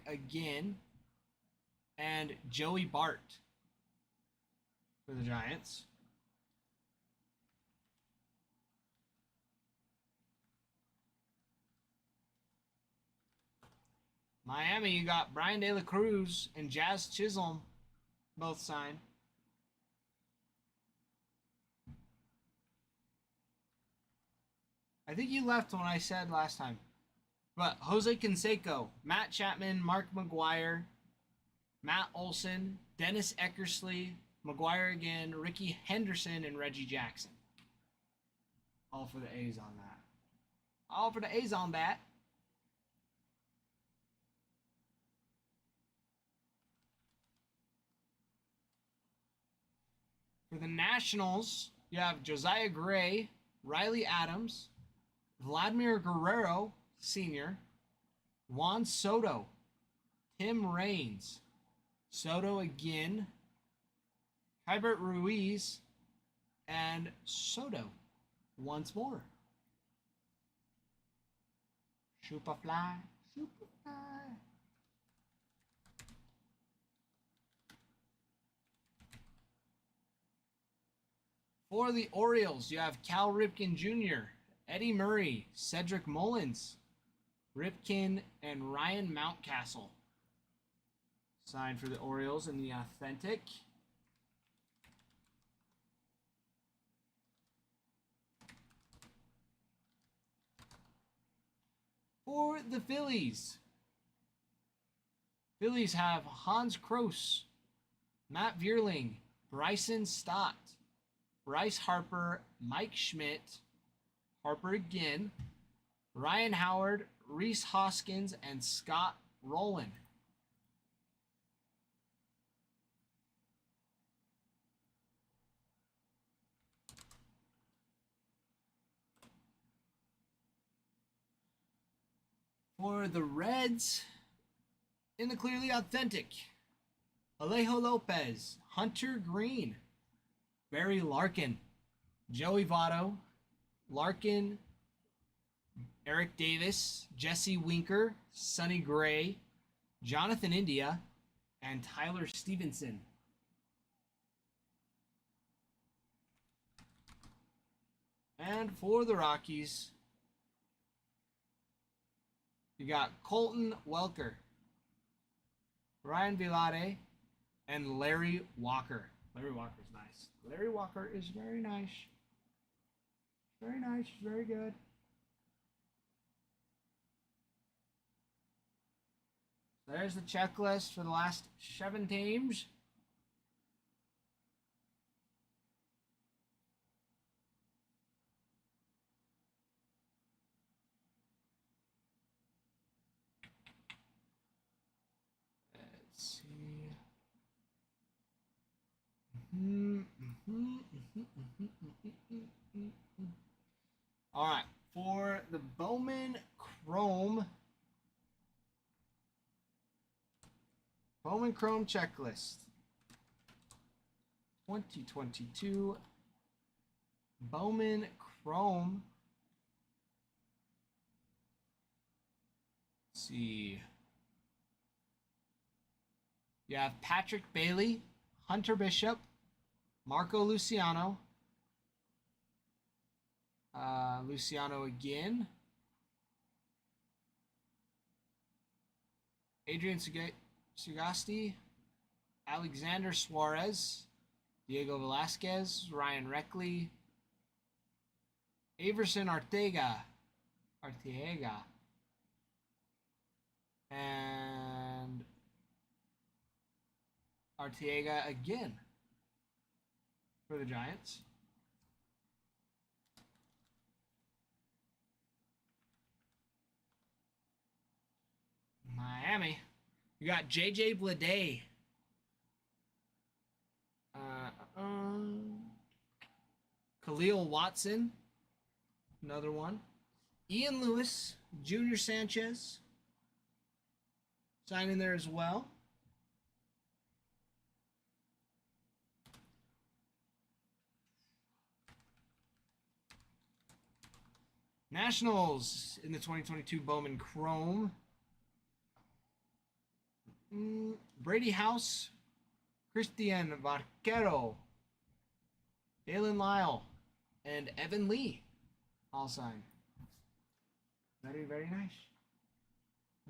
again, and Joey Bart for the Giants. Miami, you got Brian De La Cruz and Jazz Chisholm, both signed. I think you left when I said last time. But Jose Canseco, Matt Chapman, Mark McGuire, Matt Olson, Dennis Eckersley, McGuire again, Ricky Henderson, and Reggie Jackson. All for the A's on that. All for the A's on that. For the Nationals, you have Josiah Gray, Riley Adams, Vladimir Guerrero Sr., Juan Soto, Tim Raines, Soto again, Hybert Ruiz, and Soto once more. Superfly, Superfly. For the Orioles, you have Cal Ripken Jr., Eddie Murray, Cedric Mullins, Ripken, and Ryan Mountcastle. Signed for the Orioles in the Authentic. For the Phillies, Phillies have Hans Kroos, Matt Vierling, Bryson Stott, Bryce Harper, Mike Schmidt, Harper again, Ryan Howard, Reese Hoskins, and Scott Rowland. For the Reds, in the Clearly Authentic, Alejo Lopez, Hunter Green, Barry Larkin, Joey Votto, Larkin, Eric Davis, Jesse Winker, Sonny Gray, Jonathan India, and Tyler Stevenson. And for the Rockies, you got Colton Welker, Ryan Vilade, and Larry Walker. Larry Walker's nice. Larry Walker is very nice. Very nice. Very good. There's the checklist for the last 7 teams. Let's see. All right, for the Bowman Chrome checklist. 2022 Bowman Chrome. Let's see. You have Patrick Bailey, Hunter Bishop, Marco Luciano, Luciano again, Adrian Sagasti, Alexander Suarez, Diego Velasquez, Ryan Reckley, Averson Arteaga, and Arteaga again. for the Giants. Miami. You got J.J. Bleday. Khalil Watson. Another one. Ian Lewis. Junior Sanchez. Sign in there as well. Nationals in the 2022 Bowman Chrome. Brady House, Christian Vaquero, Dalen Lyle, and Evan Lee. All signed. Very, very nice.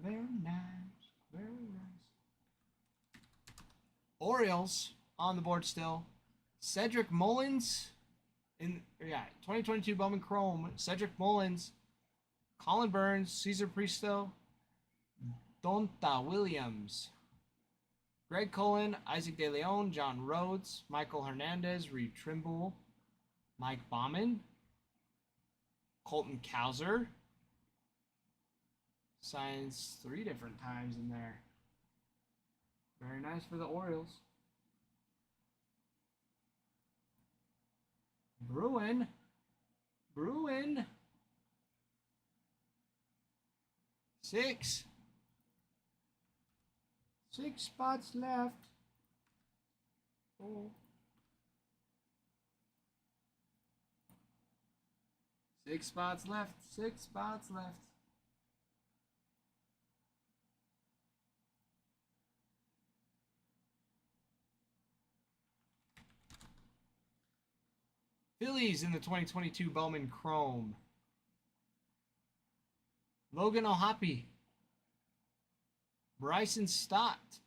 Very nice. Very nice. Orioles on the board still. Cedric Mullins. 2022 Bowman Chrome. Cedric Mullins, Colin Burns, Cesar Presto, Donta Williams, Greg Cullen, Isaac De Leon, John Rhodes, Michael Hernandez, Reed Trimble, Mike Bauman, Colton Cowser. Signs 3 different times in there. Very nice for the Orioles. Bruin. 6 spots left. Oh. 6 spots left. 6 spots left. Phillies in the 2022 Bowman Chrome. Logan O'Hoppe. Bryson Stott.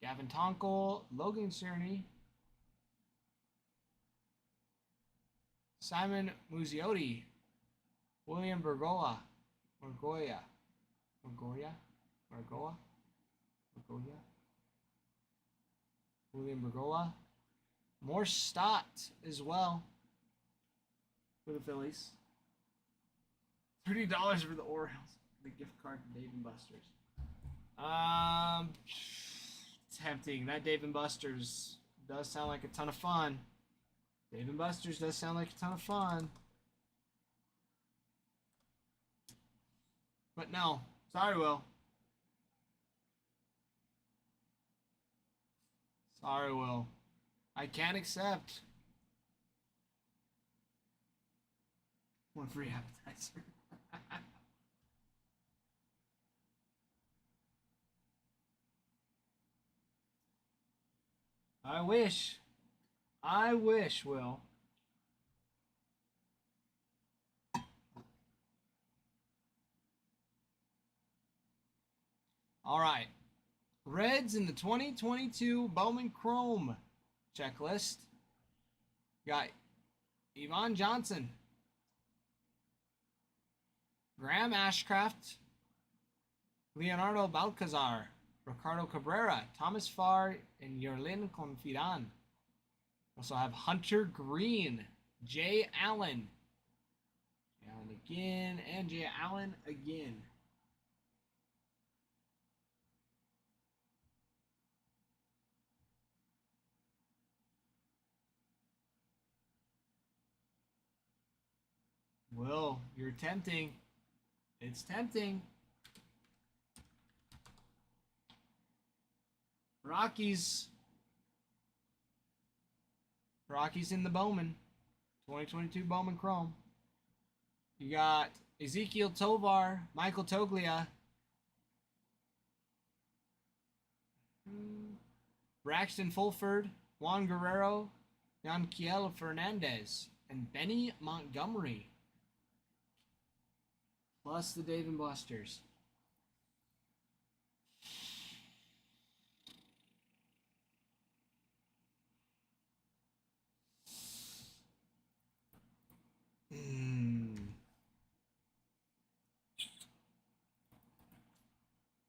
Gavin Tonkel. Logan Cerny. Simon Muzziotti. William Bergolla. Margoya. William Bergolla. More Stott as well for the Phillies. $30 for the Orioles. The gift card to Dave & Buster's. Tempting. That Dave & Buster's does sound like a ton of fun. Dave & Buster's does sound like a ton of fun. But no. Sorry, Will. Sorry, Will. I can't accept. One free appetizer. I wish, Will. All right. Reds in the 2022 Bowman Chrome checklist. Got Yvonne Johnson, Graham Ashcraft, Leonardo Balcazar, Ricardo Cabrera, Thomas Farr, and Yerlin Confidan. Also have Hunter Green, Jay Allen, again, and Jay Allen again. Will, you're tempting. It's tempting. Rockies in the Bowman. 2022 Bowman Chrome. You got Ezekiel Tovar, Michael Toglia, Braxton Fulford, Juan Guerrero, Yanquiel Fernandez, and Benny Montgomery. Plus the Dave & Buster's.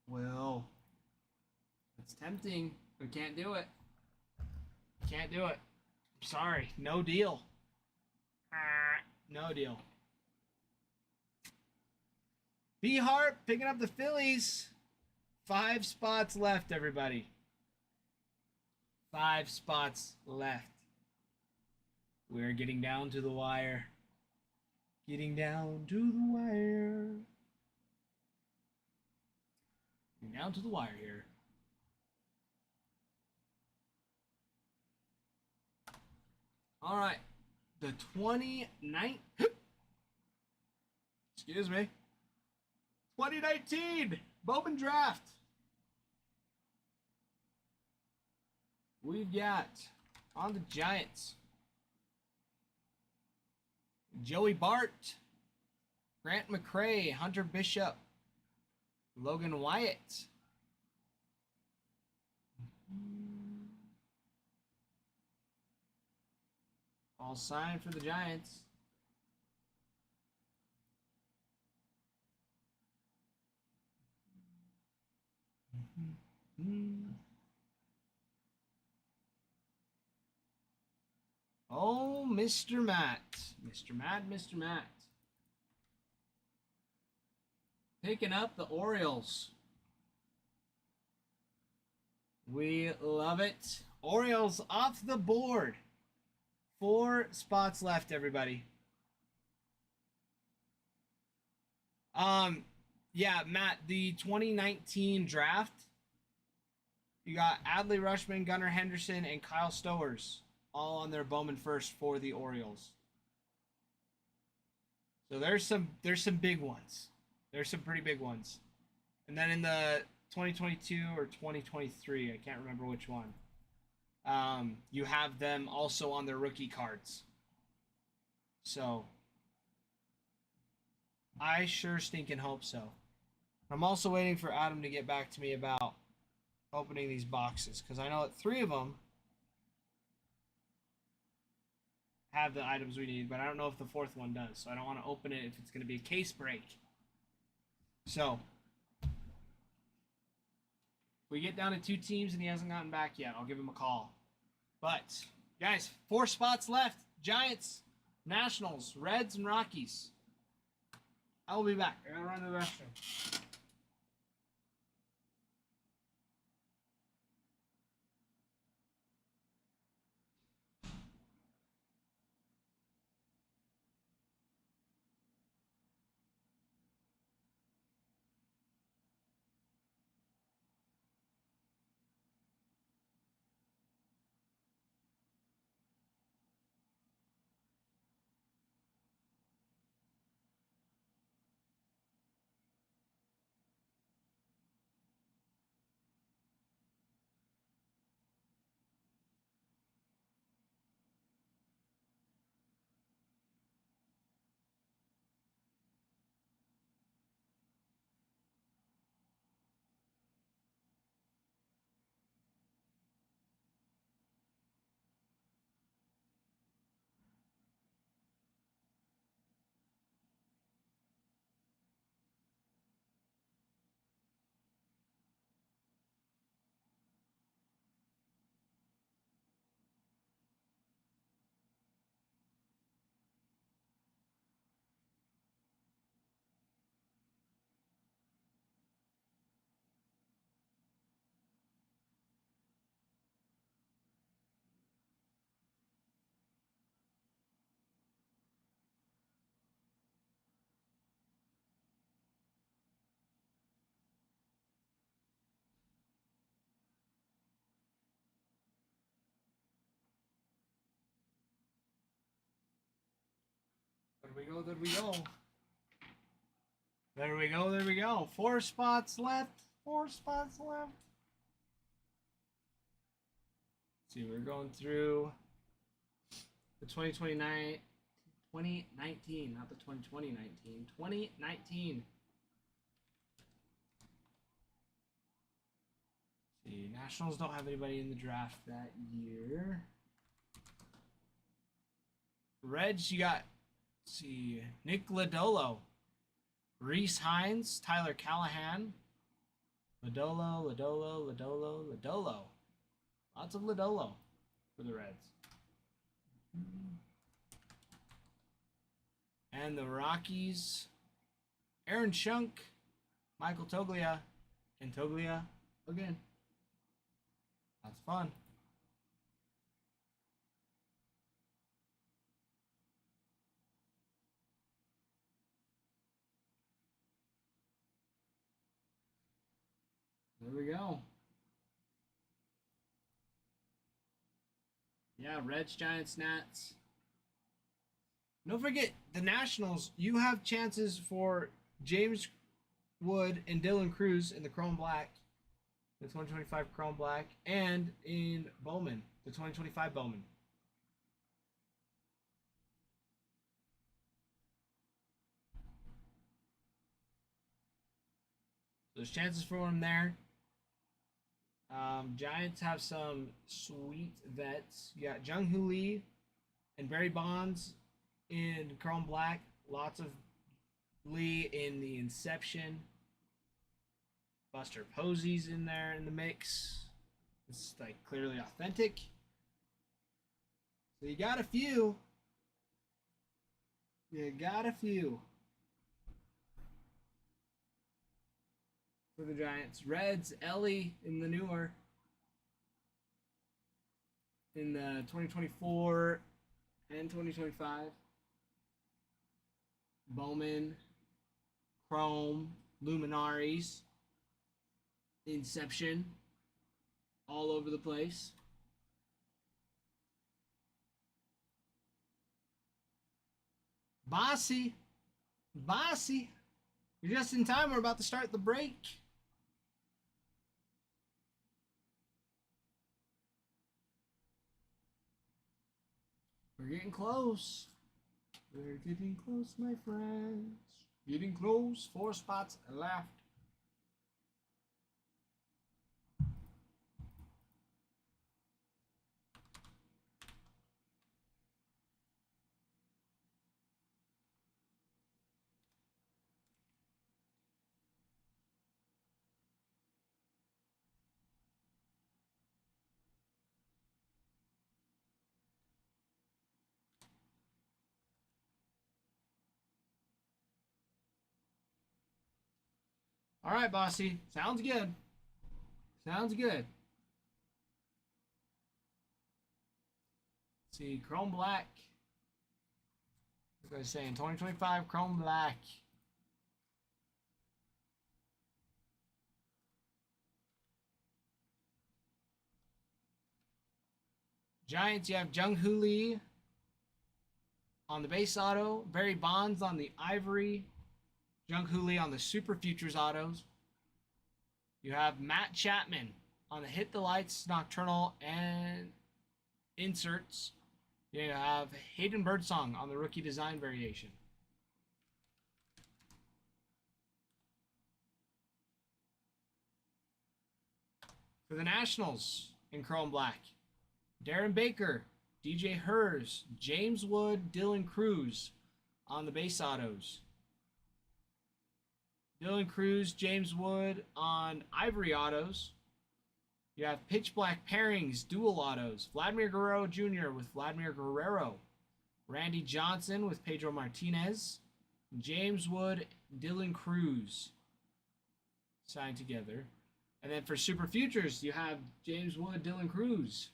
Well, it's tempting, but can't do it. Can't do it. Sorry. No deal. No deal. B Hart picking up the Phillies. 5 spots left, everybody. 5 spots left. We're getting down to the wire. Getting down to the wire. Getting down to the wire here. All right. The 29... Excuse me. 2019 Bowman Draft. We've got on the Giants Joey Bart, Grant McCray, Hunter Bishop, Logan Wyatt. All signed for the Giants. Oh, Mr. Matt. Mr. Matt. Picking up the Orioles. We love it. Orioles off the board. 4 spots left, everybody. Yeah, Matt, the 2019 draft, you got Adley Rutschman, Gunnar Henderson, and Kyle Stowers all on their Bowman first for the Orioles. So there's some big ones. There's some pretty big ones. And then in the 2022 or 2023, I can't remember which one, you have them also on their rookie cards. So I sure stinking hope so. I'm also waiting for Adam to get back to me about opening these boxes, because I know that 3 of them have the items we need, but I don't know if the 4th one does. So I don't want to open it if it's going to be a case break. So if we get down to 2 teams and he hasn't gotten back yet, I'll give him a call. But guys, 4 spots left. Giants, Nationals, Reds, and Rockies. I will be back. I gotta run to the restroom. There we go. There we go. 4 spots left. 4 spots left. Let's see, we're going through the 2019, not the 2019, 2019. Let's see, Nationals don't have anybody in the draft that year. Reds, you got, let's see, Nick Lodolo, Reese Hines, Tyler Callahan, Lodolo. Lots of Lodolo. for the Reds. And the Rockies, Aaron Shunk, Michael Toglia, and Toglia again. That's fun. There we go. Yeah, Reds, Giants, Nats. Don't forget, the Nationals, you have chances for James Wood and Dylan Cruz in the Chrome Black, the 2025 Chrome Black, and in Bowman, the 2025 Bowman. There's chances for him there. Giants have some sweet vets. You got Jung Hoo Lee and Barry Bonds in Chrome Black. Lots of Lee in the Inception. Buster Posey's in there in the mix. It's like clearly authentic. So you got a few. You got a few. For the Giants. Reds, Ellie in the newer. In the 2024 and 2025. Bowman, Chrome, Luminaries, Inception, all over the place. Bossy, you're just in time. We're about to start the break. We're getting close. We're getting close, my friends. Getting close. 4 spots left. All right, Bossy. Sounds good. Sounds good. Let's see, Chrome Black. Like I was saying, 2025 Chrome Black. Giants, you have Jung Hoo Lee on the base auto, Barry Bonds on the ivory, Jung Hoo Lee on the Super Futures autos. You have Matt Chapman on the Hit the Lights, Nocturnal, and inserts. You have Hayden Birdsong on the rookie design variation. For the Nationals in Chrome Black, Darren Baker, DJ Hers, James Wood, Dylan Cruz on the base autos. Dylan Cruz, James Wood on ivory autos. You have pitch black pairings, dual autos. Vladimir Guerrero Jr. with Vladimir Guerrero. Randy Johnson with Pedro Martinez. James Wood, Dylan Cruz signed together. And then for Super Futures, you have James Wood, Dylan Cruz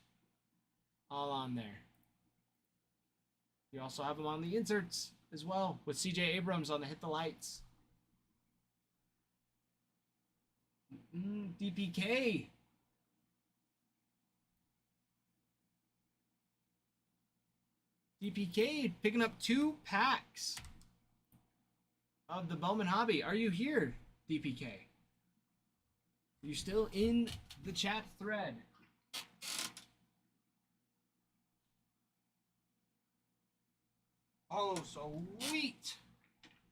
all on there. You also have them on the inserts as well with CJ Abrams on the Hit the Lights. DPK. DPK picking up 2 packs of the Bowman Hobby. Are you here, DPK? Are you still in the chat thread? Oh, sweet.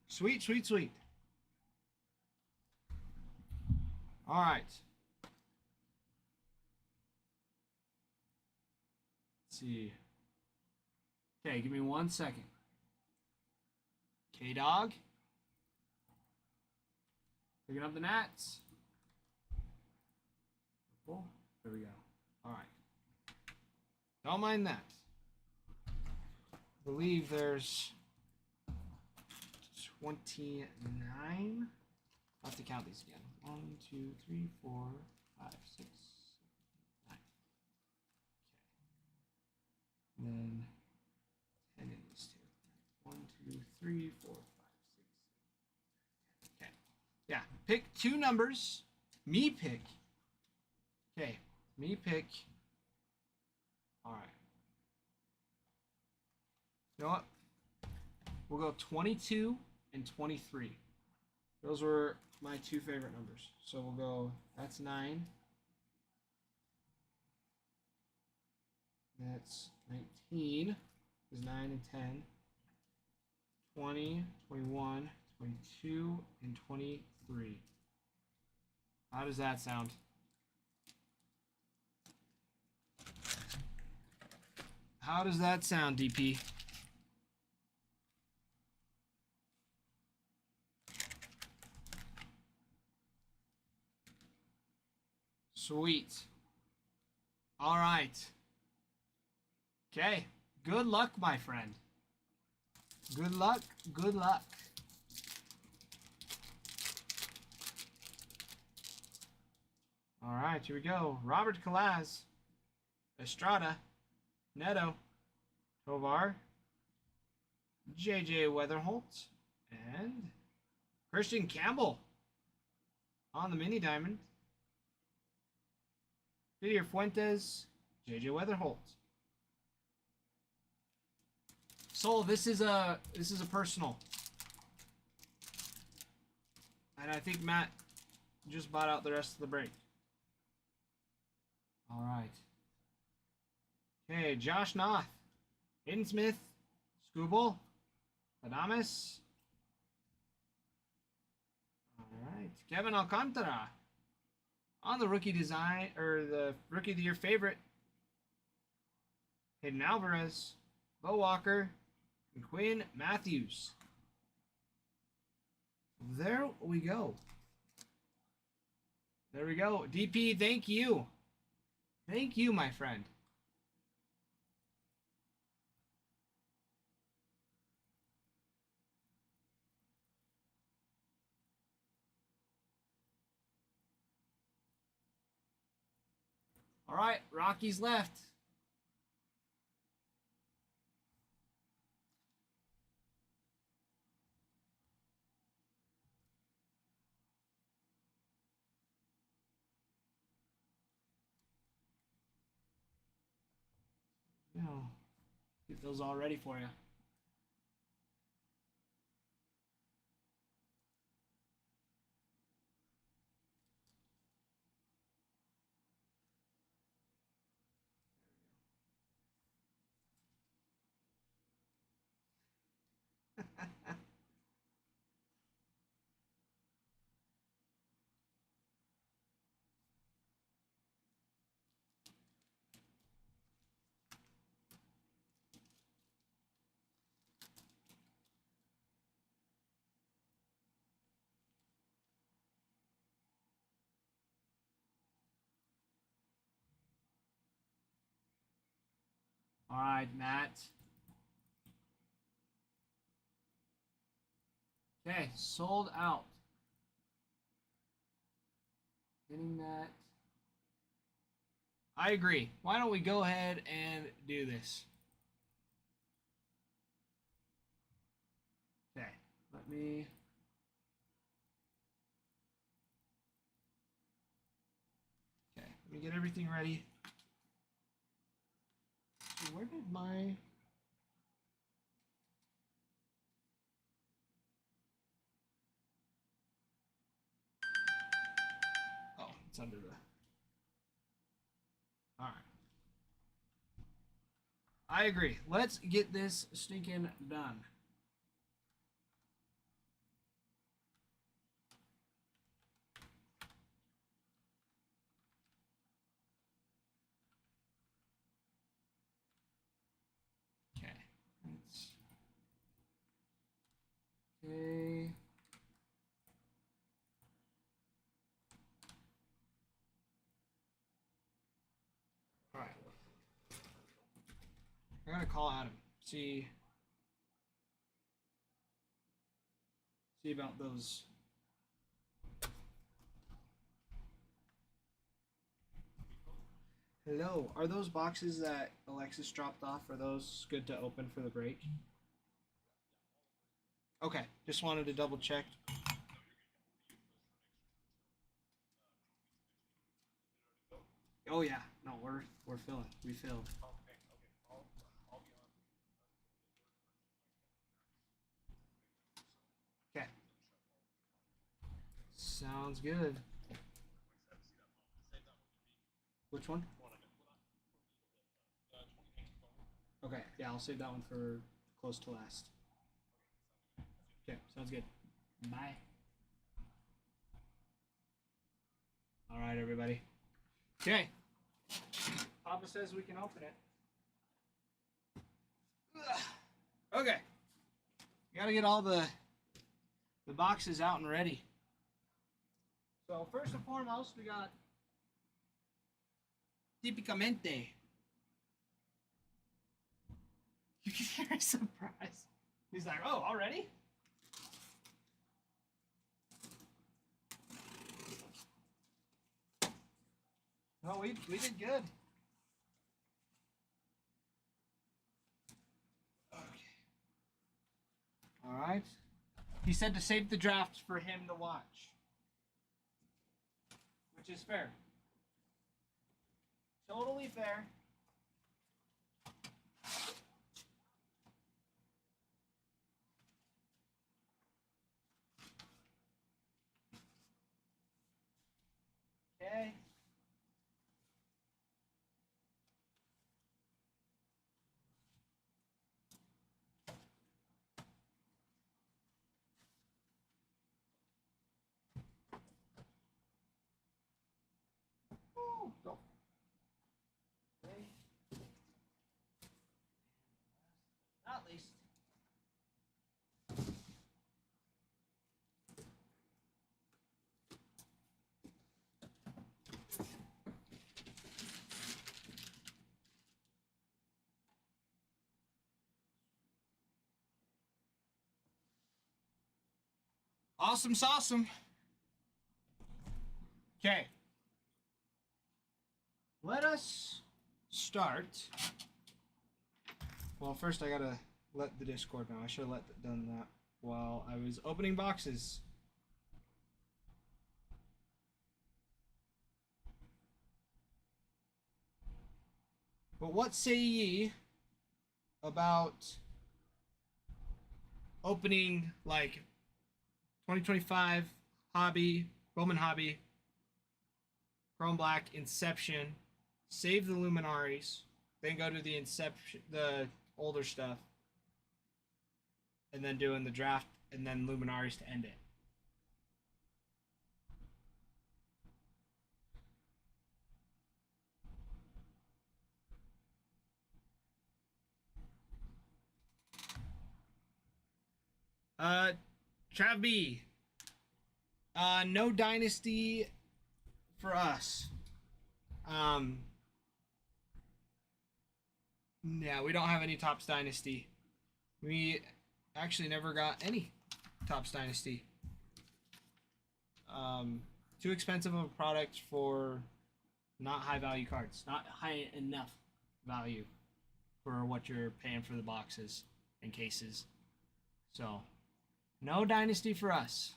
Sweet, sweet, sweet. All right. Let's see. Okay, give me 1 second. K-Dog. Picking up the Nats. Cool. There we go. All right. Don't mind that. I believe there's 29. I'll have to count these again. 1, 2, 3, 4, 5, 6, 7, 8, 9. Okay. And then 10 in these two. 1, 2, 3, 4, 5, 6, 7. Okay. Yeah. Pick 2 numbers. Me pick. Okay. Me pick. All right. You know what? We'll go 22 and 23. Those were my 2 favorite numbers. So we'll go, that's 9. That's 19, is 9 and 10. 20, 21, 22, and 23. How does that sound? How does that sound, DP? Sweet. All right. Okay. Good luck, my friend. Good luck. Good luck. All right, here we go. Robert Calaz, Estrada, Neto, Tovar, JJ Weatherholt, and Christian Campbell on the mini diamond. Didier Fuentes, JJ Weatherholt. Soul, this is a personal. And I think Matt just bought out the rest of the break. All right. Okay, Josh Noth, Hayden Smith, Scooble, Adamus. All right, Kevin Alcantara on the rookie design, or the rookie of the year favorite, Hayden Alvarez, Bo Walker, and Quinn Matthews. There we go. There we go. DP, thank you. Thank you, my friend. All right, Rocky's left. No, get those all ready for you. All right, Matt. Okay, sold out. Getting that. I agree. Why don't we go ahead and do this? Okay, let me. Okay, let me get everything ready. Where did my. Oh, it's under the. All right. I agree. Let's get this stinking done. Okay. Let's. Okay. All right. call Adam. See about those. Hello. Are those boxes that Alexis dropped off, are those good to open for the break? Okay. Just wanted to double check. Oh yeah. No, we're filling. We filled. Okay. Sounds good. Which one? Okay, yeah, I'll save that one for close to last. Okay, sounds good. Bye. All right, everybody. Okay. Papa says we can open it. Ugh. Okay. Gotta get all the boxes out and ready. So first and foremost, we got Tipicamente. You can hear a surprise. He's like, oh, already? No, we did good. Okay. All right. He said to save the draft for him to watch. Which is fair. Totally fair. Okay. Ooh, go. Okay. Not least. Awesome sauceum. Okay. Let us start. Well, first I gotta let the Discord know. I should have done that while I was opening boxes. But what say ye about opening like 2025 Hobby, Roman Hobby, Chrome Black, Inception, save the Luminaries, then go to the Inception, the older stuff, and then doing the draft, and then Luminaries to end it. Trav B. No Dynasty for us. Yeah, we don't have any Topps Dynasty. We actually never got any Topps Dynasty. Too expensive of a product for not high value cards. Not high enough value for what you're paying for the boxes and cases. So, no Dynasty for us.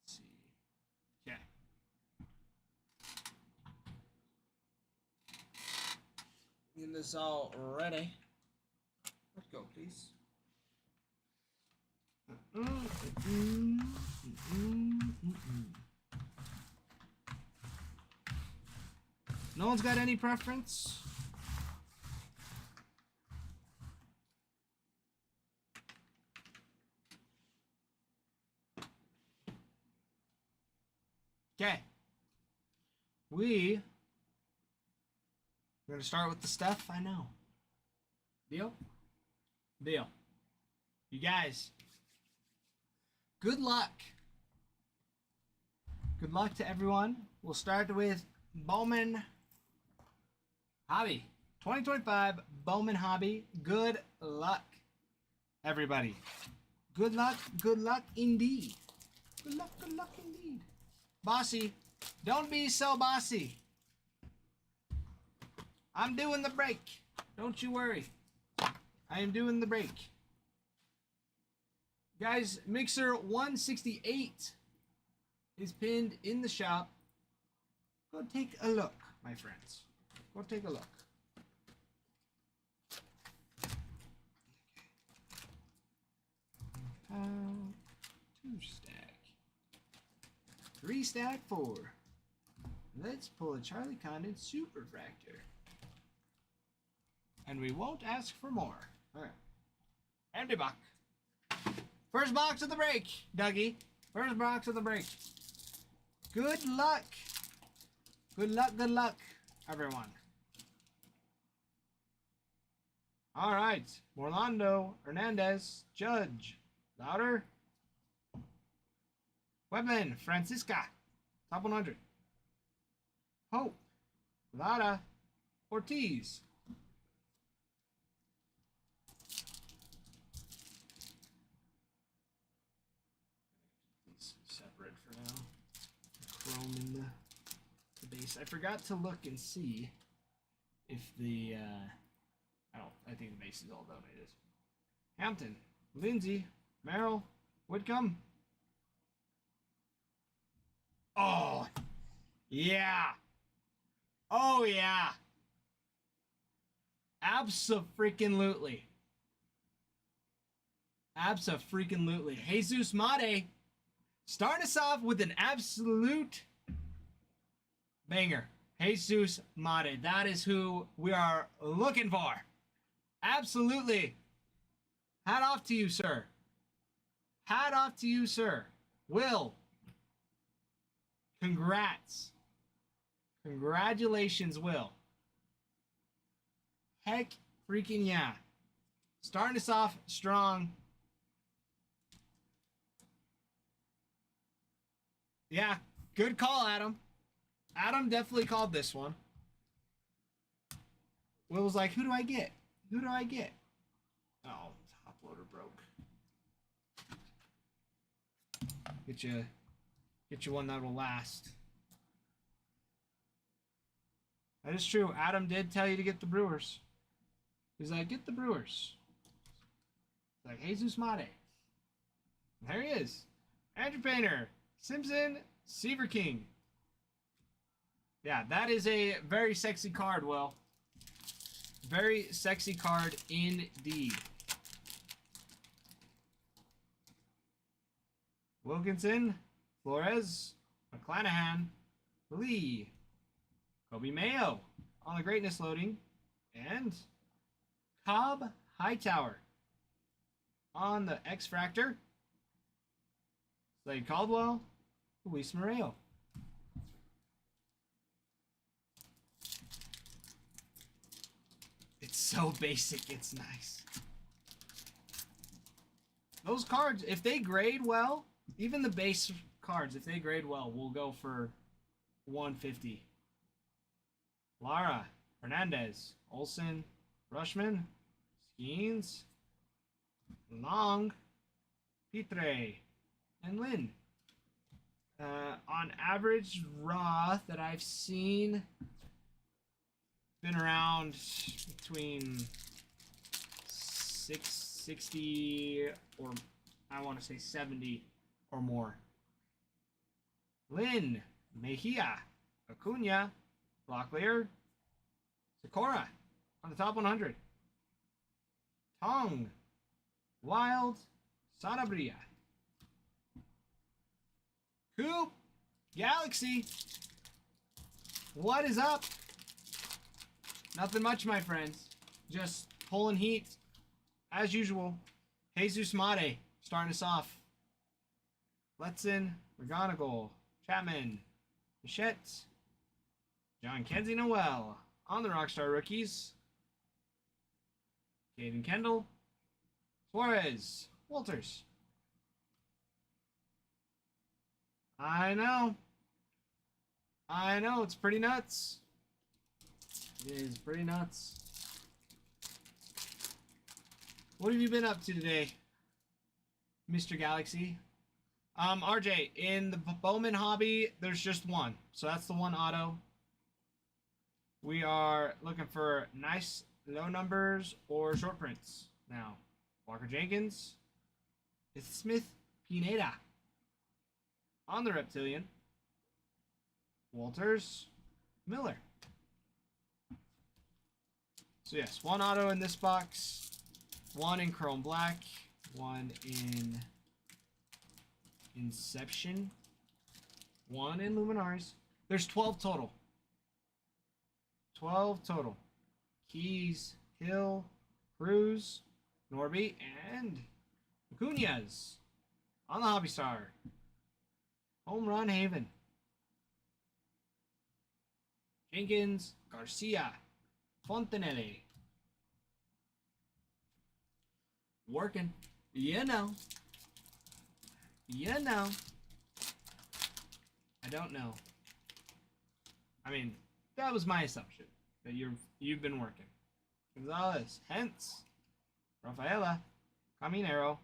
Let's see. Okay. Get this all ready. Let's go, please. No one's got any preference? Okay. We're going to start with the stuff I know. Deal? Deal. You guys, good luck. Good luck to everyone. We'll start with Bowman Hobby. 2025 Bowman Hobby. Good luck, everybody. Good luck indeed. Good luck indeed. Bossy, don't be so bossy. I'm doing the break. Don't you worry. I am doing the break. Guys, Mixer 168 is pinned in the shop. Go take a look, my friends. Go take a look. Two stack. 3 stack 4. Let's pull a Charlie Condon Super Fractor. And we won't ask for more. Alright. Empty box. First box of the break, Dougie. First box of the break. Good luck. Good luck, everyone. Alright. Orlando Hernandez. Judge. Louder. Weapon. Francisca. Top 100. Hope. Lara. Ortiz. Separate for now. Chrome in the base. I forgot to look and see if the I think the base is all donated. Hampton, Lindsay, Merrill, Whitcomb. Oh, yeah. Oh, yeah. Abso-freaking-lutely. Abso-freaking-lutely. Jesus Mate. Starting us off with an absolute banger. Jesus Mate. That is who we are looking for. Absolutely. Hat off to you, sir. Hat off to you, sir. Will. Congrats. Congratulations, Will. Heck freaking yeah. Starting us off strong. Yeah, good call, Adam. Adam definitely called this one. Will was like, who do I get? Who do I get? Oh, top loader broke. Get you one that will last. That is true. Adam did tell you to get the Brewers. He's like, get the Brewers. It's like, Jesus Mate. There he is. Andrew Painter. Simpson. Seaver King. Yeah, that is a very sexy card, Will. Very sexy card indeed. Wilkinson. Flores. McClanahan. Lee. Kobe Mayo on the greatness loading. And Cobb Hightower on the X-Fractor. Slade Caldwell. Luis Moreno. It's so basic, it's nice. Those cards, if they grade well, even the base cards, if they grade well, will go for 150. Lara, Hernandez, Olsen, Rushman, Skeens, Long, Pitre, and Lynn. On average, Roth that I've seen been around between 660 or I want to say 70 or more. Lynn, Mejia, Acuna, Locklear, Sakura on the top 100. Tong, Wild, Sanabria. Coop, Galaxy. What is up? Nothing much, my friends. Just pulling heat as usual. Jesus Mate starting us off. Letson, McGonigal, Chapman, Bichette, John Kenzie Noel on the Rockstar rookies. Caden Kendall, Suarez, Walters. I know, it's pretty nuts. It is pretty nuts. What have you been up to today, Mr. Galaxy? RJ, in the Bowman hobby, there's just one. So that's the one auto. We are looking for nice low numbers or short prints now. Walker Jenkins. It's Smith Pineda. On the Reptilian. Walters. Miller. So yes, one auto in this box. One in Chrome Black. One in Inception. One in Luminaris. There's 12 total. 12 total. Keys, Hill, Cruz, Norby, and Acuña's on the Hobby Star. Home Run Haven. Jenkins, Garcia, Fontenelle. Working. You know. You know. I don't know. I mean, that was my assumption. That you've been working. Gonzalez, Hentz, Rafaela, Caminero,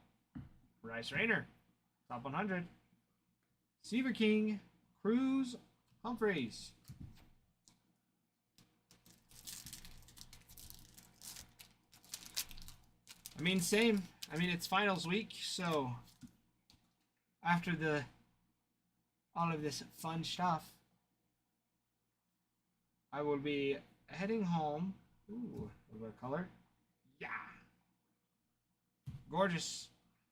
Bryce Rayner, top 100, Seaver King, Cruz, Humphreys. I mean, same. I mean, it's finals week, so after all of this fun stuff, I will be heading home. Ooh, a little bit of color. Yeah. Gorgeous.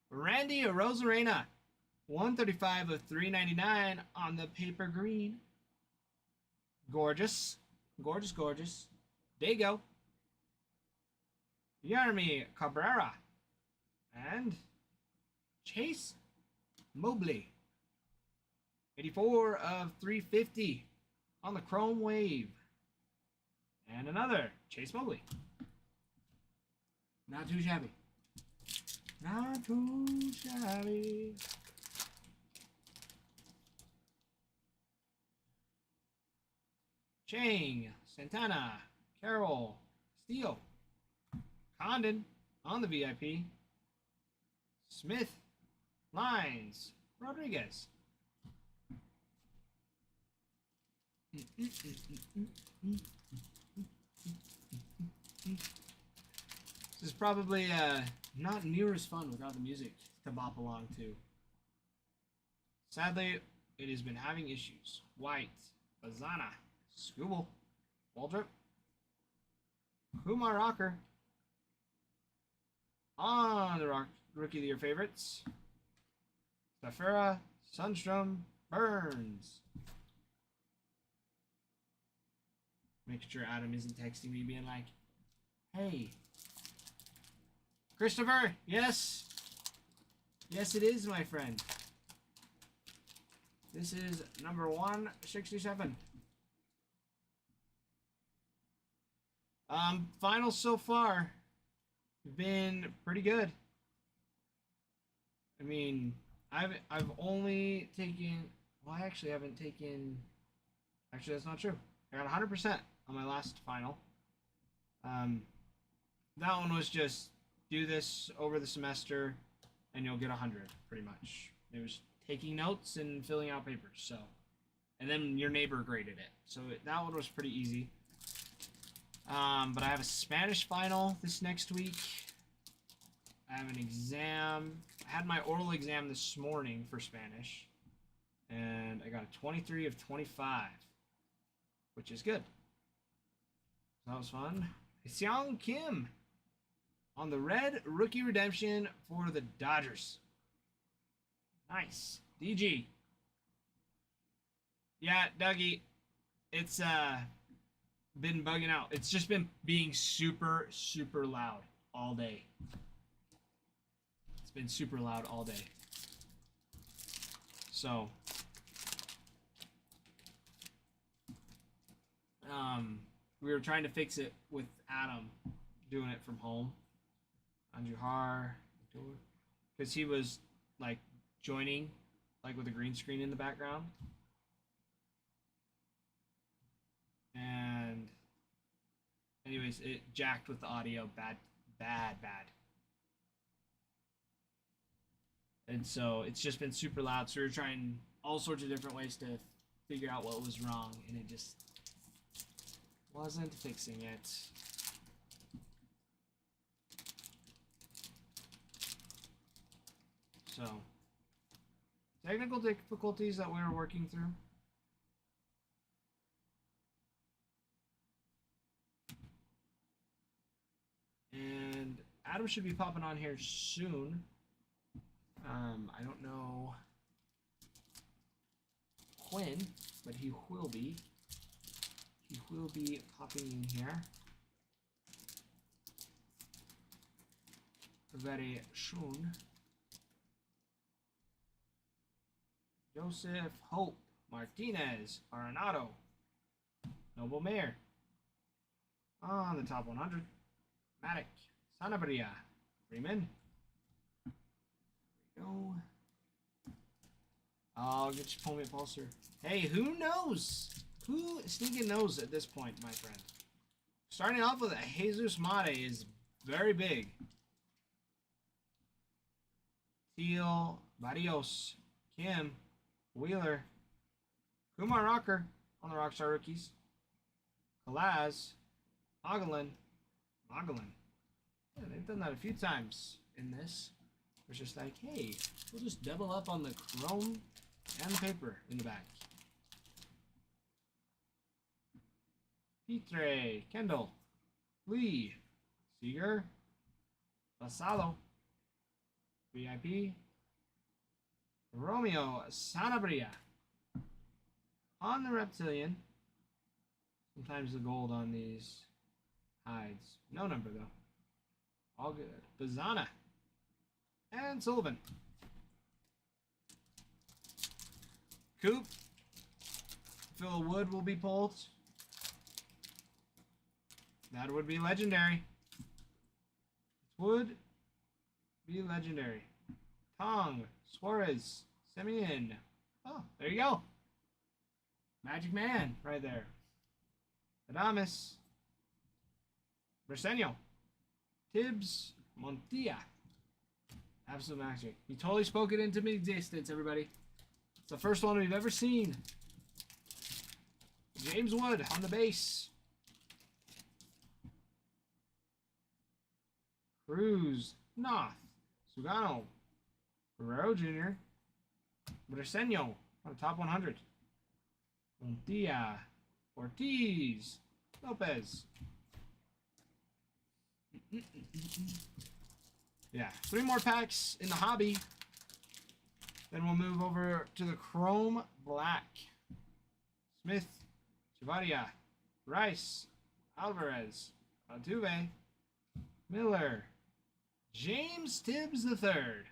Randy Rosarena. 135 of 399 on the paper green. Gorgeous. Gorgeous, gorgeous. There you go. Yermi Cabrera. And Chase Mobley. 84 of 350 on the Chrome Wave. And another Chase Mobley. Not too shabby. Not too shabby. Chang, Santana, Carroll, Steele, Condon on the VIP. Smith, Lines, Rodriguez. This is probably not near as fun without the music to bop along to. Sadly, it has been having issues. White, Bazana, Scooble, Waldrop, Kumar Rocker, on the Rookie of the Year favorites, Stafera, Sundstrom, Burns. Make sure Adam isn't texting me being like, hey, Christopher, yes. Yes, it is, my friend. This is number 167. Finals so far have been pretty good. I mean, I've only taken, well, I actually haven't taken, actually that's not true. I got 100% on my last final. That one was just do this over the semester and you'll get 100 pretty much. It was taking notes and filling out papers. So, and then your neighbor graded it. So that one was pretty easy. But I have a Spanish final this next week. I have an exam. I had my oral exam this morning for Spanish. And I got a 23 of 25. Which is good. That was fun. Seong Kim on the red rookie redemption for the Dodgers. Nice. DG. Yeah, Dougie. It's been bugging out. It's just been being super, super loud all day. It's been super loud all day. So we were trying to fix it with Adam doing it from home. Anjuhar, because he was like joining like with a green screen in the background. And anyways, it jacked with the audio bad. And so it's just been super loud. So we were trying all sorts of different ways to figure out what was wrong, and it just wasn't fixing it. So, technical difficulties that we were working through. And Adam should be popping on here soon. I don't know when, but he will be. He will be popping in here very soon. Joseph Hope Martinez Arenado, Noble Mayor on the top 100. Matic Sanabria Freeman. There we go. I'll get you Pomit Pulsar. Hey, who knows? Who stinking knows at this point, my friend? Starting off with a Jesus Mate is very big. Teal, Barrios, Kim, Wheeler, Kumar Rocker on the Rockstar Rookies, Kalaz, Mogalin. Yeah, they've done that a few times in this. It's just like, hey, we'll just double up on the chrome and the paper in the back. Pitre, Kendall, Lee, Seeger, Basalo, VIP, Romeo Sanabria on the Reptilian. Sometimes the gold on these hides. No number though. All good. Bazana and Sullivan. Coop. Phil Wood will be pulled. That would be legendary. Would be legendary. Tong, Suarez, Semyon. Oh, there you go. Magic Man right there. Adames. Briseño. Tibbs. Montilla. Absolute magic. He totally spoke it into existence, everybody. It's the first one we've ever seen. James Wood on the base. Cruz. Noth. Sugano. Guerrero Jr. Briseño on the top 100. Montilla. Ortiz. Lopez. Yeah, 3 more packs in the hobby. Then we'll move over to the Chrome Black. Smith, Chavaria, Rice, Alvarez, Altuve, Miller, James Tibbs III.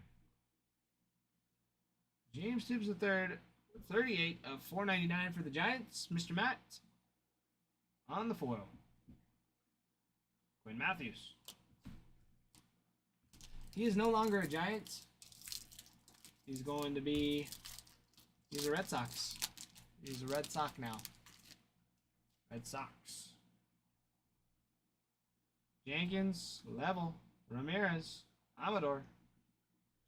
James Tibbs III, 38 of 499 for the Giants. Mr. Matt on the foil. Quinn Matthews. He is no longer a Giant. He's going to be... He's a Red Sox. He's a Red Sox now. Red Sox. Jenkins, Level, Ramirez, Amador,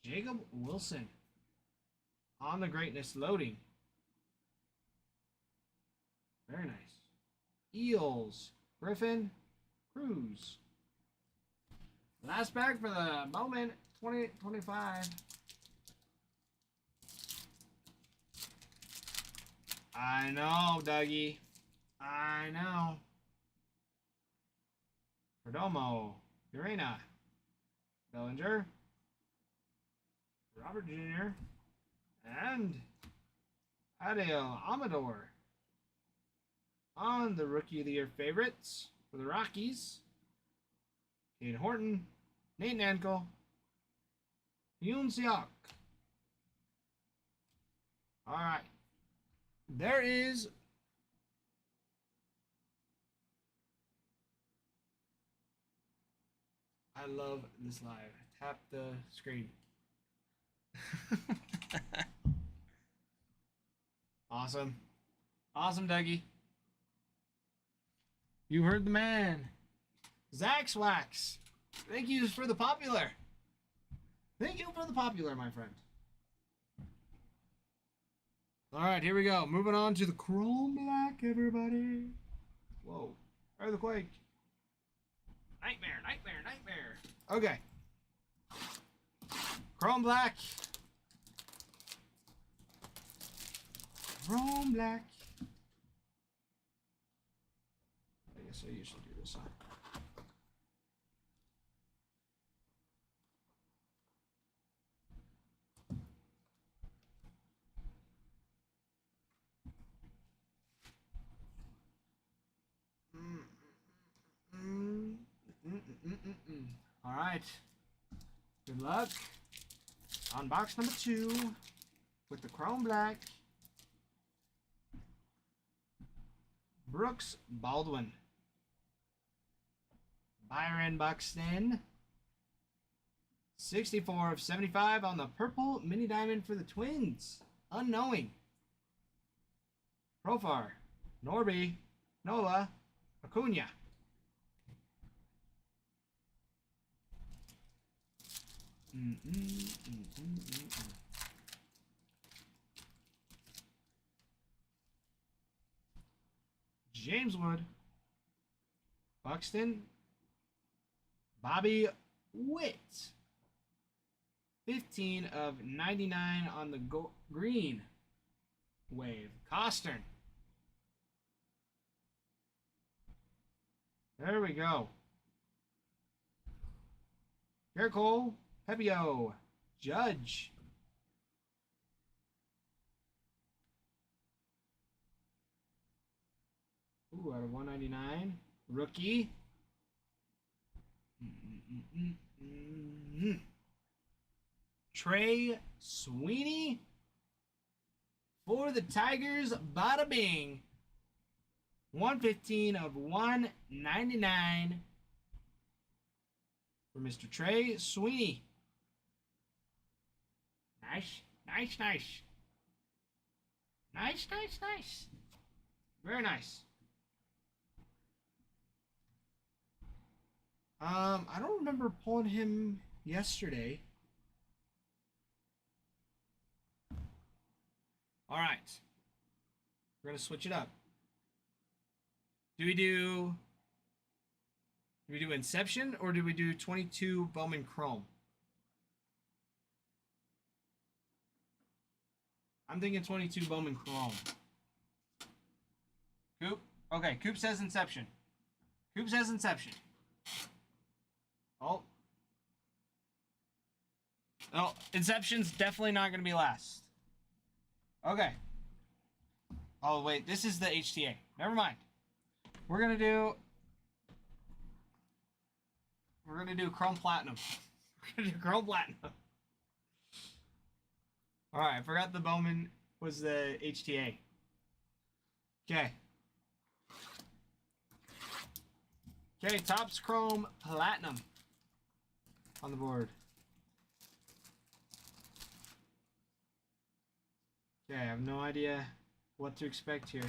Jacob Wilson. On the greatness loading. Very nice. Eels, Griffin, Cruz. Last bag for the moment, 2025. I know, Dougie. I know. Perdomo, Urena, Bellinger, Robert Jr., and Adele Amador. On the Rookie of the Year favorites for the Rockies, Cade Horton, Nate Nankel, Yoon Seok. All right. There is I love this live. Tap the screen. Awesome. Awesome, Dougie. You heard the man. Zax Wax. Thank you for the popular. Thank you for the popular, my friend. All right, here we go. Moving on to the Chrome Black, everybody. Whoa. Earthquake. Nightmare, nightmare, nightmare. Okay. Chrome Black. Chrome Black. I guess I usually do this, huh? All right. Good luck on box number 2 with the Chrome Black. Brooks Baldwin. Byron Buxton. 64 of 75 on the purple mini diamond for the Twins. Unknowing. Profar. Norby. Nola. Acuna. James Wood. Buxton. Bobby Witt. 15 of 99 on the green wave. Costern. There we go. Garrett Cole. Pepio. Judge. Ooh, out of 199. Rookie. Trey Sweeney. For the Tigers, bada bing. 115 of 199 for Mr. Trey Sweeney. Nice, nice, nice. Nice, nice, nice. Very nice. I don't remember pulling him yesterday. All right. We're going to switch it up. Do we do Inception or do we do 22 Bowman Chrome? I'm thinking 22 Bowman Chrome. Coop? Okay, Coop says Inception. Coop says Inception. Oh. No, Inception's definitely not going to be last. Okay. Oh, wait, this is the HTA. Never mind. We're going to do Chrome Platinum. We're going to do Chrome Platinum. All right, I forgot the Bowman was the HTA. Okay. Okay, Topps Chrome Platinum on the board. Okay, I have no idea what to expect here.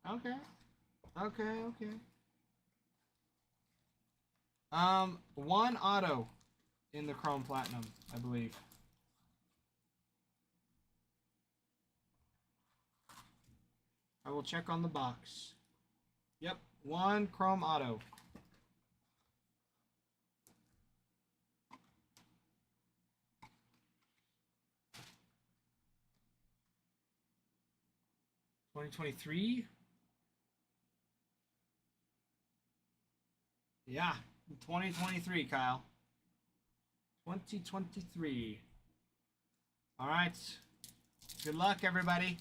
Okay. Okay. One auto in the Chrome Platinum, I believe. I will check on the box. Yep, one Chrome auto. $2023. Yeah, 2023, Kyle. 2023. All right. Good luck, everybody.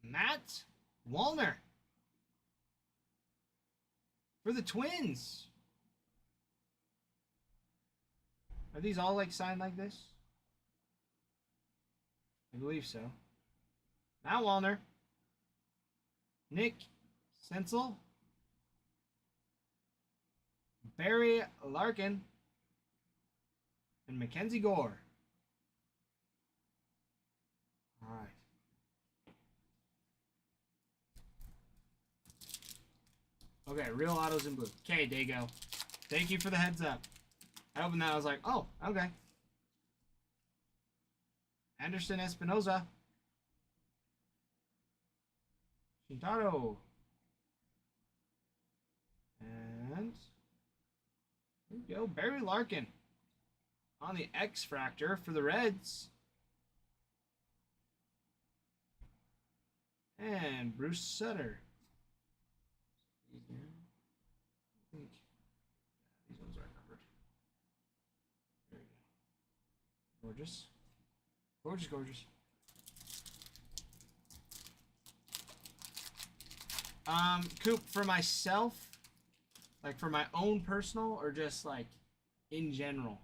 Matt Wallner for the Twins. Are these all like signed like this? I believe so. Matt Wallner, Nick Senzel, Barry Larkin, and Mackenzie Gore. All right. Okay, real autos in blue. Okay, Dago. Thank you for the heads up. I opened that, I was like, oh, okay. Anderson Espinoza. Shintaro. And there we go. Barry Larkin on the X Fractor for the Reds. And Bruce Sutter. I think these ones are numbered. There we go. Gorgeous. Gorgeous, gorgeous. Coop, for myself, like for my own personal, or just like in general?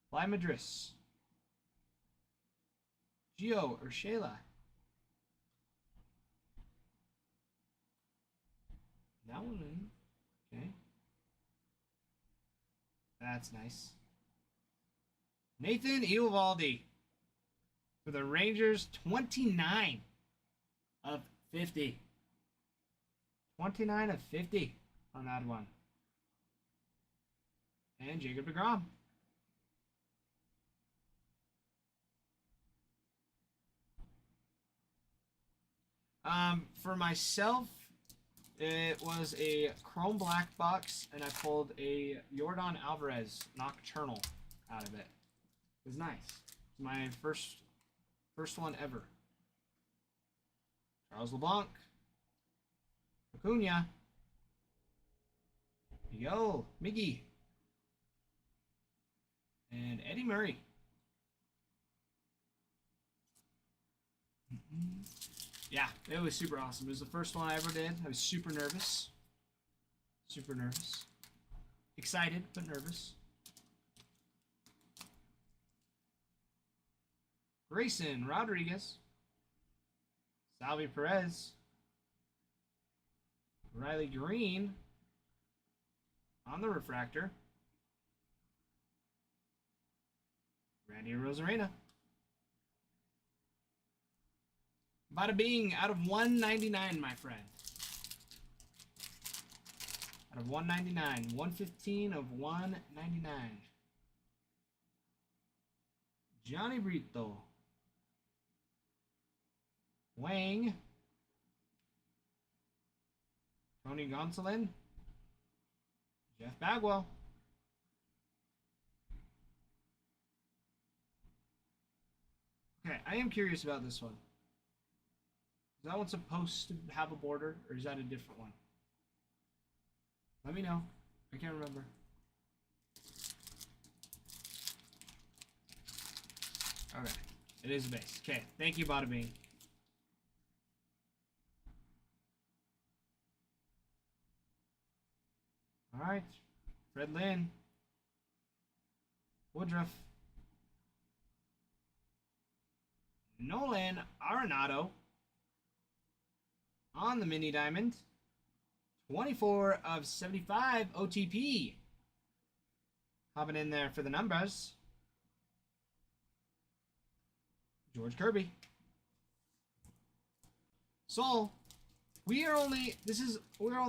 Fly Madris. Gio or Shayla. That one in. Okay. That's nice. Nathan Eovaldi for the Rangers, 29 of 50. 29 of 50 on that one. And Jacob deGrom. For myself, it was a chrome black box, and I pulled a Yordan Alvarez Nocturnal out of it. It was nice. It's my first one ever. Charles LeBlanc. Acuna. Yo, Miggy. And Eddie Murray. Yeah, it was super awesome. It was the first one I ever did. I was super nervous. Super nervous. Excited, but nervous. Grayson Rodriguez. Salvi Perez. Riley Green on the refractor. Randy Rosarena. Bada bing, out of 199, my friend. Out of 199. 115 of 199. Johnny Brito. Wang. Tony Gonsolin. Jeff Bagwell. Okay, I am curious about this one. Is that one supposed to have a border, or is that a different one? Let me know. I can't remember. Okay. It is a base. Okay. Thank you, Bada Bing. Alright. Fred Lynn. Woodruff. Nolan Arenado. On the mini diamond. 24 of 75 OTP. Hopping in there for the numbers. George Kirby. So, we're only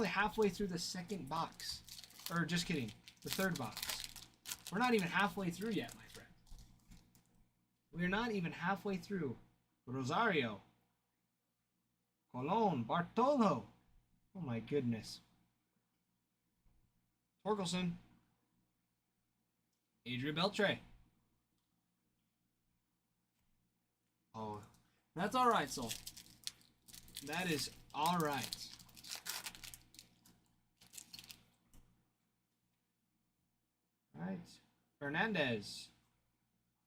halfway through the second box. Or just kidding, the third box. We're not even halfway through yet, my friend. We're not even halfway through. Rosario. Colon. Bartolo. Oh my goodness. Torkelson. Adrian Beltre. Oh, that's all right, Soul. That is all right. All right. Fernandez.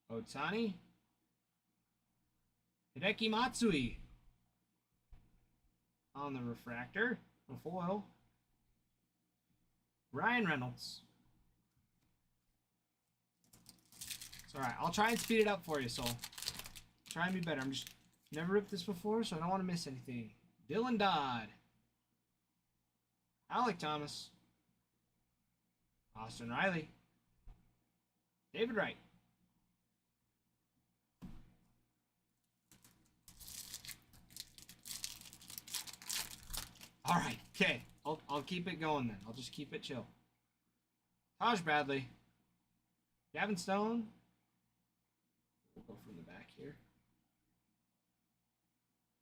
Otani. Hideki Matsui. On the refractor. The foil. Ryan Reynolds. It's alright. I'll try and speed it up for you, Soul. Try and be better. I'm just never ripped this before, so I don't want to miss anything. Dylan Dodd. Alec Thomas. Austin Riley. David Wright. All right. Okay. I'll keep it going then. I'll just keep it chill. Taj Bradley. Gavin Stone. We'll go from the back here.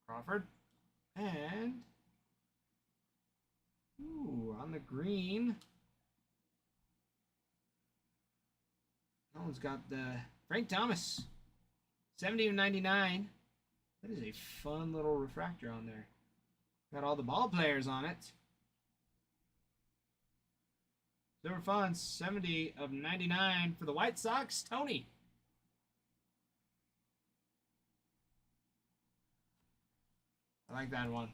Crawford. And ooh, on the green. That one's got the Frank Thomas. 70 of 99. That is a fun little refractor on there. Got all the ball players on it. Super fun. 70 of 99 for the White Sox. Tony. I like that one.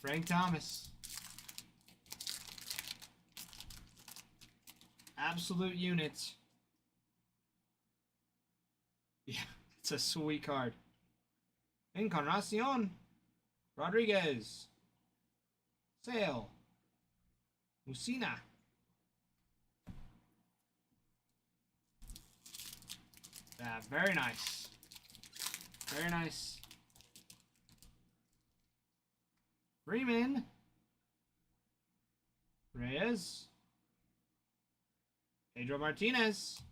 Frank Thomas. Absolute unit. Yeah, it's a sweet card. Encarnacion. Rodriguez. Sale. Musina. Yeah, very nice. Very nice. Freeman. Reyes. Pedro Martinez.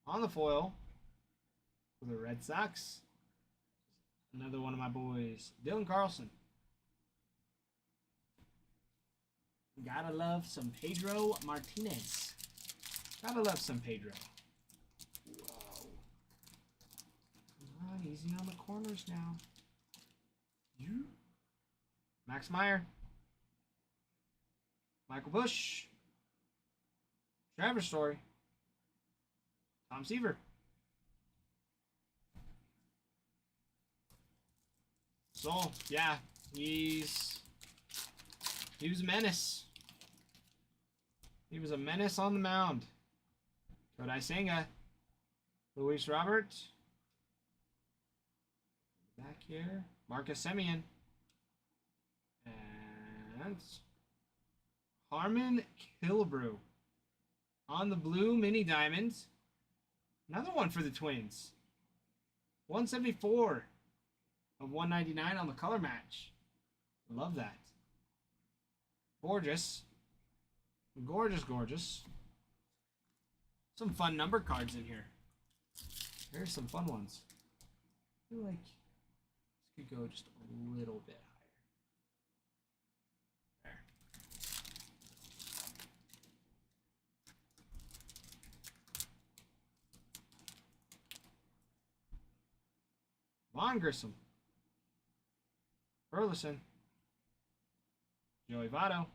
On the foil. For the Red Sox. Another one of my boys. Dylan Carlson. Gotta love some Pedro Martinez. Gotta love some Pedro. Whoa. Come on, easy on the corners now. You. Max Meyer. Michael Bush. Travis Story. Tom Seaver. So, yeah, he was a menace. He was a menace on the mound. Kodai Senga. Luis Robert. Back here. Marcus Semien. And Harmon Killebrew. On the blue mini diamond. Another one for the Twins. 174 of 199 on the color match. Love that. Gorgeous. Gorgeous, gorgeous. Some fun number cards in here. There's some fun ones. I feel like this could go just a little bit higher. There. Vaughn Grissom. Burleson. Joey Votto.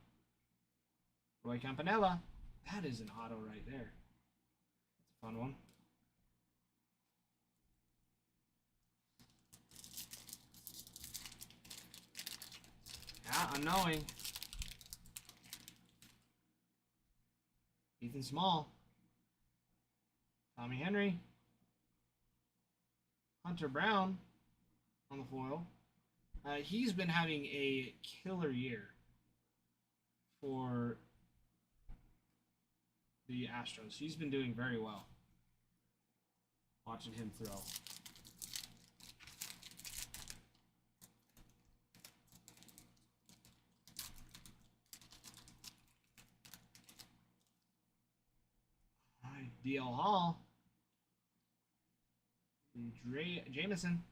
Roy Campanella. That is an auto right there. That's a fun one. Yeah, unknowing. Ethan Small. Tommy Henry. Hunter Brown on the foil. He's been having a killer year for the Astros. He's been doing very well. Watching him throw. All right, DL Hall. Jameson.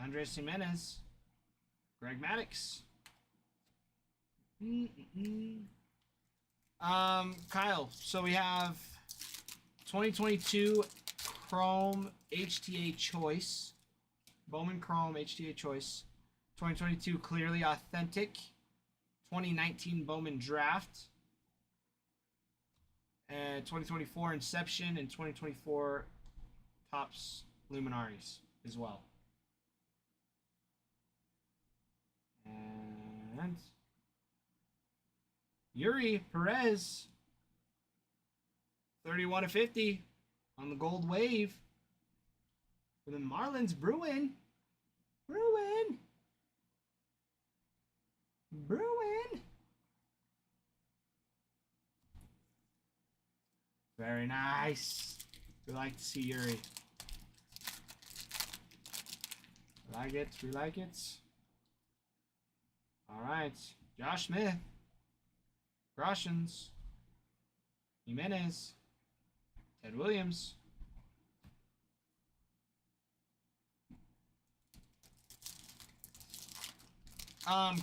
Andres Jimenez. Greg Maddux. Kyle, so we have 2022 Chrome HTA Choice. Bowman Chrome HTA Choice. 2022 Clearly Authentic. 2019 Bowman Draft. And 2024 Inception and 2024 Topps Luminaries as well. And Yuri Perez, 31 of 50 on the gold wave for the Marlins. Bruin. Very nice. We like to see Yuri. We like it. All right. Josh Smith. Groshans. Jimenez. Ted Williams.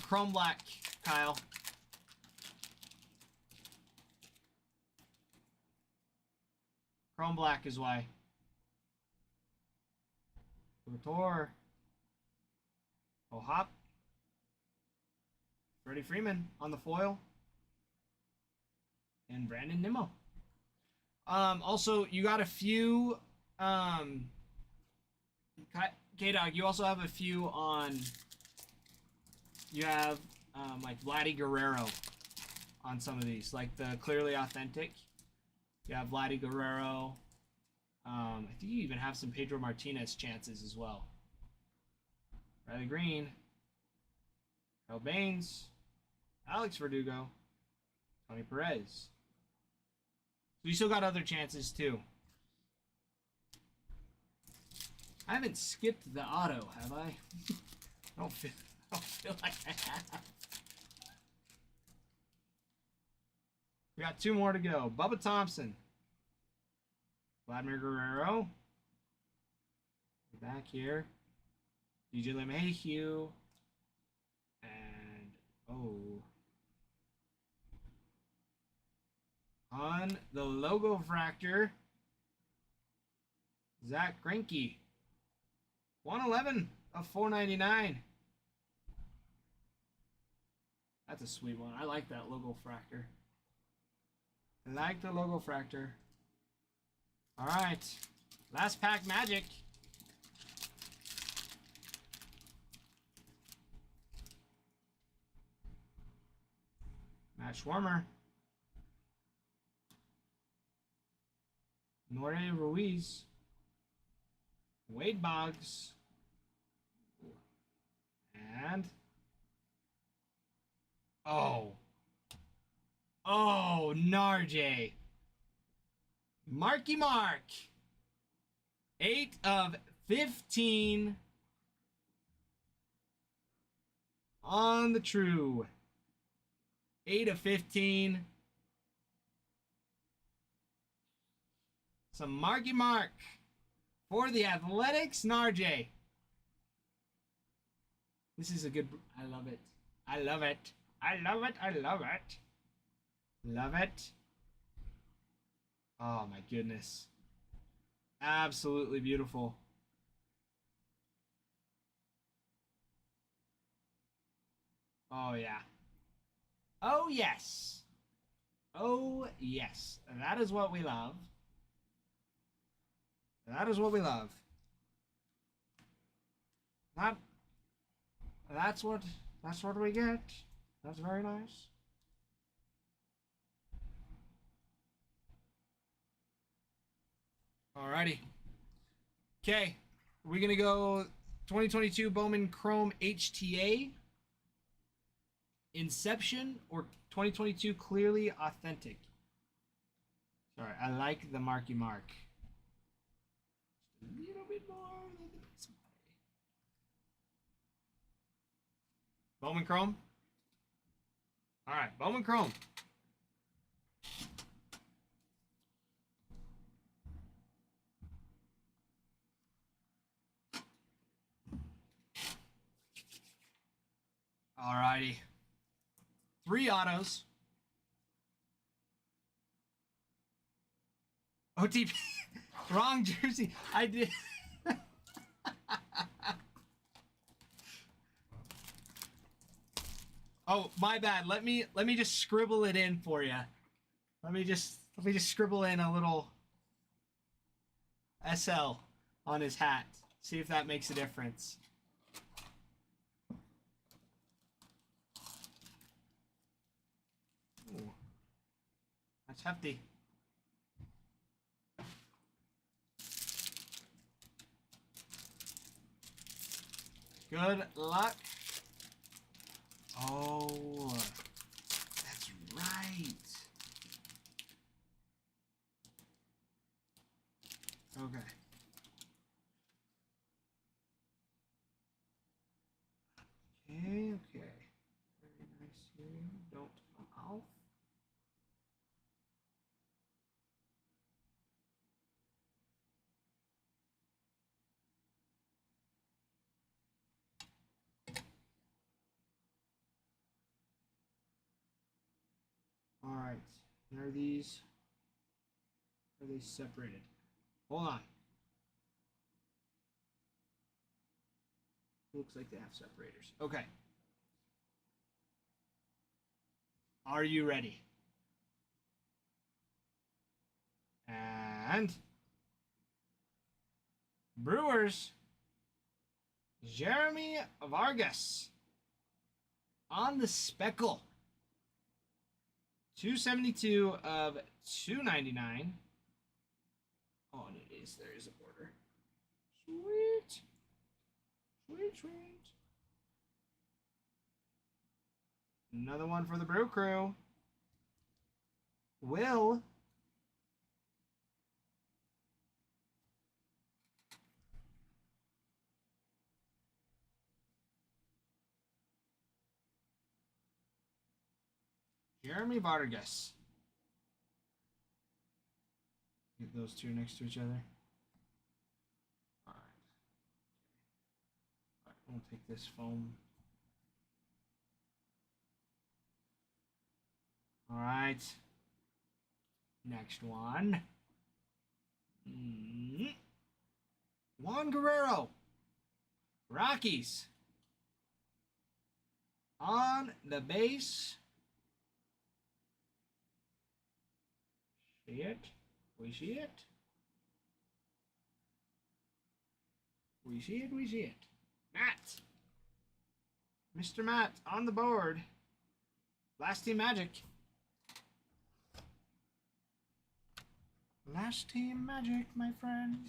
Chrome Black, Kyle. Chrome Black is why. Couture. Oh, Hop. Freddie Freeman on the foil. And Brandon Nimmo. Also, you got a few. K-Dog, you also have a few on. You have like Vladdy Guerrero on some of these, like the clearly authentic. You have Vladdy Guerrero. I think you even have some Pedro Martinez chances as well. Riley Green. Earl Baines. Alex Verdugo. Tony Perez. So you still got other chances too. I haven't skipped the auto, have I? I don't feel like I have. We got 2 more to go. Bubba Thompson. Vladimir Guerrero. Back here. DJ LeMahieu. And, on the logo fractor, Zach Greinke. 111 of 499. That's a sweet one. I like that logo fractor. I like the logo fractor. All right. Last pack magic. Matt Schwarmer. Norte Ruiz. Wade Boggs. And Narj. Marky Mark. 8 of 15 on the true. 8 of 15. Some Marky Mark for the Athletics, Narj. This is a good. I love it. I love it. I love it. I love it. Love it. Oh my goodness. Absolutely beautiful. Oh yeah. Oh yes. Oh yes. That is what we love. That is what we love. That's what we get. That's very nice. Alrighty. Okay. We're going to go 2022 Bowman Chrome HTA, Inception, or 2022 Clearly Authentic. Sorry, I like the Marky Mark. Just a little bit more. Bowman Chrome. All right, Bowman Chrome. All righty. 3 autos. OTP. Wrong jersey. I did. Oh, my bad. Let me just scribble it in for you. Let me just scribble in a little SL on his hat. See if that makes a difference. Ooh. That's hefty. Good luck. Oh, that's right. Okay. Okay. Don't come off. All right. Are these? Are they separated? Hold on. Looks like they have separators. Okay. Are you ready? And Brewers, Jeremy Vargas on the speckle. 272 of 299. Oh, and it is. There is a border. Sweet. Sweet, sweet. Another one for the Brew Crew. Will. Jeremy Vargas. Get those two next to each other. All right. All right, we'll take this foam. All right. Next one. Juan Guerrero. Rockies. On the base. See it? We see it? We see it, we see it. Matt. Mr. Matt on the board. Last Team Magic. Last Team Magic, my friend.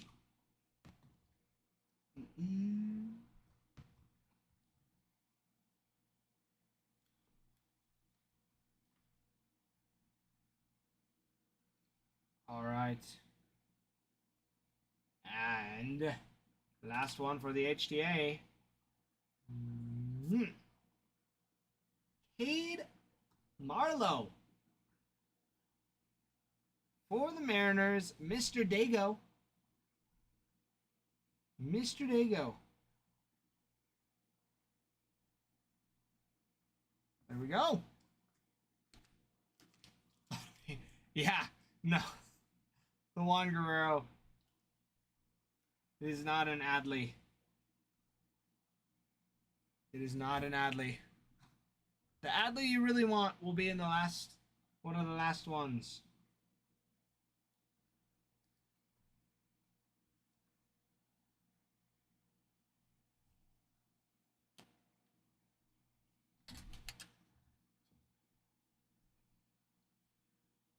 All right. And last one for the HTA. Cade Marlowe. For the Mariners, Mr. Dago. Mr. Dago. There we go. Yeah, no. The Juan Guerrero is not an Adley. It is not an Adley. The Adley you really want will be in the last, one of the last ones.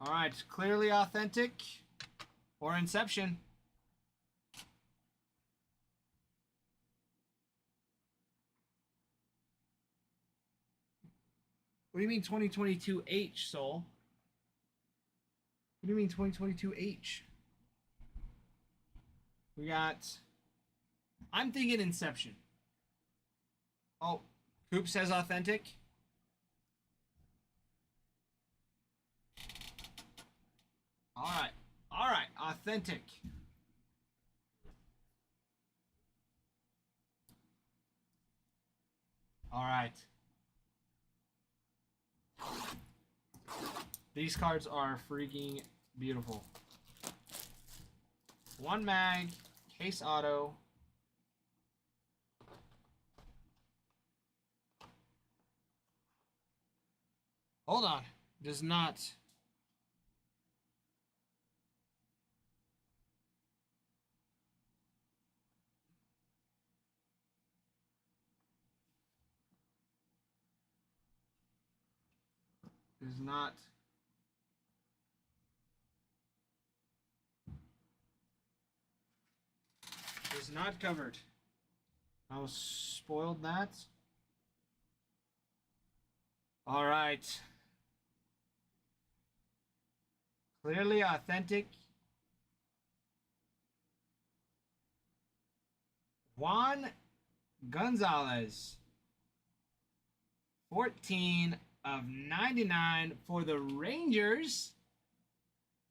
All right, clearly authentic or Inception. What do you mean 2022H, Soul? What do you mean 2022H? We got... I'm thinking Inception. Oh, Coop says authentic. All right, authentic. All right. These cards are freaking beautiful. One mag, case auto. Hold on. Does not. Does not. Is not covered. I was spoiled that. All right. Clearly authentic. Juan Gonzalez. 14 of 99 for the Rangers,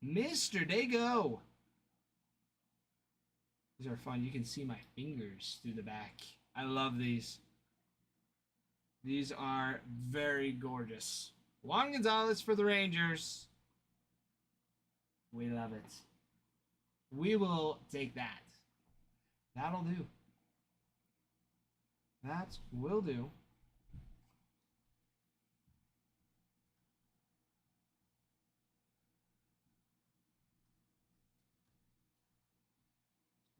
Mr. Dago. These are fun. You can see my fingers through the back. I love these. These are very gorgeous. Juan Gonzalez for the Rangers. We love it. We will take that. That'll do. That will do.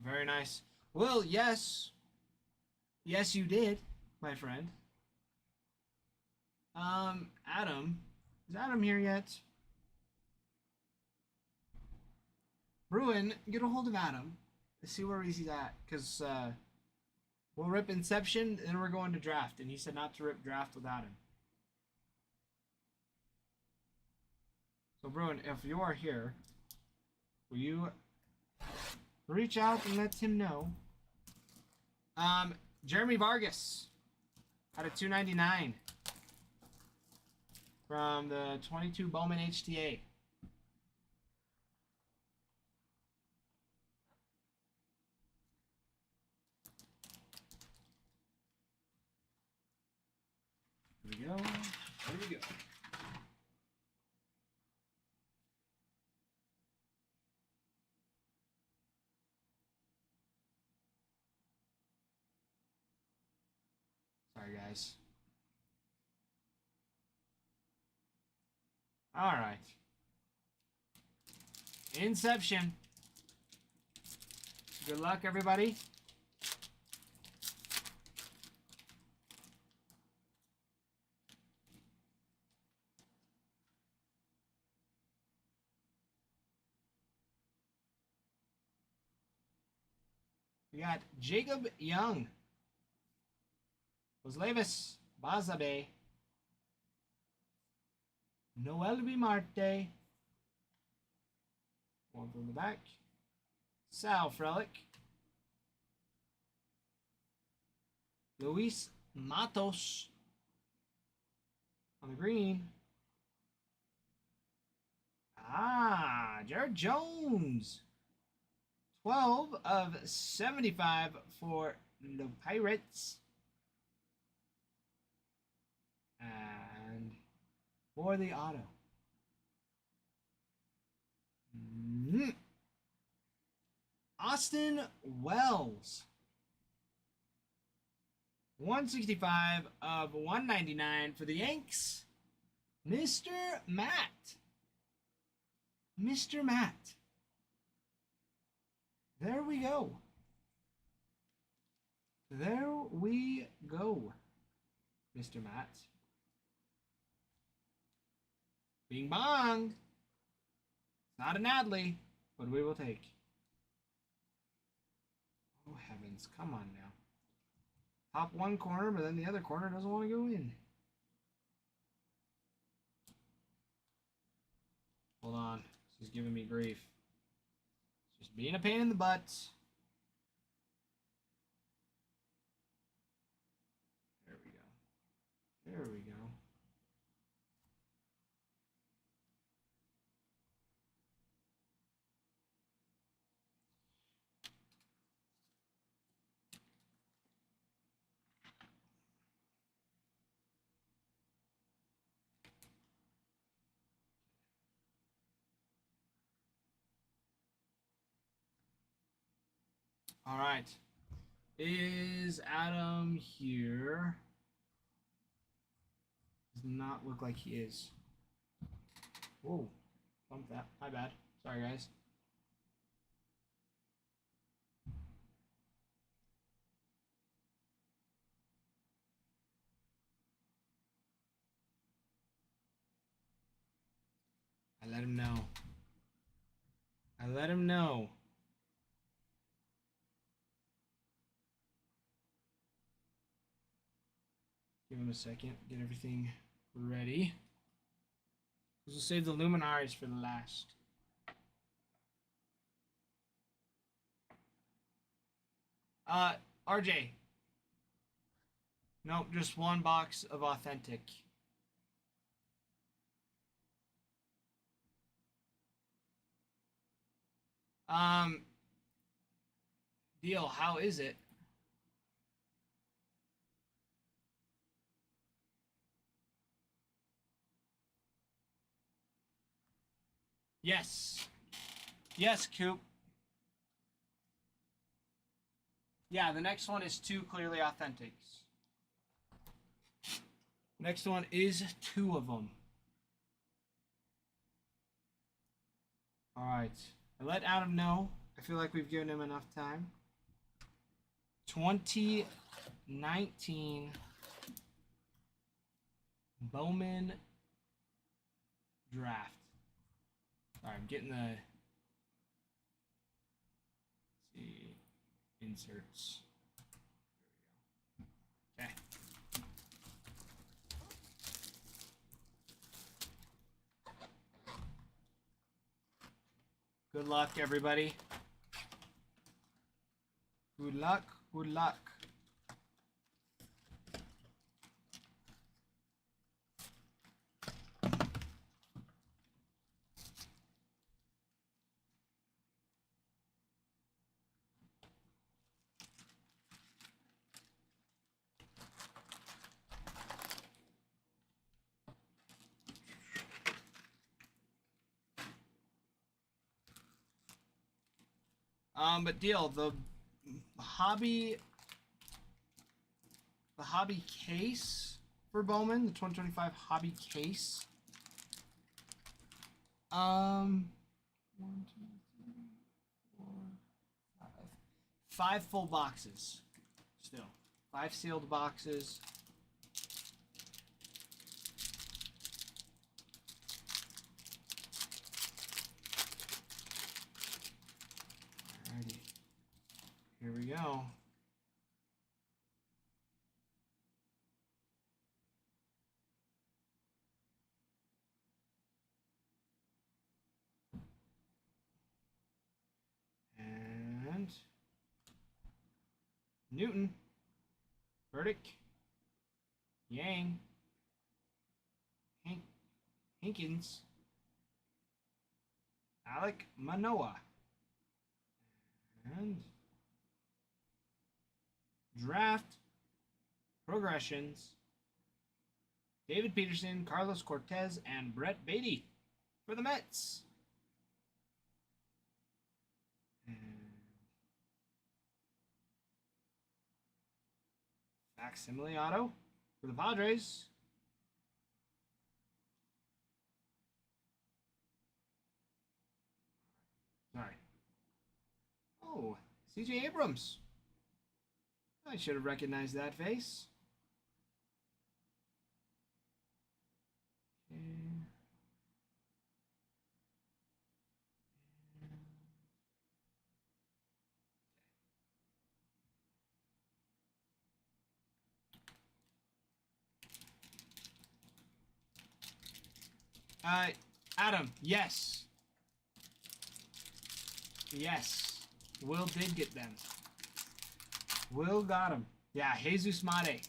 Very nice. Well, yes. Yes, you did, my friend. Adam. Is Adam here yet? Bruin, get a hold of Adam. Let's see where he's at. Because we'll rip Inception, then we're going to draft. And he said not to rip draft without him. So, Bruin, if you are here, will you reach out and let him know? Jeremy Vargas out of 299 from the 22 Bowman HTA. Here we go. Here we go. Sorry, guys. All right. Inception. Good luck, everybody. We got Jacob Young. Levis, Bazabe, Noel Marte, one from the back, Sal Frelick, Luis Matos on the green. Jared Jones, 12 of 75 for the Pirates. And for the auto, Austin Wells, 165 of 199 for the Yanks, Mr. Matt. Mr. Matt. There we go. There we go, Mr. Matt. Bing bong. It's not an Adley, but we will take. Oh, heavens. Come on now. Top one corner, but then the other corner doesn't want to go in. Hold on. She's giving me grief. Just being a pain in the butt. There we go. There we go. All right. Is Adam here? Does not look like he is. Whoa. Bump that. My bad. Sorry, guys. I let him know. I let him know. Give him a second. Get everything ready. We'll save the Luminaries for the last. RJ. Nope, just one box of authentic. Deal, how is it? Yes. Yes, Coop. Yeah, the next one is 2 clearly authentics. Next one is 2 of them. Alright. I let Adam know. I feel like we've given him enough time. 2019 Bowman draft. Alright, I'm getting the... Let's see. Inserts. Okay. Good luck, everybody. Good luck. Good luck. But deal, the hobby case for Bowman, the 2025 hobby case. 1, 2, 3, 4, 5. 5 full boxes. Still. 5 sealed boxes. Alrighty. Here we go. And Newton, Burdick, Yang, Hinkins, Alec Manoa, and draft progressions, David Peterson, Carlos Cortez, and Brett Beatty for the Mets. And facsimile auto for the Padres. Sorry. Oh, CJ Abrams. I should have recognized that face. Okay. Adam, yes. Yes. Will did get them. Will got him. Yeah, Jesus Mate.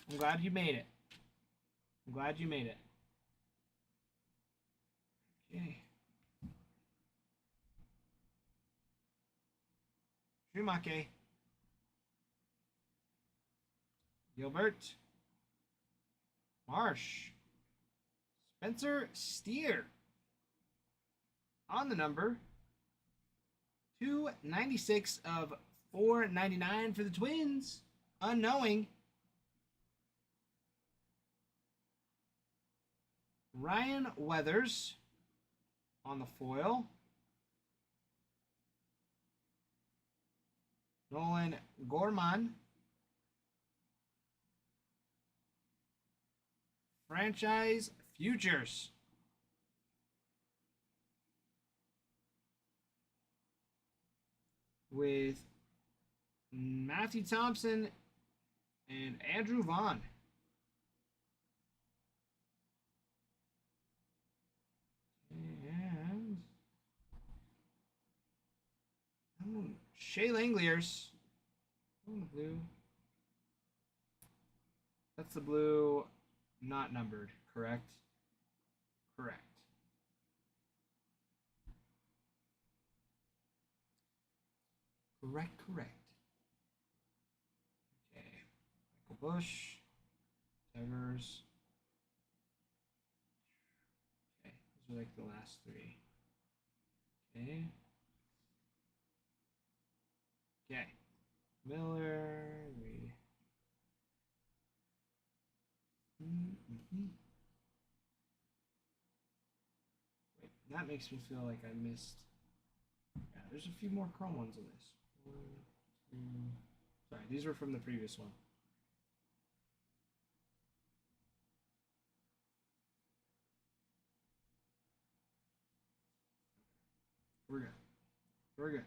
I'm glad you made it. I'm glad you made it. Okay. Shumake. Gilbert. Marsh. Spencer Steer. On the number 296 of 499 for the Twins. Unknowing. Ryan Weathers on the foil. Nolan Gorman. Franchise Futures. With Matthew Thompson and Andrew Vaughn. And Shea Langeliers. The blue. That's the blue, not numbered, correct? Correct. Correct. Okay. Michael Bush. Devers. Okay. Those are like the last three. Okay. Okay. Miller. Wait, that makes me feel like I missed. Yeah, there's a few more chrome ones in this. One, two. Sorry, these were from the previous one. We're good.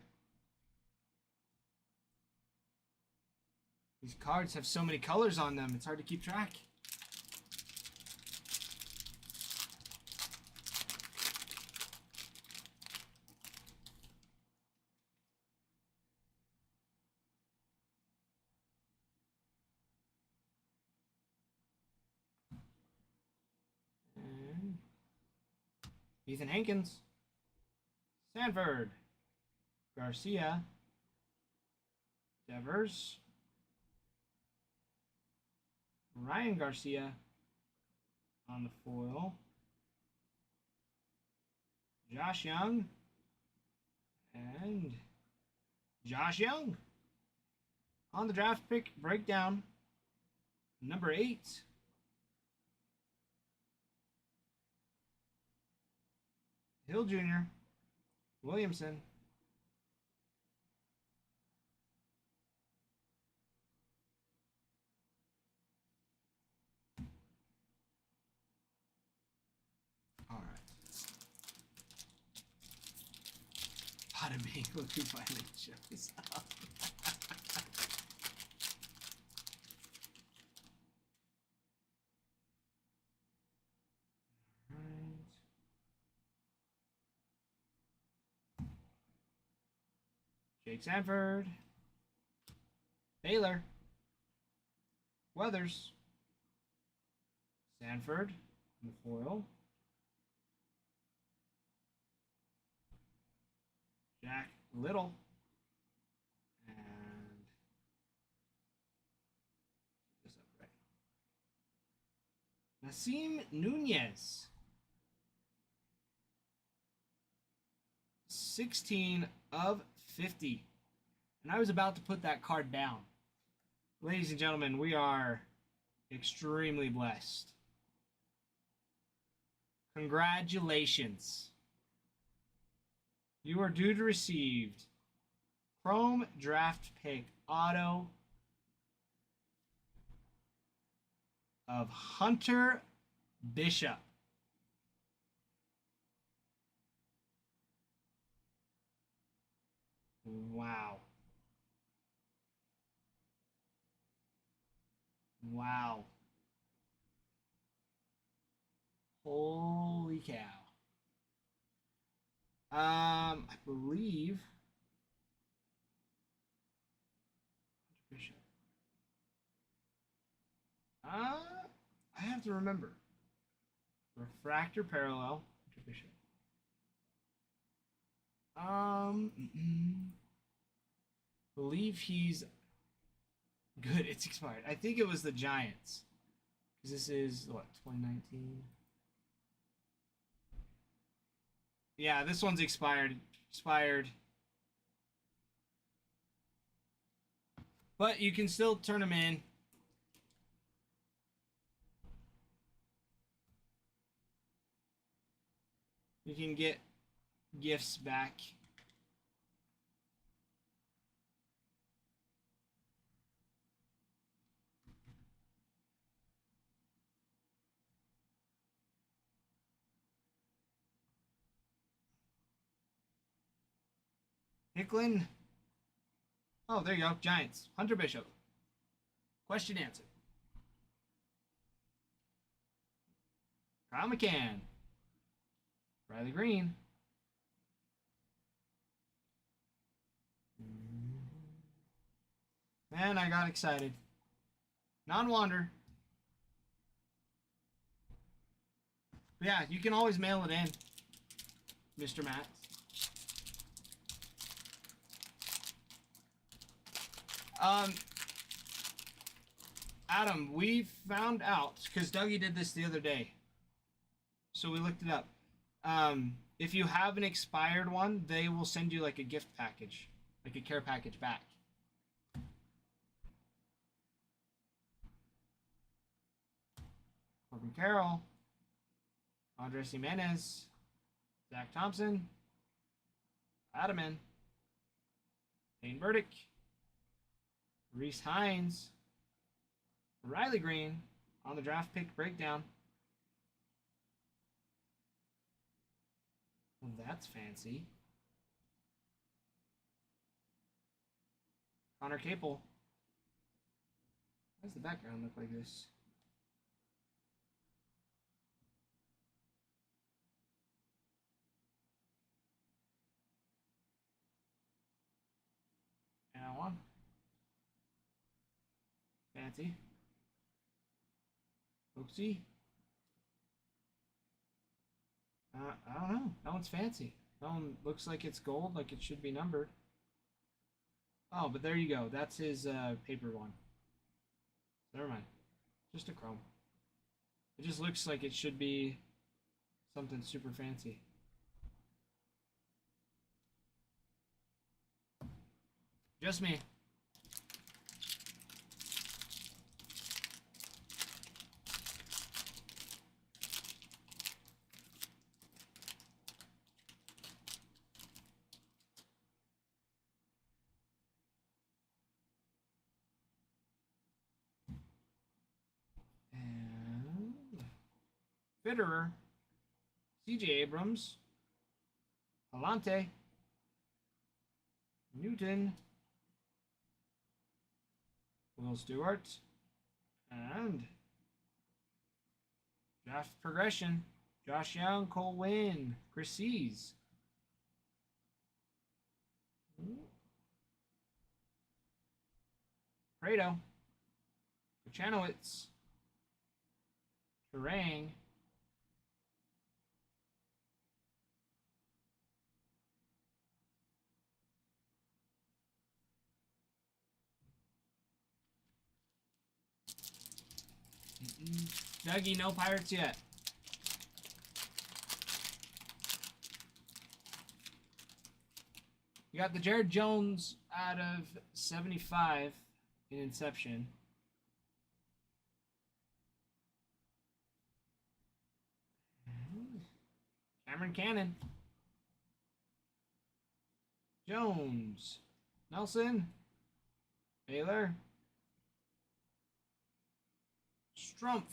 These cards have so many colors on them, it's hard to keep track. And Ethan Hankins, Sanford, Garcia, Devers, Ryan Garcia on the foil, Josh Young, and Josh Young on the draft pick breakdown, number 8. Hill Jr., Williamson, all right. How to make look who finally shows up. Jake Sanford, Baylor, Weathers, Sanford, on the foil, Jack Little, and this up right. Nasim Nunez, 16 of 50. And I was about to put that card down. Ladies and gentlemen, we are extremely blessed. Congratulations. You are due to receive Chrome Draft Pick Auto of Hunter Bishop. Wow. Wow. Holy cow. I believe I have to remember. Refractor parallel. Believe he's good. It's expired. I think it was the Giants. Because this is, what, 2019? Yeah, this one's expired. But you can still turn them in. You can get gifts back. Hicklin. Oh, there you go. Giants. Hunter Bishop. Question answered. Kyle McCann. Riley Green. Man, I got excited. Non-wander. But yeah, you can always mail it in, Mr. Matt. Adam, we found out because Dougie did this the other day, so we looked it up. If you have an expired one, they will send you like a gift package, like a care package back. Corbin Carroll, Andres Jimenez, Zach Thompson, Adaman, Payne Burdick, Reese Hines, Riley Green on the draft pick breakdown. Well, that's fancy. Connor Capel. Why does the background look like this? And I won. Fancy. Oopsie. I don't know. That one's fancy. That one looks like it's gold, like it should be numbered. Oh, but there you go. That's his paper one. Never mind. Just a chrome. It just looks like it should be something super fancy. Just me. Fitterer, C.J. Abrams, Alante, Newton, Will Stewart, and draft progression, Josh Young, Cole Winn, Chris Sees. Prado, Kochanowicz, Terang, Dougie, no Pirates yet. You got the Jared Jones out of 75 in Inception. Cameron Cannon. Jones. Nelson. Baylor. Strumpf.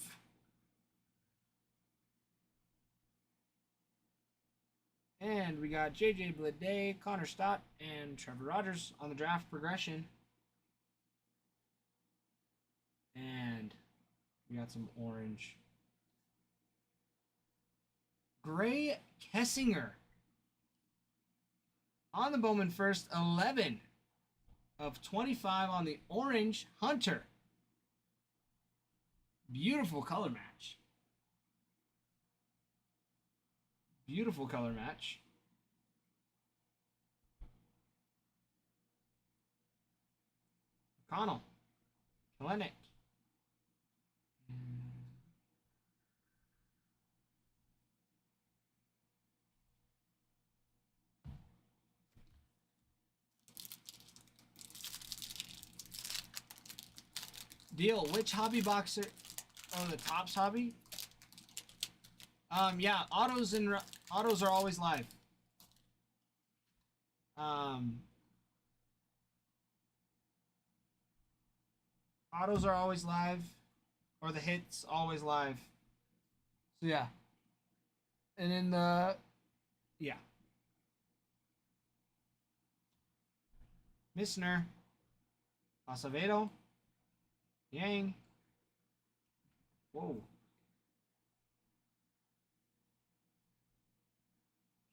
And we got JJ Bleday, Connor Stott, and Trevor Rogers on the draft progression. And we got some orange. Gray Kessinger on the Bowman first, 11 of 25 on the orange Hunter. Beautiful color match. Beautiful color match. McConnell. Kalenic. Deal. Which hobby boxer? Oh, the Topps hobby. Yeah, autos are always live. Autos are always live, or the hits always live. So yeah. And in the Missner, Acevedo, Yang. Whoa.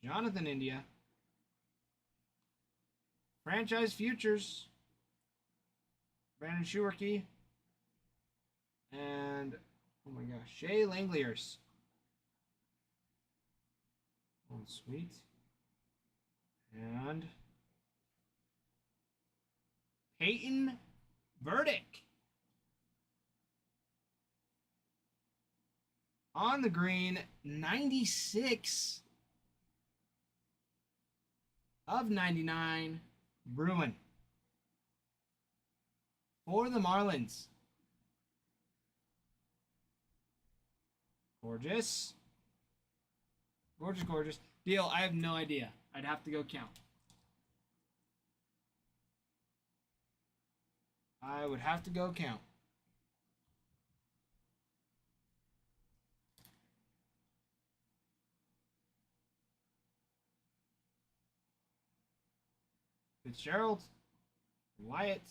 Jonathan India. Franchise Futures. Brandon Schuerke. And, oh my gosh, Shea Langeliers. Oh, sweet. And Peyton Verdict. On the green, 96 of 99, Bruin. For the Marlins. Gorgeous. Gorgeous, gorgeous. Deal, I have no idea. I'd have to go count. I would have to go count. Fitzgerald, Wyatt,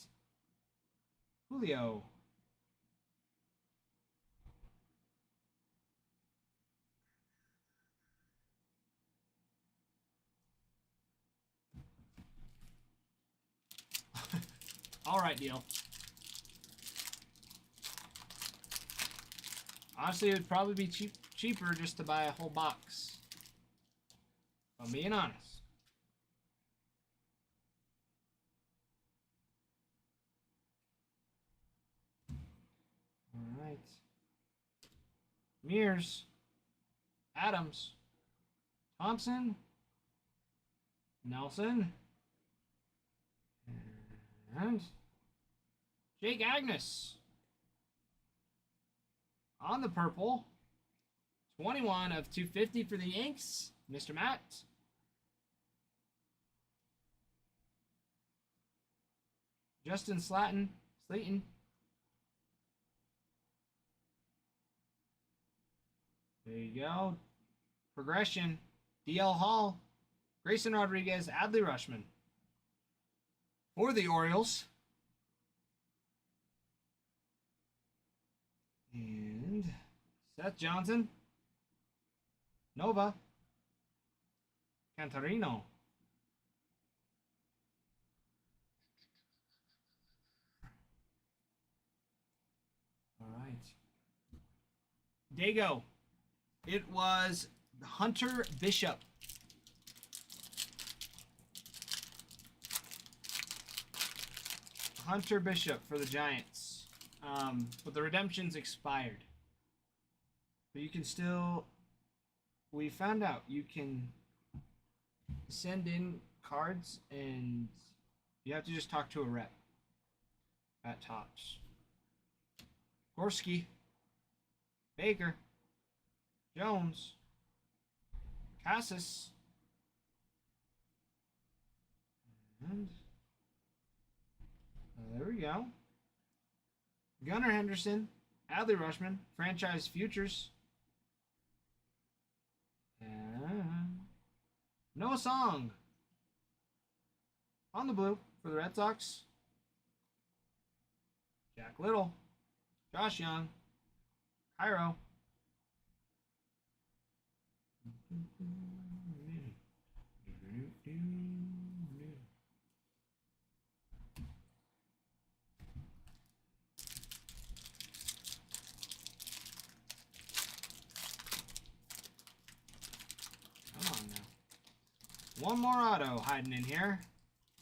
Julio. All right, deal. Honestly, it would probably be cheaper just to buy a whole box. If I'm being honest. All right. Mears, Adams, Thompson, Nelson, and Jake Agnes. On the purple, 21 of 250 for the Yanks, Mr. Matt. Justin Slayton. There you go. Progression. DL Hall. Grayson Rodriguez. Adley Rushman. For the Orioles. And Seth Johnson. Nova. Cantarino. All right. Dago. It was Hunter Bishop. Hunter Bishop for the Giants. But the redemption's expired. But you can still... We found out you can send in cards and you have to just talk to a rep at Topps. Gorski. Baker. Jones. Cassis. And there we go. Gunnar Henderson. Adley Rushman. Franchise Futures. And Noah Song. On the blue for the Red Sox. Jack Little. Josh Young. Cairo. Come on now. One more auto hiding in here.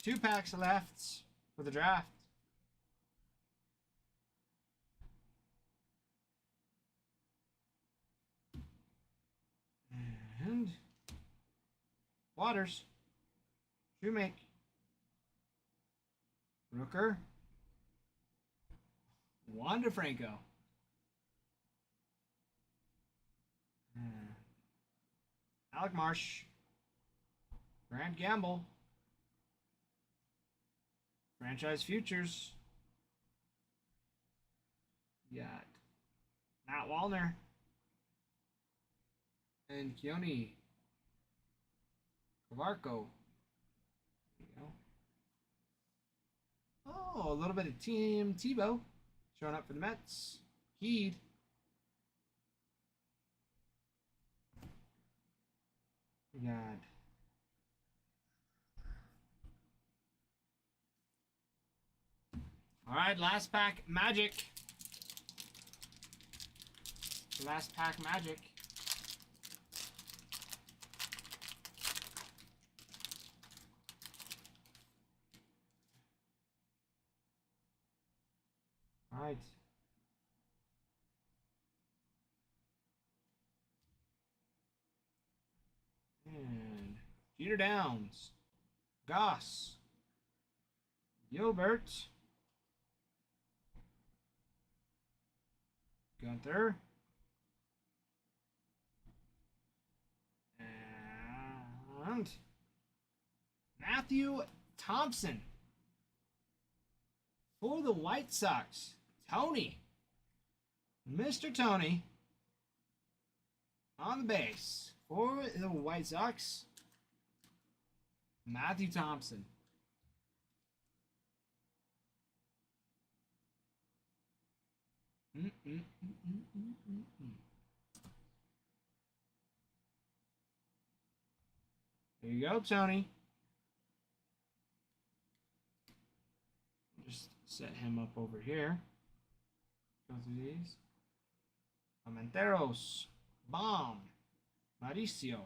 2 packs left for the draft. And Waters, Shoemake, Rooker, Wander Franco, Alec Marsh, Grant Gamble, Franchise Futures, you got Matt Wallner, and Keone Cavarco. There you go. Oh, a little bit of Tim Tebow showing up for the Mets. Heed. We got all right, last pack Magic. Last pack Magic. right. And Jeter Downs, Goss, Gilbert, Gunther, and Matthew Thompson for the White Sox. Tony, Mr. Tony, on the base for the White Sox. Matthew Thompson. There you go, Tony. Just set him up over here. Go through these. Armenteros, Bomb, Mauricio,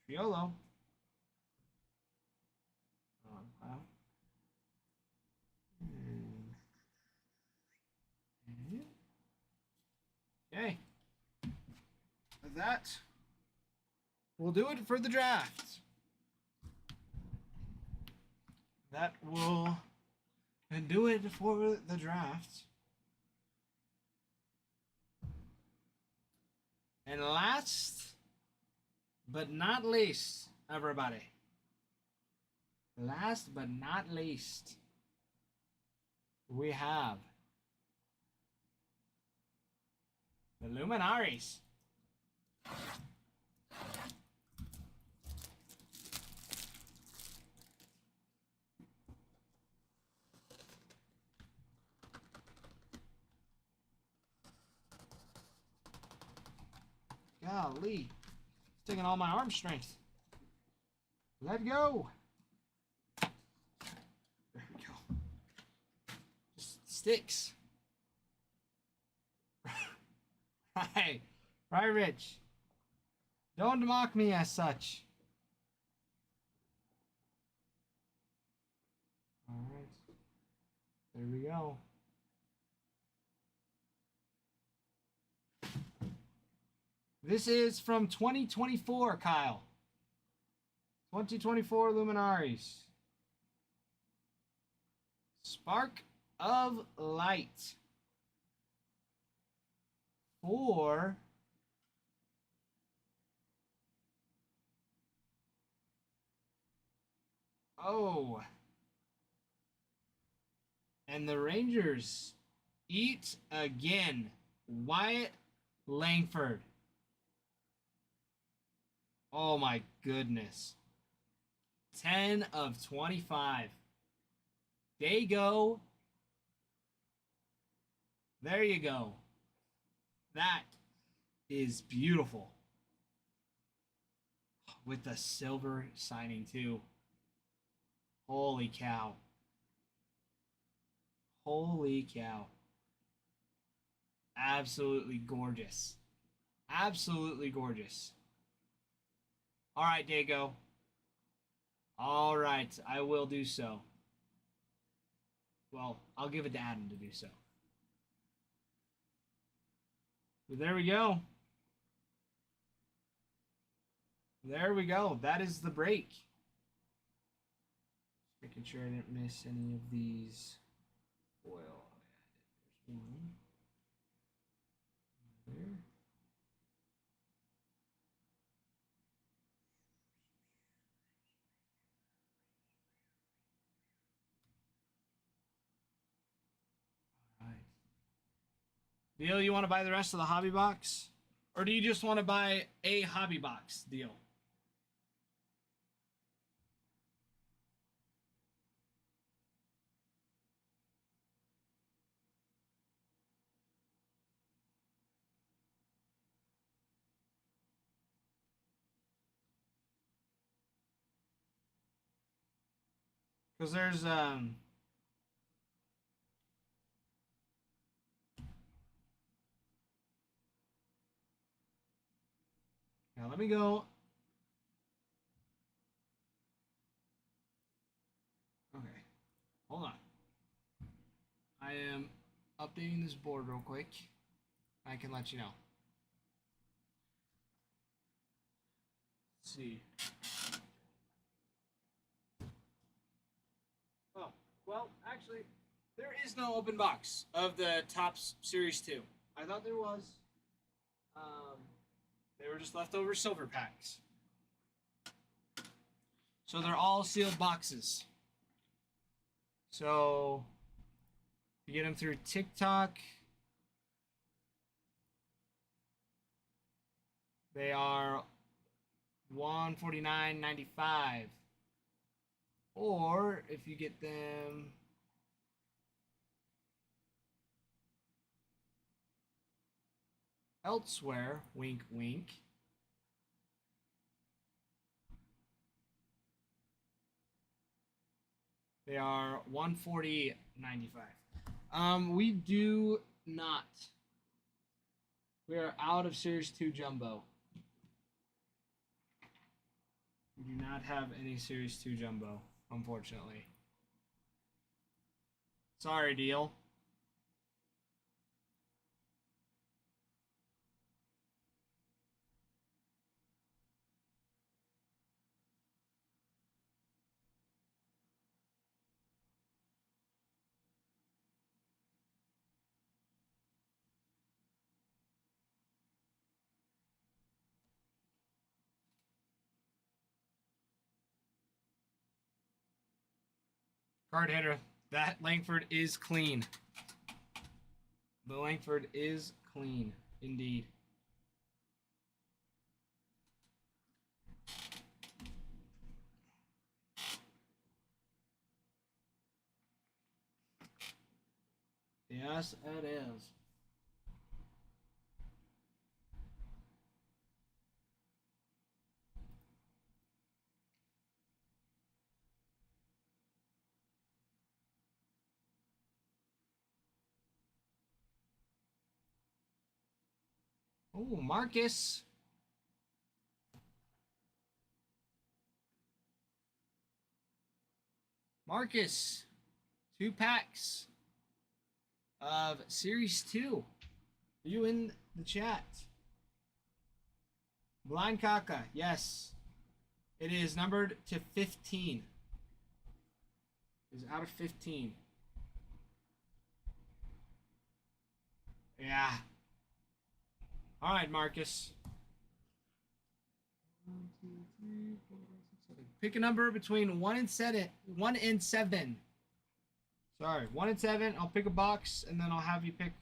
Triolo. Okay. That will do it for the draft. That will do it for the draft. And last but not least, everybody. Last but not least, we have the Luminaries. Golly. It's taking all my arm strength. Let go. There we go. Just sticks. Right. Right, Rich. Don't mock me as such. Alright. There we go. This is from 2024, Kyle. 2024 Luminaries. Spark of Light. For and the Rangers eat again. Wyatt Langford. Oh my goodness. 10 of 25. Dago. There you go. That is beautiful. With the silver signing too. Holy cow. Holy cow. Absolutely gorgeous. Absolutely gorgeous. All right, Dago. All right, I will do so. Well, I'll give it to Adam to do so. But there we go. There we go. That is the break. Making sure I didn't miss any of these foil. There's one. There. All right. Deal, you want to buy the rest of the hobby box? Or do you just want to buy a hobby box deal? Because there's now let me go. Okay. Hold on. I am updating this board real quick. I can let you know. Let's see. Oh, well, actually, there is no open box of the Topps Series 2. I thought there was. They were just leftover silver packs. So they're all sealed boxes. So you get them through TikTok. They are $149.95. Or if you get them elsewhere, wink wink, they are $140.95. We do not. We are out of Series 2 Jumbo. We do not have any Series 2 Jumbo, unfortunately. Sorry, deal. Card hitter. That Langford is clean. The Langford is clean, indeed. Yes, it is. Oh, Marcus. Marcus. 2 packs of Series 2. Are you in the chat? Blind Kaka. Yes. It is numbered to 15. It is out of 15. Yeah. All right, Marcus. 1, 2, 3, 4, 5, 6, 7. Pick a number between 1 and 7. 1 and 7. Sorry, 1 and 7. I'll pick a box, and then I'll have you pick.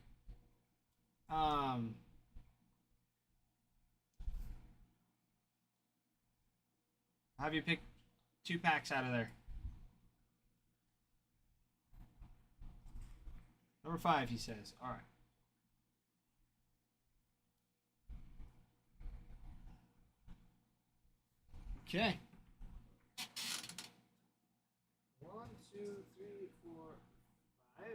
Have you pick 2 packs out of there. Number 5, he says. All right. Okay. 1, 2, 3, 4, 5.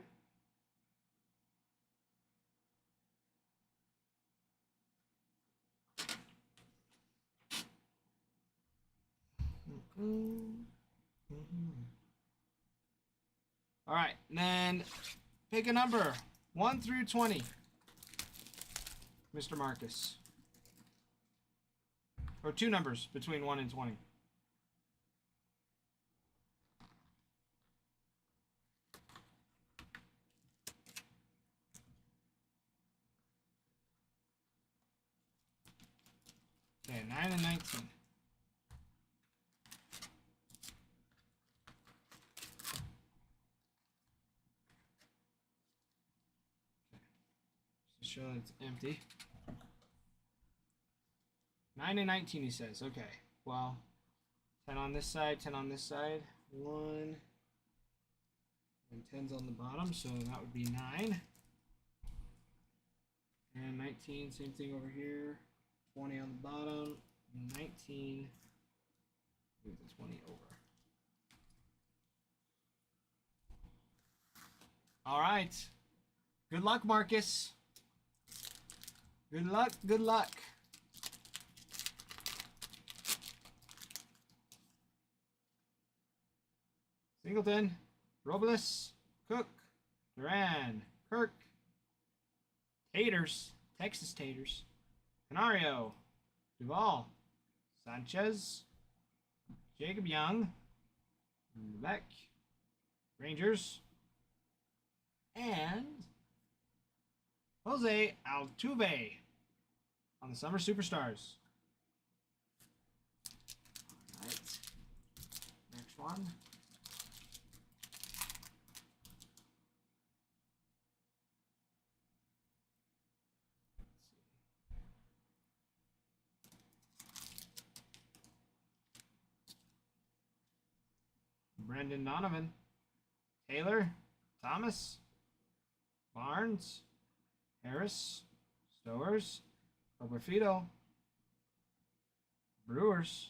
All right, and then pick a number 1 through 20, Mr. Marcus. Or 2 numbers between 1 and 20. Okay, 9 and 19. Just to show that it's empty. 9 and 19, he says. Okay, well, 10 on this side, 10 on this side. 1. And 10's on the bottom, so that would be 9. And 19, same thing over here. 20 on the bottom. 19. Move the 20 over. All right. Good luck, Marcus. Good luck, good luck. Singleton, Robles, Cook, Duran, Kirk, Taters, Texas Taters. Canario, Duval, Sanchez, Jacob Young, Beck, Rangers, and Jose Altuve on the Summer Superstars. All right. Next one. Brendan Donovan, Taylor, Thomas, Barnes, Harris, Stowers, Oberfido, Brewers,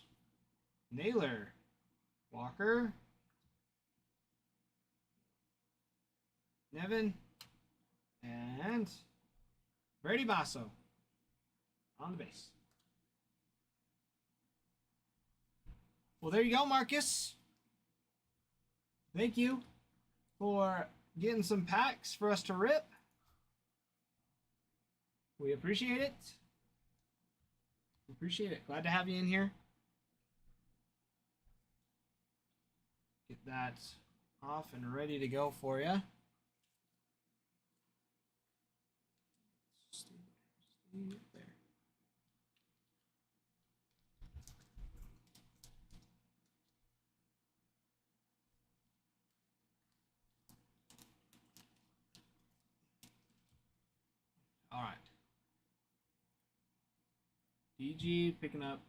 Naylor, Walker, Nevin, and Brady Basso on the base. Well, there you go, Marcus. Thank you for getting some packs for us to rip. We appreciate it. Appreciate it. Glad to have you in here. Get that off and ready to go for you. Stay there. All right. DG picking up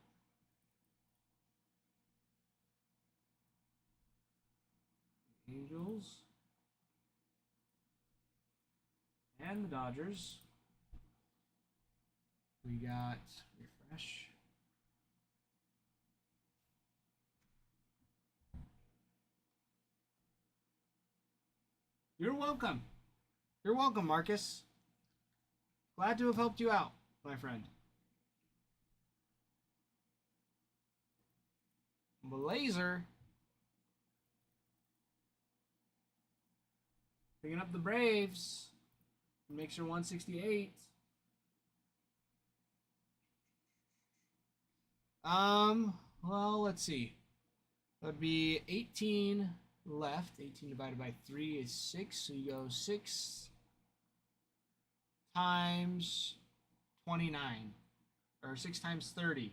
Angels and the Dodgers. We got refresh. You're welcome. You're welcome, Marcus. Glad to have helped you out, my friend. Blazer picking up the Braves. Makes her 168. Well, let's see. That'd be 18 left. 18 divided by 3 is 6. So you go 6 times 29. Or 6 times 30.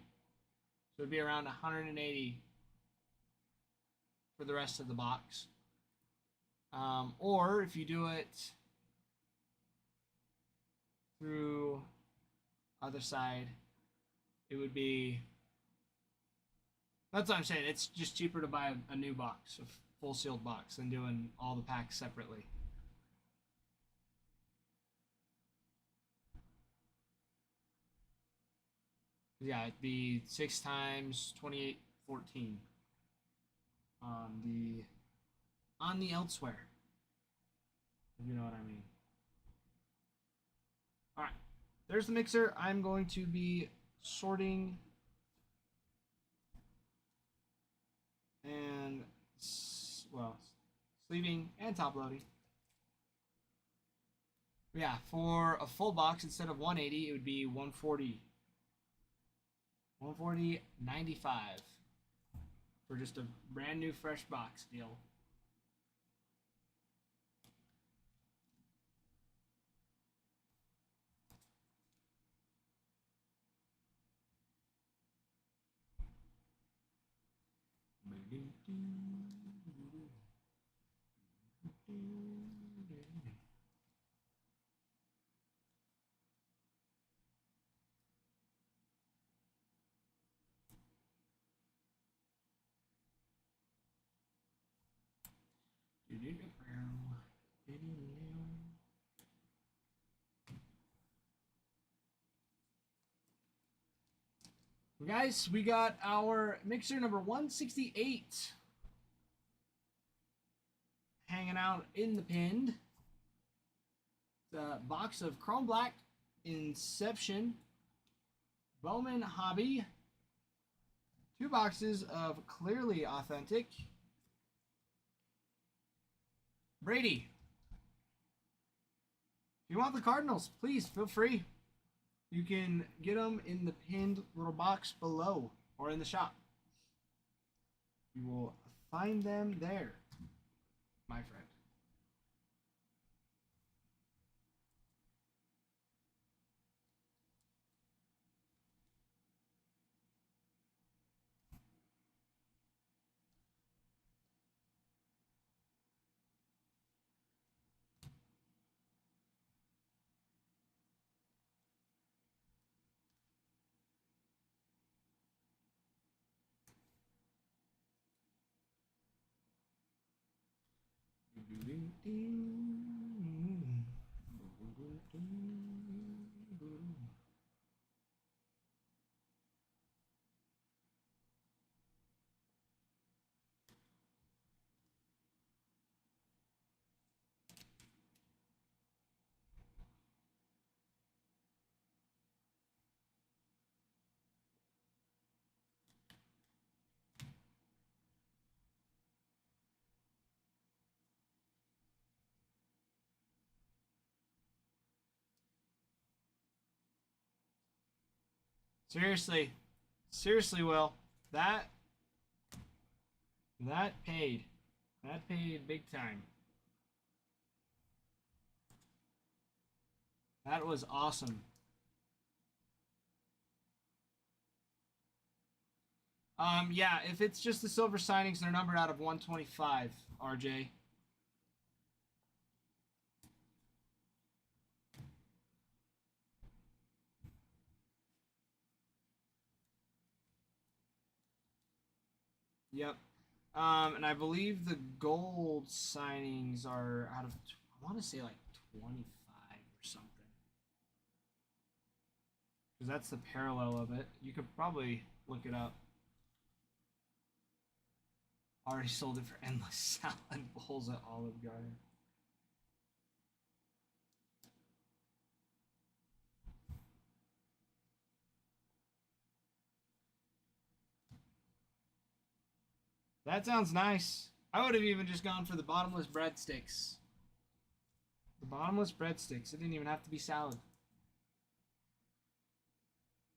So it'd be around 180 for the rest of the box. Or if you do it through other side, it would be, that's what I'm saying, it's just cheaper to buy a new box, a full sealed box, than doing all the packs separately. Yeah, it'd be 6 times 28, 14 on the elsewhere, if you know what I mean. All right, there's the mixer. I'm going to be sorting and, well, sleeving and top loading. Yeah, for a full box, instead of 180, it would be 140. 140.95 for just a brand new fresh box deal. Guys, we got our mixer number 168 hanging out in the pinned. The box of Chrome Black, Inception, Bowman Hobby, 2 boxes of Clearly Authentic, Brady. If you want the Cardinals, please feel free. You can get them in the pinned little box below or in the shop. You will find them there, my friend. Seriously, Will, that paid. That paid big time. That was awesome. Yeah, if it's just the silver signings, they're numbered out of 125, RJ. Yep. And I believe the gold signings are out of, I want to say like 25 or something. Because that's the parallel of it. You could probably look it up. Already sold it for endless salad bowls at Olive Garden. That sounds nice. I would have even just gone for the bottomless breadsticks. The bottomless breadsticks. It didn't even have to be salad.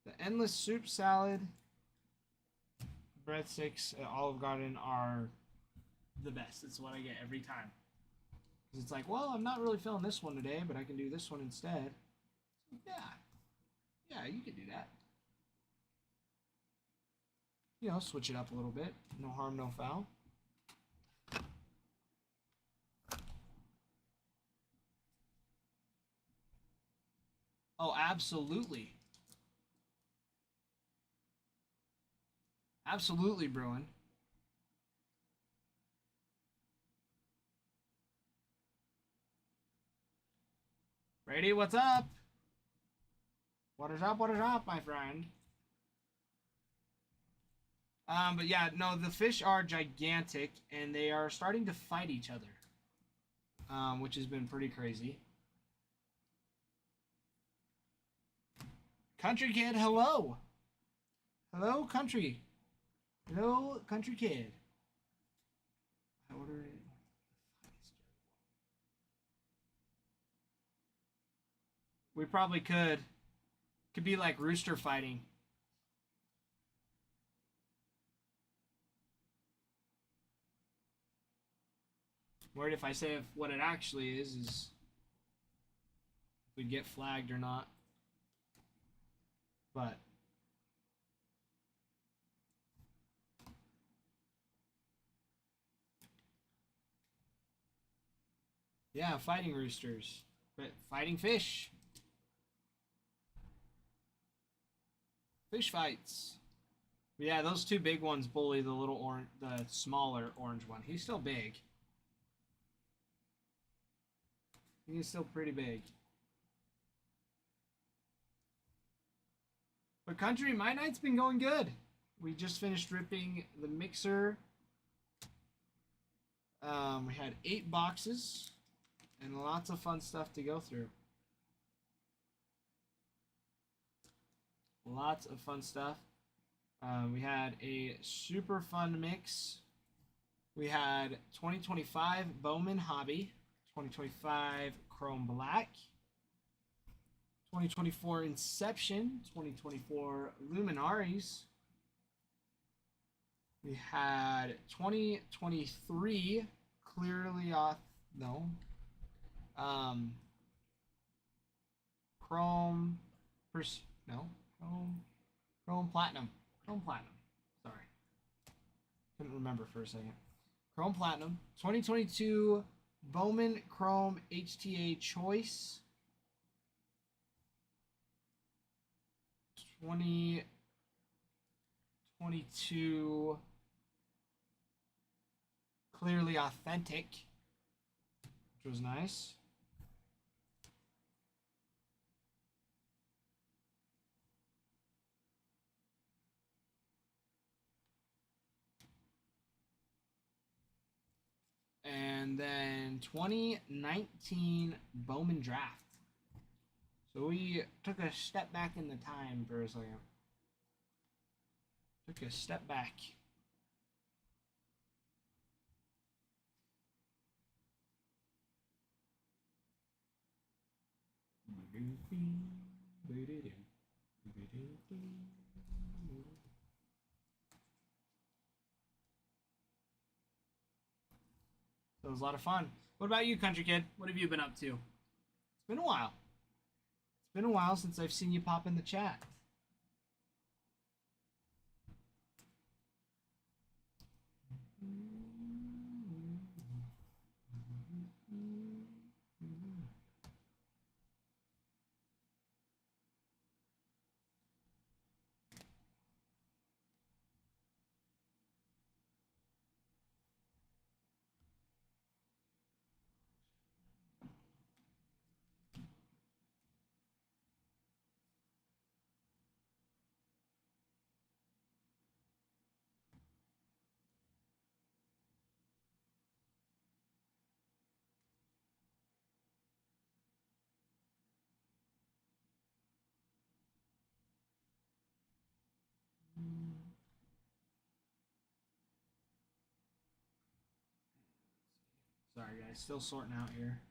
The endless soup salad breadsticks at Olive Garden are the best. It's what I get every time. Because it's like, well, I'm not really feeling this one today, but I can do this one instead. Yeah. Yeah, you can do that. You know, switch it up a little bit. No harm, no foul. Oh, absolutely. Absolutely, Bruin. Brady, what's up? What is up, my friend? But yeah, no, the fish are gigantic, and they are starting to fight each other, which has been pretty crazy. Country Kid, hello. Hello, Country. Hello, Country Kid. I ordered it. We probably could. Could be like rooster fighting. Worried if I say if what it actually is if we'd get flagged or not. But yeah, fighting roosters. But fighting fish. Fish fights. But yeah, those two big ones bully the little orange, the smaller orange one. He's still big. He's still pretty big. But Country, my night's been going good. We just finished ripping the mixer. We had 8 boxes and lots of fun stuff to go through. Lots of fun stuff. We had a super fun mix. We had 2025 Bowman Hobby, 2025 Chrome Black, 2024 Inception, 2024 Luminaries. We had 2023 Clearly Off. No. Chrome. No. Chrome Platinum. Chrome Platinum. Sorry. Couldn't remember for a second. Chrome Platinum. 2022 Bowman Chrome HTA Choice. 2022 Clearly Authentic, which was nice. And then 2019 Bowman Draft. So we took a step back in the time for a second. Took a step back. So it was a lot of fun. What about you, country kid? What have you been up to? It's been a while. It's been a while since I've seen you pop in the chat. Sorry, guys. Still sorting out here.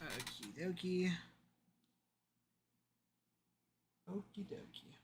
Okie dokie. Okie dokie.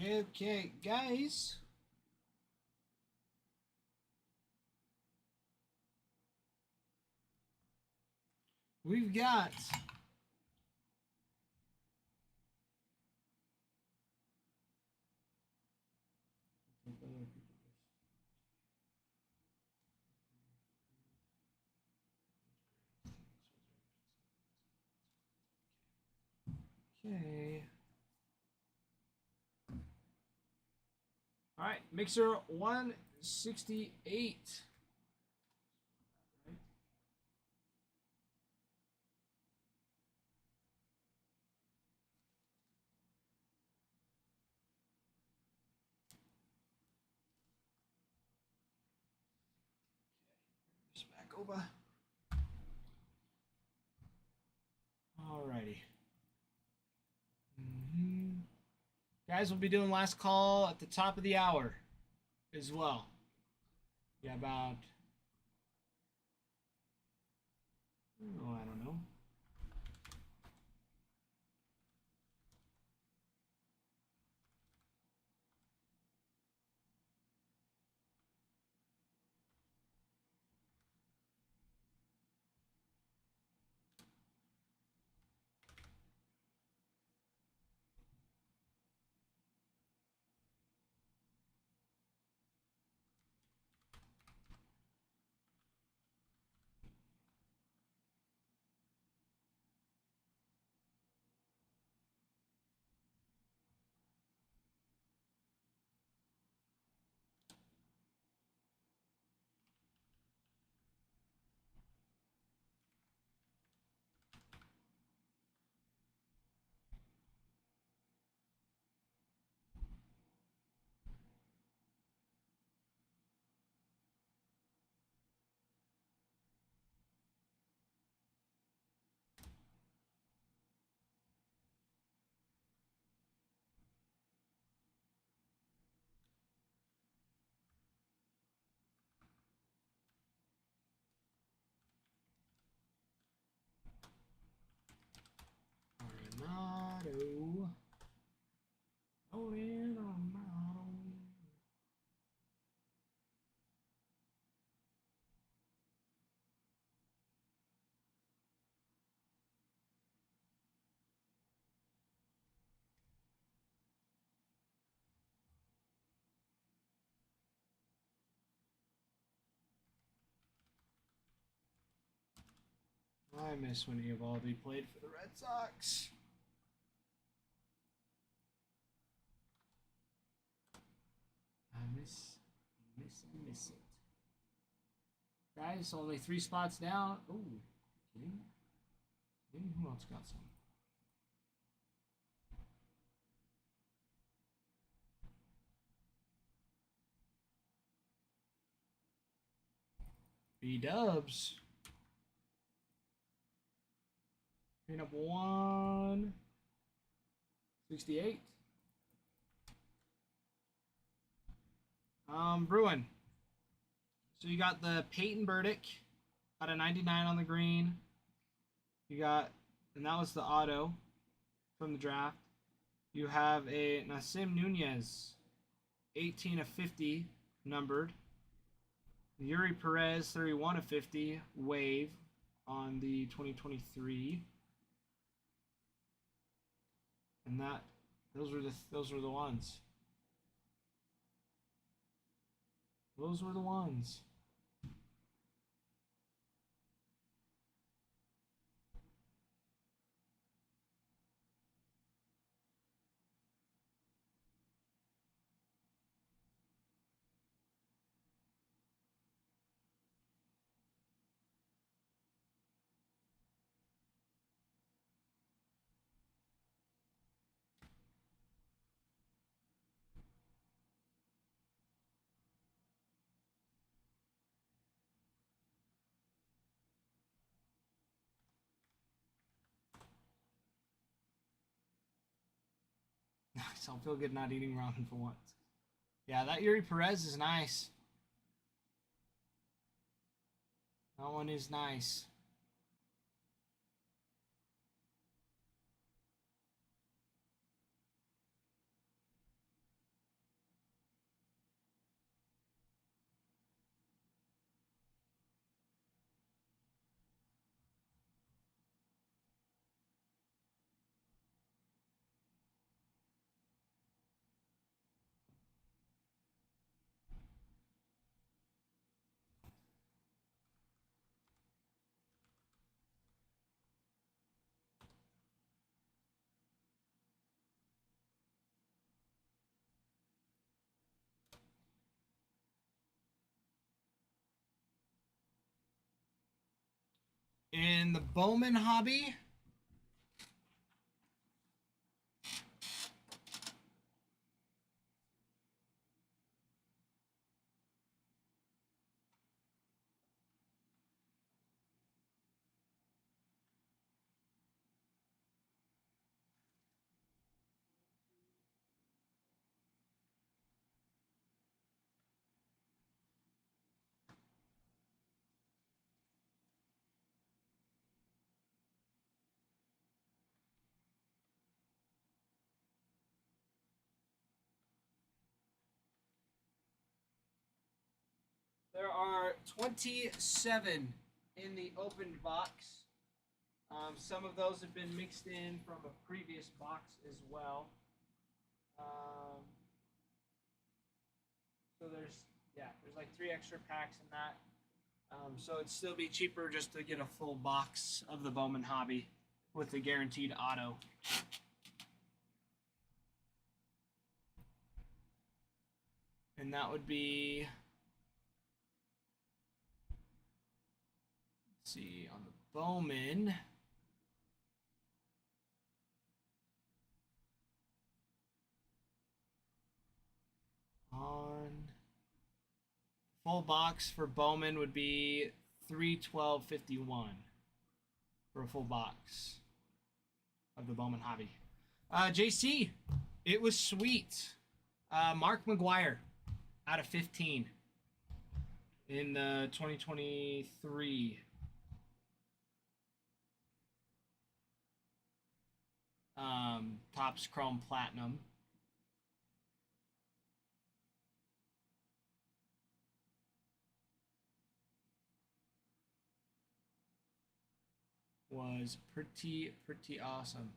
Okay, guys. We've got okay. All right, mixer 168. Right. Just back over. Alrighty. Guys, we'll be doing last call at the top of the hour as well. Yeah, about, oh, I don't know. Arenado. Arenado. I miss when Eovaldi played for the Red Sox. I miss it. Guys, only 3 spots down. Ooh, kidding? Who else got some? B-dubs. Picking up 168. Bruin. So you got the Peyton Burdick out of 99 on the green. You got, and that was the auto from the draft. You have a Nassim Nunez, 18 of 50 numbered. Yuri Perez, 31 of 50 wave on the 2023. And those were the ones. Those were the ones. Nice. I'll feel good not eating ramen for once. Yeah, that Yuri Perez is nice. That one is nice. In the Bowman hobby, there are 27 in the opened box. Some of those have been mixed in from a previous box as well. So there's like 3 extra packs in that. So it'd still be cheaper just to get a full box of the Bowman hobby with the guaranteed auto. And that would be, let's see, on the Bowman. On full box for Bowman would be $312.51 for a full box of the Bowman hobby. JC, it was sweet. Mark McGuire out of 15 in the 2023 Topps Chrome Platinum. Was pretty awesome.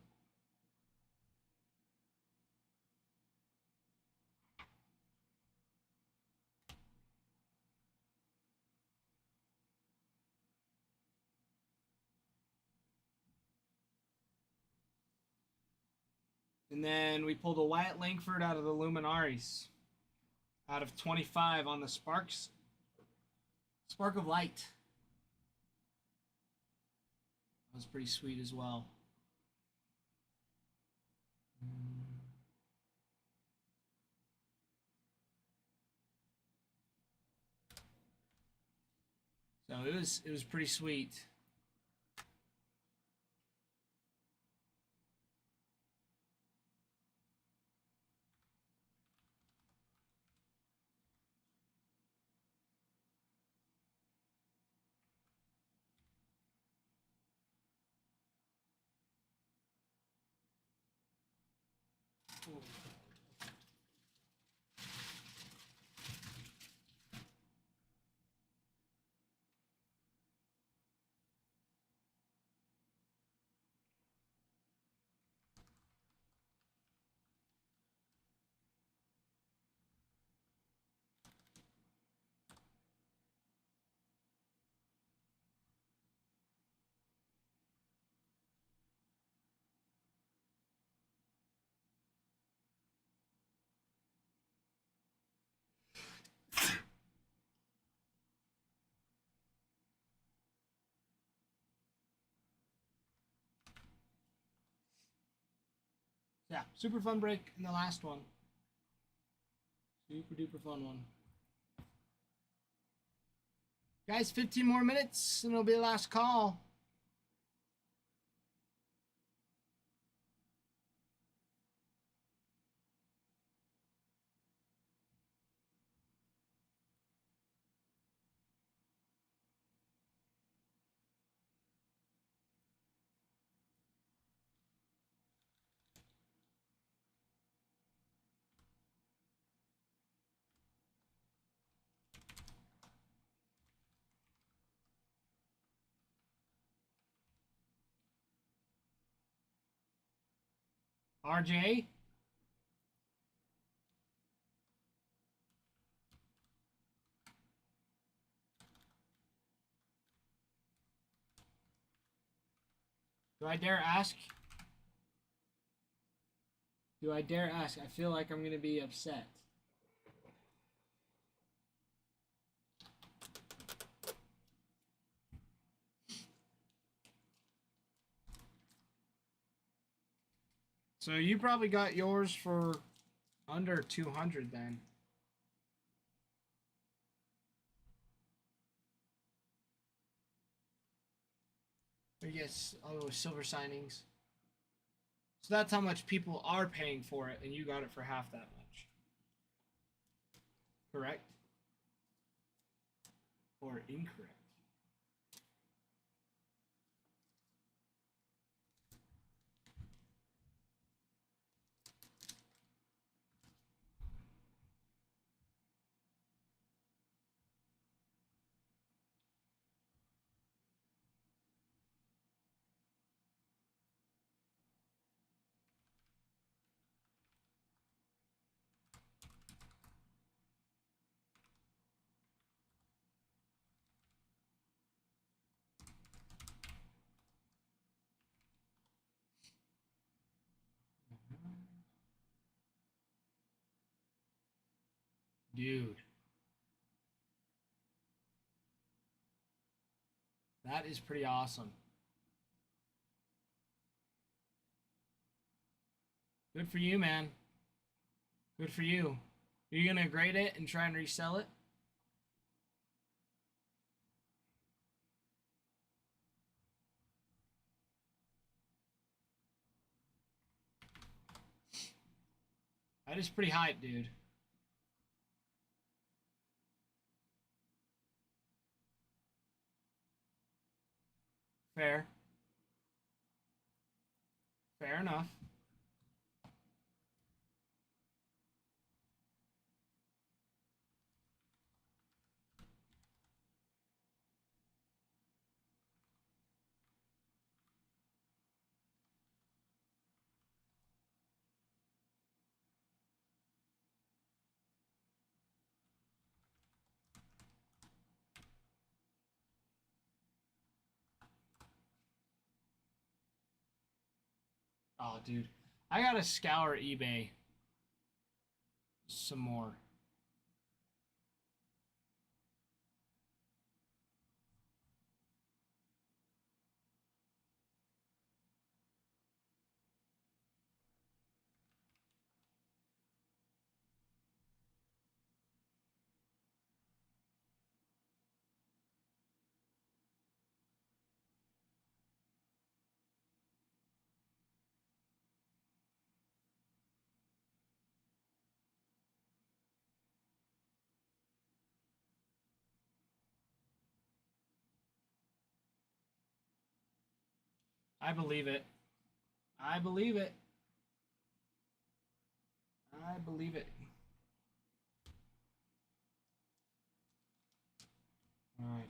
And then we pulled a Wyatt Langford out of the Luminaries. Out of 25 on the Sparks. Spark of Light. That was pretty sweet as well. So it was pretty sweet. Yeah, super fun break in the last one. Super duper fun one. Guys, 15 more minutes and it'll be the last call. RJ? Do I dare ask? Do I dare ask? I feel like I'm going to be upset. So you probably got yours for under 200 then. Or yes, oh, silver signings. So that's how much people are paying for it, and you got it for half that much. Correct? Or incorrect? Dude. That is pretty awesome. Good for you, man. Good for you. Are you going to grade it and try and resell it? That is pretty hype, dude. Fair. Fair enough. Oh, dude. I gotta scour eBay some more. I believe it. I believe it. I believe it. All right.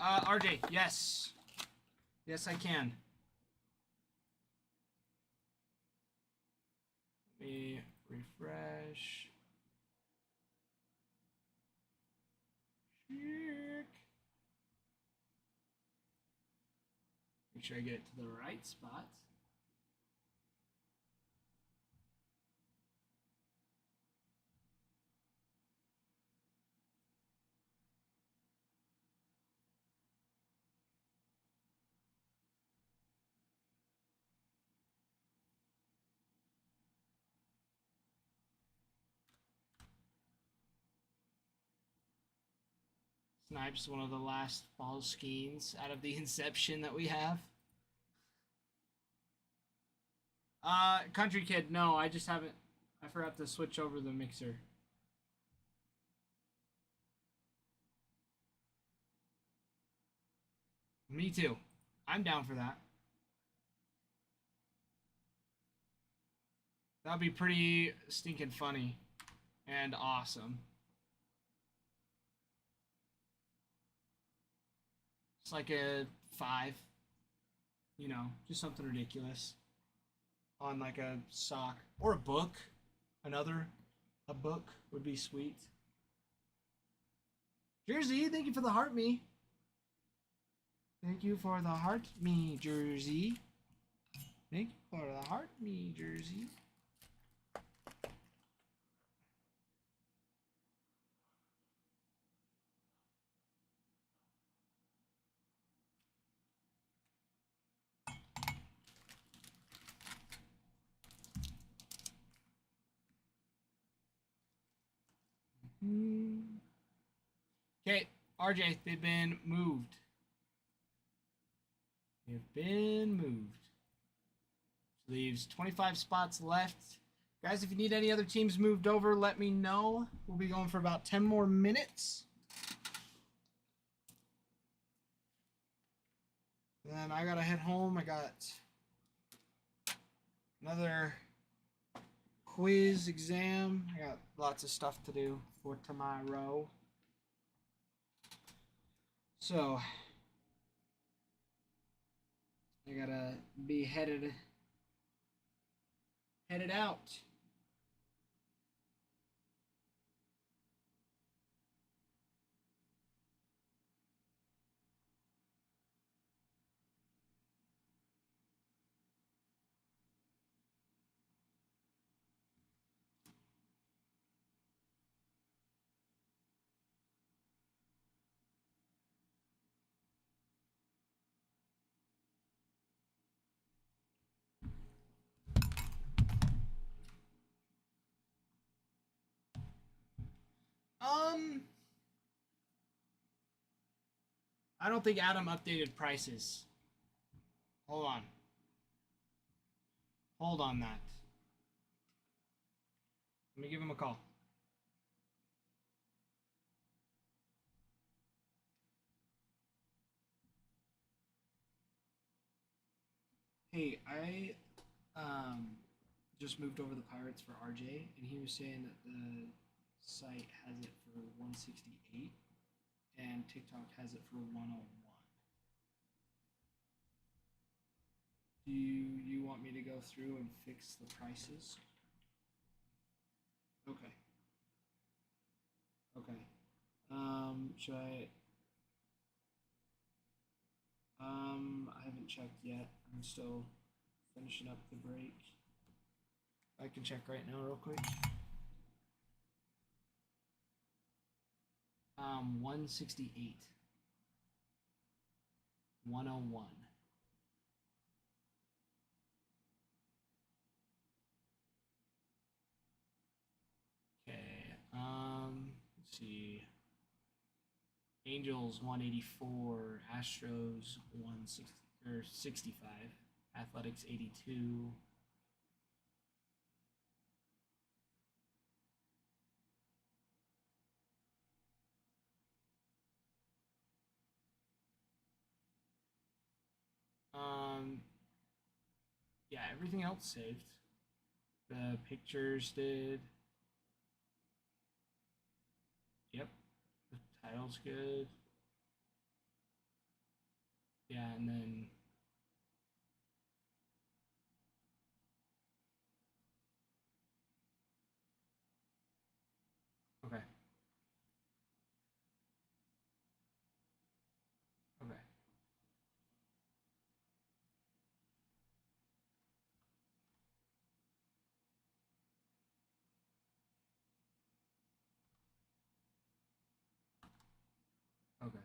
RJ, yes. Yes, I can. Let me refresh. Check. Make sure I get it to the right spot. Snipe's one of the last fall schemes out of the Inception that we have. Country Kid, no, I just haven't. I forgot to switch over the mixer. Me too. I'm down for that. That'd be pretty stinking funny and awesome. It's like a 5, you know, just something ridiculous on like a sock or a book. A book would be sweet. Jersey, thank you for the heart me. Thank you for the heart me, Jersey. Thank you for the heart me, Jersey. Okay, RJ, they've been moved. They've been moved. Leaves 25 spots left. Guys, if you need any other teams moved over, let me know. We'll be going for about 10 more minutes. Then I gotta head home. I got another quiz exam. I got lots of stuff to do for tomorrow. So I gotta be headed out. I don't think Adam updated prices. Hold on. Hold on that. Let me give him a call. Hey, I just moved over the Pirates for RJ, and he was saying that the site has it for 168 and TikTok has it for 101. Do you want me to go through and fix the prices? Okay. Okay. Should I? I haven't checked yet. I'm still finishing up the break. I can check right now, real quick. 168. 101. Okay. Let's see. Angels 184, Astros 160 or 65, Athletics 82. Yeah, everything else saved. The pictures did. Yep. The title's good. Yeah, and then okay. Okay. Okay.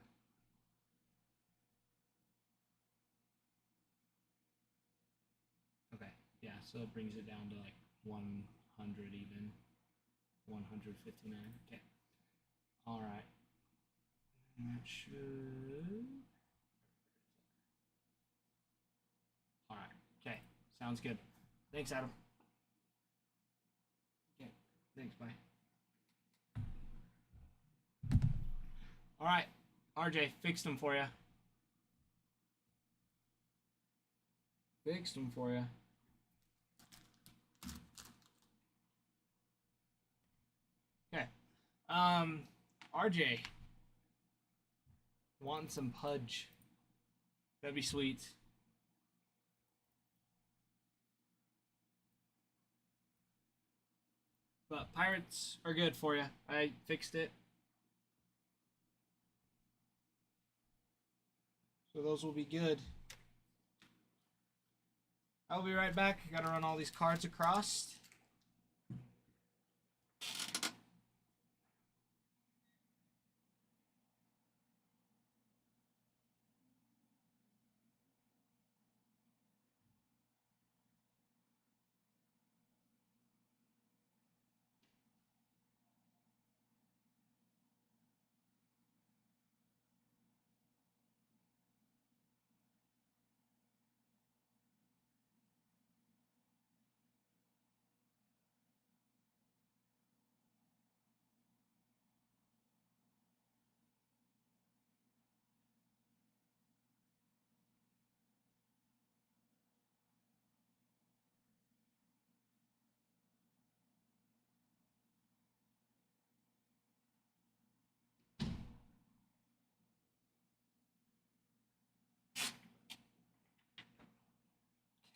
Okay. Yeah, so it brings it down to like 100 even. 159. Okay. All right. That should. All right. Okay. Sounds good. Thanks, Adam. Okay. Thanks. Bye. All right. RJ, fixed them for you. Fixed them for you. Okay. RJ. Wanting some pudge. That'd be sweet. But pirates are good for you. I fixed it. So those will be good. I'll be right back. I gotta run all these cards across.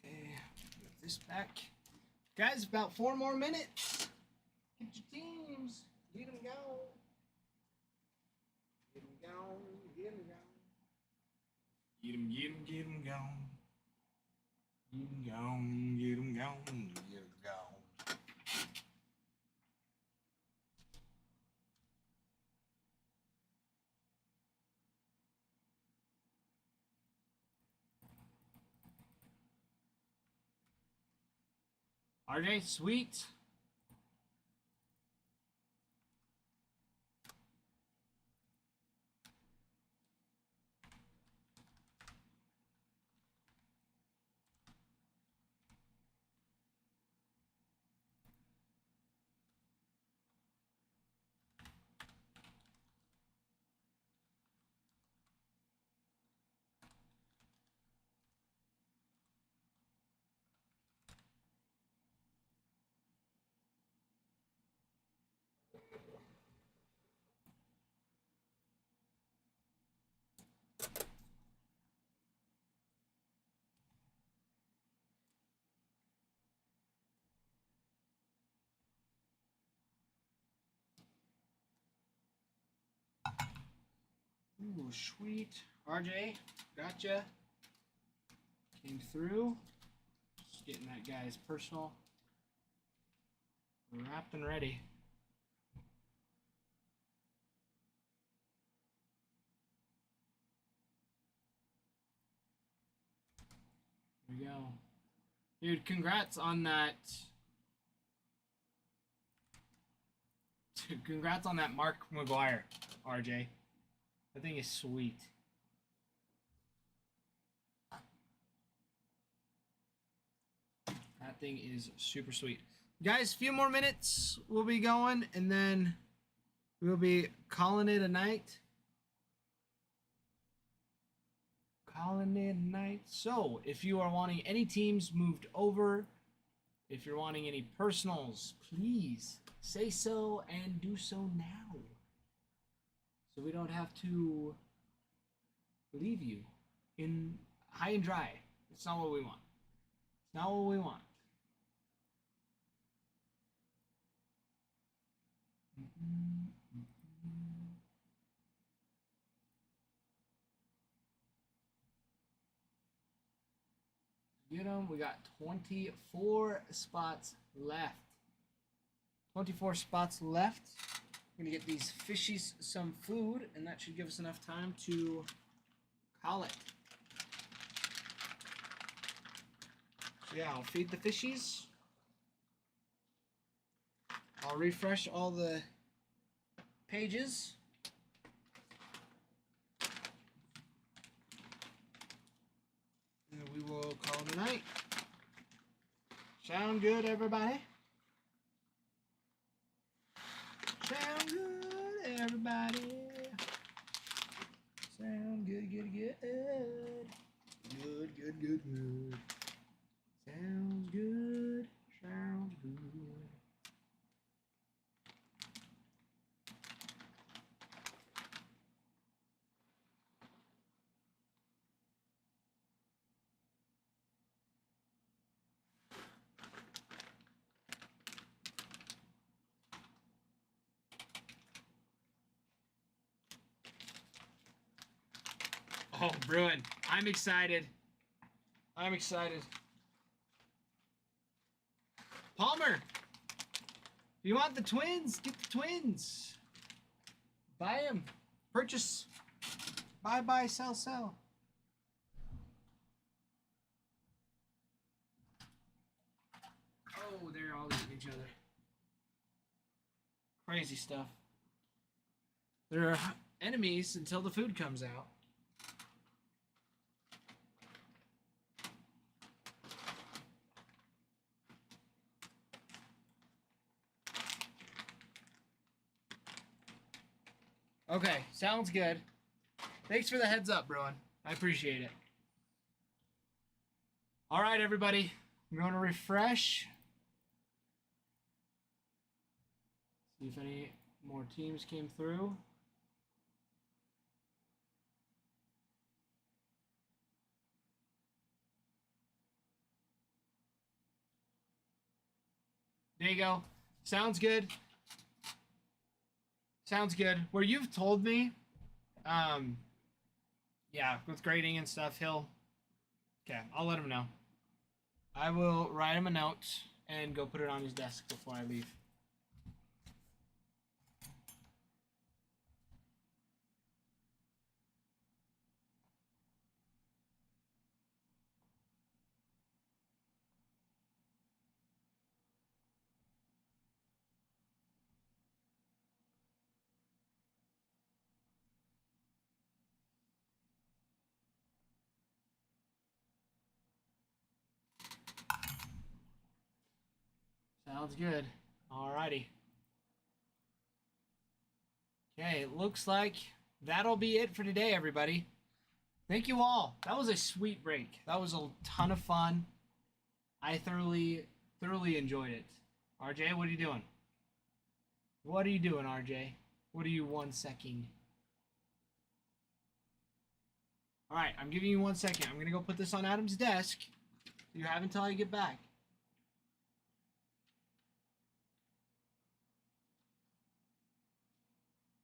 Okay, get this back. Guys, about 4 more minutes. Get your teams. Get them going. Get them going. Get them going. Get them, get them, get them going. Get them going. Get them going. Get them going. RJ, sweet. Ooh, sweet. RJ, gotcha. Came through. Just getting that guy's personal wrapped and ready. There we go. Dude, congrats on that. Dude, congrats on that Mark McGuire, RJ. That thing is sweet. That thing is super sweet. Guys, a few more minutes. We'll be going, and then we'll be calling it a night. Calling it a night. So, if you are wanting any teams moved over, if you're wanting any personals, please say so and do so now. So we don't have to leave you in high and dry. It's not what we want. It's not what we want. Get them. We got 24 spots left. 24 spots left. We're going to get these fishies some food, and that should give us enough time to call it. So yeah, I'll feed the fishies. I'll refresh all the pages. And we will call it a night. Sound good, everybody? Sound good, everybody? Sound good, good, good. Good, good, good, good. Oh, Bruin. I'm excited. I'm excited. Palmer. If you want the twins, get the twins. Buy them. Purchase. Buy, sell. Oh, they're all eating each other. Crazy stuff. They're enemies until the food comes out. Okay, sounds good. Thanks for the heads up, Bruin. I appreciate it. All right, everybody. I'm going to refresh. See if any more teams came through. There you go. Sounds good. Sounds good. Where you've told me, yeah, with grading and stuff, okay, I'll let him know. I will write him a note and go put it on his desk before I leave. Sounds good. Alrighty. Okay, it looks like that'll be it for today, everybody. Thank you all. That was a sweet break. That was a ton of fun. I thoroughly enjoyed it. RJ, what are you doing? What are you doing, RJ? What are you 1 second? Alright, I'm giving you 1 second. I'm going to go put this on Adam's desk. You have until I get back.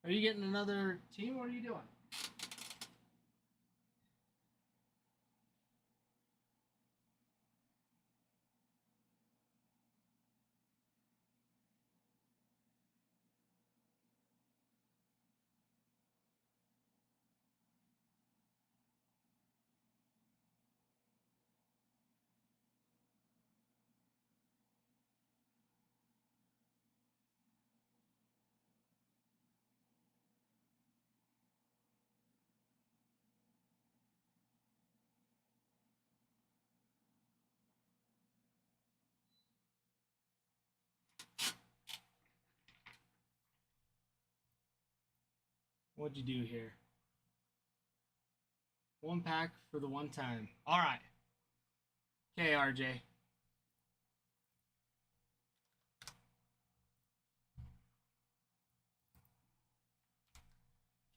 Are you getting another team? What are you doing? What'd you do here? 1 pack for the 1 time. All right. Okay, RJ.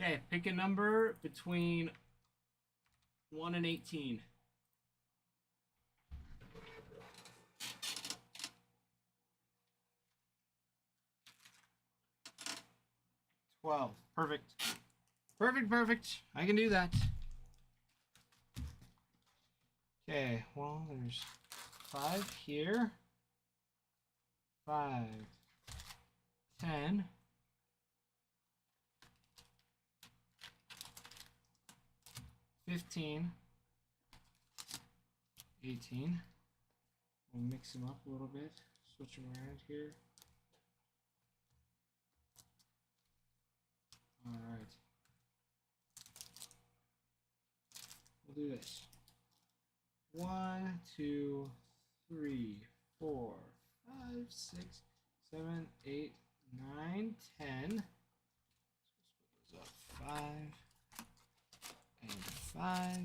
Okay, pick a number between 1 and 18. 12. Perfect. Perfect. I can do that. Okay, well, there's 5 here. 5, 10. 15, 18. We'll mix them up a little bit, switch them around here. All right. We'll do this. 1, 2, 3, 4, 5, 6, 7, 8, 9, 10. So split those up. 5 and 5.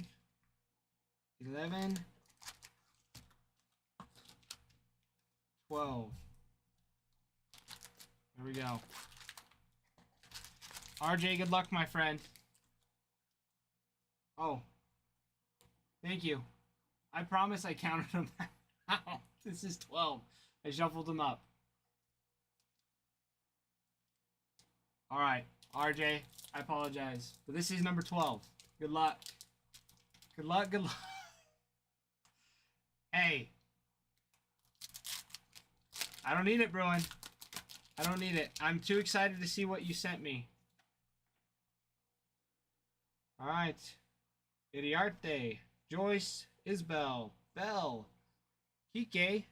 11. 12. There we go. RJ, good luck, my friend. Oh. Thank you. I promise I counted them out. This is 12. I shuffled them up. Alright, RJ, I apologize. But this is number 12. Good luck. Good luck. Good luck. Hey. I don't need it, Bruin. I don't need it. I'm too excited to see what you sent me. Alright. Iriarte, Joyce, Isbell, Bell, Kike,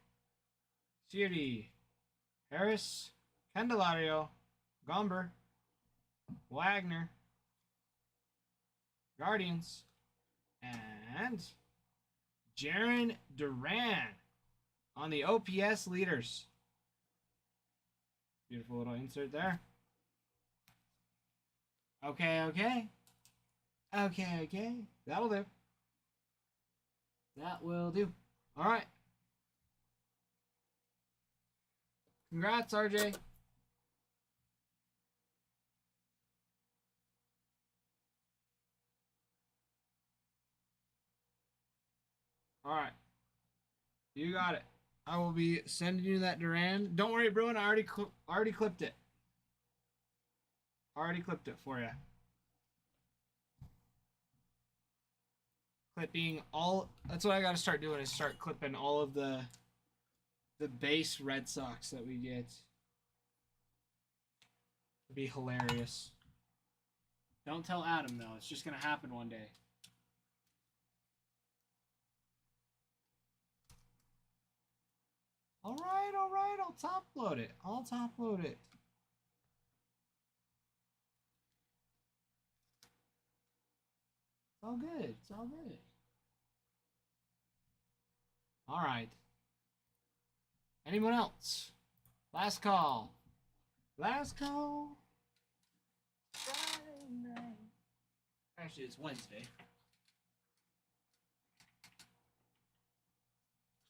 Siri, Harris, Candelario, Gomber, Wagner, Guardians, and Jaron Duran on the OPS leaders. Beautiful little insert there. Okay. That'll do. That will do. All right. Congrats, RJ. All right. You got it. I will be sending you that Duran. Don't worry, Bruin. I already clipped it. Already clipped it for you. Clipping all. That's what I got to start doing. Is start clipping all of the base Red Sox that we get. It'd be hilarious. Don't tell Adam though. It's just gonna happen one day. All right. I'll top load it. It's all good. All right. Anyone else? Last call. Actually, it's Wednesday.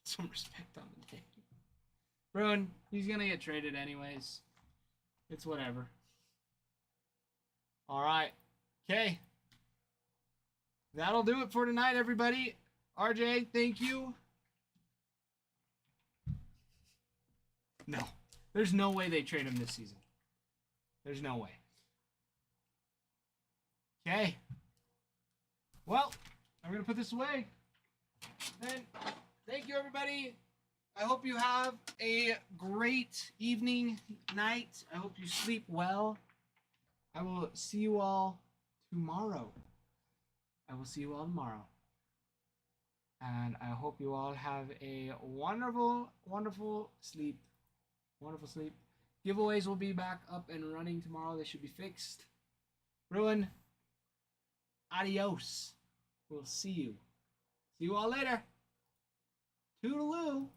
Some respect on the day. Bruin, he's gonna get traded anyways. It's whatever. All right. Okay. That'll do it for tonight, everybody. RJ, thank you. No. There's no way they trade him this season. There's no way. Okay. Well, I'm going to put this away. And thank you, everybody. I hope you have a great evening, night. I hope you sleep well. I will see you all tomorrow. And I hope you all have a wonderful, wonderful sleep. Giveaways will be back up and running tomorrow. They should be fixed. Bruin, adios. We'll see you. See you all later. Toodaloo.